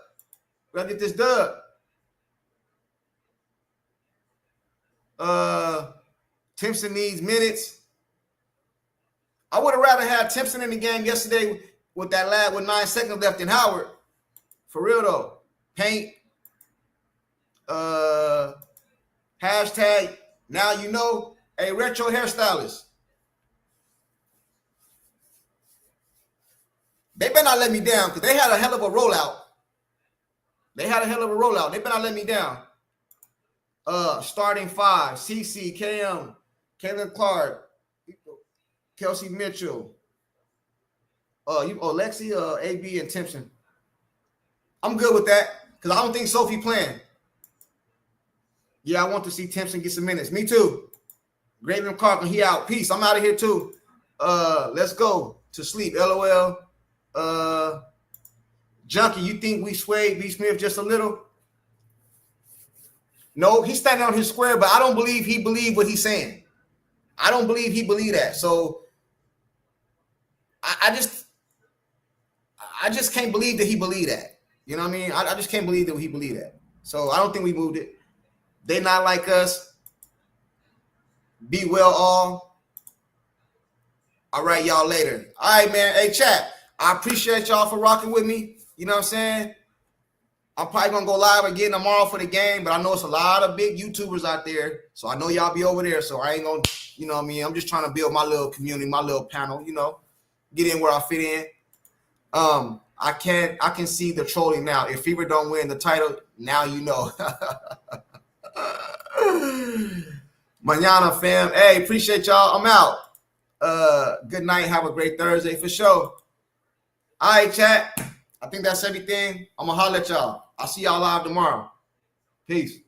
A: Timpson needs minutes. I would have rather had Timpson in the game yesterday with that lad with 9 seconds left than Howard. For real though. Paint. Hashtag now you know a retro hairstylist. They better not let me down because they had a hell of a rollout. They better not let me down. Starting 5, CC, KM, caitlinclark, Kelsey Mitchell, Lexi, AB, and Timpson. I'm good with that because I don't think Sophie playing. Yeah, I want to see Timpson get some minutes. Me too. Graven Clark, he out. Peace. I'm out of here too. Let's go to sleep. LOL. Junkie, you think we swayed B. Smith just a little? No, he's standing on his square, but I don't believe he believed what he's saying. I don't believe he believed that. So I just can't believe that he believed that. You know what I mean? I just can't believe that he believed that. So I don't think we moved it. They not like us. Be well all. All right, y'all later. All right, man. Hey, chat. I appreciate y'all for rocking with me. You know what I'm saying? I'm probably going to go live again tomorrow for the game, but I know it's a lot of big YouTubers out there. So I know y'all be over there. So I ain't going to, you know what I mean? I'm just trying to build my little community, my little panel, you know, get in where I fit in. I can see the trolling now. If Fever don't win the title, now you know. Mañana, fam. Hey, appreciate y'all. I'm out. Good night. Have a great Thursday for sure. All right, chat. I think that's everything. I'm going to holler at y'all. I'll see y'all live tomorrow. Peace.